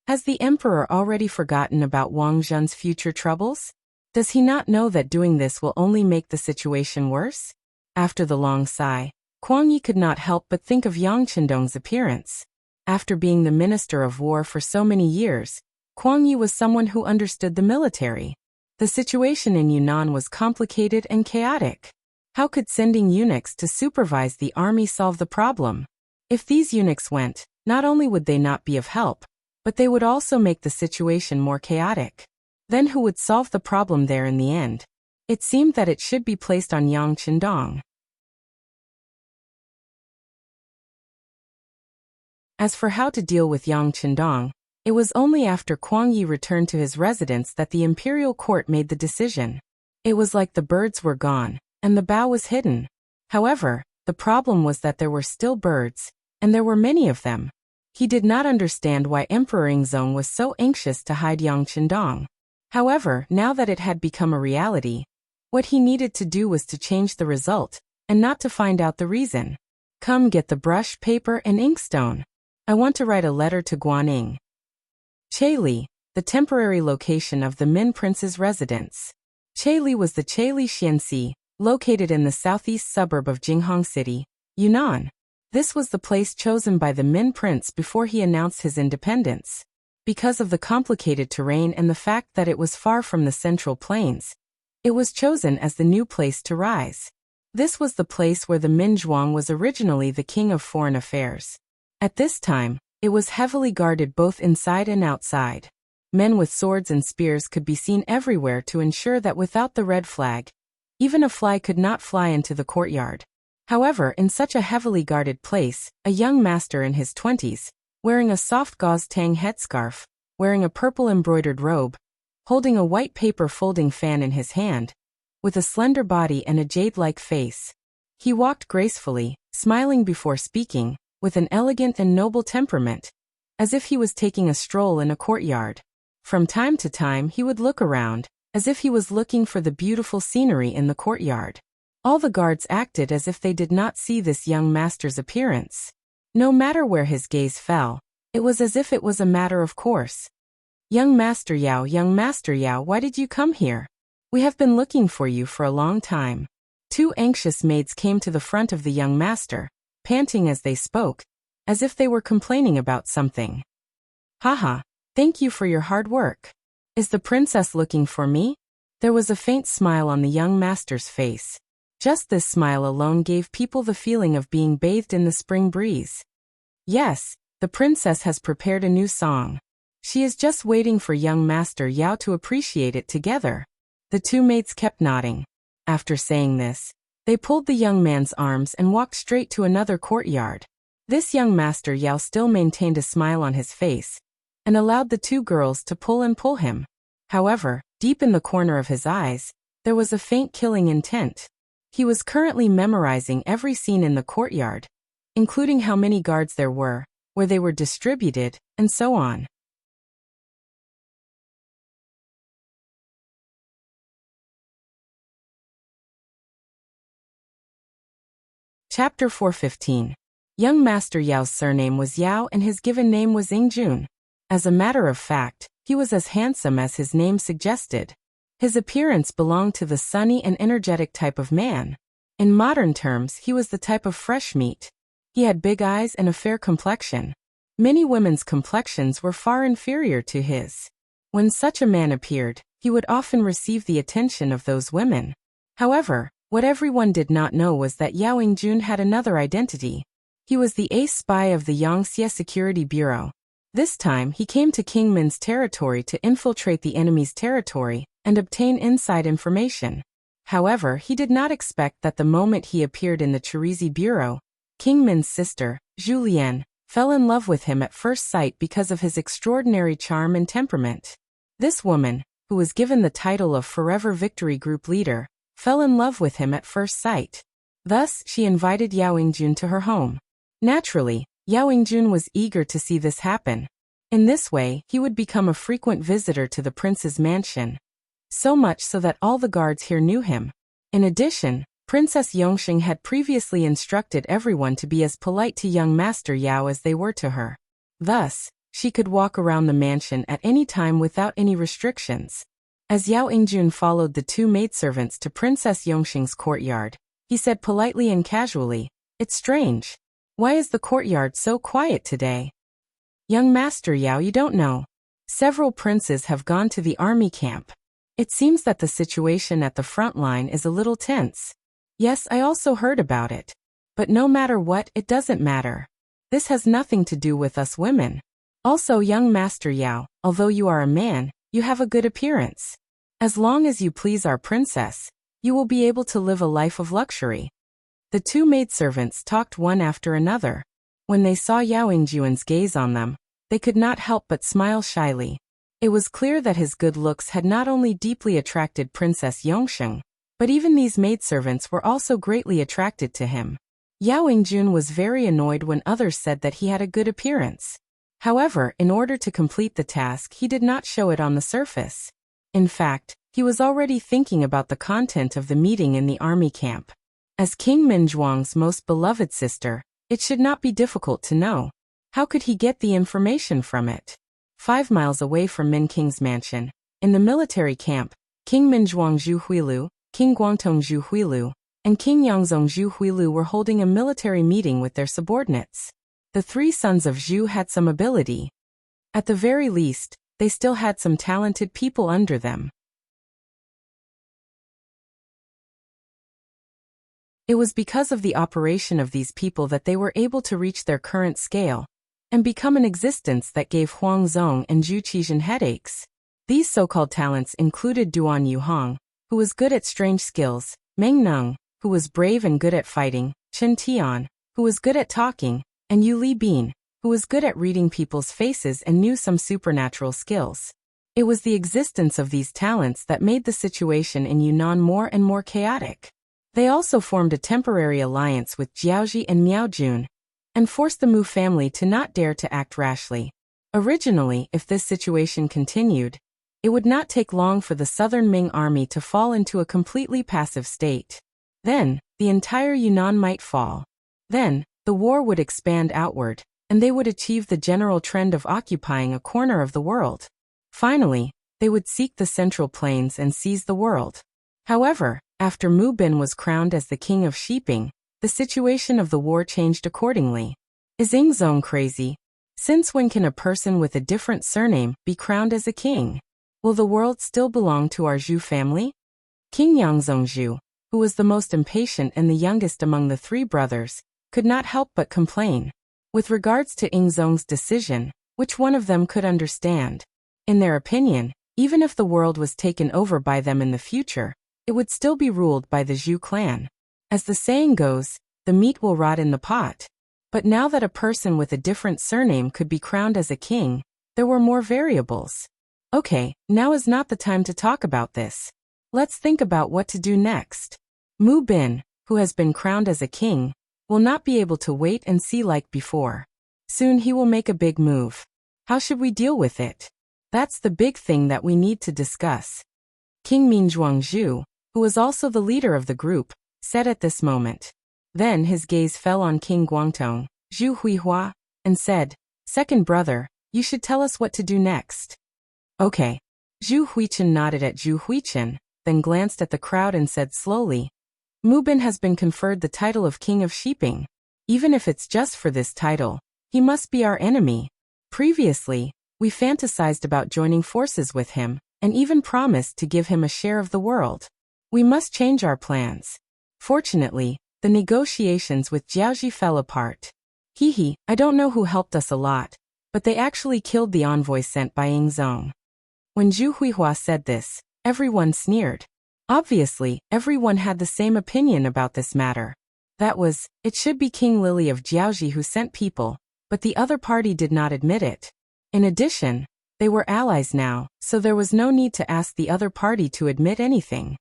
Has the emperor already forgotten about Wang Zhen's future troubles? Does he not know that doing this will only make the situation worse? After the long sigh, Kuang Yi could not help but think of Yang Qindong's appearance. After being the Minister of War for so many years, Kuang Yi was someone who understood the military. The situation in Yunnan was complicated and chaotic. How could sending eunuchs to supervise the army solve the problem? If these eunuchs went, not only would they not be of help, but they would also make the situation more chaotic. Then who would solve the problem there in the end? It seemed that it should be placed on Yang Qindong. As for how to deal with Yang Qindong, it was only after Kuang Yi returned to his residence that the imperial court made the decision. It was like the birds were gone, and the bough was hidden. However, the problem was that there were still birds, and there were many of them. He did not understand why Emperor Yingzong was so anxious to hide Yang Qindong. However, now that it had become a reality, what he needed to do was to change the result, and not to find out the reason. Come get the brush, paper, and inkstone. I want to write a letter to Guaning. Cheili, the temporary location of the Min Prince's residence. Cheili was the Cheili Xianxi, located in the southeast suburb of Jinghong City, Yunnan. This was the place chosen by the Min Prince before he announced his independence. Because of the complicated terrain and the fact that it was far from the central plains, it was chosen as the new place to rise. This was the place where the Min Zhuang was originally the king of foreign affairs. At this time, it was heavily guarded both inside and outside. Men with swords and spears could be seen everywhere to ensure that without the red flag, even a fly could not fly into the courtyard. However, in such a heavily guarded place, a young master in his 20s, wearing a soft gauze tang headscarf, wearing a purple embroidered robe, holding a white paper folding fan in his hand, with a slender body and a jade-like face. He walked gracefully, smiling before speaking, with an elegant and noble temperament, as if he was taking a stroll in a courtyard. From time to time he would look around, as if he was looking for the beautiful scenery in the courtyard. All the guards acted as if they did not see this young master's appearance. No matter where his gaze fell, it was as if it was a matter of course. Young Master Yao, why did you come here? We have been looking for you for a long time. Two anxious maids came to the front of the young master, panting as they spoke, as if they were complaining about something. Haha, thank you for your hard work. Is the princess looking for me? There was a faint smile on the young master's face. Just this smile alone gave people the feeling of being bathed in the spring breeze. Yes, the princess has prepared a new song. She is just waiting for young Master Yao to appreciate it together. The two maids kept nodding. After saying this, they pulled the young man's arms and walked straight to another courtyard. This young Master Yao still maintained a smile on his face, and allowed the two girls to pull him. However, deep in the corner of his eyes, there was a faint killing intent. He was currently memorizing every scene in the courtyard, including how many guards there were, where they were distributed, and so on. Chapter 415. Young Master Yao's surname was Yao and his given name was Yingjun. As a matter of fact, he was as handsome as his name suggested. His appearance belonged to the sunny and energetic type of man. In modern terms, he was the type of fresh meat. He had big eyes and a fair complexion. Many women's complexions were far inferior to his. When such a man appeared, he would often receive the attention of those women. However, what everyone did not know was that Yao Yingjun had another identity. He was the ace spy of the Yangxie Security Bureau. This time he came to King Min's territory to infiltrate the enemy's territory and obtain inside information. However, he did not expect that the moment he appeared in the Chirizi Bureau, King Min's sister, Julienne, fell in love with him at first sight because of his extraordinary charm and temperament. This woman, who was given the title of Forever Victory Group leader, fell in love with him at first sight. Thus, she invited Yao Yingjun to her home. Naturally, Yao Yingjun was eager to see this happen. In this way, he would become a frequent visitor to the prince's mansion. So much so that all the guards here knew him. In addition, Princess Yongxing had previously instructed everyone to be as polite to young Master Yao as they were to her. Thus, she could walk around the mansion at any time without any restrictions. As Yao Yingjun followed the two maidservants to Princess Yongxing's courtyard, he said politely and casually, "It's strange. Why is the courtyard so quiet today?" "Young Master Yao, you don't know. Several princes have gone to the army camp. It seems that the situation at the front line is a little tense." "Yes, I also heard about it. But no matter what, it doesn't matter. This has nothing to do with us women. Also, young Master Yao, although you are a man, you have a good appearance. As long as you please our princess, you will be able to live a life of luxury." The two maidservants talked one after another. When they saw Yao Yingjuan's gaze on them, they could not help but smile shyly. It was clear that his good looks had not only deeply attracted Princess Yongsheng, but even these maidservants were also greatly attracted to him. Yao Yingjun was very annoyed when others said that he had a good appearance. However, in order to complete the task, he did not show it on the surface. In fact, he was already thinking about the content of the meeting in the army camp. As King Minzhuang's most beloved sister, it should not be difficult to know. How could he get the information from it? 5 miles away from Min King's mansion, in the military camp, King Minzhuang Zhu Huilu, King Guangtong Zhu Huilu, and King Yangzong Zhu Huilu were holding a military meeting with their subordinates. The 3 sons of Zhu had some ability. At the very least, they still had some talented people under them. It was because of the operation of these people that they were able to reach their current scale and become an existence that gave Huang Zong and Zhu Qizhen headaches. These so-called talents included Duan Yuhong, who was good at strange skills, Meng Neng, who was brave and good at fighting, Chen Tian, who was good at talking, and Yu Li Bin, who was good at reading people's faces and knew some supernatural skills. It was the existence of these talents that made the situation in Yunnan more and more chaotic. They also formed a temporary alliance with Jiaoji and Miaojun, and forced the Mu family to not dare to act rashly. Originally, if this situation continued, it would not take long for the southern Ming army to fall into a completely passive state. Then, the entire Yunnan might fall. Then, the war would expand outward, and they would achieve the general trend of occupying a corner of the world. Finally, they would seek the Central Plains and seize the world. However, after Mu Bin was crowned as the king of Shiping, the situation of the war changed accordingly. Is Yingzong crazy? Since when can a person with a different surname be crowned as a king? Will the world still belong to our Zhu family? King Yangzong Zhu, who was the most impatient and the youngest among the 3 brothers, could not help but complain. With regards to Yingzong's decision, which one of them could understand? In their opinion, even if the world was taken over by them in the future, it would still be ruled by the Zhu clan. As the saying goes, the meat will rot in the pot. But now that a person with a different surname could be crowned as a king, there were more variables. Okay, now is not the time to talk about this. Let's think about what to do next. Mu Bin, who has been crowned as a king, will not be able to wait and see like before. Soon he will make a big move. How should we deal with it? That's the big thing that we need to discuss. King Minzhuang Zhu, who was also the leader of the group, said at this moment. Then his gaze fell on King Guangtong, Zhu Huihua, and said, "Second brother, you should tell us what to do next." Okay. Zhu Huichen nodded at Zhu Huichen, then glanced at the crowd and said slowly, "Mu Bin has been conferred the title of King of Shiping. Even if it's just for this title, he must be our enemy. Previously, we fantasized about joining forces with him, and even promised to give him a share of the world. We must change our plans. Fortunately, the negotiations with Jiaoji fell apart. I don't know who helped us a lot, but they actually killed the envoy sent by Yingzong." When Zhu Huihua said this, everyone sneered. Obviously, everyone had the same opinion about this matter. That was, it should be King Lily of Jiaoji who sent people, but the other party did not admit it. In addition, they were allies now, so there was no need to ask the other party to admit anything.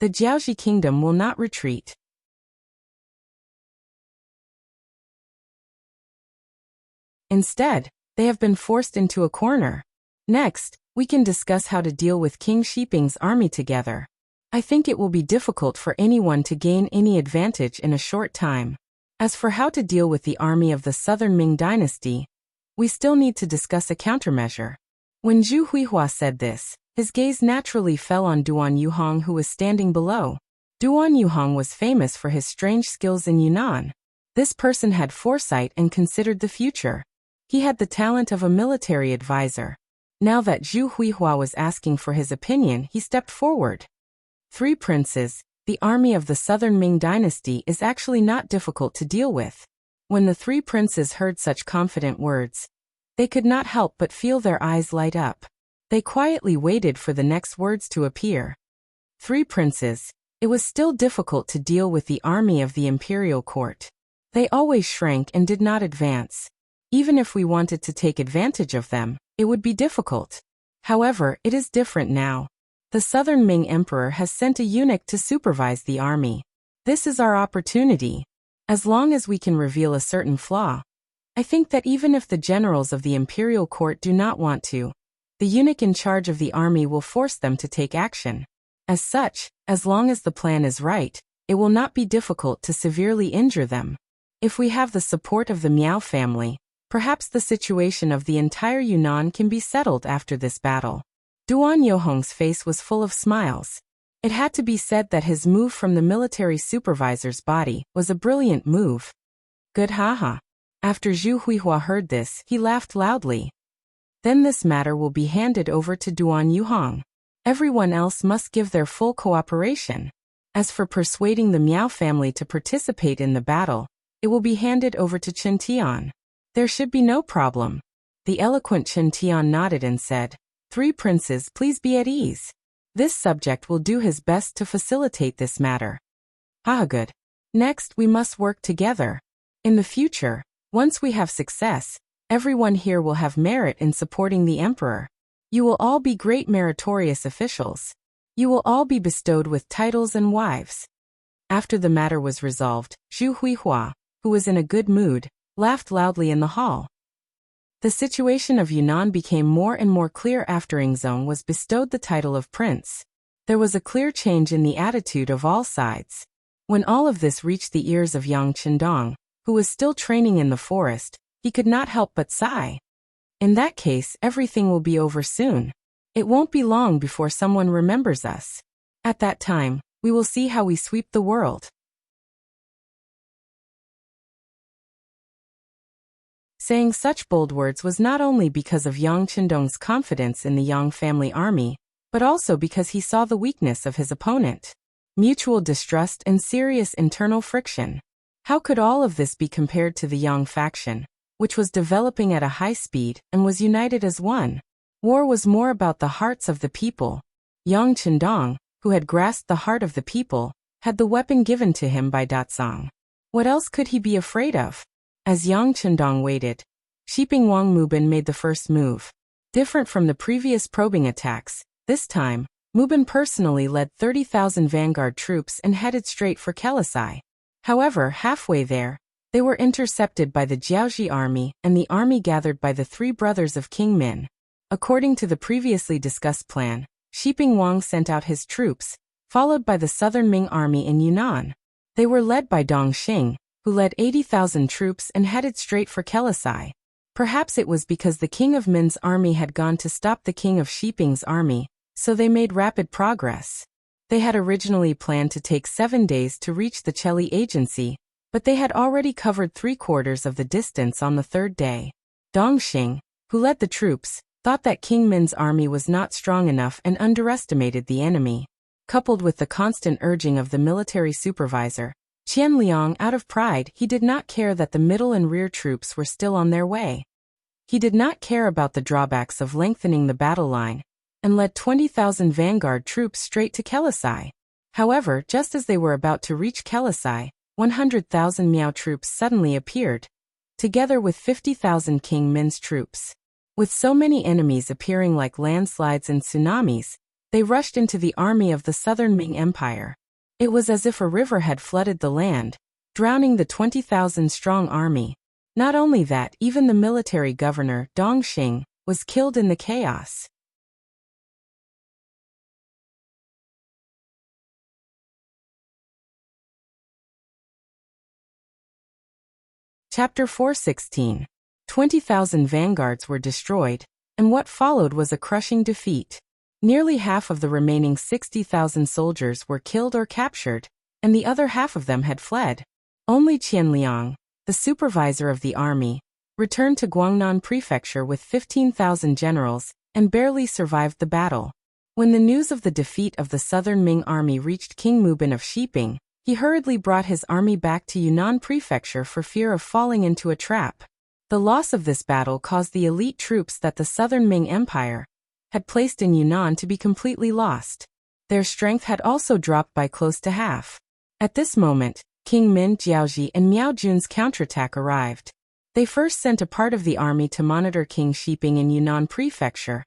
The Jiaoji kingdom will not retreat. Instead, they have been forced into a corner. Next, we can discuss how to deal with King Shiping's army together. I think it will be difficult for anyone to gain any advantage in a short time. As for how to deal with the army of the Southern Ming dynasty, we still need to discuss a countermeasure. When Zhu Huihua said this, his gaze naturally fell on Duan Yuhong, who was standing below. Duan Yuhong was famous for his strange skills in Yunnan. This person had foresight and considered the future. He had the talent of a military advisor. Now that Zhu Huihua was asking for his opinion, he stepped forward. 3 princes, the army of the Southern Ming dynasty is actually not difficult to deal with. When the 3 princes heard such confident words, They could not help but feel their eyes light up. They quietly waited for the next words to appear. 3 princes. It was still difficult to deal with the army of the imperial court. They always shrank and did not advance. Even if we wanted to take advantage of them, it would be difficult. However, it is different now. The Southern Ming Emperor has sent a eunuch to supervise the army. This is our opportunity. As long as we can reveal a certain flaw. I think that even if the generals of the imperial court do not want to, the eunuch in charge of the army will force them to take action. As such, as long as the plan is right, it will not be difficult to severely injure them. If we have the support of the Miao family, perhaps the situation of the entire Yunnan can be settled after this battle. Duan Yohong's face was full of smiles. It had to be said that his move from the military supervisor's body was a brilliant move. Good haha. After Zhu Huihua heard this, he laughed loudly. Then this matter will be handed over to Duan Yuhong. Everyone else must give their full cooperation. As for persuading the Miao family to participate in the battle, it will be handed over to Chen Tian. There should be no problem. The eloquent Chen Tian nodded and said, 3 princes, please be at ease. This subject will do his best to facilitate this matter. Good. Next, we must work together. In the future, once we have success, everyone here will have merit in supporting the emperor. You will all be great meritorious officials. You will all be bestowed with titles and wives. After the matter was resolved, Zhu Huihua, who was in a good mood, laughed loudly in the hall. The situation of Yunnan became more and more clear after Yingzong was bestowed the title of prince. There was a clear change in the attitude of all sides. When all of this reached the ears of Yang Qindong, who was still training in the forest, he could not help but sigh. In that case, everything will be over soon. It won't be long before someone remembers us. At that time, we will see how we sweep the world. Saying such bold words was not only because of Yang Qindong's confidence in the Yang family army, but also because he saw the weakness of his opponent. Mutual distrust and serious internal friction. How could all of this be compared to the Yang faction, which was developing at a high speed and was united as one? War was more about the hearts of the people. Yang Qindong, who had grasped the heart of the people, had the weapon given to him by Datsang. What else could he be afraid of? As Yang Qindong waited, Shiping Wang Mubin made the first move. Different from the previous probing attacks, this time, Mubin personally led 30,000 vanguard troops and headed straight for Kelisai. However, halfway there, they were intercepted by the Jiaoji army and the army gathered by the 3 brothers of King Min. According to the previously discussed plan, Shiping Wang sent out his troops, followed by the Southern Ming army in Yunnan. They were led by Dong Xing, who led 80,000 troops and headed straight for Kelisai. Perhaps it was because the King of Min's army had gone to stop the King of Shiping's army, so they made rapid progress. They had originally planned to take 7 days to reach the Cheli agency, but they had already covered 3/4 of the distance on the 3rd day. Dong Xing, who led the troops, thought that King Min's army was not strong enough and underestimated the enemy. Coupled with the constant urging of the military supervisor, Qian Liang, out of pride, he did not care that the middle and rear troops were still on their way. He did not care about the drawbacks of lengthening the battle line, and led 20,000 vanguard troops straight to Kelisai. However, just as they were about to reach Kelisai, 100,000 Miao troops suddenly appeared, together with 50,000 King Min's troops. With so many enemies appearing like landslides and tsunamis, they rushed into the army of the Southern Ming Empire. It was as if a river had flooded the land, drowning the 20,000-strong army. Not only that, even the military governor, Dong Xing, was killed in the chaos. Chapter 416. 20,000 vanguards were destroyed, and what followed was a crushing defeat. Nearly half of the remaining 60,000 soldiers were killed or captured, and the other half of them had fled. Only Qian Liang, the supervisor of the army, returned to Guangnan Prefecture with 15,000 generals, and barely survived the battle. When the news of the defeat of the Southern Ming army reached King Mubin of Shiping, he hurriedly brought his army back to Yunnan Prefecture for fear of falling into a trap. The loss of this battle caused the elite troops that the Southern Ming Empire had placed in Yunnan to be completely lost. Their strength had also dropped by close to half. At this moment, King Min, Jiaoji, and Miao Jun's counterattack arrived. They first sent a part of the army to monitor King Shiping in Yunnan Prefecture,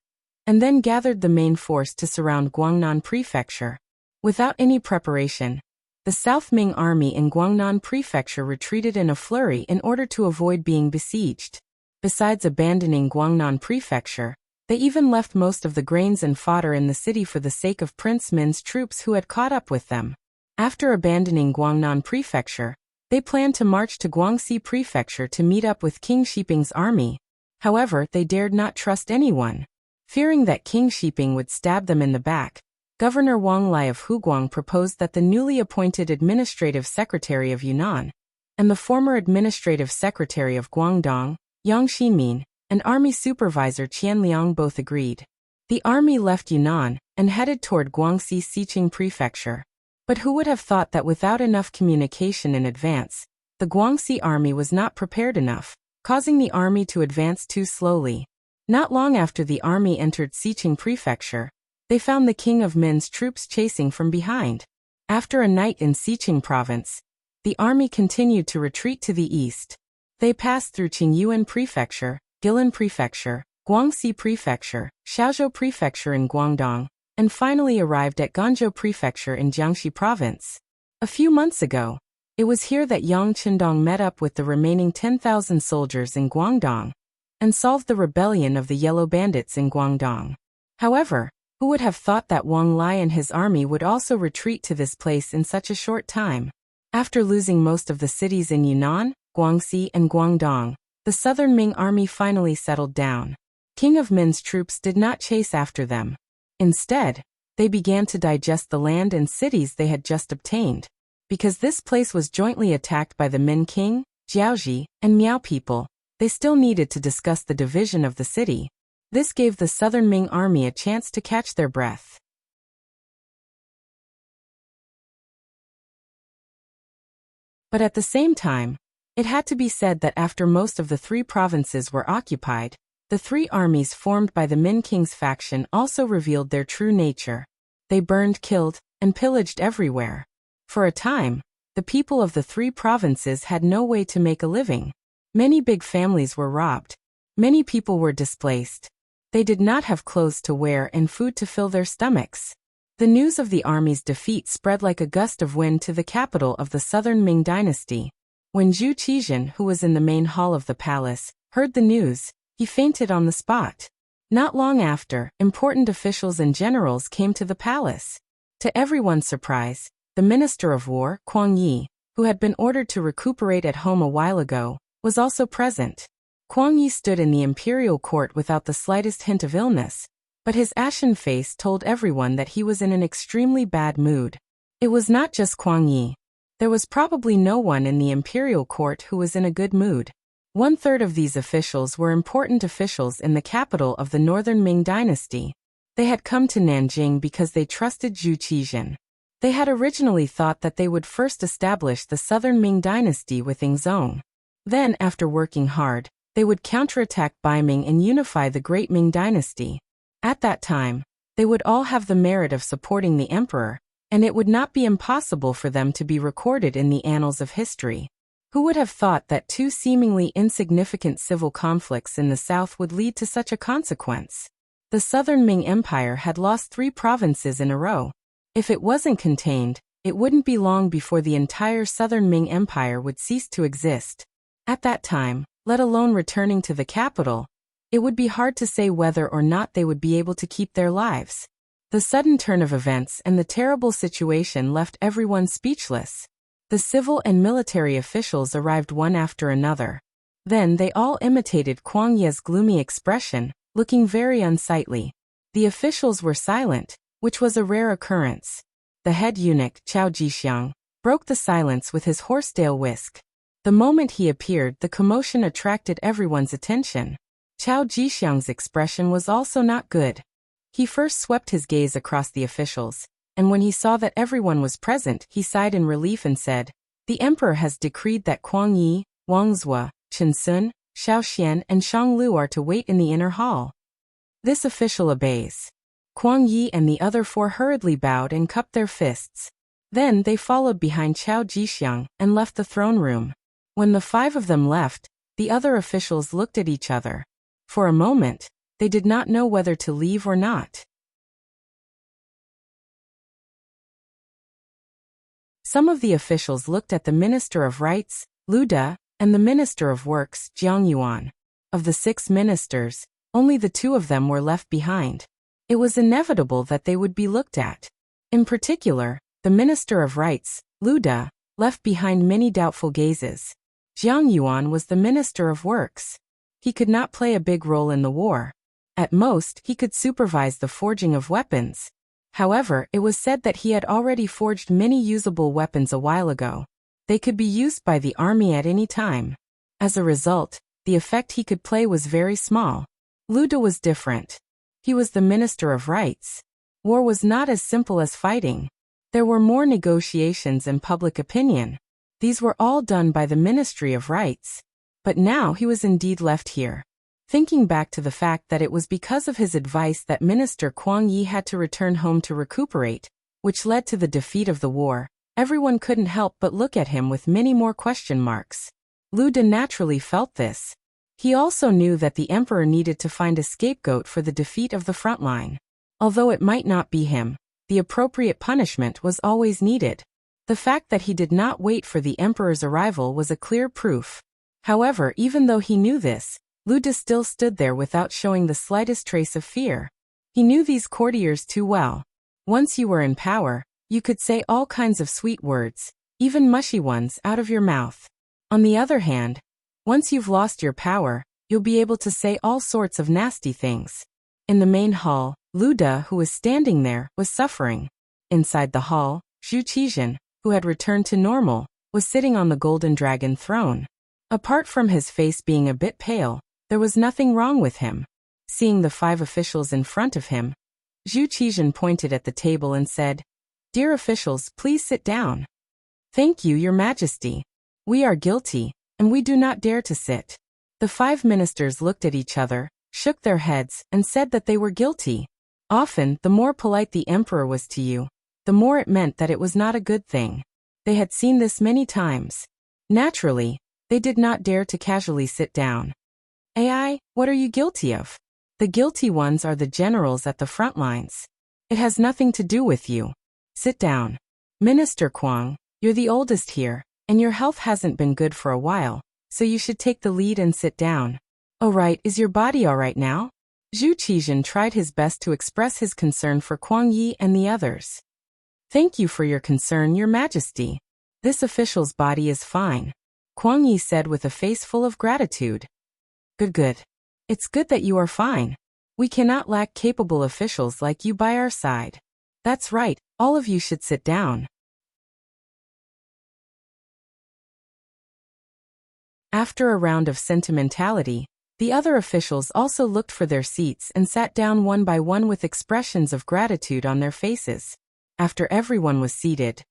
and then gathered the main force to surround Guangnan Prefecture. Without any preparation, the South Ming army in Guangnan Prefecture retreated in a flurry in order to avoid being besieged. Besides abandoning Guangnan Prefecture, they even left most of the grains and fodder in the city for the sake of Prince Min's troops who had caught up with them. After abandoning Guangnan Prefecture, they planned to march to Guangxi Prefecture to meet up with King Shiping's army. However, they dared not trust anyone. Fearing that King Shiping would stab them in the back, Governor Wang Lai of Huguang proposed that the newly appointed Administrative Secretary of Yunnan and the former Administrative Secretary of Guangdong, Yang Xinmin, and Army Supervisor Qian Liang both agreed. The army left Yunnan and headed toward Guangxi Xiqing Prefecture. But who would have thought that without enough communication in advance, the Guangxi army was not prepared enough, causing the army to advance too slowly. Not long after the army entered Xiqing Prefecture, they found the King of Min's troops chasing from behind. After a night in Xiqing Province, the army continued to retreat to the east. They passed through Qingyuan Prefecture, Guilin Prefecture, Guangxi Prefecture, Shaozhou Prefecture in Guangdong, and finally arrived at Ganzhou Prefecture in Jiangxi Province. A few months ago, it was here that Yang Qindong met up with the remaining 10,000 soldiers in Guangdong and solved the rebellion of the Yellow Bandits in Guangdong. However, who would have thought that Wang Lai and his army would also retreat to this place in such a short time? After losing most of the cities in Yunnan, Guangxi, and Guangdong, the Southern Ming army finally settled down. King of Min's troops did not chase after them. Instead, they began to digest the land and cities they had just obtained. Because this place was jointly attacked by the Min King, Jiaoji, and Miao people, they still needed to discuss the division of the city. This gave the Southern Ming army a chance to catch their breath. But at the same time, it had to be said that after most of the three provinces were occupied, the three armies formed by the Min King's faction also revealed their true nature. They burned, killed, and pillaged everywhere. For a time, the people of the three provinces had no way to make a living. Many big families were robbed. Many people were displaced. They did not have clothes to wear and food to fill their stomachs. The news of the army's defeat spread like a gust of wind to the capital of the Southern Ming dynasty. When Zhu Qizhen, who was in the main hall of the palace, heard the news, he fainted on the spot. Not long after, important officials and generals came to the palace. To everyone's surprise, the Minister of War, Kuang Yi, who had been ordered to recuperate at home a while ago, was also present. Kuang Yi stood in the imperial court without the slightest hint of illness, but his ashen face told everyone that he was in an extremely bad mood. It was not just Kuang Yi. There was probably no one in the imperial court who was in a good mood. 1/3 of these officials were important officials in the capital of the Northern Ming dynasty. They had come to Nanjing because they trusted Zhu Qizhen. They had originally thought that they would first establish the Southern Ming dynasty with Yingzong. Then, after working hard, they would counterattack Baiming and unify the Great Ming dynasty. At that time, they would all have the merit of supporting the emperor, and it would not be impossible for them to be recorded in the annals of history. Who would have thought that two seemingly insignificant civil conflicts in the south would lead to such a consequence? The Southern Ming Empire had lost 3 provinces in a row. If it wasn't contained, it wouldn't be long before the entire Southern Ming Empire would cease to exist. At that time, let alone returning to the capital, it would be hard to say whether or not they would be able to keep their lives. The sudden turn of events and the terrible situation left everyone speechless. The civil and military officials arrived one after another. Then they all imitated Kuang Ye's gloomy expression, looking very unsightly. The officials were silent, which was a rare occurrence. The head eunuch, Chao Jixiang, broke the silence with his horsetail whisk. The moment he appeared, the commotion attracted everyone's attention. Chao Jixiang's expression was also not good. He first swept his gaze across the officials, and when he saw that everyone was present, he sighed in relief and said, "The emperor has decreed that Kuang Yi, Wang Zhou, Chen Sun, Xiaoxian, and Shanglu are to wait in the inner hall. This official obeys. Kuang Yi and the other 4 hurriedly bowed and cupped their fists. Then they followed behind Qiao Jixiang and left the throne room. When the 5 of them left, the other officials looked at each other. For a moment, they did not know whether to leave or not. Some of the officials looked at the Minister of Rights, Lu De, and the Minister of Works, Jiang Yuan. Of the 6 ministers, only the 2 of them were left behind. It was inevitable that they would be looked at. In particular, the Minister of Rights, Lu De, left behind many doubtful gazes. Jiang Yuan was the Minister of Works. He could not play a big role in the war. At most, he could supervise the forging of weapons. However, it was said that he had already forged many usable weapons a while ago. They could be used by the army at any time. As a result, the effect he could play was very small. Lu De was different. He was the Minister of Rights. War was not as simple as fighting. There were more negotiations and public opinion. These were all done by the Ministry of Rights. But now he was indeed left here. Thinking back to the fact that it was because of his advice that Minister Kuang Yi had to return home to recuperate, which led to the defeat of the war, everyone couldn't help but look at him with many more question marks. Lu De naturally felt this. He also knew that the emperor needed to find a scapegoat for the defeat of the front line. Although it might not be him, the appropriate punishment was always needed. The fact that he did not wait for the emperor's arrival was a clear proof. However, even though he knew this, Lu De still stood there without showing the slightest trace of fear. He knew these courtiers too well. Once you were in power, you could say all kinds of sweet words, even mushy ones, out of your mouth. On the other hand, once you've lost your power, you'll be able to say all sorts of nasty things. In the main hall, Lu De, who was standing there, was suffering. Inside the hall, Zhu Qizhen, who had returned to normal, was sitting on the golden dragon throne. Apart from his face being a bit pale, there was nothing wrong with him. Seeing the 5 officials in front of him, Zhu Qizhen pointed at the table and said, "Dear officials, please sit down." "Thank you, Your Majesty. We are guilty, and we do not dare to sit." The 5 ministers looked at each other, shook their heads, and said that they were guilty. Often, the more polite the emperor was to you, the more it meant that it was not a good thing. They had seen this many times. Naturally, they did not dare to casually sit down. "Ai, what are you guilty of?" "The guilty ones are the generals at the front lines. It has nothing to do with you. Sit down. Minister Kuang, you're the oldest here, and your health hasn't been good for a while, so you should take the lead and sit down." "Oh right, is your body all right now?" Zhu Qizhen tried his best to express his concern for Kuang Yi and the others. "Thank you for your concern, Your Majesty. This official's body is fine," Kuang Yi said with a face full of gratitude. Good. It's good that you are fine. We cannot lack capable officials like you by our side." "That's right, all of you should sit down." After a round of sentimentality, the other officials also looked for their seats and sat down one by one with expressions of gratitude on their faces. After everyone was seated,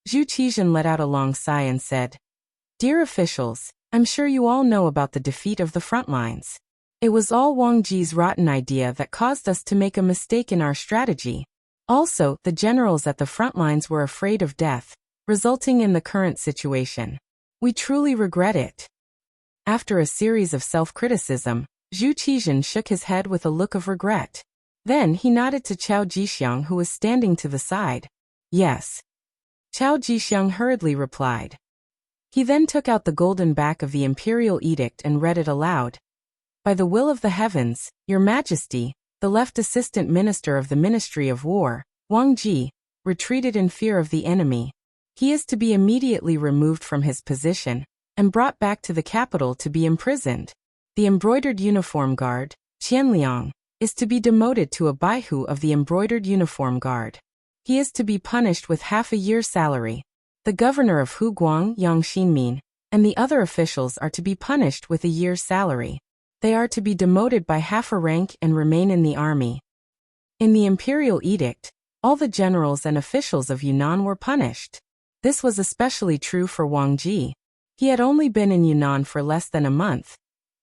Zhu Qizhen let out a long sigh and said, "Dear officials, I'm sure you all know about the defeat of the front lines. It was all Wang Ji's rotten idea that caused us to make a mistake in our strategy. Also, the generals at the front lines were afraid of death, resulting in the current situation. We truly regret it." After a series of self-criticism, Zhu Qizhen shook his head with a look of regret. Then he nodded to Qiao Jixiang, who was standing to the side. "Yes." Qiao Jixiang hurriedly replied. He then took out the golden back of the imperial edict and read it aloud. "By the will of the heavens, Your Majesty, the left assistant minister of the Ministry of War, Wang Ji, retreated in fear of the enemy. He is to be immediately removed from his position and brought back to the capital to be imprisoned. The embroidered uniform guard, Qianliang, is to be demoted to a baihu of the embroidered uniform guard. He is to be punished with half a year's salary. The governor of Huguang, Yang Xinmin, and the other officials are to be punished with a year's salary. They are to be demoted by half a rank and remain in the army." In the imperial edict, all the generals and officials of Yunnan were punished. This was especially true for Wang Ji. He had only been in Yunnan for less than a month,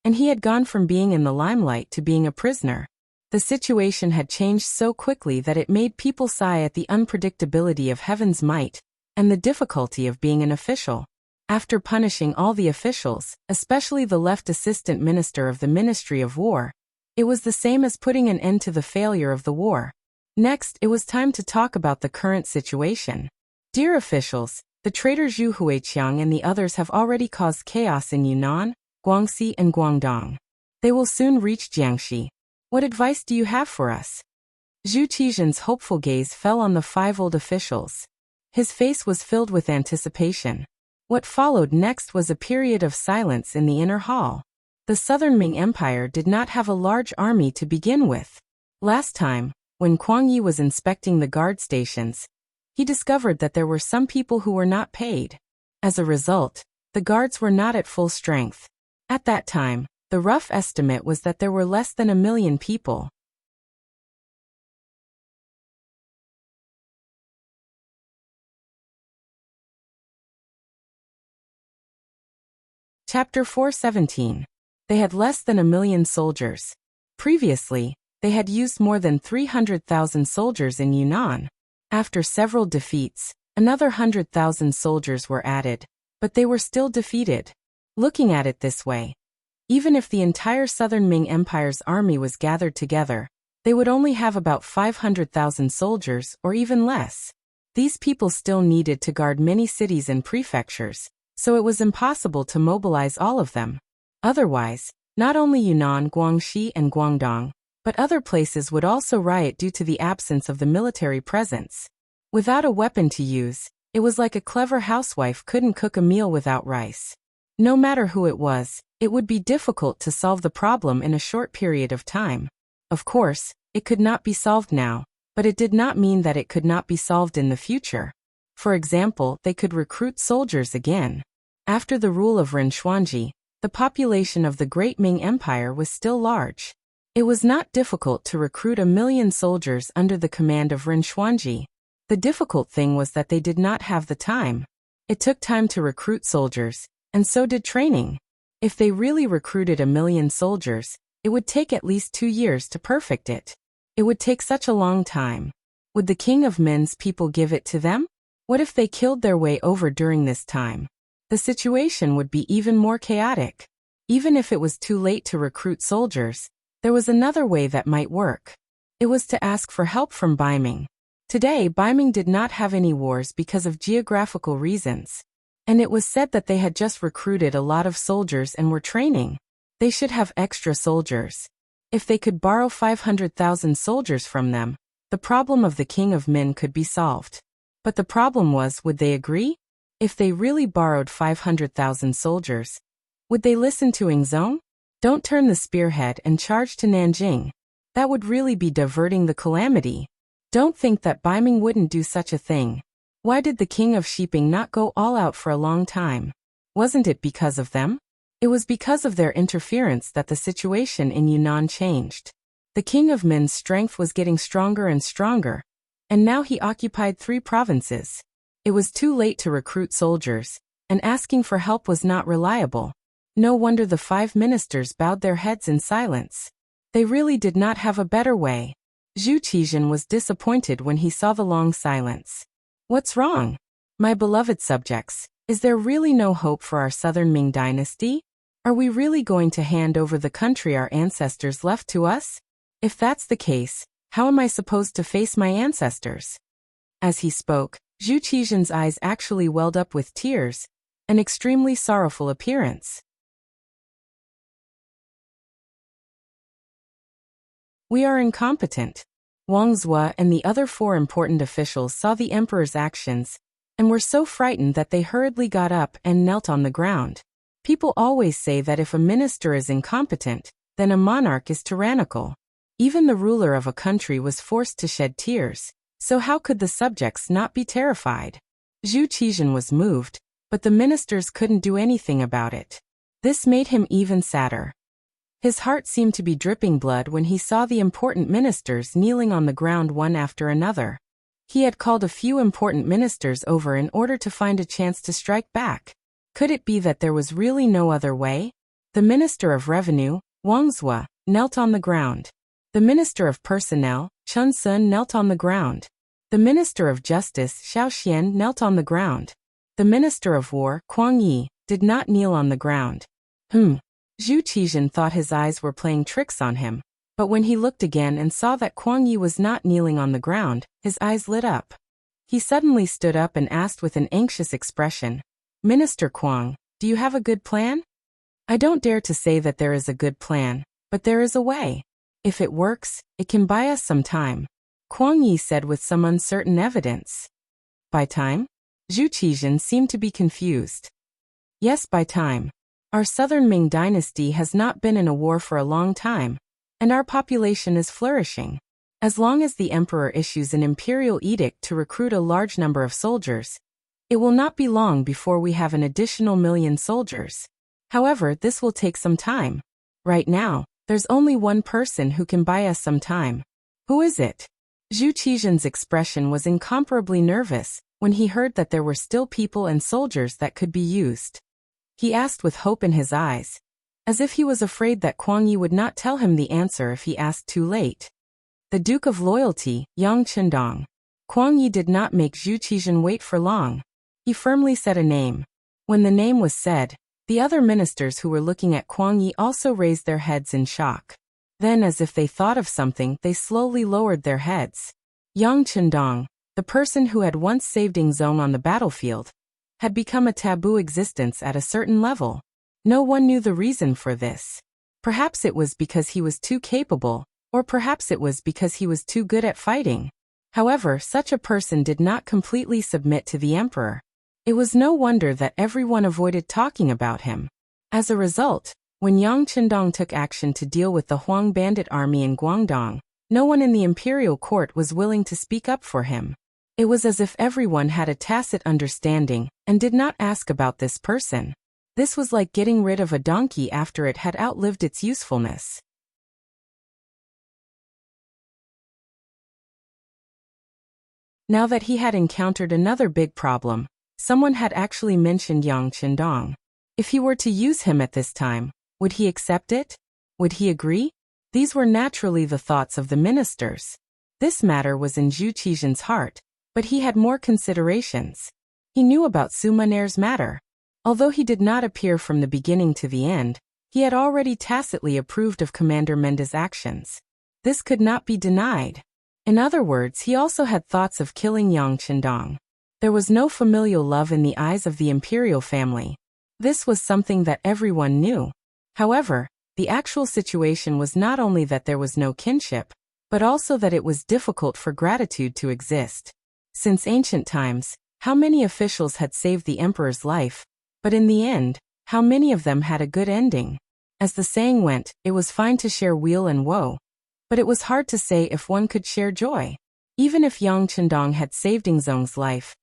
and he had gone from being in the limelight to being a prisoner. The situation had changed so quickly that it made people sigh at the unpredictability of heaven's might, and the difficulty of being an official. After punishing all the officials, especially the left assistant minister of the Ministry of War, it was the same as putting an end to the failure of the war. Next, it was time to talk about the current situation. Dear officials, the traitors Zhu Huiqiang and the others have already caused chaos in Yunnan, Guangxi and Guangdong. They will soon reach Jiangxi. What advice do you have for us? Zhu Qizhan's hopeful gaze fell on the 5 old officials. His face was filled with anticipation. What followed next was a period of silence in the inner hall. The Southern Ming Empire did not have a large army to begin with. Last time, when Kuang Yi was inspecting the guard stations, he discovered that there were some people who were not paid. As a result, the guards were not at full strength. At that time, the rough estimate was that there were less than 1 million people. Chapter 417. They had less than 1 million soldiers. Previously, they had used more than 300,000 soldiers in Yunnan. After several defeats, another 100,000 soldiers were added, but they were still defeated. Looking at it this way, even if the entire Southern Ming Empire's army was gathered together, they would only have about 500,000 soldiers or even less. These people still needed to guard many cities and prefectures, so it was impossible to mobilize all of them. Otherwise, not only Yunnan, Guangxi and Guangdong, but other places would also riot due to the absence of the military presence. Without a weapon to use, it was like a clever housewife couldn't cook a meal without rice. No matter who it was, it would be difficult to solve the problem in a short period of time. Of course, it could not be solved now, but it did not mean that it could not be solved in the future. For example, they could recruit soldiers again. After the rule of Ren Xuanji, the population of the Great Ming Empire was still large. It was not difficult to recruit 1 million soldiers under the command of Ren Xuanji. The difficult thing was that they did not have the time. It took time to recruit soldiers, and so did training. If they really recruited 1 million soldiers, it would take at least 2 years to perfect it. It would take such a long time. Would the king of Min's people give it to them? What if they killed their way over during this time? The situation would be even more chaotic. Even if it was too late to recruit soldiers, there was another way that might work. It was to ask for help from Baiming. Today, Baiming did not have any wars because of geographical reasons. And it was said that they had just recruited a lot of soldiers and were training. They should have extra soldiers. If they could borrow 500,000 soldiers from them, the problem of the king of Min could be solved. But the problem was, would they agree? If they really borrowed 500,000 soldiers, would they listen to Yingzong? Don't turn the spearhead and charge to Nanjing. That would really be diverting the calamity. Don't think that Baiming wouldn't do such a thing. Why did the king of Shiping not go all out for a long time? Wasn't it because of them? It was because of their interference that the situation in Yunnan changed. The king of Min's strength was getting stronger and stronger, and now he occupied 3 provinces. It was too late to recruit soldiers, and asking for help was not reliable. No wonder the 5 ministers bowed their heads in silence. They really did not have a better way. Zhu Qizhan was disappointed when he saw the long silence. What's wrong? My beloved subjects, is there really no hope for our Southern Ming dynasty? Are we really going to hand over the country our ancestors left to us? If that's the case, how am I supposed to face my ancestors? As he spoke, Zhu Qizhan's eyes actually welled up with tears, an extremely sorrowful appearance. We are incompetent. Wang Zhua and the other 4 important officials saw the emperor's actions, and were so frightened that they hurriedly got up and knelt on the ground. People always say that if a minister is incompetent, then a monarch is tyrannical. Even the ruler of a country was forced to shed tears, so how could the subjects not be terrified? Zhu Qizhan was moved, but the ministers couldn't do anything about it. This made him even sadder. His heart seemed to be dripping blood when he saw the important ministers kneeling on the ground one after another. He had called a few important ministers over in order to find a chance to strike back. Could it be that there was really no other way? The Minister of Revenue, Wuxia, knelt on the ground. The Minister of Personnel, Chun Sun, knelt on the ground. The Minister of Justice, Xiao Xian, knelt on the ground. The Minister of War, Kuang Yi, did not kneel on the ground. Zhu Qizhan thought his eyes were playing tricks on him, but when he looked again and saw that Kuang Yi was not kneeling on the ground, his eyes lit up. He suddenly stood up and asked with an anxious expression, "Minister Kuang, do you have a good plan?" "I don't dare to say that there is a good plan, but there is a way. If it works, it can buy us some time," Kuang Yi said with some uncertain evidence. "By time?" Zhu Qizhan seemed to be confused. "Yes, by time. Our southern Ming dynasty has not been in a war for a long time, and our population is flourishing. As long as the emperor issues an imperial edict to recruit a large number of soldiers, it will not be long before we have an additional 1,000,000 soldiers. However, this will take some time. Right now, there's only one person who can buy us some time." "Who is it?" Zhu Qizhan's expression was incomparably nervous when he heard that there were still people and soldiers that could be used. He asked with hope in his eyes, as if he was afraid that Kuang Yi would not tell him the answer if he asked too late. "The Duke of Loyalty, Yang Qindong." Kuang Yi did not make Zhu Qizhan wait for long. He firmly said a name. When the name was said, the other ministers who were looking at Kuang Yi also raised their heads in shock. Then, as if they thought of something, they slowly lowered their heads. Yang Qindong, the person who had once saved Ingzong on the battlefield, had become a taboo existence at a certain level. No one knew the reason for this. Perhaps it was because he was too capable, or perhaps it was because he was too good at fighting. However, such a person did not completely submit to the emperor. It was no wonder that everyone avoided talking about him. As a result, when Yang Qindong took action to deal with the Huang bandit army in Guangdong, no one in the imperial court was willing to speak up for him. It was as if everyone had a tacit understanding and did not ask about this person. This was like getting rid of a donkey after it had outlived its usefulness. Now that he had encountered another big problem, someone had actually mentioned Yang Qindong. If he were to use him at this time, would he accept it? Would he agree? These were naturally the thoughts of the ministers. This matter was in Zhu Qizhan's heart, but he had more considerations. He knew about Sima Nair's matter. Although he did not appear from the beginning to the end, he had already tacitly approved of Commander Menda's actions. This could not be denied. In other words, he also had thoughts of killing Yang Qindong. There was no familial love in the eyes of the imperial family. This was something that everyone knew. However, the actual situation was not only that there was no kinship, but also that it was difficult for gratitude to exist. Since ancient times, how many officials had saved the emperor's life, but in the end, how many of them had a good ending? As the saying went, it was fine to share weal and woe, but it was hard to say if one could share joy. Even if Yang Qindong had saved Ingzong's life,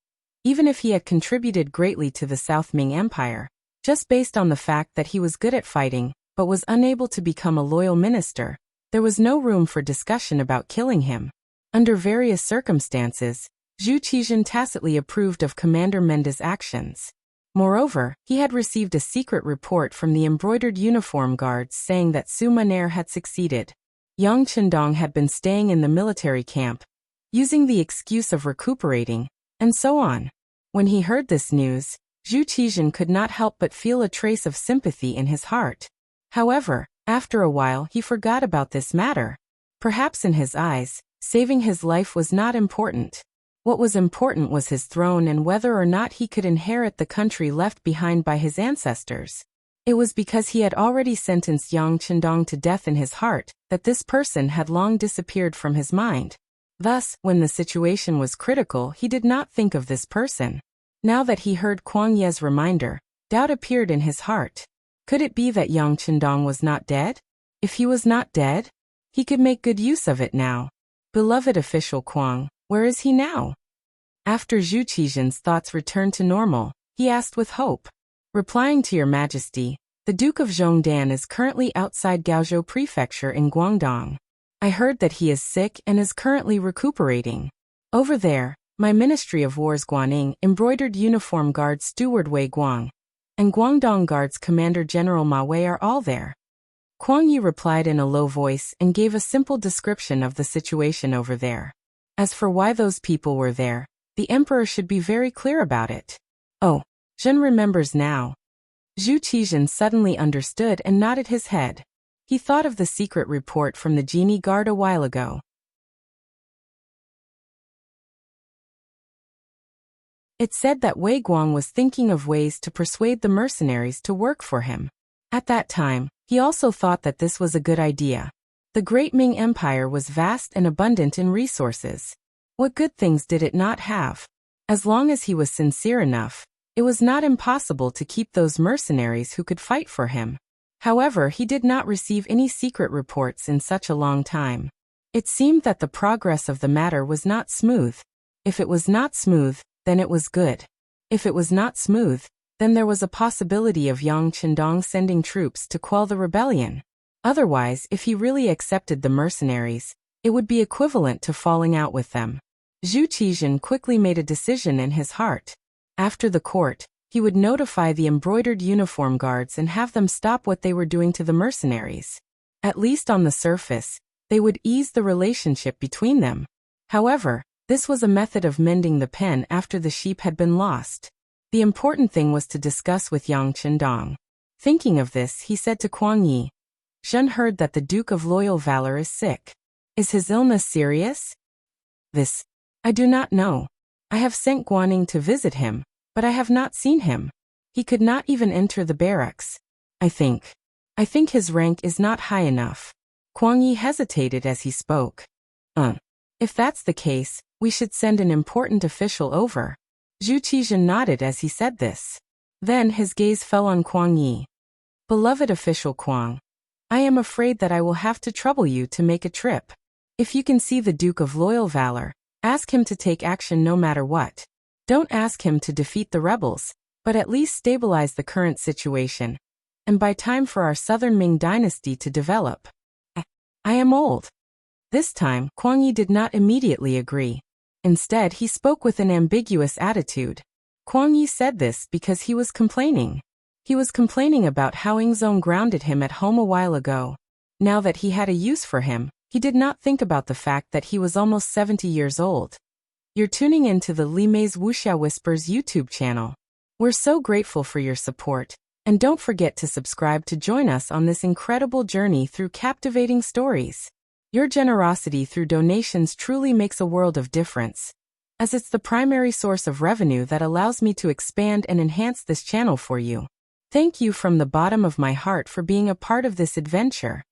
even if he had contributed greatly to the South Ming Empire, just based on the fact that he was good at fighting, but was unable to become a loyal minister, there was no room for discussion about killing him. Under various circumstances, Zhu Qizhan tacitly approved of Commander Menda's actions. Moreover, he had received a secret report from the embroidered uniform guards saying that Sima Nair had succeeded. Yang Qindong had been staying in the military camp, using the excuse of recuperating, and so on. When he heard this news, Zhu Qizhan could not help but feel a trace of sympathy in his heart. However, after a while he forgot about this matter. Perhaps in his eyes, saving his life was not important. What was important was his throne and whether or not he could inherit the country left behind by his ancestors. It was because he had already sentenced Yang Qindong to death in his heart that this person had long disappeared from his mind. Thus, when the situation was critical, he did not think of this person. Now that he heard Kuang Ye's reminder, doubt appeared in his heart. Could it be that Yang Qindong was not dead? If he was not dead, he could make good use of it now. Beloved official Kuang, where is he now? After Zhu Qizhan's thoughts returned to normal, he asked with hope. Replying to your majesty, the Duke of Zhongdan is currently outside Gaozhou Prefecture in Guangdong. I heard that he is sick and is currently recuperating. Over there, my Ministry of War's Guaning embroidered uniform guard steward Wei Guang and Guangdong Guard's Commander General Ma Wei are all there. Kuang Yi replied in a low voice and gave a simple description of the situation over there. As for why those people were there, the emperor should be very clear about it. Oh, Zhen remembers now. Zhu Qizhen suddenly understood and nodded his head. He thought of the secret report from the Genie Guard a while ago. It said that Wei Guang was thinking of ways to persuade the mercenaries to work for him. At that time, he also thought that this was a good idea. The Great Ming Empire was vast and abundant in resources. What good things did it not have? As long as he was sincere enough, it was not impossible to keep those mercenaries who could fight for him. However, he did not receive any secret reports in such a long time. It seemed that the progress of the matter was not smooth. If it was not smooth, then it was good. If it was not smooth, then there was a possibility of Yang Qindong sending troops to quell the rebellion. Otherwise, if he really accepted the mercenaries, it would be equivalent to falling out with them. Zhu Qizhen quickly made a decision in his heart. After the court, he would notify the embroidered uniform guards and have them stop what they were doing to the mercenaries. At least on the surface, they would ease the relationship between them. However, this was a method of mending the pen after the sheep had been lost. The important thing was to discuss with Yang Qindong. Thinking of this, he said to Kuang Yi, Zhen heard that the Duke of Loyal Valor is sick. Is his illness serious? This, I do not know. I have sent Guaning to visit him, but I have not seen him. He could not even enter the barracks. I think his rank is not high enough. Kuang Yi hesitated as he spoke. If that's the case, we should send an important official over. Zhu Qizhen nodded as he said this. Then his gaze fell on Kuang Yi. Beloved official Kuang, I am afraid that I will have to trouble you to make a trip. If you can see the Duke of Loyal Valor, ask him to take action no matter what. Don't ask him to defeat the rebels, but at least stabilize the current situation, and buy time for our Southern Ming dynasty to develop. I am old. This time, Kuang Yi did not immediately agree. Instead, he spoke with an ambiguous attitude. Kuang Yi said this because he was complaining. He was complaining about how Ingzong grounded him at home a while ago. Now that he had a use for him, he did not think about the fact that he was almost 70 years old. You're tuning into the Li Mei's Wuxia Whispers YouTube channel. We're so grateful for your support, and don't forget to subscribe to join us on this incredible journey through captivating stories. Your generosity through donations truly makes a world of difference, as it's the primary source of revenue that allows me to expand and enhance this channel for you. Thank you from the bottom of my heart for being a part of this adventure.